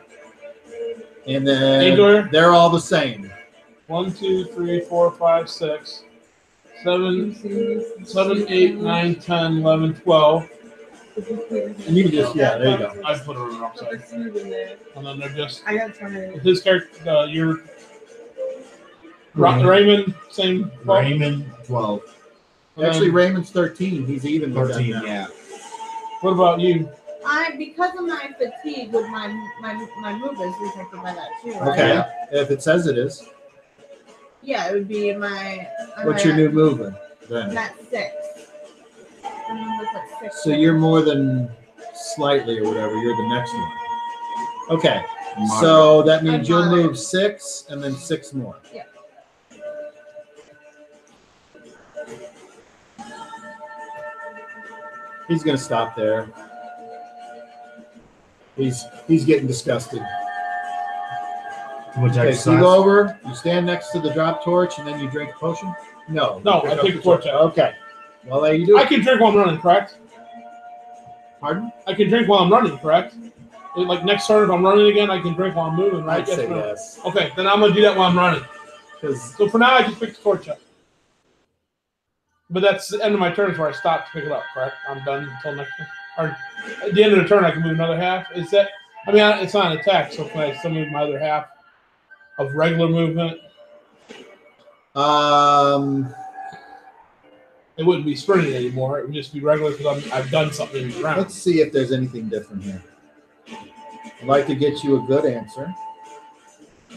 [SPEAKER 5] And
[SPEAKER 2] Hey, Doyer.
[SPEAKER 5] then they're all the same.
[SPEAKER 2] 1, 2, 3, 4, 5, 6, 7, 8, 9, 10, 11, 12.
[SPEAKER 5] And you can just, yeah, there you go.
[SPEAKER 2] I put it on the wrong side.
[SPEAKER 3] It's smooth in there.
[SPEAKER 2] And then they're just
[SPEAKER 3] I got tired.
[SPEAKER 2] his character, your Raymond, same. 12.
[SPEAKER 7] Raymond 12.
[SPEAKER 2] And
[SPEAKER 5] Actually,
[SPEAKER 2] then
[SPEAKER 5] Raymond's 13. He's even with them
[SPEAKER 7] 13.
[SPEAKER 5] now.
[SPEAKER 7] Yeah.
[SPEAKER 2] what about you?
[SPEAKER 6] Because of my fatigue with my movements, we affected by that too. Right?
[SPEAKER 5] Okay. If it says it is.
[SPEAKER 6] Yeah, it would be my.
[SPEAKER 5] What's your new movement then?
[SPEAKER 6] That's 6. And then what's that 6?
[SPEAKER 5] So you're more than slightly or whatever. You're the next one. Okay. So that means you'll move 6 and then 6 more.
[SPEAKER 6] Yeah.
[SPEAKER 5] He's gonna stop there. He's getting disgusted.
[SPEAKER 7] Too much
[SPEAKER 5] Okay, so you
[SPEAKER 7] exercise.
[SPEAKER 5] go over, you stand next to the drop torch, and then you drink a potion? No.
[SPEAKER 2] No,
[SPEAKER 5] you drink
[SPEAKER 2] I
[SPEAKER 5] up
[SPEAKER 2] take the torch out.
[SPEAKER 5] Okay. Well, there you do
[SPEAKER 2] I
[SPEAKER 5] it.
[SPEAKER 2] can drink while I'm running, correct?
[SPEAKER 5] Pardon?
[SPEAKER 2] I can drink while I'm running, correct? Like next turn, if I'm running again, I can drink while I'm moving, right?
[SPEAKER 5] I'd say
[SPEAKER 2] no?
[SPEAKER 5] yes.
[SPEAKER 2] Okay, then I'm gonna do that while I'm running.
[SPEAKER 5] 'Cause-
[SPEAKER 2] So for now, I just pick the torch up. But that's the end of my turns where I stop to pick it up, correct? I'm done until next turn. Or at the end of the turn, I can move another half. Is that? I mean, it's not an attack, so can I still move my other half of regular movement? It wouldn't be sprinting anymore. It would just be regular because I've done something in the round.
[SPEAKER 5] Let's see if there's anything different here. I'd like to get you a good answer.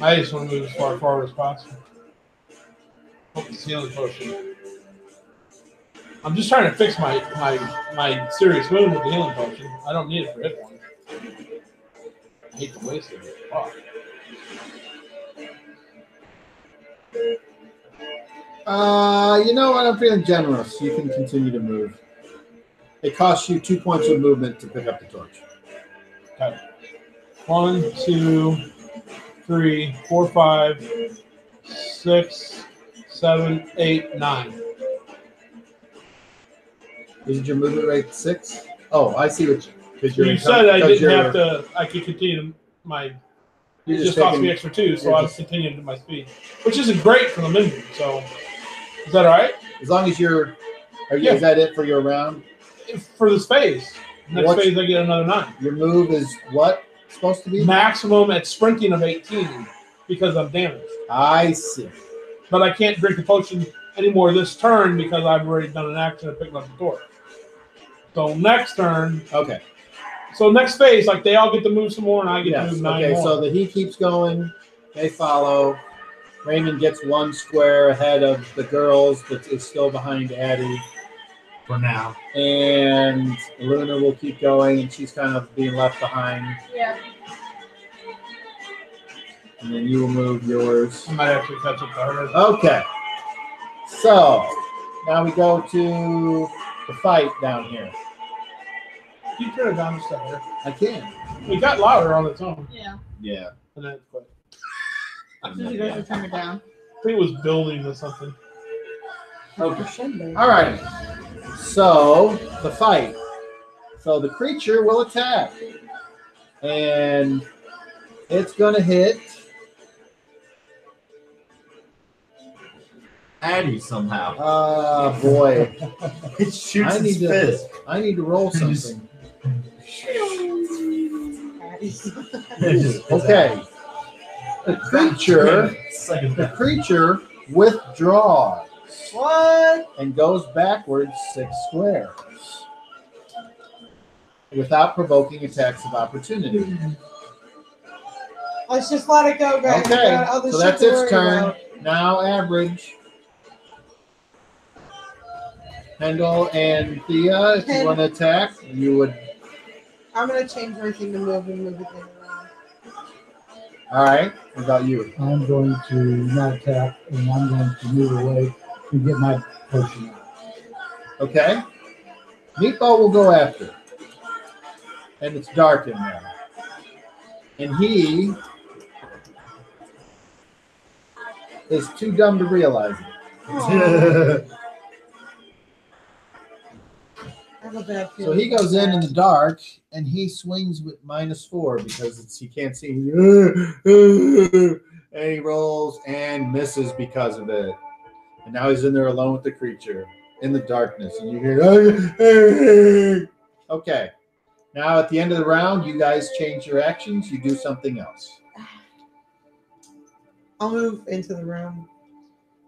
[SPEAKER 2] I just want to move as far forward as possible. Hope it's healing potion. I'm just trying to fix my serious wound with the healing potion. I don't need it for hit points. I hate to waste it. Fuck.
[SPEAKER 5] You know what? I'm feeling generous. You can continue to move. It costs you 2 points of movement to pick up the torch.
[SPEAKER 2] Okay. 1, 2, 3, 4, 5, 6, 7, 8, 9.
[SPEAKER 5] Isn't your movement rate 6? Oh, I see what you. Because
[SPEAKER 2] You said I didn't have to. I could continue my. It just cost me extra 2, so I'm continuing to my speed, which isn't great for the minimum. So, is that all right?
[SPEAKER 5] As long as you're. Is that it for your round?
[SPEAKER 2] For this phase. Next phase, I get another 9.
[SPEAKER 5] Your move is what supposed to be?
[SPEAKER 2] Maximum at sprinting of 18 because I'm damaged.
[SPEAKER 5] I see.
[SPEAKER 2] But I can't drink the potion anymore this turn because I've already done an action of picking up the torch. So next turn.
[SPEAKER 5] Okay.
[SPEAKER 2] So next phase, like they all get to move some more, and I get to move 9
[SPEAKER 5] okay,
[SPEAKER 2] more.
[SPEAKER 5] so he keeps going. They follow. Raymond gets 1 square ahead of the girls, but is still behind Addie.
[SPEAKER 4] For now.
[SPEAKER 5] And Luna will keep going, and she's kind of being left behind.
[SPEAKER 6] Yeah.
[SPEAKER 5] And then you will move yours.
[SPEAKER 2] I might actually catch up to her.
[SPEAKER 5] Okay. So now we go to the fight down here.
[SPEAKER 2] You turn it down just a hair.
[SPEAKER 5] I can.
[SPEAKER 2] It got louder on its own.
[SPEAKER 6] Yeah.
[SPEAKER 5] Yeah.
[SPEAKER 2] And then it quit.
[SPEAKER 6] You guys will turn it down.
[SPEAKER 2] I think it was building or something.
[SPEAKER 5] Okay. All right. So the fight. So the creature will attack, and it's gonna hit
[SPEAKER 4] Addie somehow.
[SPEAKER 5] Boy.
[SPEAKER 4] It shoots its fist.
[SPEAKER 5] I need to roll something. Okay. The creature withdraws.
[SPEAKER 3] What?
[SPEAKER 5] And goes backwards 6 squares without provoking attacks of opportunity.
[SPEAKER 3] Let's just let it go, guys.
[SPEAKER 5] Okay, so that's its turn. Now average. Pendle and Thea, if you want to attack, you would.
[SPEAKER 3] I'm going to change everything to move and move it around.
[SPEAKER 5] All right. What about you?
[SPEAKER 8] I'm going to not attack, and I'm going to move away and get my potion out.
[SPEAKER 5] Okay. Meatball will go after. And it's dark in there. And he is too dumb to realize it.
[SPEAKER 3] I have a bad
[SPEAKER 5] So
[SPEAKER 3] feeling.
[SPEAKER 5] he goes in the dark, and he swings with -4 because he can't see. And he rolls and misses because of it. And now he's in there alone with the creature in the darkness. And you hear, okay. Now at the end of the round, you guys change your actions. You do something else.
[SPEAKER 3] I'll move into the room.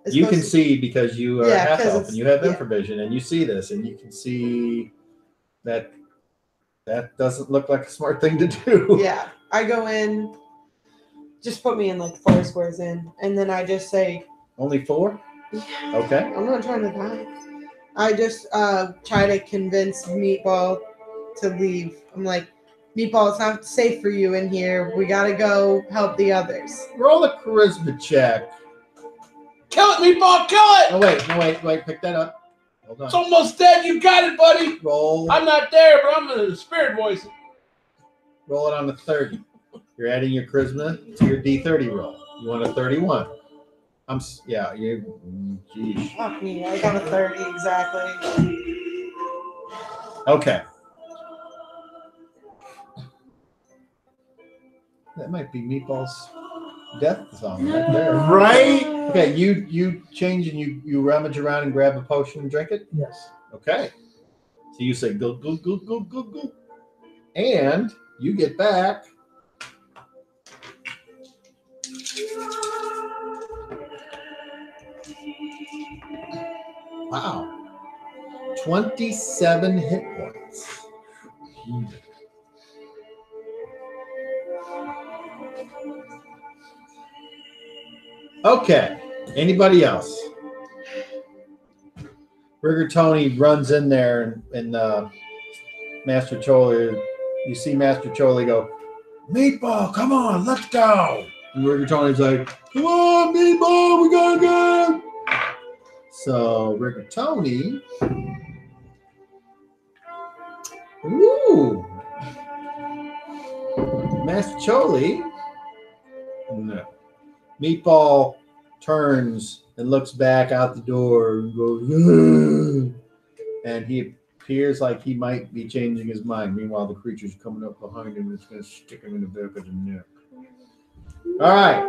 [SPEAKER 3] It's
[SPEAKER 5] You can
[SPEAKER 3] supposed to-
[SPEAKER 5] see because you are
[SPEAKER 3] Yeah,
[SPEAKER 5] half
[SPEAKER 3] 'cause
[SPEAKER 5] elf
[SPEAKER 3] it's-
[SPEAKER 5] and you have
[SPEAKER 3] yeah.
[SPEAKER 5] infravision, and you see this, and you can see that that doesn't look like a smart thing to do.
[SPEAKER 3] Yeah, I go in. Just put me in like 4 squares in, and then I just say,
[SPEAKER 5] Only 4? Okay.
[SPEAKER 3] I'm not trying to die. I just try to convince Meatball to leave. I'm like, Meatball, it's not safe for you in here. We gotta go help the others.
[SPEAKER 5] Roll a charisma check.
[SPEAKER 2] Kill it, Meatball, kill it!
[SPEAKER 5] No, wait. Pick that up. Hold
[SPEAKER 2] It's
[SPEAKER 5] on.
[SPEAKER 2] almost dead. You got it, buddy.
[SPEAKER 5] Roll
[SPEAKER 2] I'm not there, but I'm in the spirit voice.
[SPEAKER 5] it on a 30. You're adding your charisma to your D30 roll. You want a 31. Geez.
[SPEAKER 3] Fuck me, I got a 30 exactly.
[SPEAKER 5] Okay. That might be Meatball's death song right there.
[SPEAKER 4] Right?
[SPEAKER 5] Okay, you change and you rummage around and grab a potion and drink it?
[SPEAKER 8] Yes.
[SPEAKER 5] Okay. So you say go, go, go, go, go, go. And you get back. Wow. 27 hit points. Okay. Anybody else? Rigatoni runs in there and Master Choli. You see Master Choli go, Meatball, come on, let's go. And Rigatoni's like, come on, Meatball, we gotta go. So Rigatoni. Ooh. Master Choli. No. Meatball turns and looks back out the door and goes, "Ugh," and he appears like he might be changing his mind. Meanwhile, the creature's coming up behind him and it's going to stick him in the back of the neck. All right.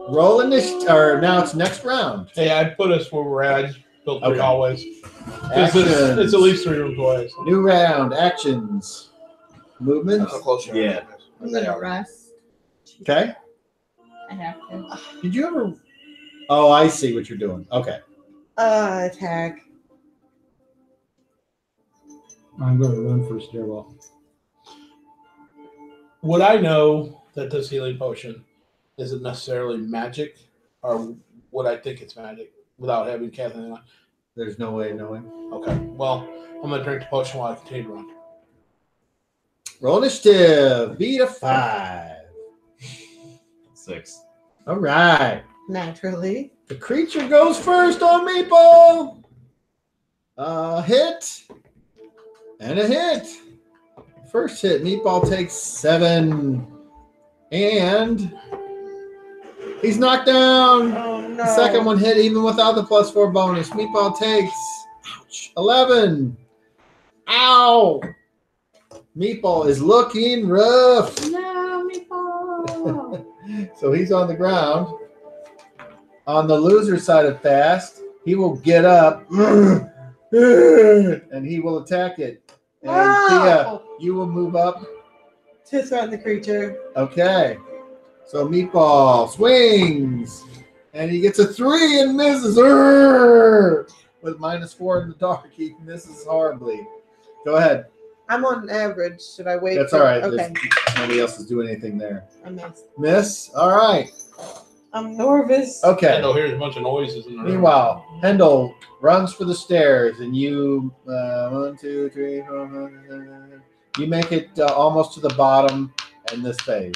[SPEAKER 5] Roll initiative. Or now it's next round.
[SPEAKER 2] Hey, I put us where we're at. I just built 3
[SPEAKER 5] Okay.
[SPEAKER 2] hallways.
[SPEAKER 5] Actions.
[SPEAKER 2] It's at least 3 rooms away. So.
[SPEAKER 5] New round. Actions. Movements.
[SPEAKER 2] How close you are.
[SPEAKER 7] Yeah.
[SPEAKER 6] I'm gonna rest.
[SPEAKER 5] Okay.
[SPEAKER 6] I have to.
[SPEAKER 5] Did you ever? Oh, I see what you're doing. Okay.
[SPEAKER 3] Attack.
[SPEAKER 8] I'm going to run for a stairwell.
[SPEAKER 2] Would I know that this healing potion isn't necessarily magic, or would I think it's magic without having cast anything on?
[SPEAKER 5] There's no way of knowing.
[SPEAKER 2] Okay. Well, I'm gonna drink the potion while I continue to run.
[SPEAKER 5] Roll initiative. Beat a 5.
[SPEAKER 7] 6.
[SPEAKER 5] All right.
[SPEAKER 3] Naturally.
[SPEAKER 5] The creature goes first on Meatball. Hit. And a hit. First hit, Meatball takes 7. And he's knocked down.
[SPEAKER 3] Oh no.
[SPEAKER 5] The second one hit even without the +4 bonus. Meatball takes 11. Ow. Meatball is looking rough.
[SPEAKER 6] No, Meatball.
[SPEAKER 5] So he's on the ground. On the loser side of fast, he will get up and he will attack it. And Thea, you will move up.
[SPEAKER 3] To threaten the creature.
[SPEAKER 5] Okay. So Meatball swings and he gets a 3 and misses. With -4 in the dark, he misses horribly. Go ahead.
[SPEAKER 3] I'm on average. Should I wait?
[SPEAKER 5] That's all right.
[SPEAKER 3] Okay.
[SPEAKER 5] Nobody else is doing anything there.
[SPEAKER 3] I missed.
[SPEAKER 5] Miss. All right.
[SPEAKER 3] I'm nervous.
[SPEAKER 2] I
[SPEAKER 5] Okay.
[SPEAKER 2] know here's a bunch of noises in the room.
[SPEAKER 5] Meanwhile, Hendel runs for the stairs, and you 1, 2, 3, 4, 5, you make it almost to the bottom in this phase.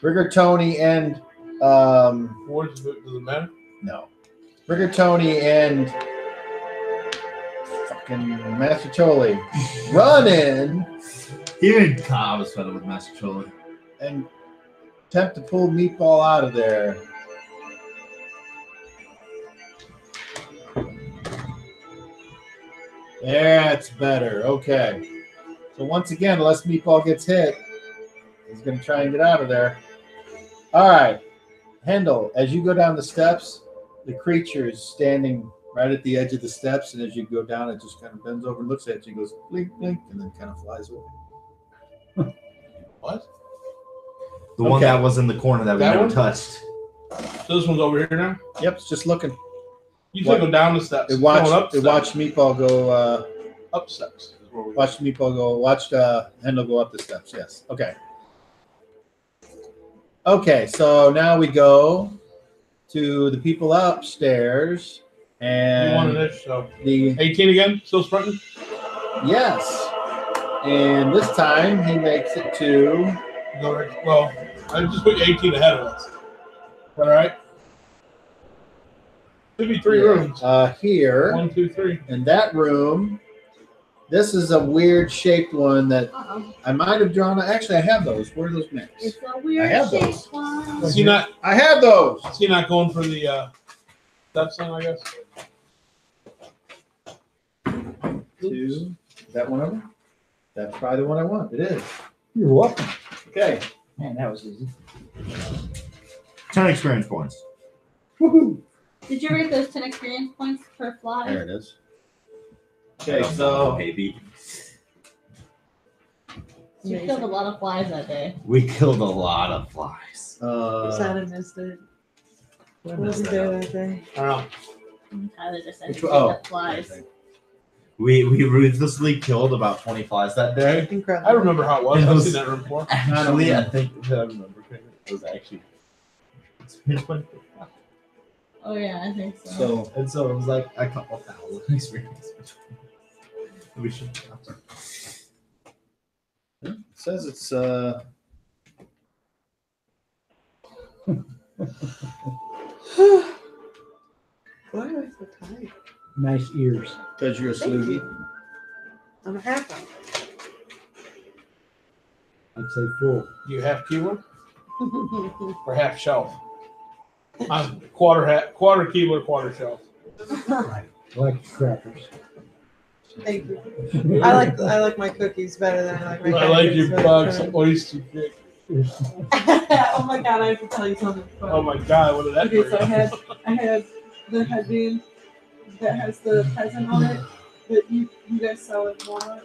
[SPEAKER 5] Rigatoni and
[SPEAKER 2] Does it matter?
[SPEAKER 5] no, Rigatoni and fucking Master Choli run in
[SPEAKER 7] Even Cobb is fed with Master Choli.
[SPEAKER 5] and attempt to pull Meatball out of there. That's better. Okay. So once again, unless Meatball gets hit, he's going to try and get out of there. All right. Hendel, as you go down the steps, the creature is standing right at the edge of the steps, and as you go down, it just kind of bends over and looks at you and goes, blink, blink, and then kind of flies away.
[SPEAKER 2] What?
[SPEAKER 7] The one
[SPEAKER 5] Okay.
[SPEAKER 7] that was in the corner that we
[SPEAKER 2] That
[SPEAKER 7] never
[SPEAKER 2] one?
[SPEAKER 7] touched.
[SPEAKER 2] So this one's over here now?
[SPEAKER 5] Yep, it's just looking.
[SPEAKER 2] You can go down the steps.
[SPEAKER 5] It
[SPEAKER 2] Going up
[SPEAKER 5] watched
[SPEAKER 2] steps.
[SPEAKER 5] Meatball go,
[SPEAKER 2] Up steps. Is where we
[SPEAKER 5] watched Meatball go, watched Hendel go up the steps. Yes. Okay. Okay, so now we go to the people upstairs,
[SPEAKER 2] You
[SPEAKER 5] and
[SPEAKER 2] wanted it, so
[SPEAKER 5] the
[SPEAKER 2] 18 again? Still sprinting?
[SPEAKER 5] yes, and this time he makes it to
[SPEAKER 2] Go right. Well, I just put 18 ahead of us. Is that all right? Should be 3 rooms.
[SPEAKER 5] here
[SPEAKER 2] 1, 2, 3.
[SPEAKER 5] in that room. This is a weird shaped one that
[SPEAKER 6] Uh-oh.
[SPEAKER 5] I might have drawn. Actually, I have those. Where are those maps?
[SPEAKER 6] It's a weird
[SPEAKER 5] I have
[SPEAKER 6] shaped
[SPEAKER 5] those.
[SPEAKER 6] one.
[SPEAKER 2] Is he not?
[SPEAKER 5] I have those.
[SPEAKER 2] Is he not going for the steps then? I guess.
[SPEAKER 5] 2. Is that one of them? That's probably the one I want. It is.
[SPEAKER 8] You're welcome.
[SPEAKER 5] Okay.
[SPEAKER 8] Man, that was easy.
[SPEAKER 7] 10 experience points.
[SPEAKER 8] Woohoo!
[SPEAKER 6] Did you rate those 10 experience points per fly?
[SPEAKER 5] There it is. Okay, so
[SPEAKER 7] baby,
[SPEAKER 6] You killed a lot of flies that day.
[SPEAKER 7] we killed a lot of flies.
[SPEAKER 3] Sad I missed it. What was there that day?
[SPEAKER 2] I don't know.
[SPEAKER 6] Tyler just said
[SPEAKER 5] Which
[SPEAKER 6] he
[SPEAKER 5] one? Oh.
[SPEAKER 6] picked up flies.
[SPEAKER 7] We ruthlessly killed about 20 flies that day.
[SPEAKER 3] Incredible.
[SPEAKER 2] I remember how it was.
[SPEAKER 7] It
[SPEAKER 2] I've
[SPEAKER 7] was-
[SPEAKER 2] seen that room before.
[SPEAKER 7] Actually, I think if I remember correctly, it was actually.
[SPEAKER 6] Oh yeah, I think so.
[SPEAKER 5] So
[SPEAKER 7] And so it was like a couple thousand experience. We should.
[SPEAKER 5] it says it's
[SPEAKER 3] Why am I so tired?
[SPEAKER 1] Nice ears.
[SPEAKER 5] because you're a
[SPEAKER 3] Thank
[SPEAKER 5] sloogie.
[SPEAKER 3] you. I'm a half one.
[SPEAKER 1] I'd say full.
[SPEAKER 2] You half Keebler or half shelf? I'm quarter Keebler, quarter shelf.
[SPEAKER 1] I like crackers.
[SPEAKER 3] Thank you. I like my cookies better than I like my
[SPEAKER 2] I like your
[SPEAKER 3] crackers,
[SPEAKER 2] bugs
[SPEAKER 3] but-
[SPEAKER 2] oyster cake.
[SPEAKER 3] Oh my god, I have to tell you something.
[SPEAKER 2] Oh my god, what did that
[SPEAKER 3] Okay, so
[SPEAKER 2] bring?
[SPEAKER 3] I had the headband that has the present on it that you guys sell at Walmart.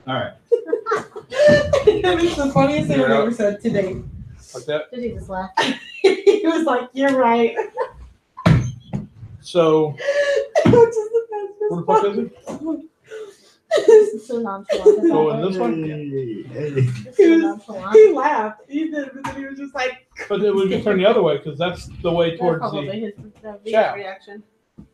[SPEAKER 5] All right.
[SPEAKER 3] That was the funniest thing I've
[SPEAKER 2] You're
[SPEAKER 3] ever said today.
[SPEAKER 2] Like that.
[SPEAKER 6] Did he just laugh?
[SPEAKER 3] He was like, "You're right."
[SPEAKER 2] So
[SPEAKER 3] Which is the best.
[SPEAKER 2] where the fuck is it?
[SPEAKER 6] It's so nonchalant.
[SPEAKER 2] Go in this one?
[SPEAKER 6] It's so nonchalant.
[SPEAKER 3] He laughed. He did, but then he was just like,
[SPEAKER 2] But it would be turned the other way because that's the way
[SPEAKER 6] That's
[SPEAKER 2] towards
[SPEAKER 6] probably
[SPEAKER 2] the.
[SPEAKER 6] his that his
[SPEAKER 2] shaft.
[SPEAKER 6] reaction.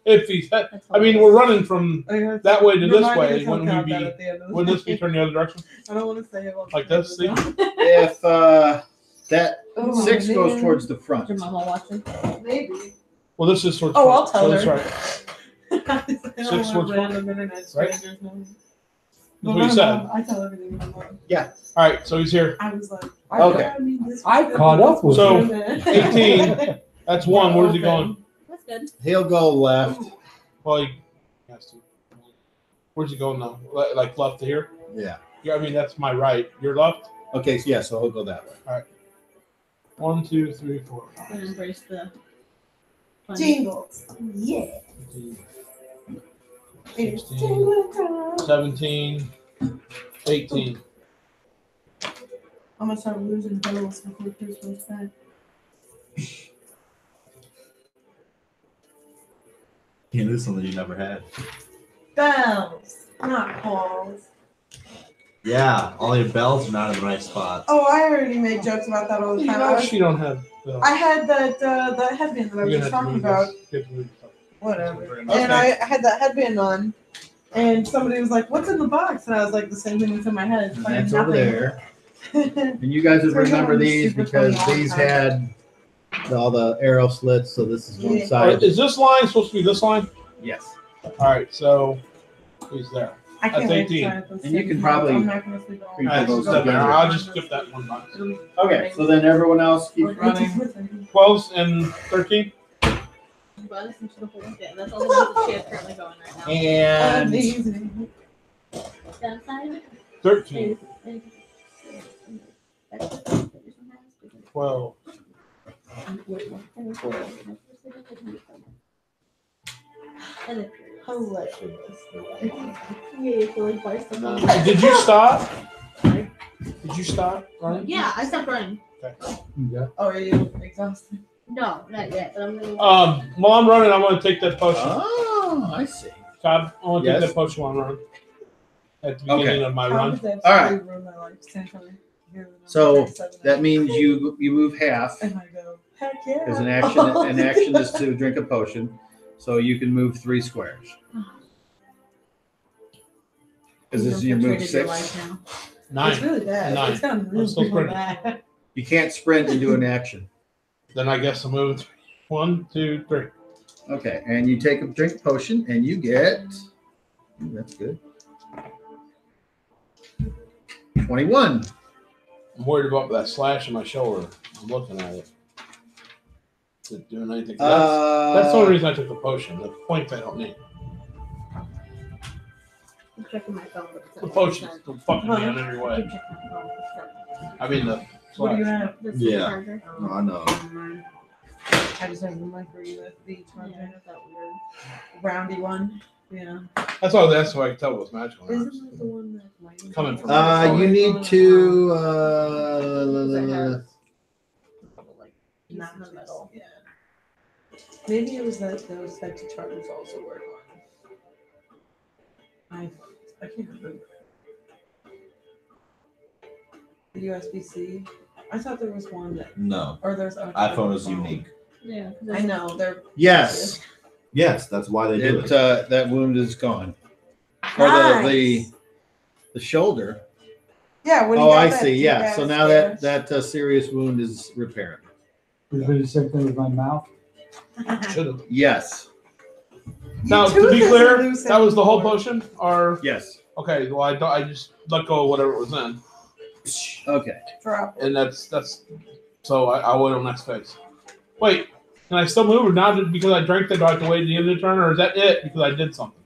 [SPEAKER 2] If he's that,
[SPEAKER 6] That's
[SPEAKER 2] I mean,
[SPEAKER 6] hilarious.
[SPEAKER 2] we're running from that way to this
[SPEAKER 3] Remind me
[SPEAKER 2] way.
[SPEAKER 3] to tell
[SPEAKER 2] Wouldn't
[SPEAKER 3] Cal
[SPEAKER 2] we
[SPEAKER 3] that
[SPEAKER 2] be?
[SPEAKER 3] at the end of the
[SPEAKER 2] Wouldn't this
[SPEAKER 3] day.
[SPEAKER 2] be turned the other direction?
[SPEAKER 3] I don't want to say it.
[SPEAKER 2] Like this? See?
[SPEAKER 5] If that
[SPEAKER 3] Oh,
[SPEAKER 5] 6 goes
[SPEAKER 3] man.
[SPEAKER 5] towards the front.
[SPEAKER 6] Is your mama watching?
[SPEAKER 3] Maybe.
[SPEAKER 2] Well, this is towards.
[SPEAKER 3] Oh, I'll
[SPEAKER 2] front,
[SPEAKER 3] tell
[SPEAKER 2] so
[SPEAKER 3] her.
[SPEAKER 2] That's right.
[SPEAKER 3] I don't
[SPEAKER 2] Six
[SPEAKER 3] want
[SPEAKER 2] towards
[SPEAKER 3] random internet
[SPEAKER 2] Right?
[SPEAKER 3] strangers knowing.
[SPEAKER 2] That's
[SPEAKER 3] But
[SPEAKER 2] what you
[SPEAKER 3] my
[SPEAKER 2] said.
[SPEAKER 3] mom, I tell everything to my mom.
[SPEAKER 2] All right, so he's here.
[SPEAKER 3] I was like,
[SPEAKER 5] Okay.
[SPEAKER 3] I mean, this
[SPEAKER 1] I caught up with
[SPEAKER 2] So-
[SPEAKER 1] you.
[SPEAKER 2] 18. That's one. Where's he going?
[SPEAKER 6] That's good.
[SPEAKER 5] He'll go left.
[SPEAKER 2] Well, he has to. Where's he going now? Like left to here?
[SPEAKER 5] Yeah.
[SPEAKER 2] Yeah, I mean that's my right. Your left.
[SPEAKER 5] Okay, so yeah, so he'll go that way.
[SPEAKER 2] 1, 2, 3, 4.
[SPEAKER 6] And embrace the fun.
[SPEAKER 3] Jingles. Yeah.
[SPEAKER 2] 16, 17, 18.
[SPEAKER 3] I'm gonna start losing bills before Christmas time.
[SPEAKER 7] You lose something you never had.
[SPEAKER 3] Bells, not balls.
[SPEAKER 7] Yeah, all your bells are not in the right spots.
[SPEAKER 3] Oh, I already made jokes about that all the
[SPEAKER 2] You
[SPEAKER 3] time.
[SPEAKER 2] know she don't have.
[SPEAKER 3] I had that headband that I was
[SPEAKER 2] You're
[SPEAKER 3] just
[SPEAKER 2] gonna have
[SPEAKER 3] talking
[SPEAKER 2] to
[SPEAKER 3] about.
[SPEAKER 2] move this. You have to move stuff.
[SPEAKER 3] Whatever.
[SPEAKER 2] Okay.
[SPEAKER 3] And I had that headband on, and somebody was like, "What's in the box?" And I was like, "The same thing that's in my head." It's
[SPEAKER 5] And
[SPEAKER 3] fucking
[SPEAKER 5] that's over
[SPEAKER 3] nothing.
[SPEAKER 5] there. And you guys would
[SPEAKER 3] So we're
[SPEAKER 5] remember
[SPEAKER 3] gonna be
[SPEAKER 5] these
[SPEAKER 3] super
[SPEAKER 5] because
[SPEAKER 3] funny all the
[SPEAKER 5] these
[SPEAKER 3] time.
[SPEAKER 5] had all the arrow slits, so this is one
[SPEAKER 3] Yeah.
[SPEAKER 5] side.
[SPEAKER 2] Is this line supposed to be this line?
[SPEAKER 5] Yes.
[SPEAKER 2] All right, so he's there.
[SPEAKER 3] I can't
[SPEAKER 2] That's
[SPEAKER 3] wait to
[SPEAKER 2] 18.
[SPEAKER 3] try it those
[SPEAKER 5] And you
[SPEAKER 3] things.
[SPEAKER 5] can probably
[SPEAKER 3] I'm not gonna sleep all
[SPEAKER 5] creep
[SPEAKER 3] night.
[SPEAKER 5] those
[SPEAKER 3] I'll go
[SPEAKER 5] together.
[SPEAKER 3] back.
[SPEAKER 2] I'll just skip that one box.
[SPEAKER 5] Okay, so then everyone else keeps running.
[SPEAKER 2] 12 and 13.
[SPEAKER 6] But listen to the whole thing. That's all the ones that she has currently going right now.
[SPEAKER 5] And
[SPEAKER 3] Amazing.
[SPEAKER 6] Downside
[SPEAKER 2] 13,
[SPEAKER 6] is
[SPEAKER 2] 12. Did you stop? Did you stop running?
[SPEAKER 6] Yeah, I stopped running.
[SPEAKER 1] Yeah.
[SPEAKER 3] Oh, are you exhausted?
[SPEAKER 6] No, not yet. But I'm gonna.
[SPEAKER 2] While I'm running, I want to take that potion.
[SPEAKER 5] oh, I see.
[SPEAKER 2] Cobb, I want to take
[SPEAKER 5] Yes.
[SPEAKER 2] that potion while I'm running. At the beginning of my
[SPEAKER 3] How
[SPEAKER 2] run.
[SPEAKER 3] does that
[SPEAKER 5] All right.
[SPEAKER 3] ruin my life? Stand for me. Here, when I'm
[SPEAKER 5] So
[SPEAKER 3] 37.
[SPEAKER 5] that means you move half.
[SPEAKER 3] And I go, heck yeah.
[SPEAKER 5] Because an action is to drink a potion, so you can move 3 squares. Because this is your move 6.
[SPEAKER 2] 9.
[SPEAKER 3] It's really bad.
[SPEAKER 2] 9.
[SPEAKER 3] It's kind of really
[SPEAKER 2] still pretty.
[SPEAKER 3] bad.
[SPEAKER 5] You can't sprint and do an action.
[SPEAKER 2] Then I guess I'm moving 3. 1, 2, 3.
[SPEAKER 5] Okay, and you take a drink potion and you get. Ooh, that's good. 21.
[SPEAKER 2] I'm worried about that slash in my shoulder. I'm looking at it. Is it doing anything? That's the only reason I took the potion. The points I don't need.
[SPEAKER 6] I'm checking my phone. But it's
[SPEAKER 2] The potion's still fucking me on every
[SPEAKER 6] I
[SPEAKER 2] way.
[SPEAKER 6] can check my phone.
[SPEAKER 2] I mean, the
[SPEAKER 3] What do you
[SPEAKER 2] slash.
[SPEAKER 3] have?
[SPEAKER 6] This
[SPEAKER 7] Yeah.
[SPEAKER 6] charger.
[SPEAKER 7] No, I know.
[SPEAKER 3] I just have the micro USB
[SPEAKER 6] Yeah,
[SPEAKER 3] charger.
[SPEAKER 6] that weird.
[SPEAKER 3] Roundy one. Yeah.
[SPEAKER 2] That's why I could tell it was magical.
[SPEAKER 3] Isn't that the one that like
[SPEAKER 2] Coming from
[SPEAKER 5] You need to.
[SPEAKER 6] Because it has a couple, like, pieces
[SPEAKER 3] not
[SPEAKER 6] in the
[SPEAKER 3] just,
[SPEAKER 6] middle.
[SPEAKER 3] yeah. Maybe it was that those types of chargers also work on. I can't remember. The USB-C. I thought there was one that,
[SPEAKER 7] No,
[SPEAKER 3] or there's
[SPEAKER 7] iPhone is unique.
[SPEAKER 6] Yeah.
[SPEAKER 3] I know they're.
[SPEAKER 5] Yes,
[SPEAKER 7] Yes, that's why they do
[SPEAKER 5] it
[SPEAKER 7] it.
[SPEAKER 5] that wound is gone. Or
[SPEAKER 3] Nice.
[SPEAKER 5] the shoulder.
[SPEAKER 3] Yeah. When you
[SPEAKER 5] Oh,
[SPEAKER 3] got
[SPEAKER 5] I
[SPEAKER 3] that
[SPEAKER 5] see. Yeah.
[SPEAKER 3] deep-ass
[SPEAKER 5] So now
[SPEAKER 3] stairs.
[SPEAKER 5] that serious wound is repaired.
[SPEAKER 8] Is it the same thing with my mouth?
[SPEAKER 2] Should have.
[SPEAKER 5] Yes.
[SPEAKER 2] Now, to
[SPEAKER 3] tooth
[SPEAKER 2] be
[SPEAKER 3] isn't
[SPEAKER 2] clear,
[SPEAKER 3] loose
[SPEAKER 2] that was the whole
[SPEAKER 3] anymore.
[SPEAKER 2] potion, or
[SPEAKER 5] Yes.
[SPEAKER 2] okay. Well, I just let go of whatever it was in,
[SPEAKER 5] Okay.
[SPEAKER 3] Drop.
[SPEAKER 2] and that's so I went on next phase. Wait, can I still move, or not? Just because I drank that, do I have to wait at the end of the turn, or is that it? Because I did something.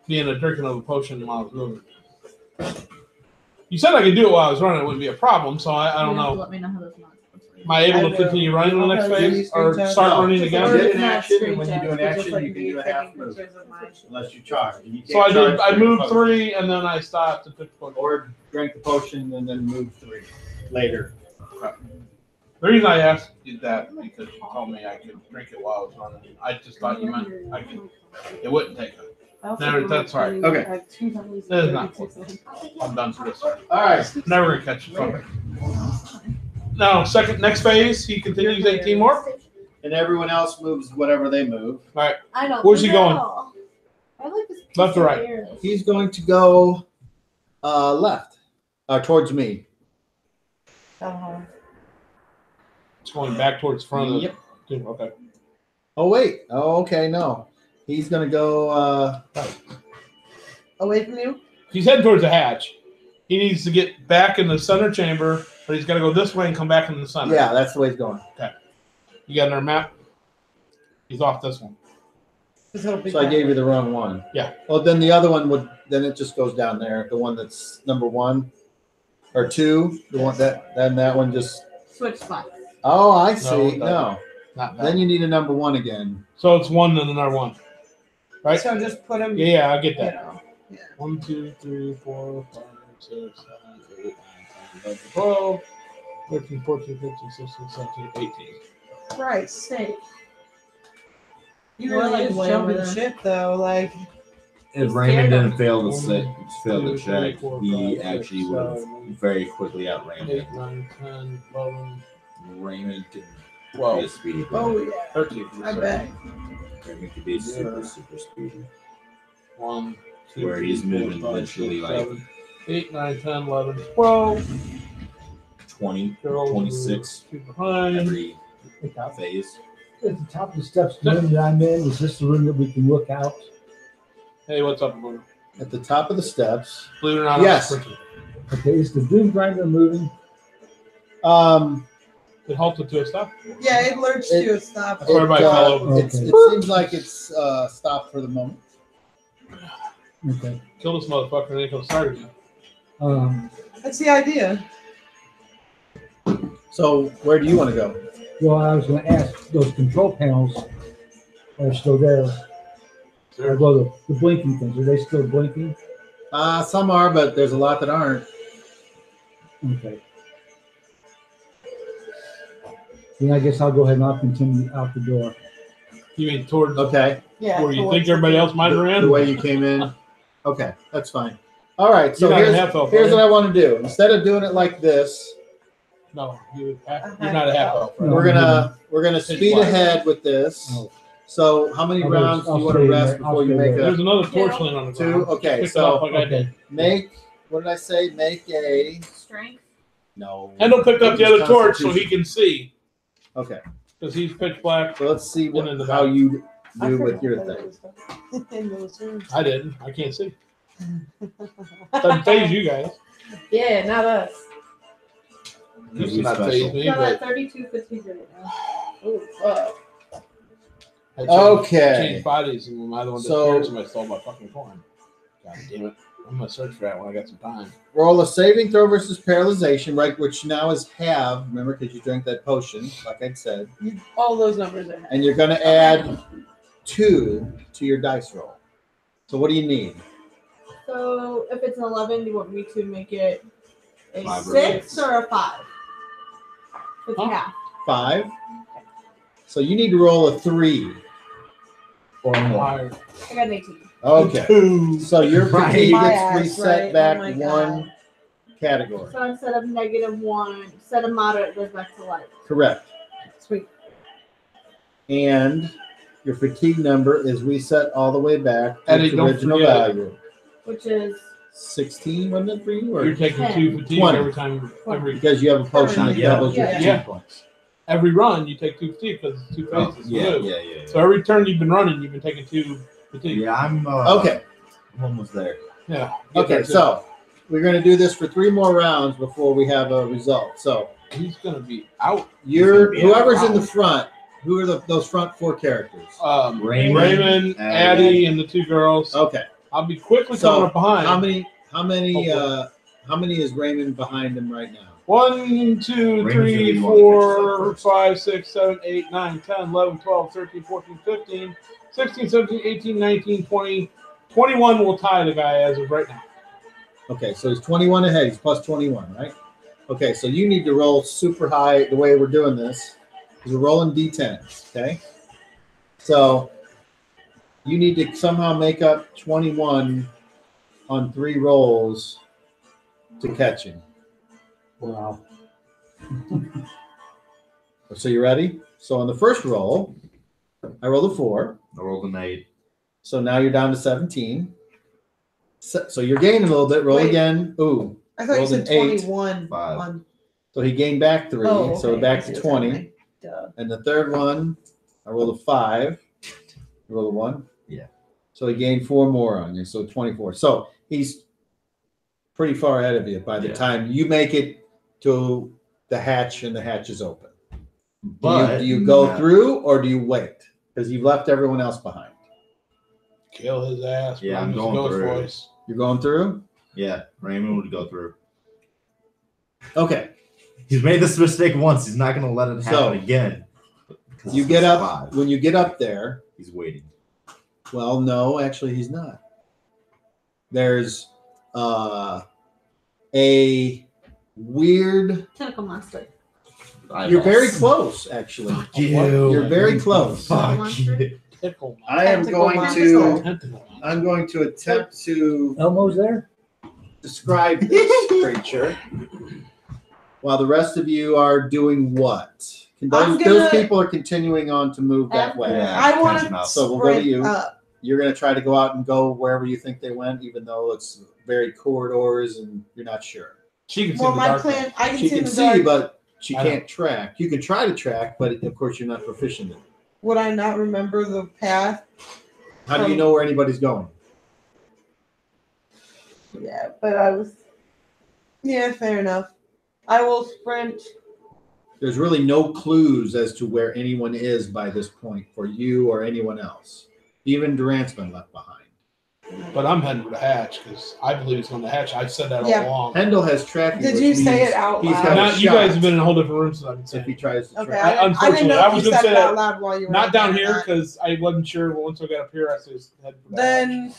[SPEAKER 2] Being a drinking of a potion while I was moving. You said I could do it while I was running; it wouldn't be a problem. So I don't
[SPEAKER 6] You have to
[SPEAKER 2] know.
[SPEAKER 6] Let me know how this not.
[SPEAKER 2] Am I able
[SPEAKER 3] I
[SPEAKER 2] to
[SPEAKER 3] will.
[SPEAKER 2] continue running on the next
[SPEAKER 3] Okay,
[SPEAKER 2] phase, or
[SPEAKER 3] screenshot.
[SPEAKER 2] start
[SPEAKER 5] No,
[SPEAKER 2] running
[SPEAKER 5] just
[SPEAKER 2] again?
[SPEAKER 5] get
[SPEAKER 3] It's
[SPEAKER 5] an
[SPEAKER 3] not
[SPEAKER 5] action, and when you
[SPEAKER 3] screenshots,
[SPEAKER 5] do an
[SPEAKER 3] it's just
[SPEAKER 5] action,
[SPEAKER 3] like
[SPEAKER 5] you can
[SPEAKER 3] me
[SPEAKER 5] do a
[SPEAKER 3] taking
[SPEAKER 5] half move.
[SPEAKER 3] pictures of my-
[SPEAKER 5] Unless you charge. And you
[SPEAKER 2] So I
[SPEAKER 5] can't
[SPEAKER 2] did.
[SPEAKER 5] charge
[SPEAKER 2] I
[SPEAKER 5] during the
[SPEAKER 2] moved
[SPEAKER 5] potion.
[SPEAKER 2] 3, and then I stopped and took the potion.
[SPEAKER 5] Or drank the potion and then move 3 later.
[SPEAKER 2] The reason I asked you that because you told me I could drink it while I was running. I just thought you meant I could. It wouldn't take it. No, that's right.
[SPEAKER 5] Okay.
[SPEAKER 2] That is not cool. I'm done for this.
[SPEAKER 5] All right.
[SPEAKER 2] Never gonna catch it from it. Now, next phase, he continues 18 more.
[SPEAKER 5] And everyone else moves whatever they move.
[SPEAKER 6] I don't.
[SPEAKER 2] Where's
[SPEAKER 6] think
[SPEAKER 2] he going?
[SPEAKER 6] at all. I like this.
[SPEAKER 2] Left or right?
[SPEAKER 6] Air.
[SPEAKER 5] He's going to go left, towards me.
[SPEAKER 2] It's going back towards the front of
[SPEAKER 5] Yep.
[SPEAKER 2] the. Okay.
[SPEAKER 5] Oh wait. Oh, okay. No, he's gonna go.
[SPEAKER 3] Away from you?
[SPEAKER 2] He's heading towards the hatch. He needs to get back in the center chamber, but he's got to go this way and come back in the center.
[SPEAKER 5] Yeah, that's the way he's going.
[SPEAKER 2] You got another map? He's off this one.
[SPEAKER 5] So I gave you the wrong one.
[SPEAKER 2] Yeah.
[SPEAKER 5] Well, then the other one would. Then it just goes down there. The one that's number 1 or 2. The one that one just.
[SPEAKER 6] Switch spots.
[SPEAKER 5] Oh, I see.
[SPEAKER 2] No,
[SPEAKER 5] No.
[SPEAKER 2] Not bad.
[SPEAKER 5] Then you need a number 1 again.
[SPEAKER 2] So it's 1 and another 1. Right?
[SPEAKER 3] So just put him.
[SPEAKER 2] Yeah, I get
[SPEAKER 3] You
[SPEAKER 2] that.
[SPEAKER 3] know.
[SPEAKER 2] 1, 2, 3, 4, 5, 6, 7, 8, 9, 10, 11, 12, 13, 14, 15, 16, 17, 18.
[SPEAKER 3] Right, sake. You
[SPEAKER 6] More
[SPEAKER 3] really
[SPEAKER 6] like
[SPEAKER 3] is
[SPEAKER 6] way
[SPEAKER 3] jumping
[SPEAKER 6] over there.
[SPEAKER 3] shit though, like
[SPEAKER 7] If
[SPEAKER 6] He
[SPEAKER 7] Raymond
[SPEAKER 6] scared
[SPEAKER 7] didn't
[SPEAKER 6] him.
[SPEAKER 7] fail to
[SPEAKER 2] 1,
[SPEAKER 7] fail
[SPEAKER 2] 2,
[SPEAKER 7] to
[SPEAKER 2] 3,
[SPEAKER 7] check,
[SPEAKER 2] 4,
[SPEAKER 7] he
[SPEAKER 2] 5,
[SPEAKER 7] actually
[SPEAKER 2] 6,
[SPEAKER 7] would have
[SPEAKER 2] 7,
[SPEAKER 7] very quickly outran
[SPEAKER 2] 8,
[SPEAKER 7] him.
[SPEAKER 2] 9, 10, 11,
[SPEAKER 7] Raymond can be a
[SPEAKER 2] 12,
[SPEAKER 7] speedy.
[SPEAKER 3] oh yeah,
[SPEAKER 2] 13.
[SPEAKER 3] I bet.
[SPEAKER 7] Raymond could be super speedy.
[SPEAKER 2] 1, 2,
[SPEAKER 7] Where he's
[SPEAKER 2] 3, 4,
[SPEAKER 7] moving
[SPEAKER 2] 5,
[SPEAKER 7] literally
[SPEAKER 2] 6,
[SPEAKER 7] like
[SPEAKER 2] 7, 8, 9, 10, 11, 12.
[SPEAKER 7] 20,
[SPEAKER 2] Girls
[SPEAKER 7] 26
[SPEAKER 2] 2 behind.
[SPEAKER 7] every
[SPEAKER 8] Look out.
[SPEAKER 7] phase.
[SPEAKER 8] At the top of the steps, the room that I'm in, is this the room that we can look out?
[SPEAKER 2] Hey, what's up, Blue?
[SPEAKER 5] At the top of the steps.
[SPEAKER 2] Believe it or not,
[SPEAKER 5] Yes.
[SPEAKER 2] I'm sprinting.
[SPEAKER 8] Okay, is the Doom Grinder moving?
[SPEAKER 2] It halted to a stop.
[SPEAKER 3] Yeah, it lurched to a stop.
[SPEAKER 2] That's where everybody fell over.
[SPEAKER 5] It seems like it's stopped for the moment.
[SPEAKER 8] Okay.
[SPEAKER 2] Kill this motherfucker and then he'll start again.
[SPEAKER 3] That's the idea.
[SPEAKER 5] So where do you want to go?
[SPEAKER 8] Well, I was going to ask, those control panels are still there. Well, the blinking things, are they still blinking?
[SPEAKER 5] Some are, but there's a lot that aren't.
[SPEAKER 8] Okay. Then I guess I'll go ahead and I'll continue out the door.
[SPEAKER 2] You mean towards
[SPEAKER 5] Okay.
[SPEAKER 3] Yeah.
[SPEAKER 2] where you
[SPEAKER 3] towards
[SPEAKER 2] think
[SPEAKER 3] the-
[SPEAKER 2] everybody else might have ran?
[SPEAKER 5] The way you came in. Okay, that's fine. All right. So
[SPEAKER 2] You're not a
[SPEAKER 5] here's,
[SPEAKER 2] half elf,
[SPEAKER 5] here's
[SPEAKER 2] are
[SPEAKER 5] what I want to do. Instead of doing it like this,
[SPEAKER 2] No, you're not a half elf. Right?
[SPEAKER 8] No.
[SPEAKER 5] we're gonna speed
[SPEAKER 2] black.
[SPEAKER 5] ahead with this.
[SPEAKER 8] Oh.
[SPEAKER 5] So how many
[SPEAKER 8] I'll
[SPEAKER 5] rounds do
[SPEAKER 8] I'll
[SPEAKER 5] you want to
[SPEAKER 8] stay
[SPEAKER 5] rest
[SPEAKER 8] there.
[SPEAKER 5] before
[SPEAKER 8] I'll
[SPEAKER 5] you
[SPEAKER 8] stay
[SPEAKER 5] make
[SPEAKER 8] there.
[SPEAKER 2] There's
[SPEAKER 5] a
[SPEAKER 2] another torch laying on the
[SPEAKER 5] 2?
[SPEAKER 2] ground.
[SPEAKER 5] Okay,
[SPEAKER 2] Pick it
[SPEAKER 5] so
[SPEAKER 2] up like I did.
[SPEAKER 5] make what did I say? Make a
[SPEAKER 6] Strength.
[SPEAKER 5] no.
[SPEAKER 2] Kendall picked up the other torch so he
[SPEAKER 5] Constitution.
[SPEAKER 2] can see
[SPEAKER 5] Okay,
[SPEAKER 2] because he's pitch black.
[SPEAKER 5] so let's see
[SPEAKER 2] And in the
[SPEAKER 5] how
[SPEAKER 2] back.
[SPEAKER 5] you
[SPEAKER 3] I
[SPEAKER 5] do
[SPEAKER 3] forgot
[SPEAKER 5] with your
[SPEAKER 3] that
[SPEAKER 5] thing.
[SPEAKER 3] it was in those rooms.
[SPEAKER 2] I didn't. I can't see. Doesn't phase you guys.
[SPEAKER 3] Yeah, not us.
[SPEAKER 2] Used to
[SPEAKER 7] He's
[SPEAKER 2] not
[SPEAKER 7] special.
[SPEAKER 2] phase me,
[SPEAKER 6] So I'm at
[SPEAKER 2] but
[SPEAKER 6] 32.53 right now.
[SPEAKER 3] Oh, fuck.
[SPEAKER 2] I changed
[SPEAKER 5] Okay,
[SPEAKER 2] bodies and when the other one
[SPEAKER 5] So-
[SPEAKER 2] disappeared, somebody stole my fucking coin. God damn it. I'm gonna search for that when I got some time.
[SPEAKER 5] roll a saving throw versus paralyzation, right? Which now is half. Remember, because you drank that potion, like I said,
[SPEAKER 3] All those numbers are.
[SPEAKER 5] and you're going to add 2 to your dice roll. So what do you need?
[SPEAKER 6] So if it's an 11, you want me to make it a
[SPEAKER 7] 5 or
[SPEAKER 6] 6 or a 5? It's
[SPEAKER 2] Huh?
[SPEAKER 6] half.
[SPEAKER 5] 5. So you need to roll a 3 or more.
[SPEAKER 2] Higher.
[SPEAKER 6] I got an 18.
[SPEAKER 5] Okay. So your fatigue
[SPEAKER 3] My
[SPEAKER 5] gets
[SPEAKER 3] ass,
[SPEAKER 5] reset
[SPEAKER 3] right?
[SPEAKER 5] back
[SPEAKER 3] Oh my
[SPEAKER 5] one category.
[SPEAKER 6] So instead of -1, instead of moderate, it goes back to light.
[SPEAKER 5] Correct.
[SPEAKER 6] Sweet.
[SPEAKER 5] And your fatigue number is reset all the way back to
[SPEAKER 2] And
[SPEAKER 5] its
[SPEAKER 2] don't
[SPEAKER 5] original
[SPEAKER 2] forget-
[SPEAKER 5] value.
[SPEAKER 6] Which is
[SPEAKER 5] 16, wasn't it for you?
[SPEAKER 2] You're
[SPEAKER 5] Or
[SPEAKER 2] taking
[SPEAKER 6] 10.
[SPEAKER 2] 2 fatigue
[SPEAKER 5] 20.
[SPEAKER 2] every time.
[SPEAKER 5] because you have a potion that
[SPEAKER 7] Yeah.
[SPEAKER 5] doubles your
[SPEAKER 6] Yeah.
[SPEAKER 5] fatigue
[SPEAKER 2] Yeah.
[SPEAKER 5] points.
[SPEAKER 2] Every run, you take 2 fatigue because it's 2
[SPEAKER 7] Oh,
[SPEAKER 2] phases.
[SPEAKER 7] yeah,
[SPEAKER 2] move.
[SPEAKER 7] yeah, yeah.
[SPEAKER 2] So every turn you've been running, you've been taking 2 fatigue.
[SPEAKER 7] Yeah, I'm
[SPEAKER 5] Okay.
[SPEAKER 7] I'm almost there.
[SPEAKER 2] Yeah. Get
[SPEAKER 5] Okay,
[SPEAKER 2] that too.
[SPEAKER 5] so we're going to do this for 3 more rounds before we have a result. So
[SPEAKER 2] He's gonna be out.
[SPEAKER 5] you're
[SPEAKER 7] He's gonna be
[SPEAKER 5] whoever's in
[SPEAKER 2] out.
[SPEAKER 5] the front. Who are those front 4 characters?
[SPEAKER 7] Raymond,
[SPEAKER 2] Raymond, Addie, and the 2 girls.
[SPEAKER 5] Okay.
[SPEAKER 2] I'll be quickly
[SPEAKER 5] So,
[SPEAKER 2] coming up behind.
[SPEAKER 5] How many is Raymond behind him right now?
[SPEAKER 2] 1, 2,
[SPEAKER 7] Raymond's
[SPEAKER 2] 3,
[SPEAKER 7] gonna be
[SPEAKER 2] 4, 5, 6, 7, 8, 9, 10, 11, 12, 13, 14, 15, 16, 17, 18, 19, 20. 21 will tie the guy as of right now.
[SPEAKER 5] Okay, so he's 21 ahead. He's plus 21, right? Okay, so you need to roll super high. The way we're doing this is we're rolling d10s, okay? So you need to somehow make up 21 on 3 rolls to catch him.
[SPEAKER 1] Wow.
[SPEAKER 5] So you ready? So on the first roll, I rolled a 4.
[SPEAKER 7] I rolled an 8.
[SPEAKER 5] So now you're down to 17. So you're gaining a little bit. Roll
[SPEAKER 3] Wait.
[SPEAKER 5] again. Ooh.
[SPEAKER 3] I thought you
[SPEAKER 5] Rolled
[SPEAKER 3] said
[SPEAKER 5] an 8.
[SPEAKER 3] 21
[SPEAKER 7] 5.
[SPEAKER 3] on.
[SPEAKER 5] So he gained back 3.
[SPEAKER 3] Oh,
[SPEAKER 5] So
[SPEAKER 3] okay.
[SPEAKER 5] back
[SPEAKER 3] I see
[SPEAKER 5] to
[SPEAKER 3] what's
[SPEAKER 5] 20.
[SPEAKER 3] happening. Duh.
[SPEAKER 5] And the third one, I rolled a 5. You rolled a 1?
[SPEAKER 7] Yeah.
[SPEAKER 5] So he gained 4 more on you. So 24. So he's pretty far ahead of you by the
[SPEAKER 7] Yeah.
[SPEAKER 5] time you make it to the hatch and the hatch is open.
[SPEAKER 7] But
[SPEAKER 5] do you go through or do you wait? Because you've left everyone else behind.
[SPEAKER 2] Kill his ass.
[SPEAKER 7] Yeah, I'm
[SPEAKER 2] His
[SPEAKER 7] going
[SPEAKER 2] ghost
[SPEAKER 7] through.
[SPEAKER 2] voice.
[SPEAKER 5] You're going through?
[SPEAKER 7] Yeah, Raymond would go through.
[SPEAKER 5] Okay.
[SPEAKER 7] He's made this mistake once. He's not going to let it happen
[SPEAKER 5] So,
[SPEAKER 7] again. 'Cause
[SPEAKER 5] You
[SPEAKER 7] it's
[SPEAKER 5] get up.
[SPEAKER 7] 5.
[SPEAKER 5] When you get up there,
[SPEAKER 7] He's waiting.
[SPEAKER 5] well, no, actually, he's not. There's a weird.
[SPEAKER 6] Tentacle monster.
[SPEAKER 5] You're very close, actually.
[SPEAKER 7] you.
[SPEAKER 5] You're very close.
[SPEAKER 7] Fuck you.
[SPEAKER 2] Tickle.
[SPEAKER 5] I am
[SPEAKER 3] Tentacle
[SPEAKER 5] going
[SPEAKER 3] monster.
[SPEAKER 5] to.
[SPEAKER 2] Tentacle.
[SPEAKER 5] I'm going to attempt to
[SPEAKER 8] Elmo's there?
[SPEAKER 5] describe this creature, while the rest of you are doing what?
[SPEAKER 3] I'm
[SPEAKER 5] Those
[SPEAKER 3] gonna-
[SPEAKER 5] people are continuing on to move that way.
[SPEAKER 7] Yeah,
[SPEAKER 3] I want
[SPEAKER 7] catching
[SPEAKER 3] to
[SPEAKER 7] up.
[SPEAKER 5] So we'll go to
[SPEAKER 3] sprint
[SPEAKER 5] you.
[SPEAKER 3] up.
[SPEAKER 5] You're going to try to go out and go wherever you think they went, even though it's very corridors and you're not sure.
[SPEAKER 2] She can see
[SPEAKER 3] Well,
[SPEAKER 2] the
[SPEAKER 3] my
[SPEAKER 2] dark.
[SPEAKER 3] plan, I can
[SPEAKER 5] She
[SPEAKER 3] see in
[SPEAKER 5] can
[SPEAKER 3] the
[SPEAKER 5] see,
[SPEAKER 3] dark.
[SPEAKER 5] but she
[SPEAKER 2] I know.
[SPEAKER 5] can't track. You can try to track, but of course you're not proficient in it.
[SPEAKER 3] Would I not remember the path?
[SPEAKER 5] How do you know where anybody's going?
[SPEAKER 3] Yeah, but I was. Yeah, fair enough. I will sprint.
[SPEAKER 5] There's really no clues as to where anyone is by this point for you or anyone else. Even Durant's been left behind.
[SPEAKER 2] But I'm heading for the hatch because I believe it's on the hatch. I've said that all
[SPEAKER 3] Yeah.
[SPEAKER 2] along.
[SPEAKER 5] Hendel has tracking.
[SPEAKER 3] Did
[SPEAKER 5] which
[SPEAKER 3] you say
[SPEAKER 5] means
[SPEAKER 3] it out
[SPEAKER 5] he's
[SPEAKER 3] loud?
[SPEAKER 5] got a
[SPEAKER 2] Now, you guys
[SPEAKER 5] shot
[SPEAKER 2] have been in a whole different room, so I've been
[SPEAKER 5] if
[SPEAKER 2] saying.
[SPEAKER 5] he tries to
[SPEAKER 3] Okay,
[SPEAKER 5] track.
[SPEAKER 2] I-
[SPEAKER 3] I didn't
[SPEAKER 2] unfortunately,
[SPEAKER 3] know
[SPEAKER 2] I
[SPEAKER 3] if
[SPEAKER 2] was
[SPEAKER 3] you
[SPEAKER 2] gonna
[SPEAKER 3] said
[SPEAKER 2] say
[SPEAKER 3] it
[SPEAKER 2] that
[SPEAKER 3] out loud while you were
[SPEAKER 2] Not down
[SPEAKER 3] looking
[SPEAKER 2] here
[SPEAKER 3] at that.
[SPEAKER 2] because I wasn't sure. But once I got up here, I said head for the hatch.
[SPEAKER 3] Then.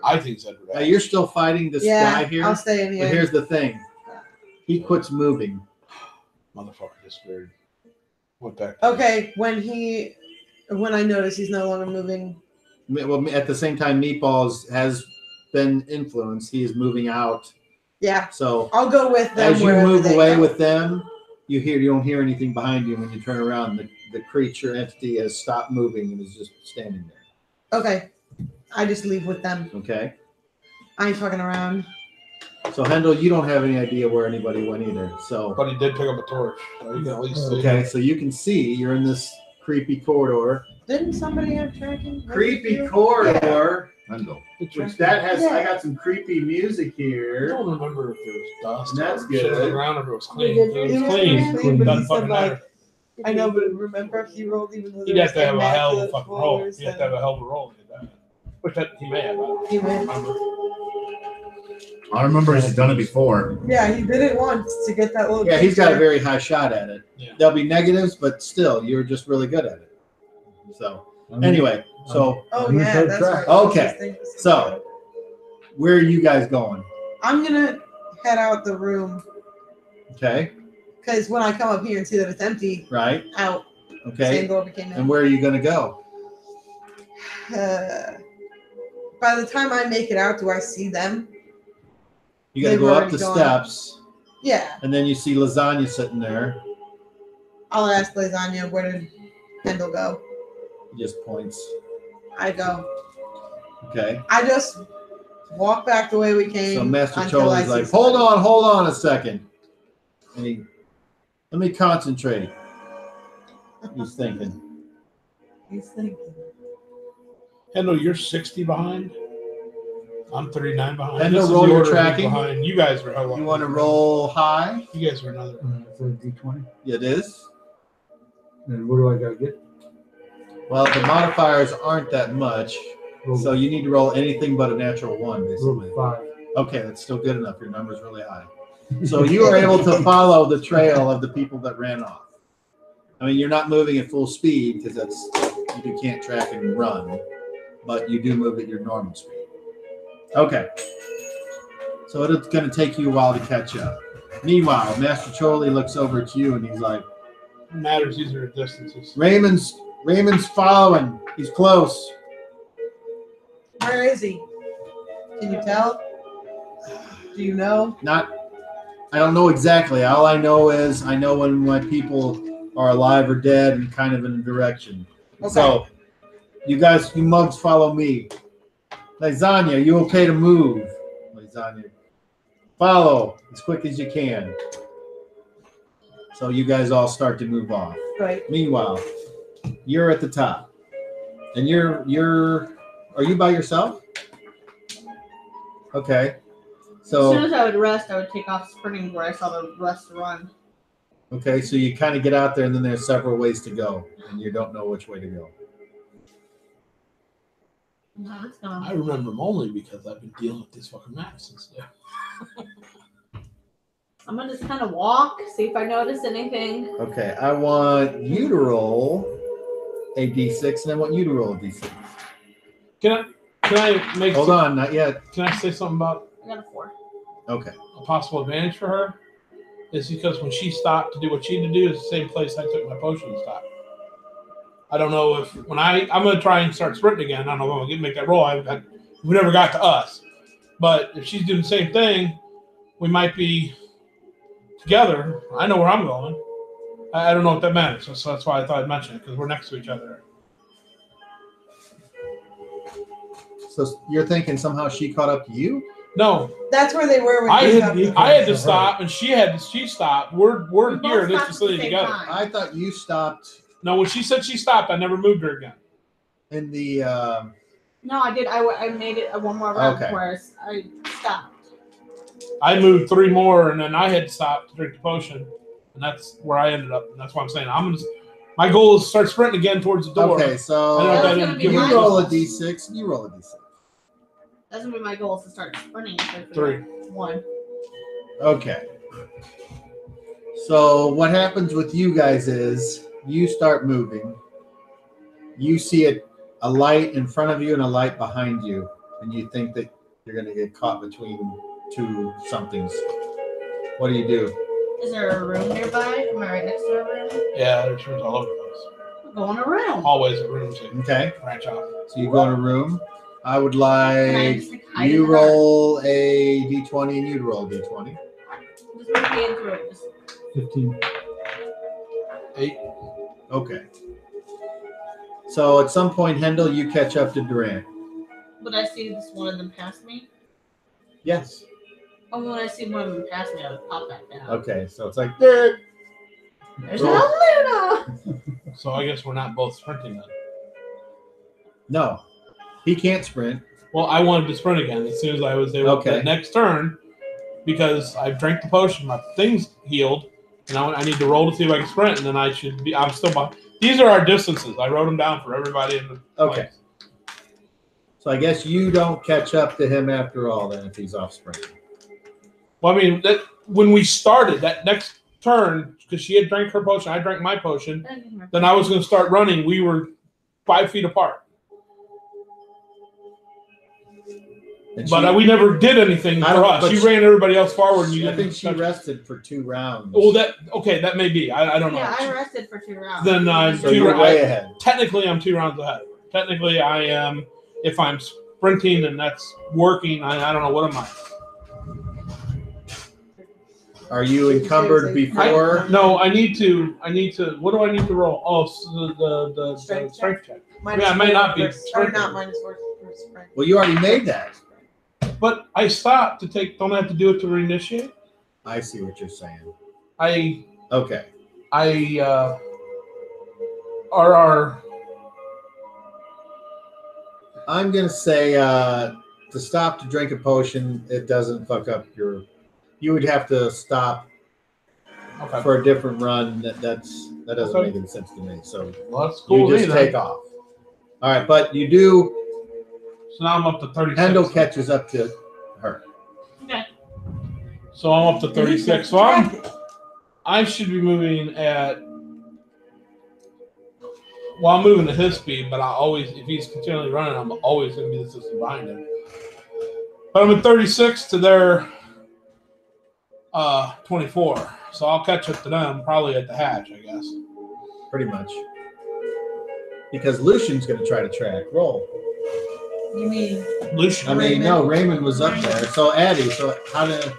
[SPEAKER 2] I think it's head for the
[SPEAKER 5] Now
[SPEAKER 2] hatch.
[SPEAKER 5] you're still fighting this
[SPEAKER 3] Yeah,
[SPEAKER 5] guy here.
[SPEAKER 3] I'll stay in
[SPEAKER 5] But
[SPEAKER 3] here.
[SPEAKER 5] here's the thing. He quits moving.
[SPEAKER 2] Motherfucker disappeared. Went back.
[SPEAKER 3] Okay, when I notice he's no longer moving.
[SPEAKER 5] Well, at the same time, Meatballs has been influenced. He is moving out.
[SPEAKER 3] Yeah,
[SPEAKER 5] So
[SPEAKER 3] I'll go with them.
[SPEAKER 5] as you
[SPEAKER 3] wherever
[SPEAKER 5] move
[SPEAKER 3] they
[SPEAKER 5] away
[SPEAKER 3] go.
[SPEAKER 5] with them, you don't hear anything behind you. When you turn around, the creature entity has stopped moving and is just standing there.
[SPEAKER 3] Okay, I just leave with them.
[SPEAKER 5] Okay.
[SPEAKER 3] I ain't fucking around.
[SPEAKER 5] So Hendel, you don't have any idea where anybody went either. So
[SPEAKER 2] But he did pick up a torch. So you can at least see.
[SPEAKER 5] okay, so you can see you're in this creepy corridor.
[SPEAKER 3] Didn't somebody have tracking?
[SPEAKER 5] Creepy corridor.
[SPEAKER 7] Hendel.
[SPEAKER 5] Which that has.
[SPEAKER 3] Yeah.
[SPEAKER 5] I got some creepy music
[SPEAKER 2] I
[SPEAKER 5] here.
[SPEAKER 2] don't remember if there was dust
[SPEAKER 5] That's
[SPEAKER 2] or shit on
[SPEAKER 5] good.
[SPEAKER 2] the ground or if it was clean.
[SPEAKER 6] You did
[SPEAKER 2] If
[SPEAKER 3] He
[SPEAKER 2] it
[SPEAKER 3] was
[SPEAKER 2] was clean.
[SPEAKER 3] clean, but he
[SPEAKER 2] Doesn't
[SPEAKER 3] said
[SPEAKER 2] fucking
[SPEAKER 3] like,
[SPEAKER 2] matter.
[SPEAKER 3] I know, but remember if you rolled even though
[SPEAKER 2] He'd
[SPEAKER 3] there
[SPEAKER 2] have to have a
[SPEAKER 3] was
[SPEAKER 2] hell of a
[SPEAKER 3] immaculate
[SPEAKER 2] fucking roll.
[SPEAKER 3] floors
[SPEAKER 2] He'd have to have a hell of a roll to get that. Which that he may have. I don't
[SPEAKER 3] He may.
[SPEAKER 2] remember.
[SPEAKER 7] I remember he's done it before.
[SPEAKER 3] Yeah, he did it once to get that little.
[SPEAKER 5] Yeah, he's got a
[SPEAKER 3] picture.
[SPEAKER 5] very high shot at it.
[SPEAKER 2] Yeah.
[SPEAKER 5] There'll be negatives, but still, you're just really good at it. So anyway, so
[SPEAKER 3] Oh
[SPEAKER 8] I'm gonna
[SPEAKER 3] yeah,
[SPEAKER 8] take
[SPEAKER 3] that's
[SPEAKER 8] track.
[SPEAKER 3] right.
[SPEAKER 5] Okay,
[SPEAKER 3] Those things.
[SPEAKER 5] so- where are you guys going?
[SPEAKER 3] I'm gonna head out the room
[SPEAKER 5] Okay,
[SPEAKER 3] because when I come up here and see that it's empty,
[SPEAKER 5] right?
[SPEAKER 3] out.
[SPEAKER 5] Okay.
[SPEAKER 3] Same door became
[SPEAKER 5] And where are you going to go?
[SPEAKER 3] By the time I make it out, do I see them?
[SPEAKER 5] You got to
[SPEAKER 3] They've
[SPEAKER 5] go up
[SPEAKER 3] already
[SPEAKER 5] the
[SPEAKER 3] gone.
[SPEAKER 5] steps,
[SPEAKER 3] Yeah.
[SPEAKER 5] and then you see Lasagna sitting there.
[SPEAKER 3] I'll ask Lasagna, where did Kendall go?
[SPEAKER 5] He just points.
[SPEAKER 3] I go.
[SPEAKER 5] Okay.
[SPEAKER 3] I just walk back the way we came.
[SPEAKER 5] So Master
[SPEAKER 3] until I
[SPEAKER 5] Choli's
[SPEAKER 3] see
[SPEAKER 5] like,
[SPEAKER 3] somebody.
[SPEAKER 5] hold on a second. And let me concentrate. He's thinking.
[SPEAKER 3] He's thinking.
[SPEAKER 2] Kendall, you're 60 behind. I'm 39 behind.
[SPEAKER 5] Kendall,
[SPEAKER 2] This is
[SPEAKER 5] roll
[SPEAKER 2] the
[SPEAKER 5] your
[SPEAKER 2] order of
[SPEAKER 5] tracking.
[SPEAKER 2] behind. You guys are how long?
[SPEAKER 5] You want to roll high?
[SPEAKER 2] You guys are another.
[SPEAKER 8] It's a D20.
[SPEAKER 5] It is.
[SPEAKER 8] And what do I gotta get?
[SPEAKER 5] Well, the modifiers aren't that much,
[SPEAKER 8] Roll,
[SPEAKER 5] so you need to roll anything but a natural one,
[SPEAKER 8] roll
[SPEAKER 5] basically.
[SPEAKER 8] 5.
[SPEAKER 5] Okay, that's still good enough. Your number's really high. So you are able to follow the trail of the people that ran off. I mean, you're not moving at full speed because you can't track and run, but you do move at your normal speed. Okay. So it's going to take you a while to catch up. Meanwhile, Master Choli looks over at you and he's like,
[SPEAKER 2] It matters. These are distances.
[SPEAKER 5] Raymond's following. He's close.
[SPEAKER 3] Where is he? Can you tell? Do you know?
[SPEAKER 5] I don't know exactly. All I know is I know when my people are alive or dead and kind of in a direction.
[SPEAKER 3] Okay.
[SPEAKER 5] So you mugs follow me. Lasagna, you okay to move? Lasagna, follow as quick as you can. So you guys all start to move off.
[SPEAKER 3] Right.
[SPEAKER 5] Meanwhile, you're at the top. And are you by yourself? Okay.
[SPEAKER 6] As soon
[SPEAKER 5] So,
[SPEAKER 6] as I would rest, I would take off sprinting where I saw the rest run.
[SPEAKER 5] okay, so you kind of get out there and then there's several ways to go and you don't know which way to go.
[SPEAKER 6] No, it's
[SPEAKER 2] I
[SPEAKER 6] gone.
[SPEAKER 2] remember them only because I've been dealing with this fucking map since then.
[SPEAKER 6] I'm gonna just kind of walk, see if I notice anything.
[SPEAKER 5] Okay, I want you to roll a d6 and I want you to roll a d6.
[SPEAKER 2] Can I make?
[SPEAKER 5] Hold on, not yet.
[SPEAKER 2] Can I say something about
[SPEAKER 6] I got a 4.
[SPEAKER 5] Okay.
[SPEAKER 2] a possible advantage for her? Is because when she stopped to do what she had to do, is the same place I took my potion to stop. I don't know if when I'm gonna try and start sprinting again. I don't know if I'm gonna make that roll. We never got to us, but if she's doing the same thing, we might be together. I know where I'm going. I don't know if that matters, so that's why I thought I'd mention it because we're next to each other.
[SPEAKER 5] So you're thinking somehow she caught up to you?
[SPEAKER 2] No,
[SPEAKER 3] That's where they were when
[SPEAKER 2] I
[SPEAKER 3] you
[SPEAKER 2] had
[SPEAKER 3] stopped.
[SPEAKER 2] to stop and she stopped. We're
[SPEAKER 6] We both
[SPEAKER 2] here in this
[SPEAKER 6] stopped at the
[SPEAKER 2] facility
[SPEAKER 6] same
[SPEAKER 2] together.
[SPEAKER 6] time.
[SPEAKER 5] I thought you stopped
[SPEAKER 2] No, when she said she stopped, I never moved her again.
[SPEAKER 5] in the.
[SPEAKER 6] No, I did. I made it one more round
[SPEAKER 5] Okay.
[SPEAKER 6] where I stopped.
[SPEAKER 2] I moved 3 more, and then I had to stop to drink the potion, and that's where I ended up. And that's why I'm saying my goal is to start sprinting again towards the door.
[SPEAKER 5] Okay,
[SPEAKER 2] I know
[SPEAKER 5] so
[SPEAKER 2] that
[SPEAKER 6] That was
[SPEAKER 2] didn't
[SPEAKER 6] gonna be
[SPEAKER 2] give
[SPEAKER 5] you
[SPEAKER 6] my
[SPEAKER 2] her
[SPEAKER 5] roll a
[SPEAKER 6] goal.
[SPEAKER 5] d6 and you roll a d6.
[SPEAKER 6] That's gonna be my goal is to start sprinting.
[SPEAKER 2] 3.
[SPEAKER 6] 1.
[SPEAKER 5] Okay. So what happens with you guys is you start moving. You see a light in front of you and a light behind you, and you think that you're going to get caught between two somethings. What do you do?
[SPEAKER 6] Is there a room nearby? Am I right next to a room?
[SPEAKER 2] Yeah, there's rooms all over the place.
[SPEAKER 6] I'll go in a room.
[SPEAKER 2] Always a room to
[SPEAKER 5] Okay.
[SPEAKER 2] branch off.
[SPEAKER 5] So you go in a room. I would
[SPEAKER 6] Can I
[SPEAKER 5] like
[SPEAKER 6] just like hide in
[SPEAKER 5] you
[SPEAKER 6] the dark?
[SPEAKER 5] roll a d20 and you roll a d20.
[SPEAKER 6] Just move me into it. Just
[SPEAKER 8] 15.
[SPEAKER 2] 8.
[SPEAKER 5] Okay. So at some point, Hendel, you catch up to Durant.
[SPEAKER 6] would I see this one of them pass me?
[SPEAKER 5] Yes.
[SPEAKER 6] Oh, when I see one of them pass me, I would pop back down.
[SPEAKER 5] Okay. So it's like,
[SPEAKER 6] There's
[SPEAKER 5] Roll.
[SPEAKER 6] no Luna.
[SPEAKER 2] So I guess we're not both sprinting then.
[SPEAKER 5] no, he can't sprint.
[SPEAKER 2] Well, I wanted to sprint again as soon as I was able
[SPEAKER 5] Okay.
[SPEAKER 2] to next turn because I drank the potion, my thing's healed, and I need to roll to see if I can sprint, and then I'm still behind. These are our distances. I wrote them down for everybody in the
[SPEAKER 5] Okay.
[SPEAKER 2] place.
[SPEAKER 5] So I guess you don't catch up to him after all then if he's off sprinting.
[SPEAKER 2] Well, I mean, when we started that next turn, because she had drank her potion, I drank my potion, then I was going to start running. We were 5 feet apart.
[SPEAKER 5] And
[SPEAKER 2] But we never did anything
[SPEAKER 5] I
[SPEAKER 2] for
[SPEAKER 5] don't-
[SPEAKER 2] us.
[SPEAKER 5] but
[SPEAKER 2] She
[SPEAKER 5] she-
[SPEAKER 2] ran everybody else forward, and you
[SPEAKER 5] I
[SPEAKER 2] didn't
[SPEAKER 5] think she
[SPEAKER 2] touch-
[SPEAKER 5] rested for 2 rounds.
[SPEAKER 2] Oh, that may be. I don't know.
[SPEAKER 6] Yeah, I rested for 2 rounds.
[SPEAKER 2] Then I'm
[SPEAKER 5] so
[SPEAKER 2] 2
[SPEAKER 5] you're
[SPEAKER 2] rounds.
[SPEAKER 5] way ahead.
[SPEAKER 2] Technically, I'm 2 rounds ahead. Technically, I am. If I'm sprinting and that's working, I don't know what am I.
[SPEAKER 5] Are you encumbered before?
[SPEAKER 2] No, I need to. What do I need to roll? Oh, so the
[SPEAKER 3] Strength
[SPEAKER 2] strength check.
[SPEAKER 3] Minus
[SPEAKER 2] Yeah, I may
[SPEAKER 3] four
[SPEAKER 2] not be
[SPEAKER 3] for- Or
[SPEAKER 2] sprinting.
[SPEAKER 3] not -4 for sprint.
[SPEAKER 5] Well, you already made that.
[SPEAKER 2] But I stopped to take. Don't I have to do it to reinitiate?
[SPEAKER 5] I see what you're saying.
[SPEAKER 2] Okay.
[SPEAKER 5] Okay. I'm gonna say to stop to drink a potion, it doesn't fuck up your. You would have to stop
[SPEAKER 2] Okay.
[SPEAKER 5] for a different run. That doesn't
[SPEAKER 2] Okay.
[SPEAKER 5] make any sense to me. So
[SPEAKER 2] Well, that's cool.
[SPEAKER 5] you
[SPEAKER 2] with
[SPEAKER 5] just
[SPEAKER 2] me, then.
[SPEAKER 5] take off. All right, but you do.
[SPEAKER 2] So now I'm up to 36.
[SPEAKER 5] Handle catches up to her.
[SPEAKER 6] Okay.
[SPEAKER 2] So I'm up to 36. So I should be moving at. Well, I'm moving at his speed, but if he's continually running, I'm always going to be the system behind him. But I'm at 36 to their 24. So I'll catch up to them probably at the hatch, I guess.
[SPEAKER 5] Pretty much. Because Lucian's going to try to track. Roll.
[SPEAKER 3] You mean
[SPEAKER 2] Lucian.
[SPEAKER 5] I mean, no, Raymond was up there. So Addie, so how to?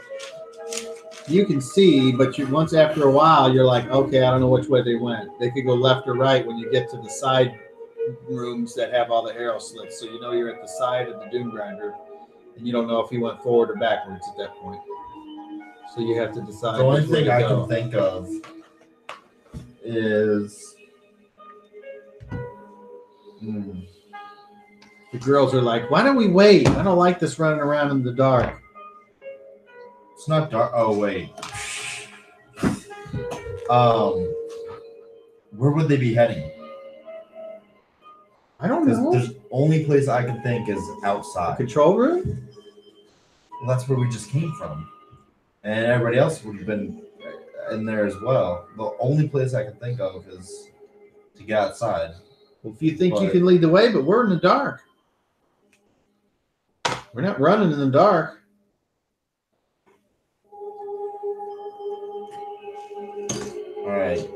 [SPEAKER 5] You can see, but once after a while, you're like, okay, I don't know which way they went. They could go left or right when you get to the side rooms that have all the arrow slits. So you know you're at the side of the Doom Grinder, and you don't know if he went forward or backwards at that point. So you have to decide.
[SPEAKER 7] The only
[SPEAKER 5] which way
[SPEAKER 7] thing
[SPEAKER 5] to
[SPEAKER 7] I
[SPEAKER 5] go.
[SPEAKER 7] can think of is
[SPEAKER 5] The girls are like, why don't we wait? I don't like this running around in the dark.
[SPEAKER 7] it's not dark. Oh wait. Where would they be heading?
[SPEAKER 5] I don't
[SPEAKER 7] Because
[SPEAKER 5] know.
[SPEAKER 7] there's only place I can think is outside.
[SPEAKER 5] Control room?
[SPEAKER 7] Well, that's where we just came from, and everybody else would have been in there as well. The only place I can think of is to get outside.
[SPEAKER 5] Well, if you think you
[SPEAKER 7] But-
[SPEAKER 5] can lead the way, but we're in the dark. We're not running in the dark.
[SPEAKER 7] All right.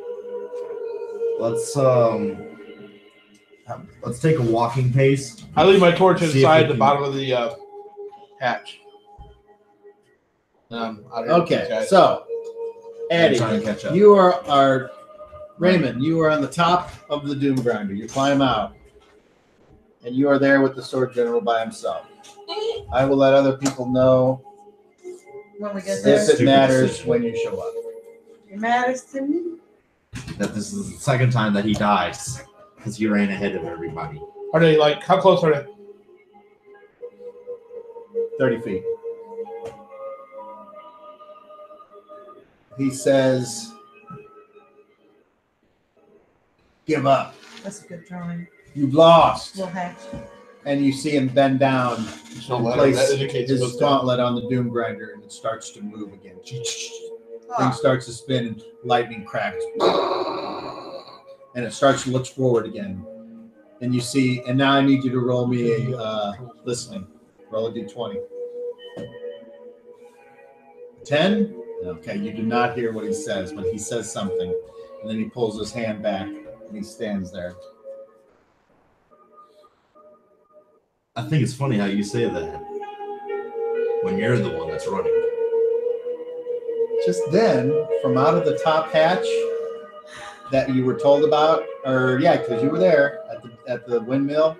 [SPEAKER 7] Let's take a walking pace.
[SPEAKER 2] I leave my torch
[SPEAKER 7] See if
[SPEAKER 2] inside
[SPEAKER 7] we
[SPEAKER 2] the
[SPEAKER 7] can-
[SPEAKER 2] bottom of the hatch. Out here with these
[SPEAKER 5] Okay,
[SPEAKER 2] guys.
[SPEAKER 5] so
[SPEAKER 7] and try
[SPEAKER 5] Addie,
[SPEAKER 7] and catch up.
[SPEAKER 5] you are Raymond. You are on the top of the Doom Grinder. You climb out, and you are there with the Sword General by himself. I will let other people know
[SPEAKER 3] when we get there?
[SPEAKER 5] if it
[SPEAKER 7] Stupid
[SPEAKER 5] matters
[SPEAKER 7] decision.
[SPEAKER 5] when you show up.
[SPEAKER 3] It matters to me.
[SPEAKER 7] That this is the second time that he dies because he ran ahead of everybody.
[SPEAKER 2] Are they like, how close are they?
[SPEAKER 5] 30 feet. He says, give up.
[SPEAKER 3] That's a good drawing.
[SPEAKER 5] You've lost.
[SPEAKER 3] Little hatch.
[SPEAKER 5] And you see him bend down
[SPEAKER 2] There's no
[SPEAKER 5] and
[SPEAKER 2] letter.
[SPEAKER 5] place
[SPEAKER 2] That indicates it
[SPEAKER 5] his
[SPEAKER 2] goes down.
[SPEAKER 5] gauntlet on the Doom Grinder, and it starts to move again. Thing
[SPEAKER 3] Ah,
[SPEAKER 5] starts to spin, and lightning cracks. And it starts to look forward again. And you see, and now I need you to roll me a listening. Roll a d20. 10? Okay, you do not hear what he says, but he says something. And then he pulls his hand back, and he stands there.
[SPEAKER 7] I think it's funny how you say that when you're the one that's running.
[SPEAKER 5] Just then, from out of the top hatch that you were told about, or yeah, because you were there at the windmill,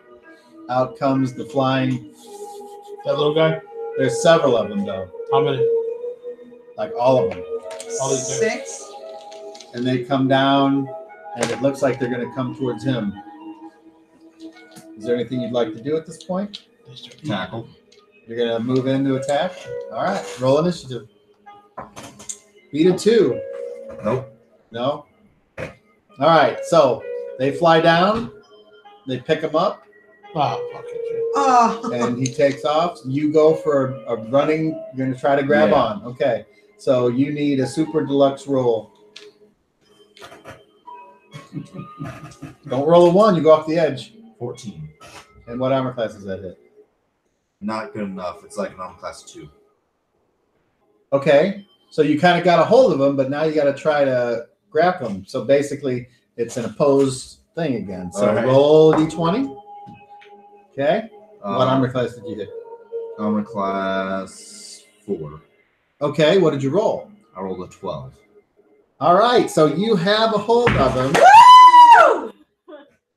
[SPEAKER 5] out comes the flying.
[SPEAKER 2] That little guy?
[SPEAKER 5] There's several of them though,
[SPEAKER 2] How many?
[SPEAKER 5] like all of them,
[SPEAKER 2] All these guys.
[SPEAKER 3] 6.
[SPEAKER 5] and they come down, and it looks like they're going to come towards him. Is there anything you'd like to do at this point?
[SPEAKER 7] Tackle.
[SPEAKER 5] You're going to move into attack. All right, roll initiative. Beat a 2.
[SPEAKER 7] Nope.
[SPEAKER 5] No? All right, so they fly down, they pick him up,
[SPEAKER 2] Oh, fucking shit.
[SPEAKER 3] Oh.
[SPEAKER 5] and he takes off. You go for a running, you're going to try to grab
[SPEAKER 7] Yeah.
[SPEAKER 5] on. Okay, so you need a super deluxe roll. Don't roll a 1, you go off the edge.
[SPEAKER 7] 14.
[SPEAKER 5] And what armor class does that hit?
[SPEAKER 7] Not good enough. It's like an armor class 2.
[SPEAKER 5] Okay, so you kind of got a hold of him, but now you got to try to grapple him. So basically, it's an opposed thing again. So
[SPEAKER 7] All right.
[SPEAKER 5] roll d20. Okay. What armor class did you hit?
[SPEAKER 7] Armor class 4.
[SPEAKER 5] Okay, what did you roll?
[SPEAKER 7] I rolled a 12.
[SPEAKER 5] All right, so you have a hold of him.
[SPEAKER 6] Woo!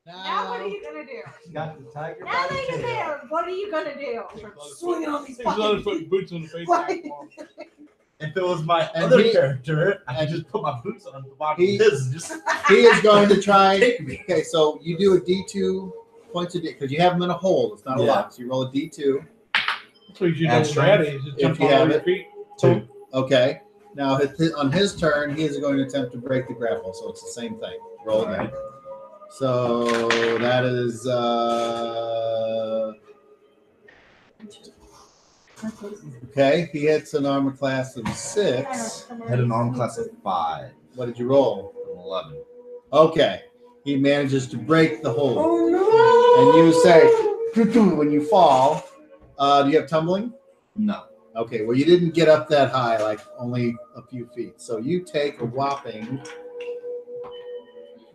[SPEAKER 6] Now what are you gonna do?
[SPEAKER 5] Got the tiger.
[SPEAKER 6] Now that you're there, what are you gonna do?
[SPEAKER 3] Swinging on these
[SPEAKER 2] He's letting put boots on the face.
[SPEAKER 3] Like-
[SPEAKER 4] If it was my
[SPEAKER 5] And
[SPEAKER 4] other
[SPEAKER 5] he-
[SPEAKER 4] character, I could just put my boots on the bottom
[SPEAKER 5] He-
[SPEAKER 4] of his and just
[SPEAKER 5] He is going to try.
[SPEAKER 4] take me.
[SPEAKER 5] Okay, so you do a D2 points a D because you have him in a hold. It's not a
[SPEAKER 4] Yeah.
[SPEAKER 5] lock. So you roll a D2.
[SPEAKER 2] That's what you do
[SPEAKER 7] Add
[SPEAKER 2] with
[SPEAKER 7] strength.
[SPEAKER 2] Daddy. Just
[SPEAKER 5] If
[SPEAKER 2] jump
[SPEAKER 5] you
[SPEAKER 2] all
[SPEAKER 5] have
[SPEAKER 2] over your
[SPEAKER 5] it.
[SPEAKER 2] feet.
[SPEAKER 7] 2.
[SPEAKER 5] Okay. Now on his turn, he is going to attempt to break the grapple. So it's the same thing. Roll again.
[SPEAKER 7] Alright.
[SPEAKER 5] So that is okay. He hits an armor class of 6.
[SPEAKER 7] Had an armor class of 5.
[SPEAKER 5] What did you roll?
[SPEAKER 7] An 11.
[SPEAKER 5] Okay. He manages to break the hold.
[SPEAKER 3] Oh no!
[SPEAKER 5] And you say when you fall. Do you have tumbling?
[SPEAKER 7] No.
[SPEAKER 5] Okay, well, you didn't get up that high, like only a few feet. So you take a whopping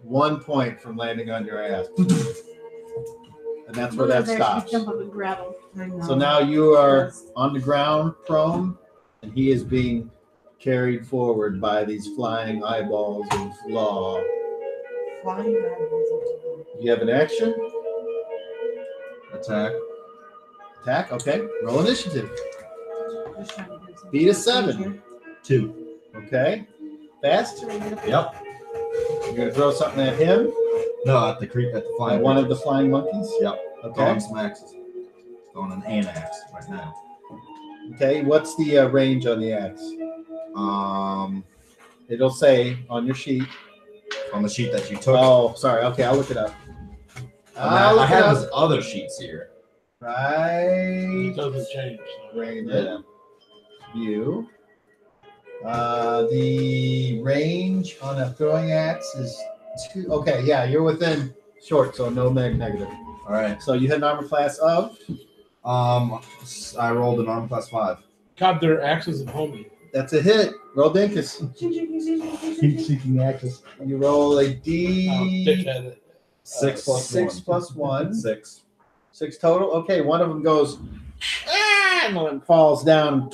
[SPEAKER 5] 1 point from landing on your ass. And that's where that stops.
[SPEAKER 6] Jump up and grab him.
[SPEAKER 3] I know.
[SPEAKER 5] So now you are on the ground, prone, and he is being carried forward by these flying eyeballs of law.
[SPEAKER 3] Flying eyeballs.
[SPEAKER 5] You have an action?
[SPEAKER 7] Attack.
[SPEAKER 5] Attack? Okay. Roll initiative.
[SPEAKER 3] Just trying to get some-
[SPEAKER 5] Beat a 7.
[SPEAKER 7] 2.
[SPEAKER 5] Okay. Fast?
[SPEAKER 7] Yep.
[SPEAKER 5] You're going to throw something at him?
[SPEAKER 7] No, at the flying.
[SPEAKER 5] One of the
[SPEAKER 7] creatures.
[SPEAKER 5] flying monkeys?
[SPEAKER 7] Yep.
[SPEAKER 5] Okay.
[SPEAKER 7] Throwing some axes. Throwing an axe right now.
[SPEAKER 5] Okay. What's the range on the axe? It'll say on your sheet.
[SPEAKER 7] On the sheet that you took.
[SPEAKER 5] Oh, sorry. Okay, I'll look it up.
[SPEAKER 7] I have his other sheets here.
[SPEAKER 5] Right.
[SPEAKER 2] It doesn't change. So.
[SPEAKER 5] Range
[SPEAKER 7] Yeah.
[SPEAKER 5] view. The range on a throwing axe is 2. Okay, yeah, you're within short, so no negative.
[SPEAKER 7] All right.
[SPEAKER 5] So you had an armor class of?
[SPEAKER 7] I rolled an armor class 5.
[SPEAKER 2] God, their axes at home.
[SPEAKER 5] That's a hit. Roll Dinkus.
[SPEAKER 8] Keep seeking axis.
[SPEAKER 5] You roll a
[SPEAKER 2] Oh,
[SPEAKER 5] D.
[SPEAKER 2] dickhead.
[SPEAKER 7] 6 plus
[SPEAKER 5] 6
[SPEAKER 7] 1.
[SPEAKER 5] plus 1.
[SPEAKER 7] 6.
[SPEAKER 5] 6 total. Okay, one of them goes and one falls down,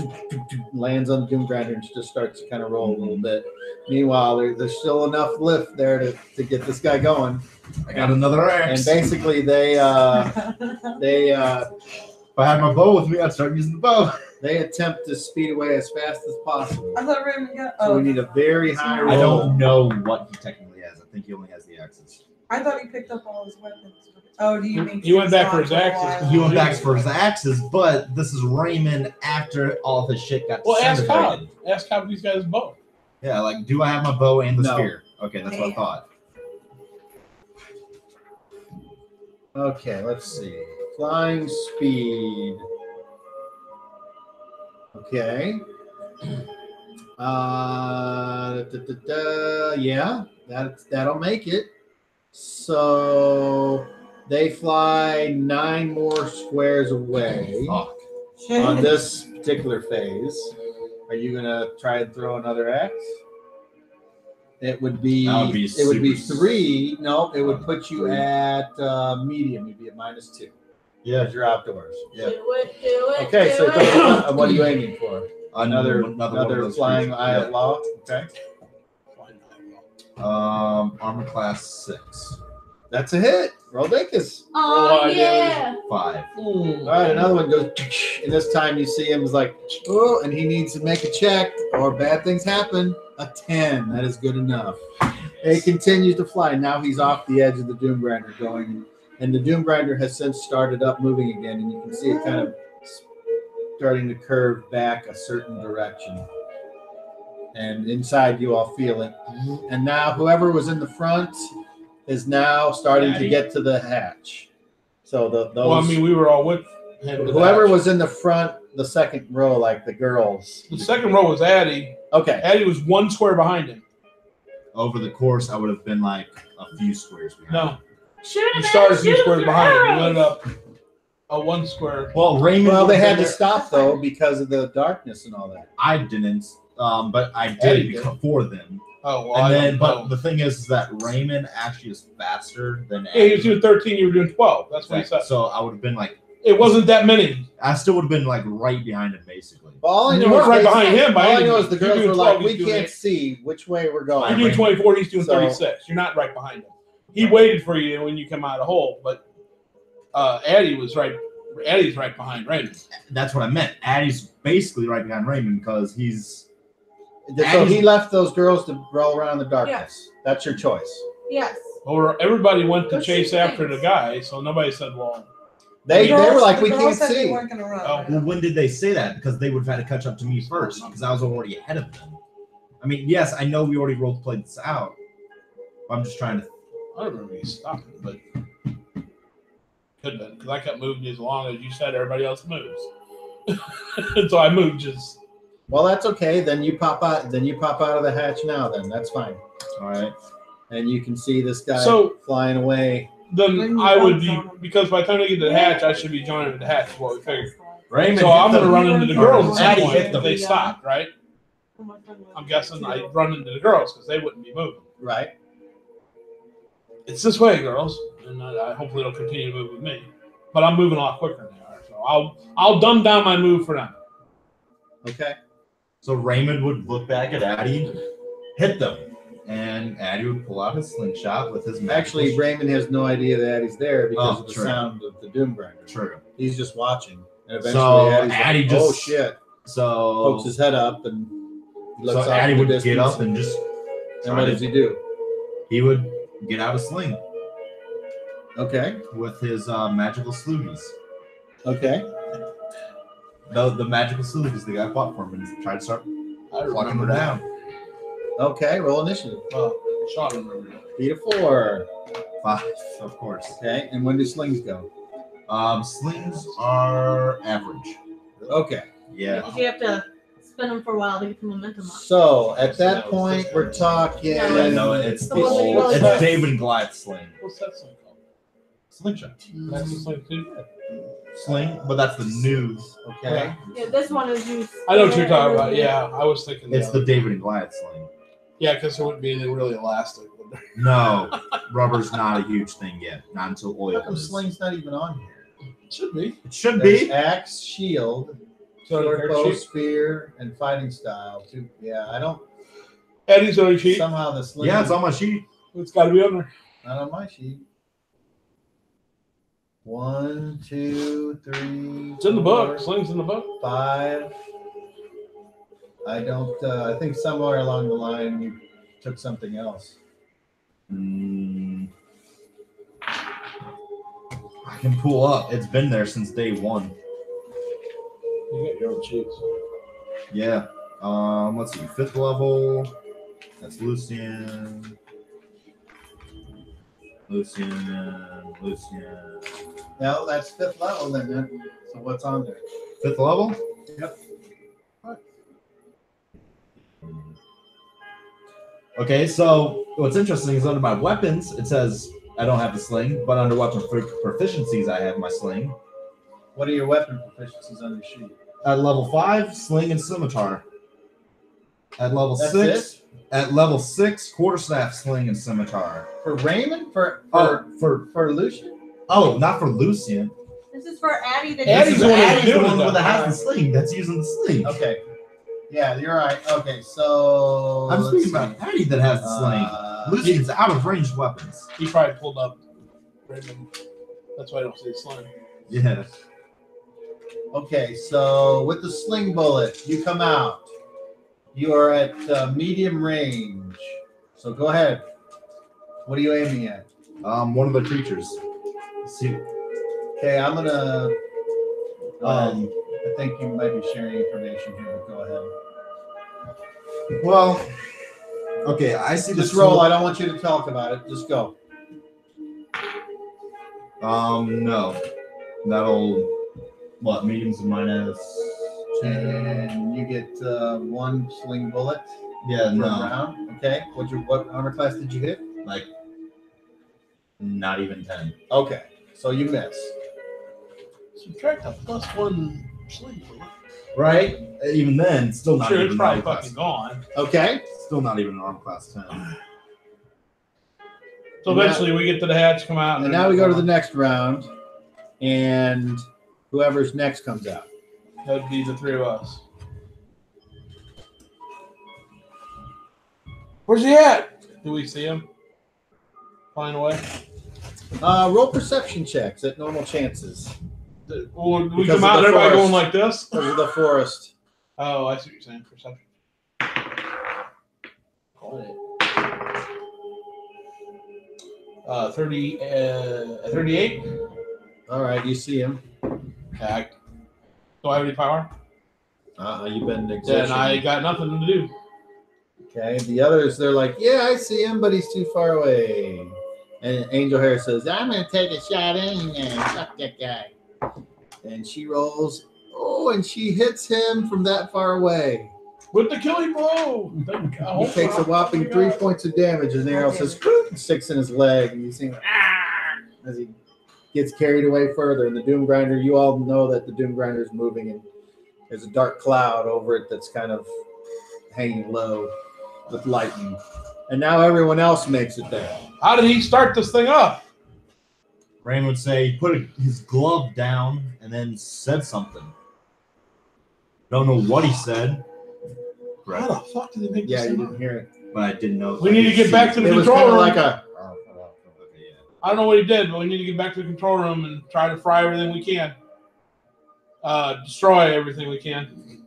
[SPEAKER 5] lands on the Doom Grinder, and just starts to kind of roll a little bit. Meanwhile, there's still enough lift there to get this guy going.
[SPEAKER 7] I got another
[SPEAKER 5] And
[SPEAKER 7] axe.
[SPEAKER 5] basically, they
[SPEAKER 7] If I had my bow with me, I'd start using the bow.
[SPEAKER 5] they attempt to speed away as fast as possible.
[SPEAKER 3] I thought Raymond got.
[SPEAKER 5] So
[SPEAKER 3] Oh,
[SPEAKER 5] we need a very high roll.
[SPEAKER 7] I don't know what he technically has. I think he only has the axes.
[SPEAKER 3] I thought he picked up all his weapons. Oh, do you mean
[SPEAKER 2] He went back for his axes, 'cause
[SPEAKER 7] He went back for his axes, but this is Raymond after all of his shit got
[SPEAKER 2] Well, ask Cobb.
[SPEAKER 7] disintegrated.
[SPEAKER 2] Ask Cobb if he's got his bow.
[SPEAKER 7] Yeah, like, do I have my bow and the
[SPEAKER 5] No.
[SPEAKER 7] spear? Okay, that's what I thought.
[SPEAKER 5] Okay, let's see. Flying speed. Okay. Yeah, that'll make it. So they fly 9 more squares away
[SPEAKER 7] Fuck.
[SPEAKER 5] on this particular phase. Are you gonna try and throw another axe? It would be.
[SPEAKER 7] That would be
[SPEAKER 5] It would be
[SPEAKER 7] super-
[SPEAKER 5] 3. No, it would put you at medium. You'd be at -2
[SPEAKER 7] Yeah.
[SPEAKER 5] because you're outdoors.
[SPEAKER 7] Yeah.
[SPEAKER 6] Do it.
[SPEAKER 5] Okay,
[SPEAKER 6] do
[SPEAKER 5] so
[SPEAKER 6] it.
[SPEAKER 5] what are you aiming for? Another
[SPEAKER 7] one of those
[SPEAKER 5] flying
[SPEAKER 7] creatures.
[SPEAKER 5] eye of law. Okay,
[SPEAKER 7] Armor class 6.
[SPEAKER 5] that's a hit. Roll Dinkus.
[SPEAKER 6] Oh yeah.
[SPEAKER 7] 5.
[SPEAKER 5] All right, another one goes, and this time you see him is like, oh, and he needs to make a check, or bad things happen. A 10. That is good enough. He continues to fly. Now he's off the edge of the Doom Grinder going, and the Doom Grinder has since started up moving again, and you can see it kind of starting to curve back a certain direction. And inside you all feel it. And now whoever was in the front is now starting to get to the hatch. So those
[SPEAKER 2] Well, I mean, we were all with him.
[SPEAKER 5] whoever was in the front, the second row, like the girls.
[SPEAKER 2] The second row was Addy.
[SPEAKER 5] Okay.
[SPEAKER 2] Addy was 1 square behind him.
[SPEAKER 7] Over the course, I would have been like a few squares behind.
[SPEAKER 2] No,
[SPEAKER 6] Shoot
[SPEAKER 2] he
[SPEAKER 6] him.
[SPEAKER 2] started a few
[SPEAKER 6] Shoot him
[SPEAKER 2] squares
[SPEAKER 6] with
[SPEAKER 2] behind him. He
[SPEAKER 6] arrows.
[SPEAKER 2] ended up a 1 square.
[SPEAKER 7] Well, Raymond.
[SPEAKER 5] Well, they
[SPEAKER 7] would've
[SPEAKER 5] had
[SPEAKER 7] been
[SPEAKER 5] to
[SPEAKER 7] there.
[SPEAKER 5] stop though because of the darkness and all that.
[SPEAKER 7] I didn't, but I
[SPEAKER 2] Eddie
[SPEAKER 7] did
[SPEAKER 2] did.
[SPEAKER 7] before them.
[SPEAKER 2] Oh, well,
[SPEAKER 7] And
[SPEAKER 2] I
[SPEAKER 7] then,
[SPEAKER 2] don't
[SPEAKER 7] but
[SPEAKER 2] know.
[SPEAKER 7] the thing is that Raymond actually is faster than
[SPEAKER 2] Yeah, he was doing 13, you were doing 12. That's what he said.
[SPEAKER 7] So I would have been like,
[SPEAKER 2] It wasn't that many.
[SPEAKER 7] I still would have been like right behind him, basically.
[SPEAKER 5] Well, all I
[SPEAKER 2] You
[SPEAKER 5] know
[SPEAKER 2] weren't
[SPEAKER 5] is
[SPEAKER 2] right
[SPEAKER 5] they-
[SPEAKER 2] behind him by
[SPEAKER 5] All I
[SPEAKER 2] any
[SPEAKER 5] know
[SPEAKER 2] means.
[SPEAKER 5] is the
[SPEAKER 2] You're
[SPEAKER 5] girls
[SPEAKER 2] doing
[SPEAKER 5] were
[SPEAKER 2] 12,
[SPEAKER 5] like,
[SPEAKER 2] he's
[SPEAKER 5] we
[SPEAKER 2] doing
[SPEAKER 5] can't
[SPEAKER 2] 8.
[SPEAKER 5] see which way we're
[SPEAKER 2] You're
[SPEAKER 5] going.
[SPEAKER 2] doing 24, he's doing
[SPEAKER 5] So-
[SPEAKER 2] 36. You're not right behind him. He waited for you when you come out of the hole, but Addie was right. Addie's right behind Raymond.
[SPEAKER 7] That's what I meant. Addie's basically right behind Raymond because he's.
[SPEAKER 5] So he left those girls to roll around in the darkness. That's your choice.
[SPEAKER 6] Yes.
[SPEAKER 2] Or everybody went to
[SPEAKER 6] Those
[SPEAKER 2] chase
[SPEAKER 6] two
[SPEAKER 2] after the
[SPEAKER 6] things.
[SPEAKER 2] guy, so nobody said, "Well,
[SPEAKER 5] They
[SPEAKER 3] The girls-
[SPEAKER 5] were like,
[SPEAKER 3] the
[SPEAKER 5] we
[SPEAKER 3] girls
[SPEAKER 5] can't
[SPEAKER 3] said they
[SPEAKER 5] see.
[SPEAKER 3] weren't gonna run.
[SPEAKER 2] Oh.
[SPEAKER 7] Well, when did they say that? Because they would have had to catch up to me first because I was already ahead of them. I mean, yes, I know we already role played this out. But I'm just trying to.
[SPEAKER 2] I don't remember you stopping, but could have been because I kept moving as long as you said everybody else moves." So I moved just.
[SPEAKER 5] Well, that's okay. Then you pop out. Then you pop out of the hatch now. Then that's fine.
[SPEAKER 7] All right.
[SPEAKER 5] And you can see this guy
[SPEAKER 2] So-
[SPEAKER 5] flying away.
[SPEAKER 2] Then
[SPEAKER 3] When you
[SPEAKER 2] I would
[SPEAKER 3] bounce
[SPEAKER 2] be
[SPEAKER 3] on 'em.
[SPEAKER 2] because by the time they get to the hatch, I should be joining the hatch. Is what we figured.
[SPEAKER 7] Raymond.
[SPEAKER 2] So
[SPEAKER 7] hit
[SPEAKER 2] I'm going to
[SPEAKER 7] them.
[SPEAKER 2] run into the
[SPEAKER 3] Or
[SPEAKER 2] girls at some
[SPEAKER 7] Addie
[SPEAKER 2] point
[SPEAKER 7] hit
[SPEAKER 2] if
[SPEAKER 7] them.
[SPEAKER 2] they stopped, right? I'm guessing I run into the girls because they wouldn't be moving.
[SPEAKER 5] Right.
[SPEAKER 2] It's this way, girls, and I hopefully they'll continue to move with me. But I'm moving a lot quicker than they are, so I'll dumb down my move for them.
[SPEAKER 5] Okay.
[SPEAKER 7] So Raymond would look back at Addie, hit them, and Addie would pull out his slingshot with his magical
[SPEAKER 5] Actually, Raymond has no idea that he's there because
[SPEAKER 7] Oh,
[SPEAKER 5] of the
[SPEAKER 7] true.
[SPEAKER 5] sound of the Doomgrinder.
[SPEAKER 7] True.
[SPEAKER 5] He's just watching, and eventually
[SPEAKER 7] So
[SPEAKER 5] Addie's
[SPEAKER 7] Addie
[SPEAKER 5] like,
[SPEAKER 7] just-
[SPEAKER 5] "Oh shit!"
[SPEAKER 7] So
[SPEAKER 5] Pokes his head up and looks
[SPEAKER 7] so
[SPEAKER 5] off
[SPEAKER 7] Addie
[SPEAKER 5] in the
[SPEAKER 7] would get
[SPEAKER 5] distance
[SPEAKER 7] up and just.
[SPEAKER 5] And what does he do?
[SPEAKER 7] He would get out a sling
[SPEAKER 5] Okay.
[SPEAKER 7] with his magical sloogies.
[SPEAKER 5] Okay.
[SPEAKER 7] The magical sloogies the guy fought for him and tried to start
[SPEAKER 2] I
[SPEAKER 7] plucking
[SPEAKER 2] remember
[SPEAKER 7] them
[SPEAKER 2] that.
[SPEAKER 7] down.
[SPEAKER 5] Okay. Roll initiative.
[SPEAKER 2] Sean remember that.
[SPEAKER 5] Beat a 4.
[SPEAKER 7] 5, of course.
[SPEAKER 5] Okay. And when do slings go?
[SPEAKER 7] Slings are average.
[SPEAKER 5] Okay.
[SPEAKER 7] Yeah.
[SPEAKER 6] Because you have to spin them for a while to get the momentum up.
[SPEAKER 5] So at that point, we're talking.
[SPEAKER 7] Yeah, no, it's
[SPEAKER 6] The
[SPEAKER 7] the
[SPEAKER 6] one that
[SPEAKER 7] old,
[SPEAKER 6] goes
[SPEAKER 7] it's
[SPEAKER 6] up.
[SPEAKER 7] David and Goliath sling.
[SPEAKER 2] What's that song called?
[SPEAKER 7] Slingshot.
[SPEAKER 2] That's the same too.
[SPEAKER 7] Sling, but that's the new.
[SPEAKER 5] Okay.
[SPEAKER 6] Yeah, this one is used.
[SPEAKER 2] I know what you're talking about. Yeah, I was thinking.
[SPEAKER 7] It's the David and Goliath sling.
[SPEAKER 2] Yeah, because there wouldn't be anything really elastic. Would there?
[SPEAKER 7] No, rubber's not a huge thing yet. Not until oil
[SPEAKER 5] How come
[SPEAKER 7] is.
[SPEAKER 5] sling's not even on here?
[SPEAKER 2] It should be.
[SPEAKER 7] It should
[SPEAKER 5] There's
[SPEAKER 7] be.
[SPEAKER 5] axe, shield,
[SPEAKER 2] So
[SPEAKER 5] sword, bow,
[SPEAKER 2] cheap.
[SPEAKER 5] spear, and fighting style. Too. Yeah, I don't.
[SPEAKER 2] Eddie's already cheap.
[SPEAKER 5] Somehow the sling.
[SPEAKER 7] Yeah, it's on my sheet.
[SPEAKER 2] It's got to be on there.
[SPEAKER 5] Not on my sheet. 1, 2, 3.
[SPEAKER 2] It's in the book.
[SPEAKER 5] 4,
[SPEAKER 2] Sling's in the book.
[SPEAKER 5] 5. I don't. I think somewhere along the line you took something else.
[SPEAKER 7] I can pull up. It's been there since day one.
[SPEAKER 2] You get your own cheats.
[SPEAKER 7] Yeah. Let's see. 5th level. That's Lucian. Lucian.
[SPEAKER 5] No, that's 5th level then. Man. So what's on there?
[SPEAKER 7] 5th level?
[SPEAKER 5] Yep.
[SPEAKER 7] Okay, so what's interesting is under my weapons, it says I don't have the sling, but under weapon proficiencies, I have my sling.
[SPEAKER 5] What are your weapon proficiencies on your sheet?
[SPEAKER 7] At level 5, sling and scimitar. At level
[SPEAKER 5] That's
[SPEAKER 7] 6, at level 6, quarterstaff, sling, and scimitar.
[SPEAKER 5] For Raymond? For Lucian?
[SPEAKER 7] Oh, not for Lucian.
[SPEAKER 6] This is for Addie. The
[SPEAKER 2] Addie's
[SPEAKER 7] This is
[SPEAKER 2] the one that's
[SPEAKER 7] Addie's the
[SPEAKER 2] doing
[SPEAKER 7] one
[SPEAKER 2] it,
[SPEAKER 7] with
[SPEAKER 2] though.
[SPEAKER 7] the has the sling. That's using the sling.
[SPEAKER 5] Okay. Yeah, you're right. Okay, so
[SPEAKER 7] I'm
[SPEAKER 5] let's
[SPEAKER 7] speaking about Addie that has the sling.
[SPEAKER 5] Uh,
[SPEAKER 7] Lucian's out of ranged weapons.
[SPEAKER 2] He probably pulled up Raymond. That's why I don't see the sling.
[SPEAKER 7] Yeah.
[SPEAKER 5] Okay, so with the sling bullet, you come out. You are at medium range. So go ahead. What are you aiming at?
[SPEAKER 7] One of the creatures. Let's see.
[SPEAKER 5] Okay, I'm gonna. Go ahead.
[SPEAKER 7] Um.
[SPEAKER 5] I think you might be sharing information here, but go ahead.
[SPEAKER 7] Well. Okay, I see
[SPEAKER 5] Just
[SPEAKER 7] this
[SPEAKER 5] roll. I don't want you to talk about it. Just go.
[SPEAKER 7] No. That'll. What? Mediums and minus.
[SPEAKER 5] And you get 1 sling bullet
[SPEAKER 7] Yeah,
[SPEAKER 5] per
[SPEAKER 7] no.
[SPEAKER 5] round. Okay. What armor class did you hit?
[SPEAKER 7] Like. Not even 10.
[SPEAKER 5] Okay. So you miss.
[SPEAKER 2] Subtract a +1 sleep.
[SPEAKER 7] Right? Even then, it's still not
[SPEAKER 2] Sure, it's
[SPEAKER 7] even
[SPEAKER 2] probably
[SPEAKER 7] arm class.
[SPEAKER 2] fucking gone.
[SPEAKER 5] Okay.
[SPEAKER 7] Still not even an arm class 10.
[SPEAKER 2] So eventually we get to the hatch, come out,
[SPEAKER 5] And now we go to the next round, and whoever's next comes out.
[SPEAKER 2] That'd be the three of us. Where's he at? Do we see him? Flying away?
[SPEAKER 5] Roll perception checks at normal chances.
[SPEAKER 2] Well, we
[SPEAKER 5] Because
[SPEAKER 2] come
[SPEAKER 5] of
[SPEAKER 2] out and
[SPEAKER 5] the
[SPEAKER 2] everybody
[SPEAKER 5] forest.
[SPEAKER 2] going like this?
[SPEAKER 5] Because of the forest.
[SPEAKER 2] Oh, I see what you're saying. Perception. Oh. 38.
[SPEAKER 5] All right, you see him.
[SPEAKER 2] Okay. Do I have any power?
[SPEAKER 5] You've been
[SPEAKER 2] Then
[SPEAKER 5] exertion.
[SPEAKER 2] I got nothing to do.
[SPEAKER 5] Okay, the others, they're like, yeah, I see him, but he's too far away. And Angel Hair says, I'm going to take a shot anyway. Fuck that guy. And she rolls. Oh, and she hits him from that far away.
[SPEAKER 2] With the killing blow.
[SPEAKER 5] He takes a whopping 3 points of damage, and the arrow says, and sticks in his leg. And you see him as he gets carried away further. And the Doom Grinder, you all know that the Doom Grinder is moving, and there's a dark cloud over it that's kind of hanging low with lightning. And now everyone else makes it there.
[SPEAKER 2] How did he start this thing up?
[SPEAKER 7] Rain would say he put his glove down and then said something. Don't know what he said.
[SPEAKER 2] How the fuck did he make
[SPEAKER 5] Yeah,
[SPEAKER 2] this
[SPEAKER 5] you
[SPEAKER 2] thing
[SPEAKER 5] didn't
[SPEAKER 2] up?
[SPEAKER 5] hear it.
[SPEAKER 7] But I didn't know.
[SPEAKER 2] We need to get back to the
[SPEAKER 5] It was
[SPEAKER 2] control
[SPEAKER 5] kind of
[SPEAKER 2] room.
[SPEAKER 5] like a.
[SPEAKER 2] I don't know what he did, but we need to get back to the control room and try to fry everything we can. Destroy everything we can.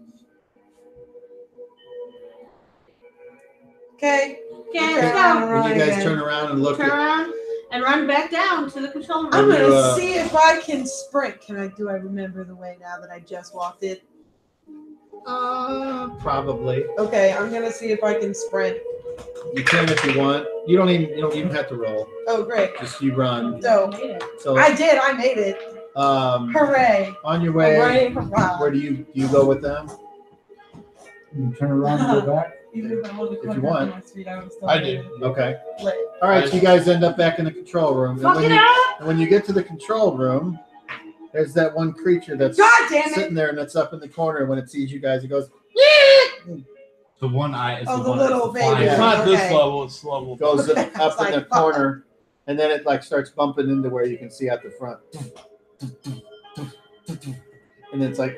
[SPEAKER 3] Okay.
[SPEAKER 6] Okay,
[SPEAKER 3] Turn
[SPEAKER 6] let's
[SPEAKER 3] around
[SPEAKER 6] go.
[SPEAKER 3] and
[SPEAKER 5] When you
[SPEAKER 3] run
[SPEAKER 5] guys
[SPEAKER 3] again.
[SPEAKER 5] turn around and look
[SPEAKER 6] Turn
[SPEAKER 5] at.
[SPEAKER 6] around and run back down to the control room.
[SPEAKER 3] I'm
[SPEAKER 5] When you,
[SPEAKER 3] gonna see if I can sprint. Do I remember the way now that I just walked it?
[SPEAKER 5] Probably.
[SPEAKER 3] Okay, I'm gonna see if I can sprint.
[SPEAKER 5] You can if you want. You don't even have to roll.
[SPEAKER 3] Oh, great.
[SPEAKER 5] Just you run.
[SPEAKER 3] So
[SPEAKER 6] Made it.
[SPEAKER 5] So
[SPEAKER 3] I did. I made it. Hooray!
[SPEAKER 5] on your way,
[SPEAKER 3] Hooray! Wow.
[SPEAKER 5] where do you go with them?
[SPEAKER 8] You turn around and go back.
[SPEAKER 3] Even if I wasn't
[SPEAKER 5] If you
[SPEAKER 3] quick
[SPEAKER 5] want.
[SPEAKER 3] enough for my speed, I would still
[SPEAKER 2] I
[SPEAKER 3] made
[SPEAKER 2] did.
[SPEAKER 3] it.
[SPEAKER 5] Okay.
[SPEAKER 3] Lit.
[SPEAKER 5] All right. So you guys end up back in the control room.
[SPEAKER 6] Fuck it up!
[SPEAKER 5] And when you get to the control room, there's that one creature that's
[SPEAKER 3] God damn it!
[SPEAKER 5] sitting there and it's up in the corner. And when it sees you guys, it goes.
[SPEAKER 7] The one eye is
[SPEAKER 3] Oh,
[SPEAKER 7] the
[SPEAKER 3] the
[SPEAKER 7] one
[SPEAKER 3] little
[SPEAKER 7] that's flying.
[SPEAKER 3] baby.
[SPEAKER 2] It's not this
[SPEAKER 3] Okay.
[SPEAKER 2] level, it's level.
[SPEAKER 5] Goes
[SPEAKER 3] Okay,
[SPEAKER 5] up
[SPEAKER 3] it's
[SPEAKER 5] in the
[SPEAKER 3] like, fuck.
[SPEAKER 5] corner, and then it like starts bumping into where you can see at the front. And it's like,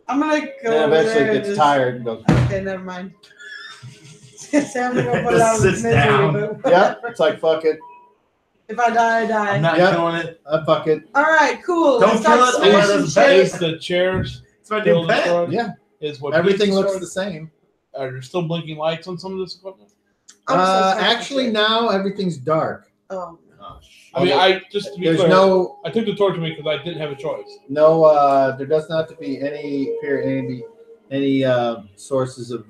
[SPEAKER 3] I'm gonna go
[SPEAKER 5] and
[SPEAKER 3] over
[SPEAKER 5] eventually
[SPEAKER 3] there
[SPEAKER 5] it
[SPEAKER 3] and
[SPEAKER 5] gets
[SPEAKER 3] just...
[SPEAKER 5] tired and goes.
[SPEAKER 3] Okay, never mind. So I'm gonna go put it out of its
[SPEAKER 7] Sits
[SPEAKER 3] misery,
[SPEAKER 7] down.
[SPEAKER 3] but
[SPEAKER 5] Yeah, it's like fuck it,
[SPEAKER 3] if I die, I die.
[SPEAKER 7] I'm not
[SPEAKER 5] Yep.
[SPEAKER 7] killing it.
[SPEAKER 5] fuck it.
[SPEAKER 3] All right, cool.
[SPEAKER 7] Don't
[SPEAKER 3] Let's start
[SPEAKER 7] kill it,
[SPEAKER 3] smashing
[SPEAKER 7] otherwise it's
[SPEAKER 3] shit.
[SPEAKER 2] Is the chairs
[SPEAKER 7] It's my
[SPEAKER 2] still
[SPEAKER 7] new pet.
[SPEAKER 2] destroyed?
[SPEAKER 5] Yeah,
[SPEAKER 2] Is what
[SPEAKER 5] everything
[SPEAKER 2] is
[SPEAKER 5] looks
[SPEAKER 2] destroyed?
[SPEAKER 5] the same.
[SPEAKER 2] Are there still blinking lights on some of this equipment?
[SPEAKER 3] I'm just gonna smash
[SPEAKER 5] Actually,
[SPEAKER 3] shit.
[SPEAKER 5] now everything's dark.
[SPEAKER 3] Oh.
[SPEAKER 2] I mean, I just to be
[SPEAKER 5] There's
[SPEAKER 2] clear,
[SPEAKER 5] no,
[SPEAKER 2] I took the torch with me because I didn't have a choice.
[SPEAKER 5] there does not have to be any sources of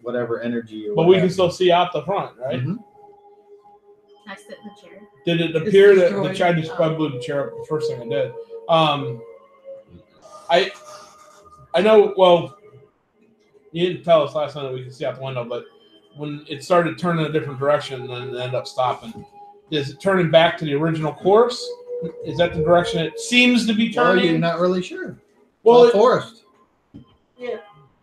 [SPEAKER 5] whatever energy. Or
[SPEAKER 2] But
[SPEAKER 5] what
[SPEAKER 2] we can
[SPEAKER 5] have
[SPEAKER 2] still see out the front, right?
[SPEAKER 5] Mhm.
[SPEAKER 6] Can I sit in the chair?
[SPEAKER 2] Did it appear that the
[SPEAKER 3] destroyed.
[SPEAKER 2] chair just probably blew the chair up the first thing I did? I know. Well, you didn't tell us last time that we could see out the window, but when it started turning a different direction and then it ended up stopping, is it turning back to the original course? Is that the direction it seems to be
[SPEAKER 5] Well, you're
[SPEAKER 2] turning?
[SPEAKER 5] not really sure.
[SPEAKER 2] Well,
[SPEAKER 5] Well,
[SPEAKER 2] it-
[SPEAKER 5] forest.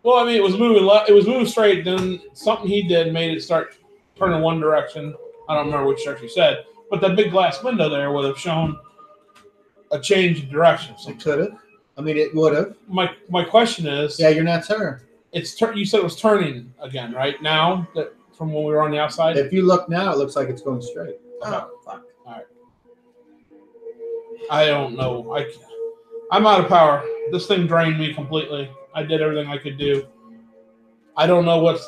[SPEAKER 2] Well, I mean, it was moving. It was moving straight. Then something he did made it start turning one direction. I don't remember which direction he said, but that big glass window there would have shown a change in direction. So
[SPEAKER 5] It could have. I mean, it would have.
[SPEAKER 2] my question is,
[SPEAKER 5] Yeah, you're not sure.
[SPEAKER 2] it's you said it was turning again, right? Now that from when we were on the outside.
[SPEAKER 5] If you look now, it looks like it's going straight.
[SPEAKER 3] Oh, fuck.
[SPEAKER 2] I don't know. I'm out of power. This thing drained me completely. I did everything I could do. I don't know what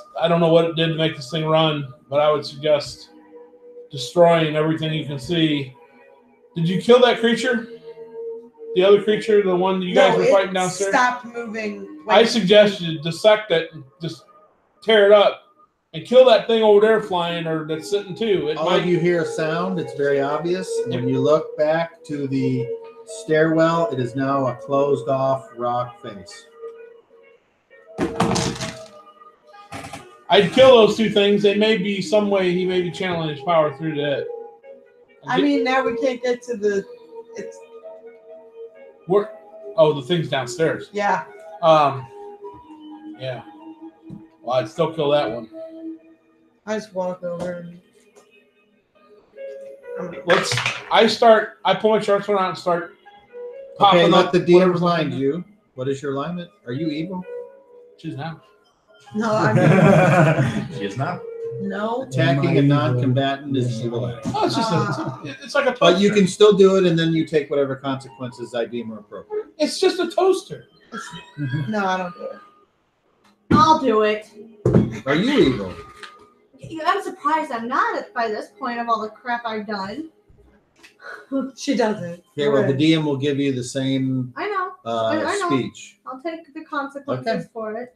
[SPEAKER 2] it did to make this thing run, but I would suggest destroying everything you can see. Did you kill that creature? The other creature, the one you guys were fighting downstairs?
[SPEAKER 3] Stopped moving.
[SPEAKER 2] I suggest you dissect it and just tear it up and kill that thing over there flying or that's sitting too. It
[SPEAKER 5] All
[SPEAKER 2] might
[SPEAKER 5] of you hear a sound. It's very obvious. And when you look back to the stairwell, it is now a closed off rock face.
[SPEAKER 2] I'd kill those two things. They may be some way he may be channeling his power through that.
[SPEAKER 3] I mean, now we can't get to the. It's
[SPEAKER 2] Where? Oh, the thing's downstairs.
[SPEAKER 3] Yeah.
[SPEAKER 2] Yeah. Well, I'd still kill that one.
[SPEAKER 3] I just walk over and
[SPEAKER 2] I pull my shorts out and start popping
[SPEAKER 5] Okay, let
[SPEAKER 2] up
[SPEAKER 5] the DM
[SPEAKER 2] whatever's
[SPEAKER 5] remind
[SPEAKER 2] on
[SPEAKER 5] you. What is your alignment? Are you evil?
[SPEAKER 2] She's now.
[SPEAKER 3] no, I mean,
[SPEAKER 7] She is not.
[SPEAKER 3] no.
[SPEAKER 5] Attacking a non-combatant is evil act.
[SPEAKER 2] Oh, it's just it's like a toaster.
[SPEAKER 5] But you can still do it, and then you take whatever consequences I deem are appropriate.
[SPEAKER 2] It's just a toaster.
[SPEAKER 3] No, I don't do it.
[SPEAKER 6] I'll do it.
[SPEAKER 5] Are you evil?
[SPEAKER 6] I'm surprised I'm not by this point of all the crap I've done.
[SPEAKER 3] She doesn't.
[SPEAKER 5] Okay, well, the DM will give you the same
[SPEAKER 6] I know. I know.
[SPEAKER 5] speech.
[SPEAKER 6] I'll take the consequences
[SPEAKER 5] Okay.
[SPEAKER 6] for it.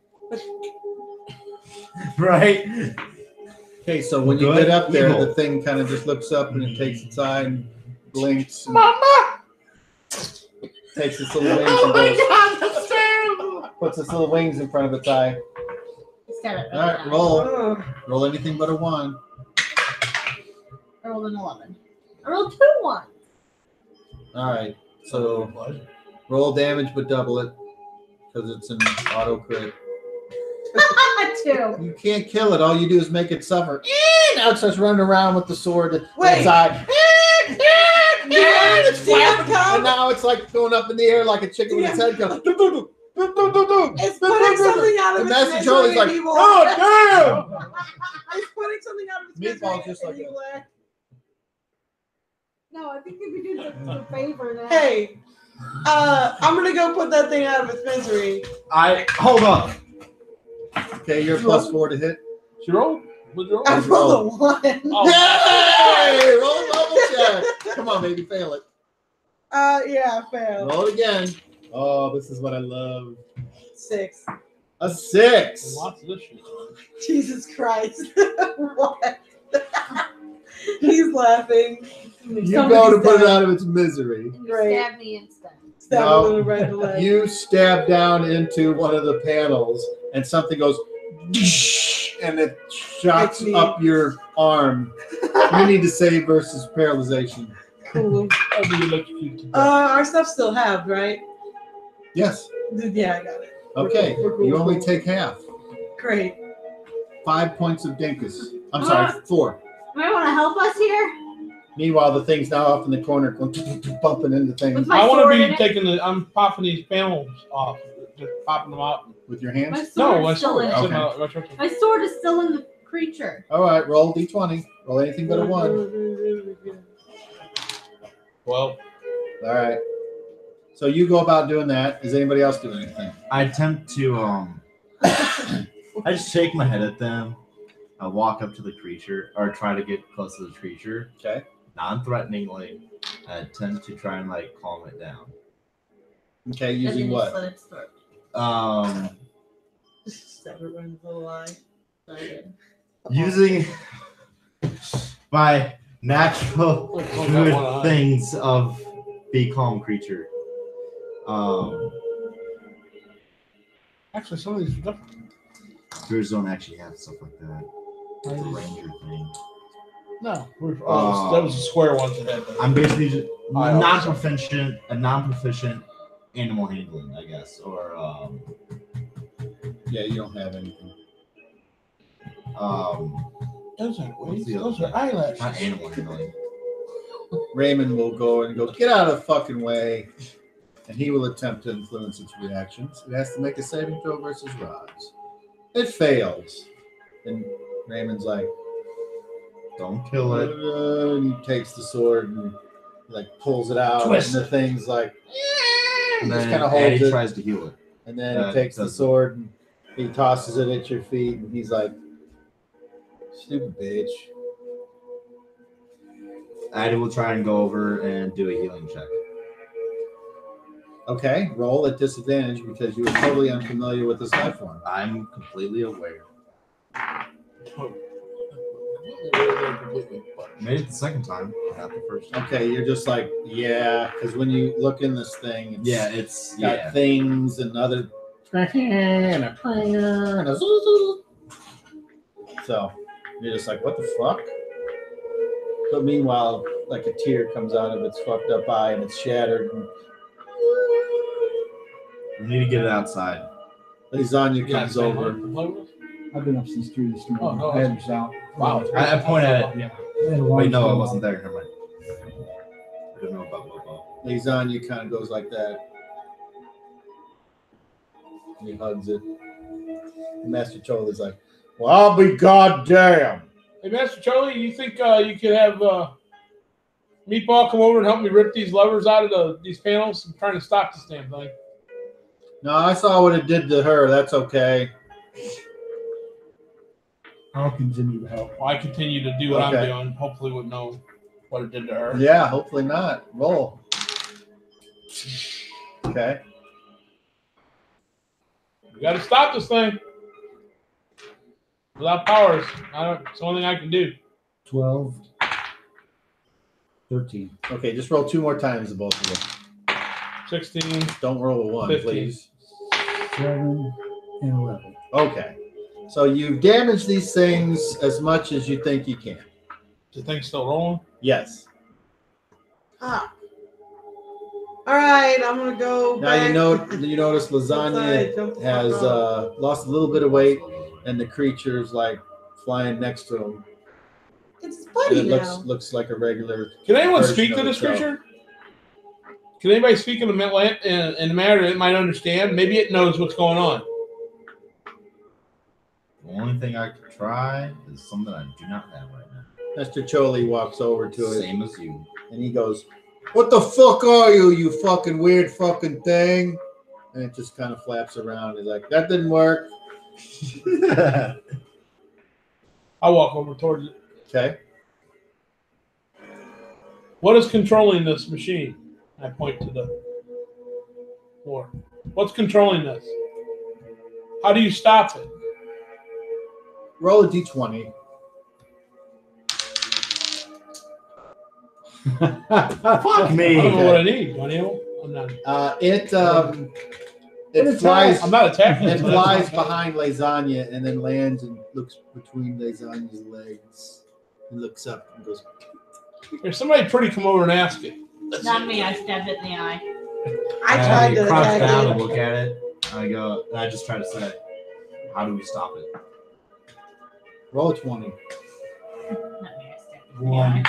[SPEAKER 7] Right.
[SPEAKER 5] Okay, so when you
[SPEAKER 7] Good,
[SPEAKER 5] get up there,
[SPEAKER 7] evil.
[SPEAKER 5] the thing kind of just looks up and it takes its eye and blinks and
[SPEAKER 2] Mama!
[SPEAKER 5] takes its little wings
[SPEAKER 2] Oh
[SPEAKER 5] and
[SPEAKER 2] my
[SPEAKER 5] goes,
[SPEAKER 2] god, that's terrible!
[SPEAKER 5] puts its little wings in front of its eye.
[SPEAKER 6] It's got it.
[SPEAKER 5] All right, roll. Roll anything but a 1.
[SPEAKER 6] I rolled an 11. I rolled 2 1.
[SPEAKER 5] All right, so roll damage but double it because it's an auto crit.
[SPEAKER 6] 2.
[SPEAKER 5] You can't kill it. All you do is make it suffer. Now it starts running around with the sword in
[SPEAKER 3] Wait.
[SPEAKER 5] its eye. It's
[SPEAKER 3] See that
[SPEAKER 5] flapping,
[SPEAKER 3] come?
[SPEAKER 5] and now it's like going up in the air like a chicken with its head going.
[SPEAKER 3] It's putting something out of
[SPEAKER 5] And
[SPEAKER 3] its
[SPEAKER 5] Master
[SPEAKER 3] misery.
[SPEAKER 5] Charlie's like,
[SPEAKER 3] evil
[SPEAKER 5] oh
[SPEAKER 3] act.
[SPEAKER 5] damn!
[SPEAKER 3] It's putting something out of its
[SPEAKER 5] Meatball's
[SPEAKER 3] misery.
[SPEAKER 5] just like
[SPEAKER 3] evil act.
[SPEAKER 6] No, I think if you do the favor now.
[SPEAKER 3] Hey, I'm gonna go put that thing out of its misery.
[SPEAKER 7] Hold up.
[SPEAKER 5] Okay, you're +4 to hit.
[SPEAKER 2] She rolled? What'd you roll?
[SPEAKER 3] I rolled a 1.
[SPEAKER 2] Oh.
[SPEAKER 5] Yay! Roll a bubble check. Come on, baby, fail it.
[SPEAKER 3] Yeah, I failed.
[SPEAKER 5] Roll it again. Oh, this is what I love.
[SPEAKER 3] 6.
[SPEAKER 5] A 6.
[SPEAKER 2] Lots of this shit.
[SPEAKER 3] Jesus Christ. What? He's laughing.
[SPEAKER 5] You go to put it out of its misery.
[SPEAKER 3] Great.
[SPEAKER 6] Stab me instead.
[SPEAKER 3] Stab
[SPEAKER 5] No.
[SPEAKER 3] a little right in the leg.
[SPEAKER 5] You stab down into one of the panels, and something goes, and it shots
[SPEAKER 3] It's me.
[SPEAKER 5] up your arm. You need to save versus paralyzation.
[SPEAKER 3] Cool.
[SPEAKER 2] That'd be electrocuted.
[SPEAKER 3] Our stuff's still halved, right?
[SPEAKER 5] Yes.
[SPEAKER 3] Yeah, I got it.
[SPEAKER 5] Okay.
[SPEAKER 3] We're cool,
[SPEAKER 5] You
[SPEAKER 3] we're
[SPEAKER 5] only
[SPEAKER 3] cool.
[SPEAKER 5] take half.
[SPEAKER 3] Great.
[SPEAKER 5] 5 points of dinkus. I'm sorry, 4.
[SPEAKER 6] You might want to help us here?
[SPEAKER 5] Meanwhile, the thing's now up in the corner, going bumping into things
[SPEAKER 6] With my
[SPEAKER 2] I want
[SPEAKER 6] sword
[SPEAKER 2] to
[SPEAKER 6] in
[SPEAKER 2] be
[SPEAKER 6] it?
[SPEAKER 2] taking I'm popping these panels off. Just popping them out.
[SPEAKER 5] with your
[SPEAKER 6] My
[SPEAKER 5] hands.
[SPEAKER 6] sword
[SPEAKER 2] No, my
[SPEAKER 6] is still
[SPEAKER 2] sword.
[SPEAKER 6] in it.
[SPEAKER 5] Okay.
[SPEAKER 6] My sword is still in the creature.
[SPEAKER 5] All right, roll d20. Roll anything but a 1.
[SPEAKER 2] Well,
[SPEAKER 5] All right. So you go about doing that. Is anybody else doing anything?
[SPEAKER 7] I attempt to I just shake my head at them. I walk up to the creature or try to get close to the creature.
[SPEAKER 5] Okay.
[SPEAKER 7] Non-threateningly. I attempt to try and like calm it down.
[SPEAKER 5] Okay,
[SPEAKER 6] And then
[SPEAKER 5] using
[SPEAKER 6] you
[SPEAKER 5] what?
[SPEAKER 6] slit its throat.
[SPEAKER 3] Everyone's a lie.
[SPEAKER 6] Sorry.
[SPEAKER 7] Using my natural
[SPEAKER 2] Like, oh, that one eye.
[SPEAKER 7] good things of be calm creature.
[SPEAKER 2] actually, some of these are different.
[SPEAKER 7] Yours don't actually have stuff like that. It's a ranger thing.
[SPEAKER 2] No, that was the square ones that had that.
[SPEAKER 7] I'm basically just
[SPEAKER 2] I
[SPEAKER 7] non-proficient animal handling, I guess, or
[SPEAKER 5] Yeah, you don't have anything.
[SPEAKER 2] Those are
[SPEAKER 7] What's
[SPEAKER 2] wings.
[SPEAKER 7] the other
[SPEAKER 2] Those are
[SPEAKER 7] thing?
[SPEAKER 2] eyelashes.
[SPEAKER 7] not animal handling.
[SPEAKER 5] Raymond will go and go, get out of the fucking way. And he will attempt to influence its reactions. It has to make a saving throw versus rods. It fails. And Raymond's like,
[SPEAKER 7] Don't kill it.
[SPEAKER 5] and he takes the sword and like pulls it out.
[SPEAKER 2] Twist.
[SPEAKER 5] And the thing's like,
[SPEAKER 7] And
[SPEAKER 5] just
[SPEAKER 7] then
[SPEAKER 5] kind of
[SPEAKER 7] Addie
[SPEAKER 5] holds it.
[SPEAKER 7] tries to heal it.
[SPEAKER 5] And then he
[SPEAKER 7] That
[SPEAKER 5] takes the
[SPEAKER 7] doesn't-
[SPEAKER 5] sword and he tosses it at your feet. And he's like, stupid bitch.
[SPEAKER 7] Addie will try and go over and do a healing check.
[SPEAKER 5] Okay, roll at disadvantage because you were totally unfamiliar with this life form.
[SPEAKER 7] I'm completely aware. Made it the second time, not the first time.
[SPEAKER 5] Okay, you're just like, yeah, because when you look in this thing, it's
[SPEAKER 7] Yeah, it's
[SPEAKER 5] got things and other and a and a so you're just like, what the fuck? But meanwhile, like a tear comes out of its fucked up eye and it's shattered. And
[SPEAKER 7] We need to get it outside.
[SPEAKER 5] Lasagna
[SPEAKER 2] Yeah,
[SPEAKER 5] comes
[SPEAKER 2] same
[SPEAKER 5] over.
[SPEAKER 2] one.
[SPEAKER 8] I've been up since 3 this morning.
[SPEAKER 2] Oh, no.
[SPEAKER 8] I had this out.
[SPEAKER 2] Wow.
[SPEAKER 7] I point at it.
[SPEAKER 8] Yeah. I had a long
[SPEAKER 7] Wait, no, I
[SPEAKER 8] time.
[SPEAKER 7] wasn't there. Never mind. I don't know about Bobo.
[SPEAKER 5] Lasagna kind of goes like that. And he hugs it. And Master Chola's like, well, I'll be goddamn.
[SPEAKER 2] Hey, Master Charlie, you think you could have Meatball come over and help me rip these levers out of these panels? I'm trying to stop this damn thing.
[SPEAKER 5] No, I saw what it did to her. That's okay.
[SPEAKER 8] I'll continue to help.
[SPEAKER 2] Well, I continue to do what
[SPEAKER 5] Okay.
[SPEAKER 2] I'm doing. Hopefully, would know what it did to her.
[SPEAKER 5] Yeah, hopefully not. Roll. Okay.
[SPEAKER 2] We got to stop this thing. Without powers, it's the only thing I can do.
[SPEAKER 8] 12, 13.
[SPEAKER 5] Okay, just roll 2 more times, the both of them.
[SPEAKER 2] 16.
[SPEAKER 5] Don't roll a 1,
[SPEAKER 2] 15.
[SPEAKER 5] please.
[SPEAKER 8] 7 and 11.
[SPEAKER 5] Okay. So you've damaged these things as much as you think you can.
[SPEAKER 2] Is the thing still rolling?
[SPEAKER 5] Yes.
[SPEAKER 3] Ah. All right, I'm gonna go.
[SPEAKER 5] Now you
[SPEAKER 3] back.
[SPEAKER 5] notice lasagna
[SPEAKER 3] Outside, jump the
[SPEAKER 5] has
[SPEAKER 3] fuck off.
[SPEAKER 5] lost a little bit of weight, and the creature's like flying next to him.
[SPEAKER 3] It's his
[SPEAKER 5] And
[SPEAKER 3] buddy
[SPEAKER 5] it
[SPEAKER 3] now.
[SPEAKER 5] looks like a regular.
[SPEAKER 2] Can anyone
[SPEAKER 5] version
[SPEAKER 2] speak to
[SPEAKER 5] of
[SPEAKER 2] this
[SPEAKER 5] itself.
[SPEAKER 2] creature? Can anybody speak in a manner that it might understand? Maybe it knows what's going on.
[SPEAKER 7] The only thing I could try is something I do not have right now.
[SPEAKER 5] Mr. Choli walks over to it,
[SPEAKER 7] Same as you.
[SPEAKER 5] and he goes, "What the fuck are you, you fucking weird fucking thing?" And it just kind of flaps around. He's like, "That didn't work."
[SPEAKER 2] I walk over towards it.
[SPEAKER 5] Okay.
[SPEAKER 2] What is controlling this machine? I point to the floor. What's controlling this? How do you stop it?
[SPEAKER 5] Roll a d20.
[SPEAKER 7] Fuck me.
[SPEAKER 2] I don't know what I need. Do I need one? I'm not.
[SPEAKER 5] It flies.
[SPEAKER 2] I'm not attacking
[SPEAKER 5] It
[SPEAKER 2] it.
[SPEAKER 5] flies behind Lasagna and then lands and looks between Lasagna's legs. He looks up and goes,
[SPEAKER 2] There's somebody pretty come over and ask it.
[SPEAKER 6] Not me. I stabbed it in the eye.
[SPEAKER 3] I tried to
[SPEAKER 7] crouch
[SPEAKER 3] attack
[SPEAKER 7] down
[SPEAKER 3] it.
[SPEAKER 7] and look at it. I go. And I just try to say, how do we stop it?
[SPEAKER 5] roll a 20.
[SPEAKER 6] Not me. I stabbed it in the
[SPEAKER 8] 1.
[SPEAKER 6] eye.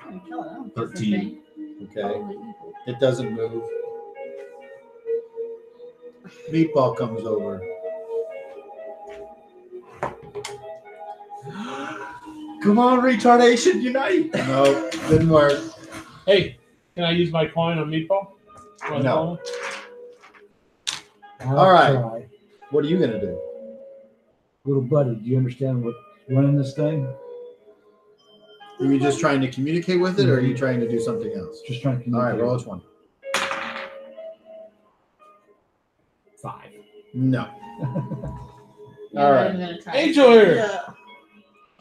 [SPEAKER 6] I'm gonna kill it. I don't kill
[SPEAKER 7] 13.
[SPEAKER 5] Okay.
[SPEAKER 6] something.
[SPEAKER 5] It doesn't move. Meatball comes over.
[SPEAKER 7] Come on, retardation, unite!
[SPEAKER 5] No, didn't work.
[SPEAKER 2] Hey, can I use my coin on Meatball?
[SPEAKER 5] No.
[SPEAKER 8] I'll
[SPEAKER 5] All right.
[SPEAKER 8] try.
[SPEAKER 5] What are you gonna do?
[SPEAKER 8] Little buddy, do you understand what running this thing?
[SPEAKER 5] Are you just trying to communicate with it, or are you trying to do something else?
[SPEAKER 8] Just trying to
[SPEAKER 5] All right,
[SPEAKER 8] communicate.
[SPEAKER 5] roll a 20.
[SPEAKER 8] 5.
[SPEAKER 5] No.
[SPEAKER 6] Yeah,
[SPEAKER 5] All right.
[SPEAKER 6] I'm gonna try.
[SPEAKER 2] Angel here.
[SPEAKER 3] Yeah.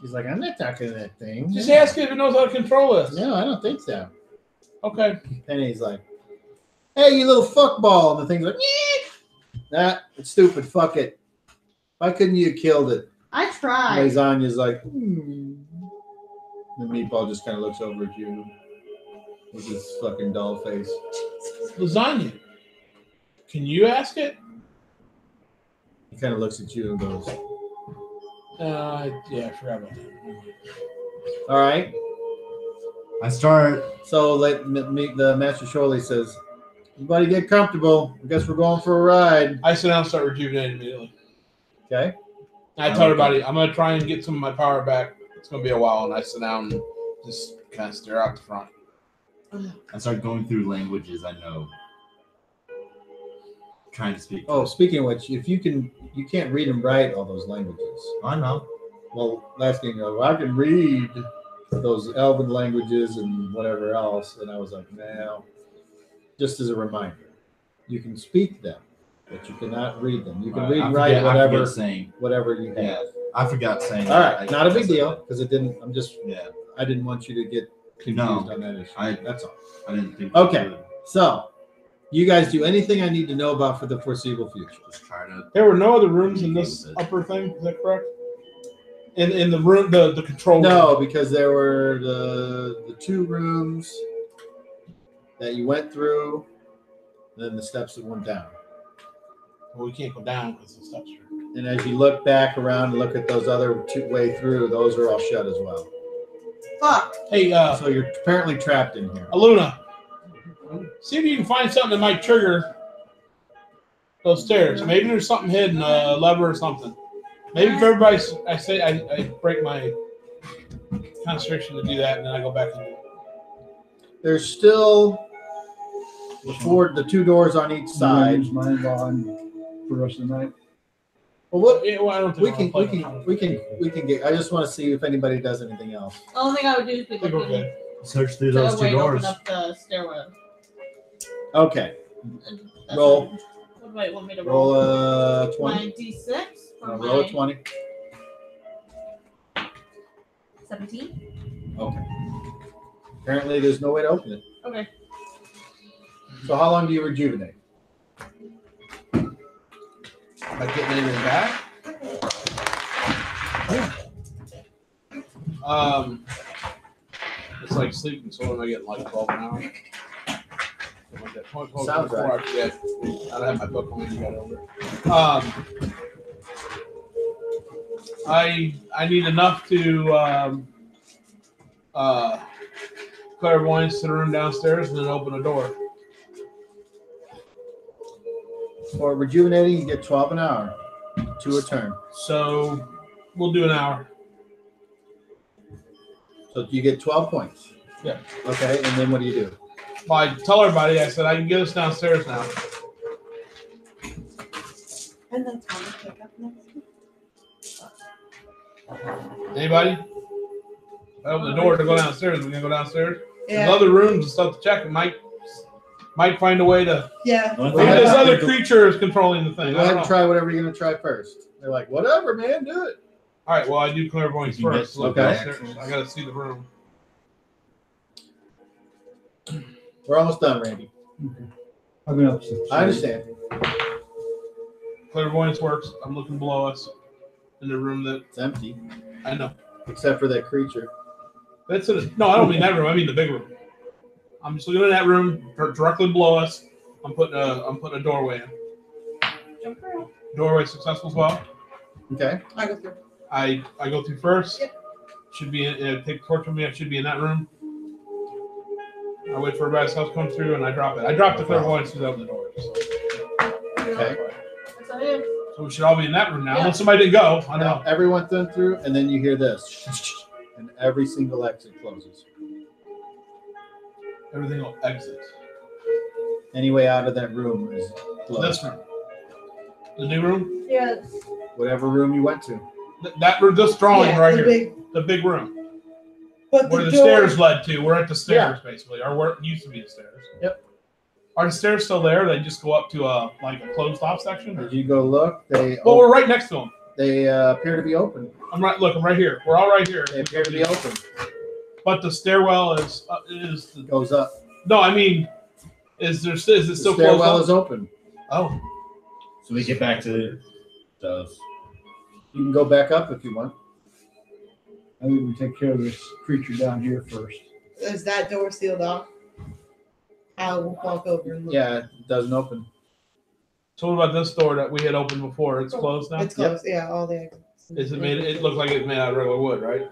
[SPEAKER 5] He's like, I'm not talking to that thing.
[SPEAKER 2] Just ask it if it knows how to control this.
[SPEAKER 5] No, I don't think so.
[SPEAKER 2] Okay.
[SPEAKER 5] And he's like, hey, you little fuckball. And the thing's like, it's stupid. Fuck it. Why couldn't you have killed it?
[SPEAKER 6] I tried.
[SPEAKER 5] Lasagna's like, The Meatball just kind of looks over at you with his fucking doll face.
[SPEAKER 2] Lasagna. Can you ask it?
[SPEAKER 5] He kind of looks at you and goes,
[SPEAKER 2] Yeah, I forgot about that.
[SPEAKER 5] all right.
[SPEAKER 7] I start.
[SPEAKER 5] So the Master Shorley says, everybody get comfortable. I guess we're going for a ride.
[SPEAKER 2] I sit down and start rejuvenating immediately.
[SPEAKER 5] Okay.
[SPEAKER 2] And I tell everybody, I'm going to try and get some of my power back. It's going to be a while. And I sit down and just kind of stare out the front.
[SPEAKER 7] I start going through languages I know. Trying to speak.
[SPEAKER 5] Oh, speaking of which, if you can't read and write all those languages.
[SPEAKER 7] I know.
[SPEAKER 5] Well, last thing, I can read those Elven languages and whatever else. And I was like, no. Just as a reminder, you can speak them, but you cannot read them. You can read and write
[SPEAKER 7] I
[SPEAKER 5] whatever
[SPEAKER 7] saying.
[SPEAKER 5] you have.
[SPEAKER 7] Yeah, I forgot saying.
[SPEAKER 5] All
[SPEAKER 7] that.
[SPEAKER 5] right, not a big deal because it didn't.
[SPEAKER 7] Yeah,
[SPEAKER 5] I didn't want you to get confused
[SPEAKER 7] No,
[SPEAKER 5] on that issue.
[SPEAKER 7] that's all. I didn't think.
[SPEAKER 5] Okay. So, you guys do anything I need to know about for the foreseeable future?
[SPEAKER 7] Just try to.
[SPEAKER 2] There were no other rooms in this upper thing. Is that correct? In the room, the control room.
[SPEAKER 5] No, because there were the 2 rooms that you went through, and then the steps that went down.
[SPEAKER 2] Well, we can't go down because the steps are.
[SPEAKER 5] And as you look back around and look at those other two way through, those are all shut as well.
[SPEAKER 3] Fuck.
[SPEAKER 2] Hey,
[SPEAKER 5] So you're apparently trapped in here.
[SPEAKER 2] Aluna, see if you can find something that might trigger those stairs. Maybe there's something hidden, a lever or something. Maybe if everybody's, I break my concentration to do that, and then I go back and do it.
[SPEAKER 5] There's still the two doors on each side.
[SPEAKER 8] Use mine on for the rest of the night.
[SPEAKER 5] Well, what
[SPEAKER 2] Yeah, well, I don't think
[SPEAKER 5] we can get. I just want to see if anybody does anything else.
[SPEAKER 6] The only thing I would do is be
[SPEAKER 2] I think we're
[SPEAKER 6] looking
[SPEAKER 2] good.
[SPEAKER 4] Search through
[SPEAKER 6] to
[SPEAKER 4] those two
[SPEAKER 6] way to open
[SPEAKER 4] doors.
[SPEAKER 6] up the stairwell.
[SPEAKER 5] Okay,
[SPEAKER 6] That's
[SPEAKER 5] Roll.
[SPEAKER 6] What do I want me to
[SPEAKER 5] roll
[SPEAKER 6] roll?
[SPEAKER 5] a 20.
[SPEAKER 6] My D6 or
[SPEAKER 5] Roll a
[SPEAKER 6] my
[SPEAKER 5] 20.
[SPEAKER 6] 17?
[SPEAKER 5] Okay. Apparently, there's no way to open it.
[SPEAKER 6] Okay.
[SPEAKER 5] So how long do you rejuvenate?
[SPEAKER 2] By getting anything back? It's like sleeping, so what am I getting, like 12 an hour? Like that. 12,
[SPEAKER 5] Sounds
[SPEAKER 2] 24
[SPEAKER 5] right.
[SPEAKER 2] hours, yeah. I don't have my book on me, you got it over. I need enough to clairvoyance to the room downstairs and then open a door.
[SPEAKER 5] For rejuvenating, you get 12 an hour. 2 a turn.
[SPEAKER 2] So we'll do an hour.
[SPEAKER 5] So you get 12 points.
[SPEAKER 2] Yeah.
[SPEAKER 5] Okay, and then what do you do?
[SPEAKER 2] Well, I tell everybody, I said I can get us downstairs now.
[SPEAKER 3] And that's when we pick up next week.
[SPEAKER 2] Anybody? I open the door to go downstairs. We're gonna go downstairs. There's
[SPEAKER 3] Yeah.
[SPEAKER 2] other rooms and stuff to check. Might find a way to.
[SPEAKER 3] Yeah.
[SPEAKER 4] Only
[SPEAKER 2] Maybe
[SPEAKER 4] thing
[SPEAKER 2] this
[SPEAKER 4] I-
[SPEAKER 2] other creature is controlling the thing.
[SPEAKER 5] Go
[SPEAKER 2] I
[SPEAKER 5] ahead
[SPEAKER 2] don't
[SPEAKER 5] and
[SPEAKER 2] know.
[SPEAKER 5] try whatever you're going to try first. They're like, whatever, man, do it.
[SPEAKER 2] All right. Well, I do clairvoyance
[SPEAKER 4] You can
[SPEAKER 2] first.
[SPEAKER 4] get
[SPEAKER 2] Look
[SPEAKER 5] okay.
[SPEAKER 2] downstairs. I gotta see the room.
[SPEAKER 5] We're almost done, Randy.
[SPEAKER 8] I've been up since.
[SPEAKER 5] I understand.
[SPEAKER 2] Clairvoyance works. I'm looking below us in the room that
[SPEAKER 5] It's empty,
[SPEAKER 2] I know.
[SPEAKER 5] except for that creature.
[SPEAKER 2] That's it. No, I don't mean that room. I mean the big room. I'm just looking at that room directly below us. I'm putting a doorway in.
[SPEAKER 6] Jump through.
[SPEAKER 2] Doorway successful as well.
[SPEAKER 5] Okay.
[SPEAKER 3] I go through.
[SPEAKER 2] I go through first.
[SPEAKER 3] Yep.
[SPEAKER 2] Should be in, take the torch with me. I should be in that room. I wait for everybody else to come through and I drop it. I drop the clairvoyance to open the door. So.
[SPEAKER 5] Okay.
[SPEAKER 6] That's all it is.
[SPEAKER 2] So we should all be in that room now.
[SPEAKER 6] Yeah.
[SPEAKER 2] Unless somebody didn't go. I don't
[SPEAKER 5] Now,
[SPEAKER 2] know.
[SPEAKER 5] everyone's done through, and then you hear this, and every single exit closes.
[SPEAKER 2] Everything will exit.
[SPEAKER 5] Any way out of that room is
[SPEAKER 2] This
[SPEAKER 5] closed.
[SPEAKER 2] room. The new room.
[SPEAKER 6] Yes.
[SPEAKER 5] Whatever room you went to.
[SPEAKER 2] That room. This drawing
[SPEAKER 3] Yeah,
[SPEAKER 2] right
[SPEAKER 3] the
[SPEAKER 2] here.
[SPEAKER 3] big-
[SPEAKER 2] The big room.
[SPEAKER 3] But
[SPEAKER 2] Where the
[SPEAKER 3] door-
[SPEAKER 2] stairs led to. We're at the stairs basically, or where it used to be the stairs.
[SPEAKER 5] Yep.
[SPEAKER 2] Are the stairs still there? They just go up to a closed off section. Or?
[SPEAKER 5] As you go look,
[SPEAKER 2] Well, we're right next to them.
[SPEAKER 5] they appear to be open.
[SPEAKER 2] I'm right here. We're all right here.
[SPEAKER 5] They appear to be open.
[SPEAKER 2] But the stairwell is
[SPEAKER 5] Goes up.
[SPEAKER 2] no. I mean, is it still
[SPEAKER 5] The
[SPEAKER 2] closed
[SPEAKER 5] stairwell
[SPEAKER 2] up?
[SPEAKER 5] is open.
[SPEAKER 2] Oh,
[SPEAKER 4] So we get back to those.
[SPEAKER 5] You can go back up if you want.
[SPEAKER 8] I think we take care of this creature down here first.
[SPEAKER 3] Is that door sealed off? I'll walk over and look.
[SPEAKER 5] Yeah, it doesn't open.
[SPEAKER 2] so what about this door that we had opened before? It's closed now.
[SPEAKER 3] It's closed. Yeah, all the exits.
[SPEAKER 2] Is it made? It looked like it's made out of regular wood, right?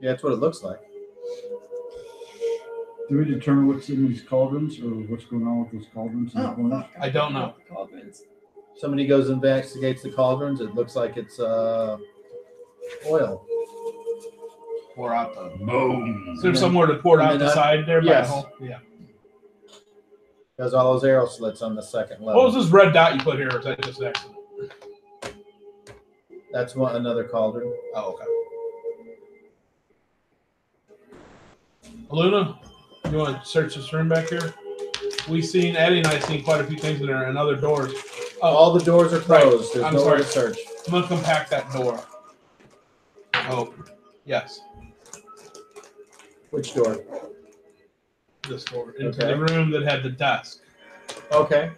[SPEAKER 5] Yeah, that's what it looks like.
[SPEAKER 8] Do we determine what's in these cauldrons or what's going on with those cauldrons in the
[SPEAKER 3] Oh,
[SPEAKER 8] corners?
[SPEAKER 3] fuck.
[SPEAKER 2] I don't know.
[SPEAKER 3] Cauldrons.
[SPEAKER 5] Somebody goes and investigates the cauldrons. It looks like it's oil.
[SPEAKER 2] Pour out the.
[SPEAKER 4] Boom.
[SPEAKER 2] Is there somewhere to pour it out
[SPEAKER 5] and
[SPEAKER 2] the
[SPEAKER 5] then
[SPEAKER 2] side there? By
[SPEAKER 5] yes.
[SPEAKER 2] the hole? Yeah.
[SPEAKER 5] There's all those arrow slits on the second
[SPEAKER 2] What was
[SPEAKER 5] level.
[SPEAKER 2] this red dot you put here? Or is that just an accident?
[SPEAKER 5] That's another cauldron.
[SPEAKER 2] Oh, okay. Aluna, you want to search this room back here? We seen Eddie and I seen quite a few things in there and other doors. Oh,
[SPEAKER 5] All the doors are
[SPEAKER 2] Right.
[SPEAKER 5] closed. There's
[SPEAKER 2] I'm
[SPEAKER 5] nowhere
[SPEAKER 2] sorry.
[SPEAKER 5] to search.
[SPEAKER 2] I'm gonna compact that door. Oh, yes,
[SPEAKER 5] Which door?
[SPEAKER 2] this door into
[SPEAKER 5] Okay.
[SPEAKER 2] the room that had the desk.
[SPEAKER 5] Okay.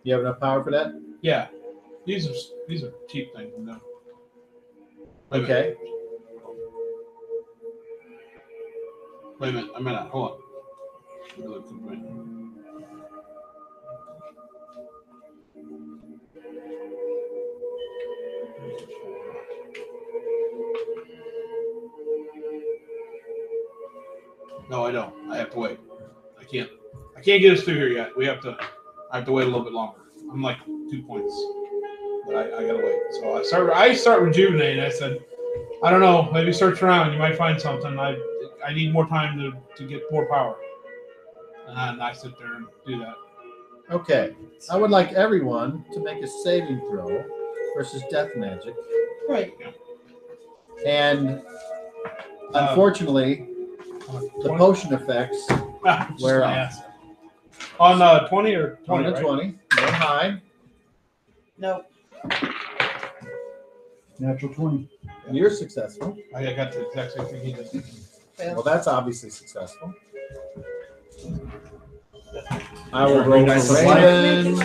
[SPEAKER 5] You have enough power for that?
[SPEAKER 2] Yeah, these are cheap things. No. Wait a minute.
[SPEAKER 5] Okay.
[SPEAKER 2] Wait a minute. I'm gonna hold on. Let me look at the No, I don't. I have to wait. I can't get us through here yet. I have to wait a little bit longer. I'm like 2 points. But I gotta wait. So I start rejuvenating. I said, I don't know, maybe search around, you might find something. I need more time to get more power. And I sit there and do that.
[SPEAKER 5] Okay. I would like everyone to make a saving throw versus death magic.
[SPEAKER 3] Right.
[SPEAKER 5] And unfortunately, the potion effects wear off.
[SPEAKER 2] On 20 or 20,
[SPEAKER 5] On a
[SPEAKER 2] right?
[SPEAKER 5] 20. No high.
[SPEAKER 3] Nope.
[SPEAKER 8] Natural 20.
[SPEAKER 5] You're successful.
[SPEAKER 2] I got the exact same thing he did.
[SPEAKER 5] Well, that's obviously successful. I will roll for Raven.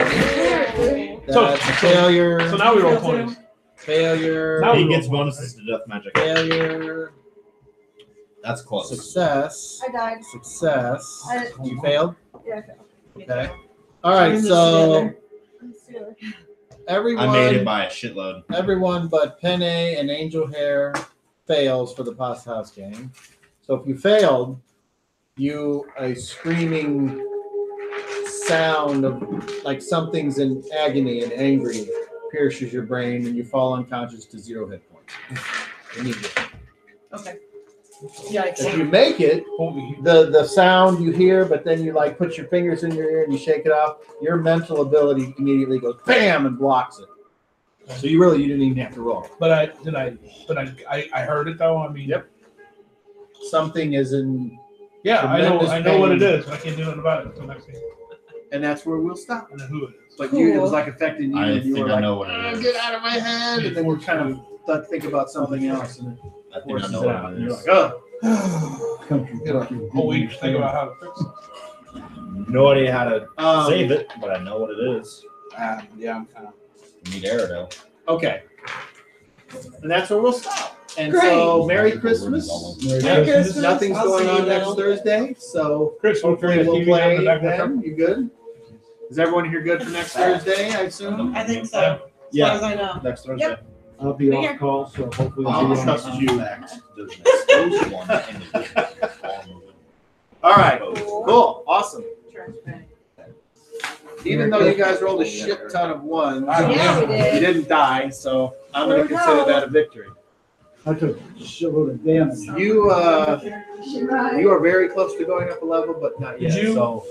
[SPEAKER 5] That's a failure.
[SPEAKER 2] So now we roll 20s.
[SPEAKER 5] Failure.
[SPEAKER 2] Now
[SPEAKER 7] He
[SPEAKER 2] we
[SPEAKER 7] gets
[SPEAKER 2] roll
[SPEAKER 7] bonuses to death magic.
[SPEAKER 5] Failure.
[SPEAKER 7] That's close.
[SPEAKER 5] Success.
[SPEAKER 6] I died.
[SPEAKER 5] Success.
[SPEAKER 6] I-
[SPEAKER 5] You failed?
[SPEAKER 6] Yeah, I failed.
[SPEAKER 5] Okay. All right, so
[SPEAKER 6] Let's do it.
[SPEAKER 5] everyone,
[SPEAKER 7] I made it by a shitload.
[SPEAKER 5] everyone but Penne and Angel Hair fails for the Pasta House game. So if you failed, a screaming sound of like something's in agony and angry pierces your brain, and you fall unconscious to 0 hit points immediately.
[SPEAKER 3] Okay.
[SPEAKER 5] If
[SPEAKER 3] Yikes.
[SPEAKER 5] you make it,
[SPEAKER 2] Holy.
[SPEAKER 5] the sound you hear, but then you like put your fingers in your ear and you shake it off, your mental ability immediately goes bam and blocks it. So you didn't even have to roll.
[SPEAKER 2] But I heard it though. I mean,
[SPEAKER 5] Yep. Something is in,
[SPEAKER 2] yeah, I know
[SPEAKER 5] Tremendous
[SPEAKER 2] what it
[SPEAKER 5] pain.
[SPEAKER 2] is. But I can't do nothing about it until next week.
[SPEAKER 5] and that's where we'll stop.
[SPEAKER 2] I know who it is.
[SPEAKER 5] But
[SPEAKER 3] Cool.
[SPEAKER 5] it was like affecting you,
[SPEAKER 7] I
[SPEAKER 5] and you
[SPEAKER 7] think
[SPEAKER 5] were
[SPEAKER 7] I
[SPEAKER 5] like,
[SPEAKER 7] know what it
[SPEAKER 5] "Ah,
[SPEAKER 7] is."
[SPEAKER 5] get out of my head, and then we're kind of think about something else, and it
[SPEAKER 7] I think I
[SPEAKER 5] forces
[SPEAKER 7] know
[SPEAKER 5] it
[SPEAKER 7] what
[SPEAKER 5] out.
[SPEAKER 7] it
[SPEAKER 5] And you're
[SPEAKER 7] is.
[SPEAKER 5] like, oh,
[SPEAKER 8] Come from
[SPEAKER 5] You know,
[SPEAKER 8] Turkey.
[SPEAKER 2] Whole week to think about how to fix it.
[SPEAKER 7] No idea how to
[SPEAKER 5] um,
[SPEAKER 7] save it, but I know what it is.
[SPEAKER 2] Yeah, I'm kind of.
[SPEAKER 7] You need Aerodel.
[SPEAKER 5] okay. And that's where we'll stop. And
[SPEAKER 3] Great.
[SPEAKER 5] so, Merry Christmas.
[SPEAKER 3] Merry Christmas.
[SPEAKER 5] Nothing's
[SPEAKER 3] I'll
[SPEAKER 5] going
[SPEAKER 3] see
[SPEAKER 5] on
[SPEAKER 3] you
[SPEAKER 5] next
[SPEAKER 3] then.
[SPEAKER 5] Thursday, so
[SPEAKER 2] Chris,
[SPEAKER 5] hopefully
[SPEAKER 2] we'll
[SPEAKER 5] we'll
[SPEAKER 2] TV on
[SPEAKER 5] play
[SPEAKER 2] the back of the truck.
[SPEAKER 5] then. You good? Is everyone here good for next Thursday, I assume?
[SPEAKER 3] I think so. As far as I know.
[SPEAKER 5] Next Thursday.
[SPEAKER 8] I'll be off call, so hopefully I'll be on.
[SPEAKER 5] trust you.
[SPEAKER 7] All
[SPEAKER 5] All right, cool, awesome. Even though you guys rolled a shit ton of ones,
[SPEAKER 6] Yeah, we did.
[SPEAKER 5] you didn't die, so I'm going to consider that a victory.
[SPEAKER 8] I took a shitload of damage.
[SPEAKER 5] You are very close to going up a level, but not yet.
[SPEAKER 2] Did you-
[SPEAKER 5] So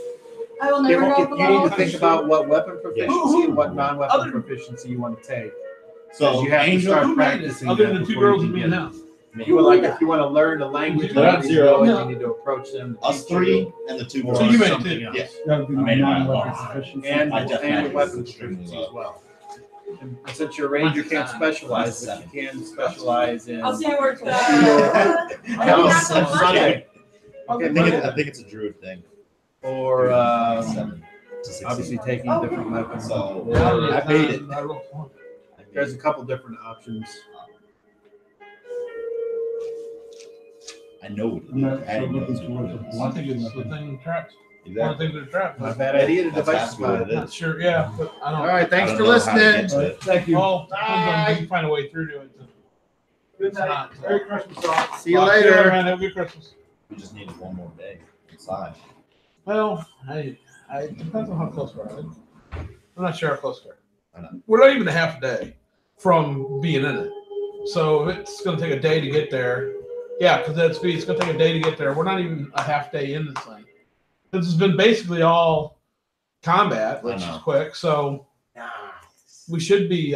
[SPEAKER 6] I will
[SPEAKER 5] you
[SPEAKER 6] never go up the
[SPEAKER 5] need to
[SPEAKER 6] level.
[SPEAKER 5] think about what weapon proficiency and what non-weapon proficiency you want to take.
[SPEAKER 7] So
[SPEAKER 5] you have to
[SPEAKER 7] Angel,
[SPEAKER 5] start
[SPEAKER 2] Who made this?
[SPEAKER 5] practicing.
[SPEAKER 2] Other
[SPEAKER 5] that
[SPEAKER 2] than the two
[SPEAKER 5] before you
[SPEAKER 2] girls and
[SPEAKER 5] can
[SPEAKER 2] me
[SPEAKER 5] get it.
[SPEAKER 2] now.
[SPEAKER 5] You would like if you want to learn the language,
[SPEAKER 7] They're at zero.
[SPEAKER 5] you need to approach them. to
[SPEAKER 7] us
[SPEAKER 5] teach you
[SPEAKER 7] three and the two more.
[SPEAKER 2] So you made it
[SPEAKER 5] something
[SPEAKER 2] too.
[SPEAKER 5] else.
[SPEAKER 7] Yeah.
[SPEAKER 8] That would be
[SPEAKER 7] I made it by a
[SPEAKER 8] non-weapon
[SPEAKER 7] lot.
[SPEAKER 8] proficiency.
[SPEAKER 5] And
[SPEAKER 7] I definitely
[SPEAKER 5] and
[SPEAKER 7] did
[SPEAKER 5] weapon
[SPEAKER 7] extremely
[SPEAKER 5] proficiency
[SPEAKER 7] well.
[SPEAKER 5] as well. And since you're a ranger, can't specialize, but you can specialize in.
[SPEAKER 3] I'll see you work
[SPEAKER 5] No,
[SPEAKER 7] Sunday.
[SPEAKER 5] Sunday. Okay,
[SPEAKER 7] I think it's a druid thing.
[SPEAKER 5] or
[SPEAKER 7] 7 to 16.
[SPEAKER 5] obviously taking different weapons.
[SPEAKER 7] So
[SPEAKER 5] Yeah,
[SPEAKER 7] I paid it.
[SPEAKER 5] There's a couple different options.
[SPEAKER 7] I know what
[SPEAKER 8] I'm not
[SPEAKER 7] it
[SPEAKER 8] so looking
[SPEAKER 7] is.
[SPEAKER 8] towards
[SPEAKER 2] I think it's the thing traps. One of
[SPEAKER 7] Exactly.
[SPEAKER 2] the things that are trapped.
[SPEAKER 5] Not a bad idea to
[SPEAKER 7] That's
[SPEAKER 5] device
[SPEAKER 7] what it
[SPEAKER 5] spot.
[SPEAKER 2] Not
[SPEAKER 7] is.
[SPEAKER 2] sure. Yeah, but I don't.
[SPEAKER 5] All right, thanks
[SPEAKER 7] I
[SPEAKER 5] for
[SPEAKER 7] don't know how to
[SPEAKER 5] listening.
[SPEAKER 7] get to it.
[SPEAKER 8] Thank you.
[SPEAKER 2] Well, you can find a way through to it.
[SPEAKER 8] Good night. Merry Christmas, all.
[SPEAKER 5] See you
[SPEAKER 2] Well,
[SPEAKER 5] later.
[SPEAKER 2] man. Have a good Christmas.
[SPEAKER 7] We just needed one more day inside.
[SPEAKER 2] Well, I depends on how close we are. I'm not sure how close we are.
[SPEAKER 7] I know.
[SPEAKER 2] We're not even a half a day from being in it. So if it's going to take a day to get there. Yeah, because that speed, it's going to take a day to get there. We're not even a half day in this thing. This has been basically all combat, which
[SPEAKER 7] I know.
[SPEAKER 2] is quick. So we should be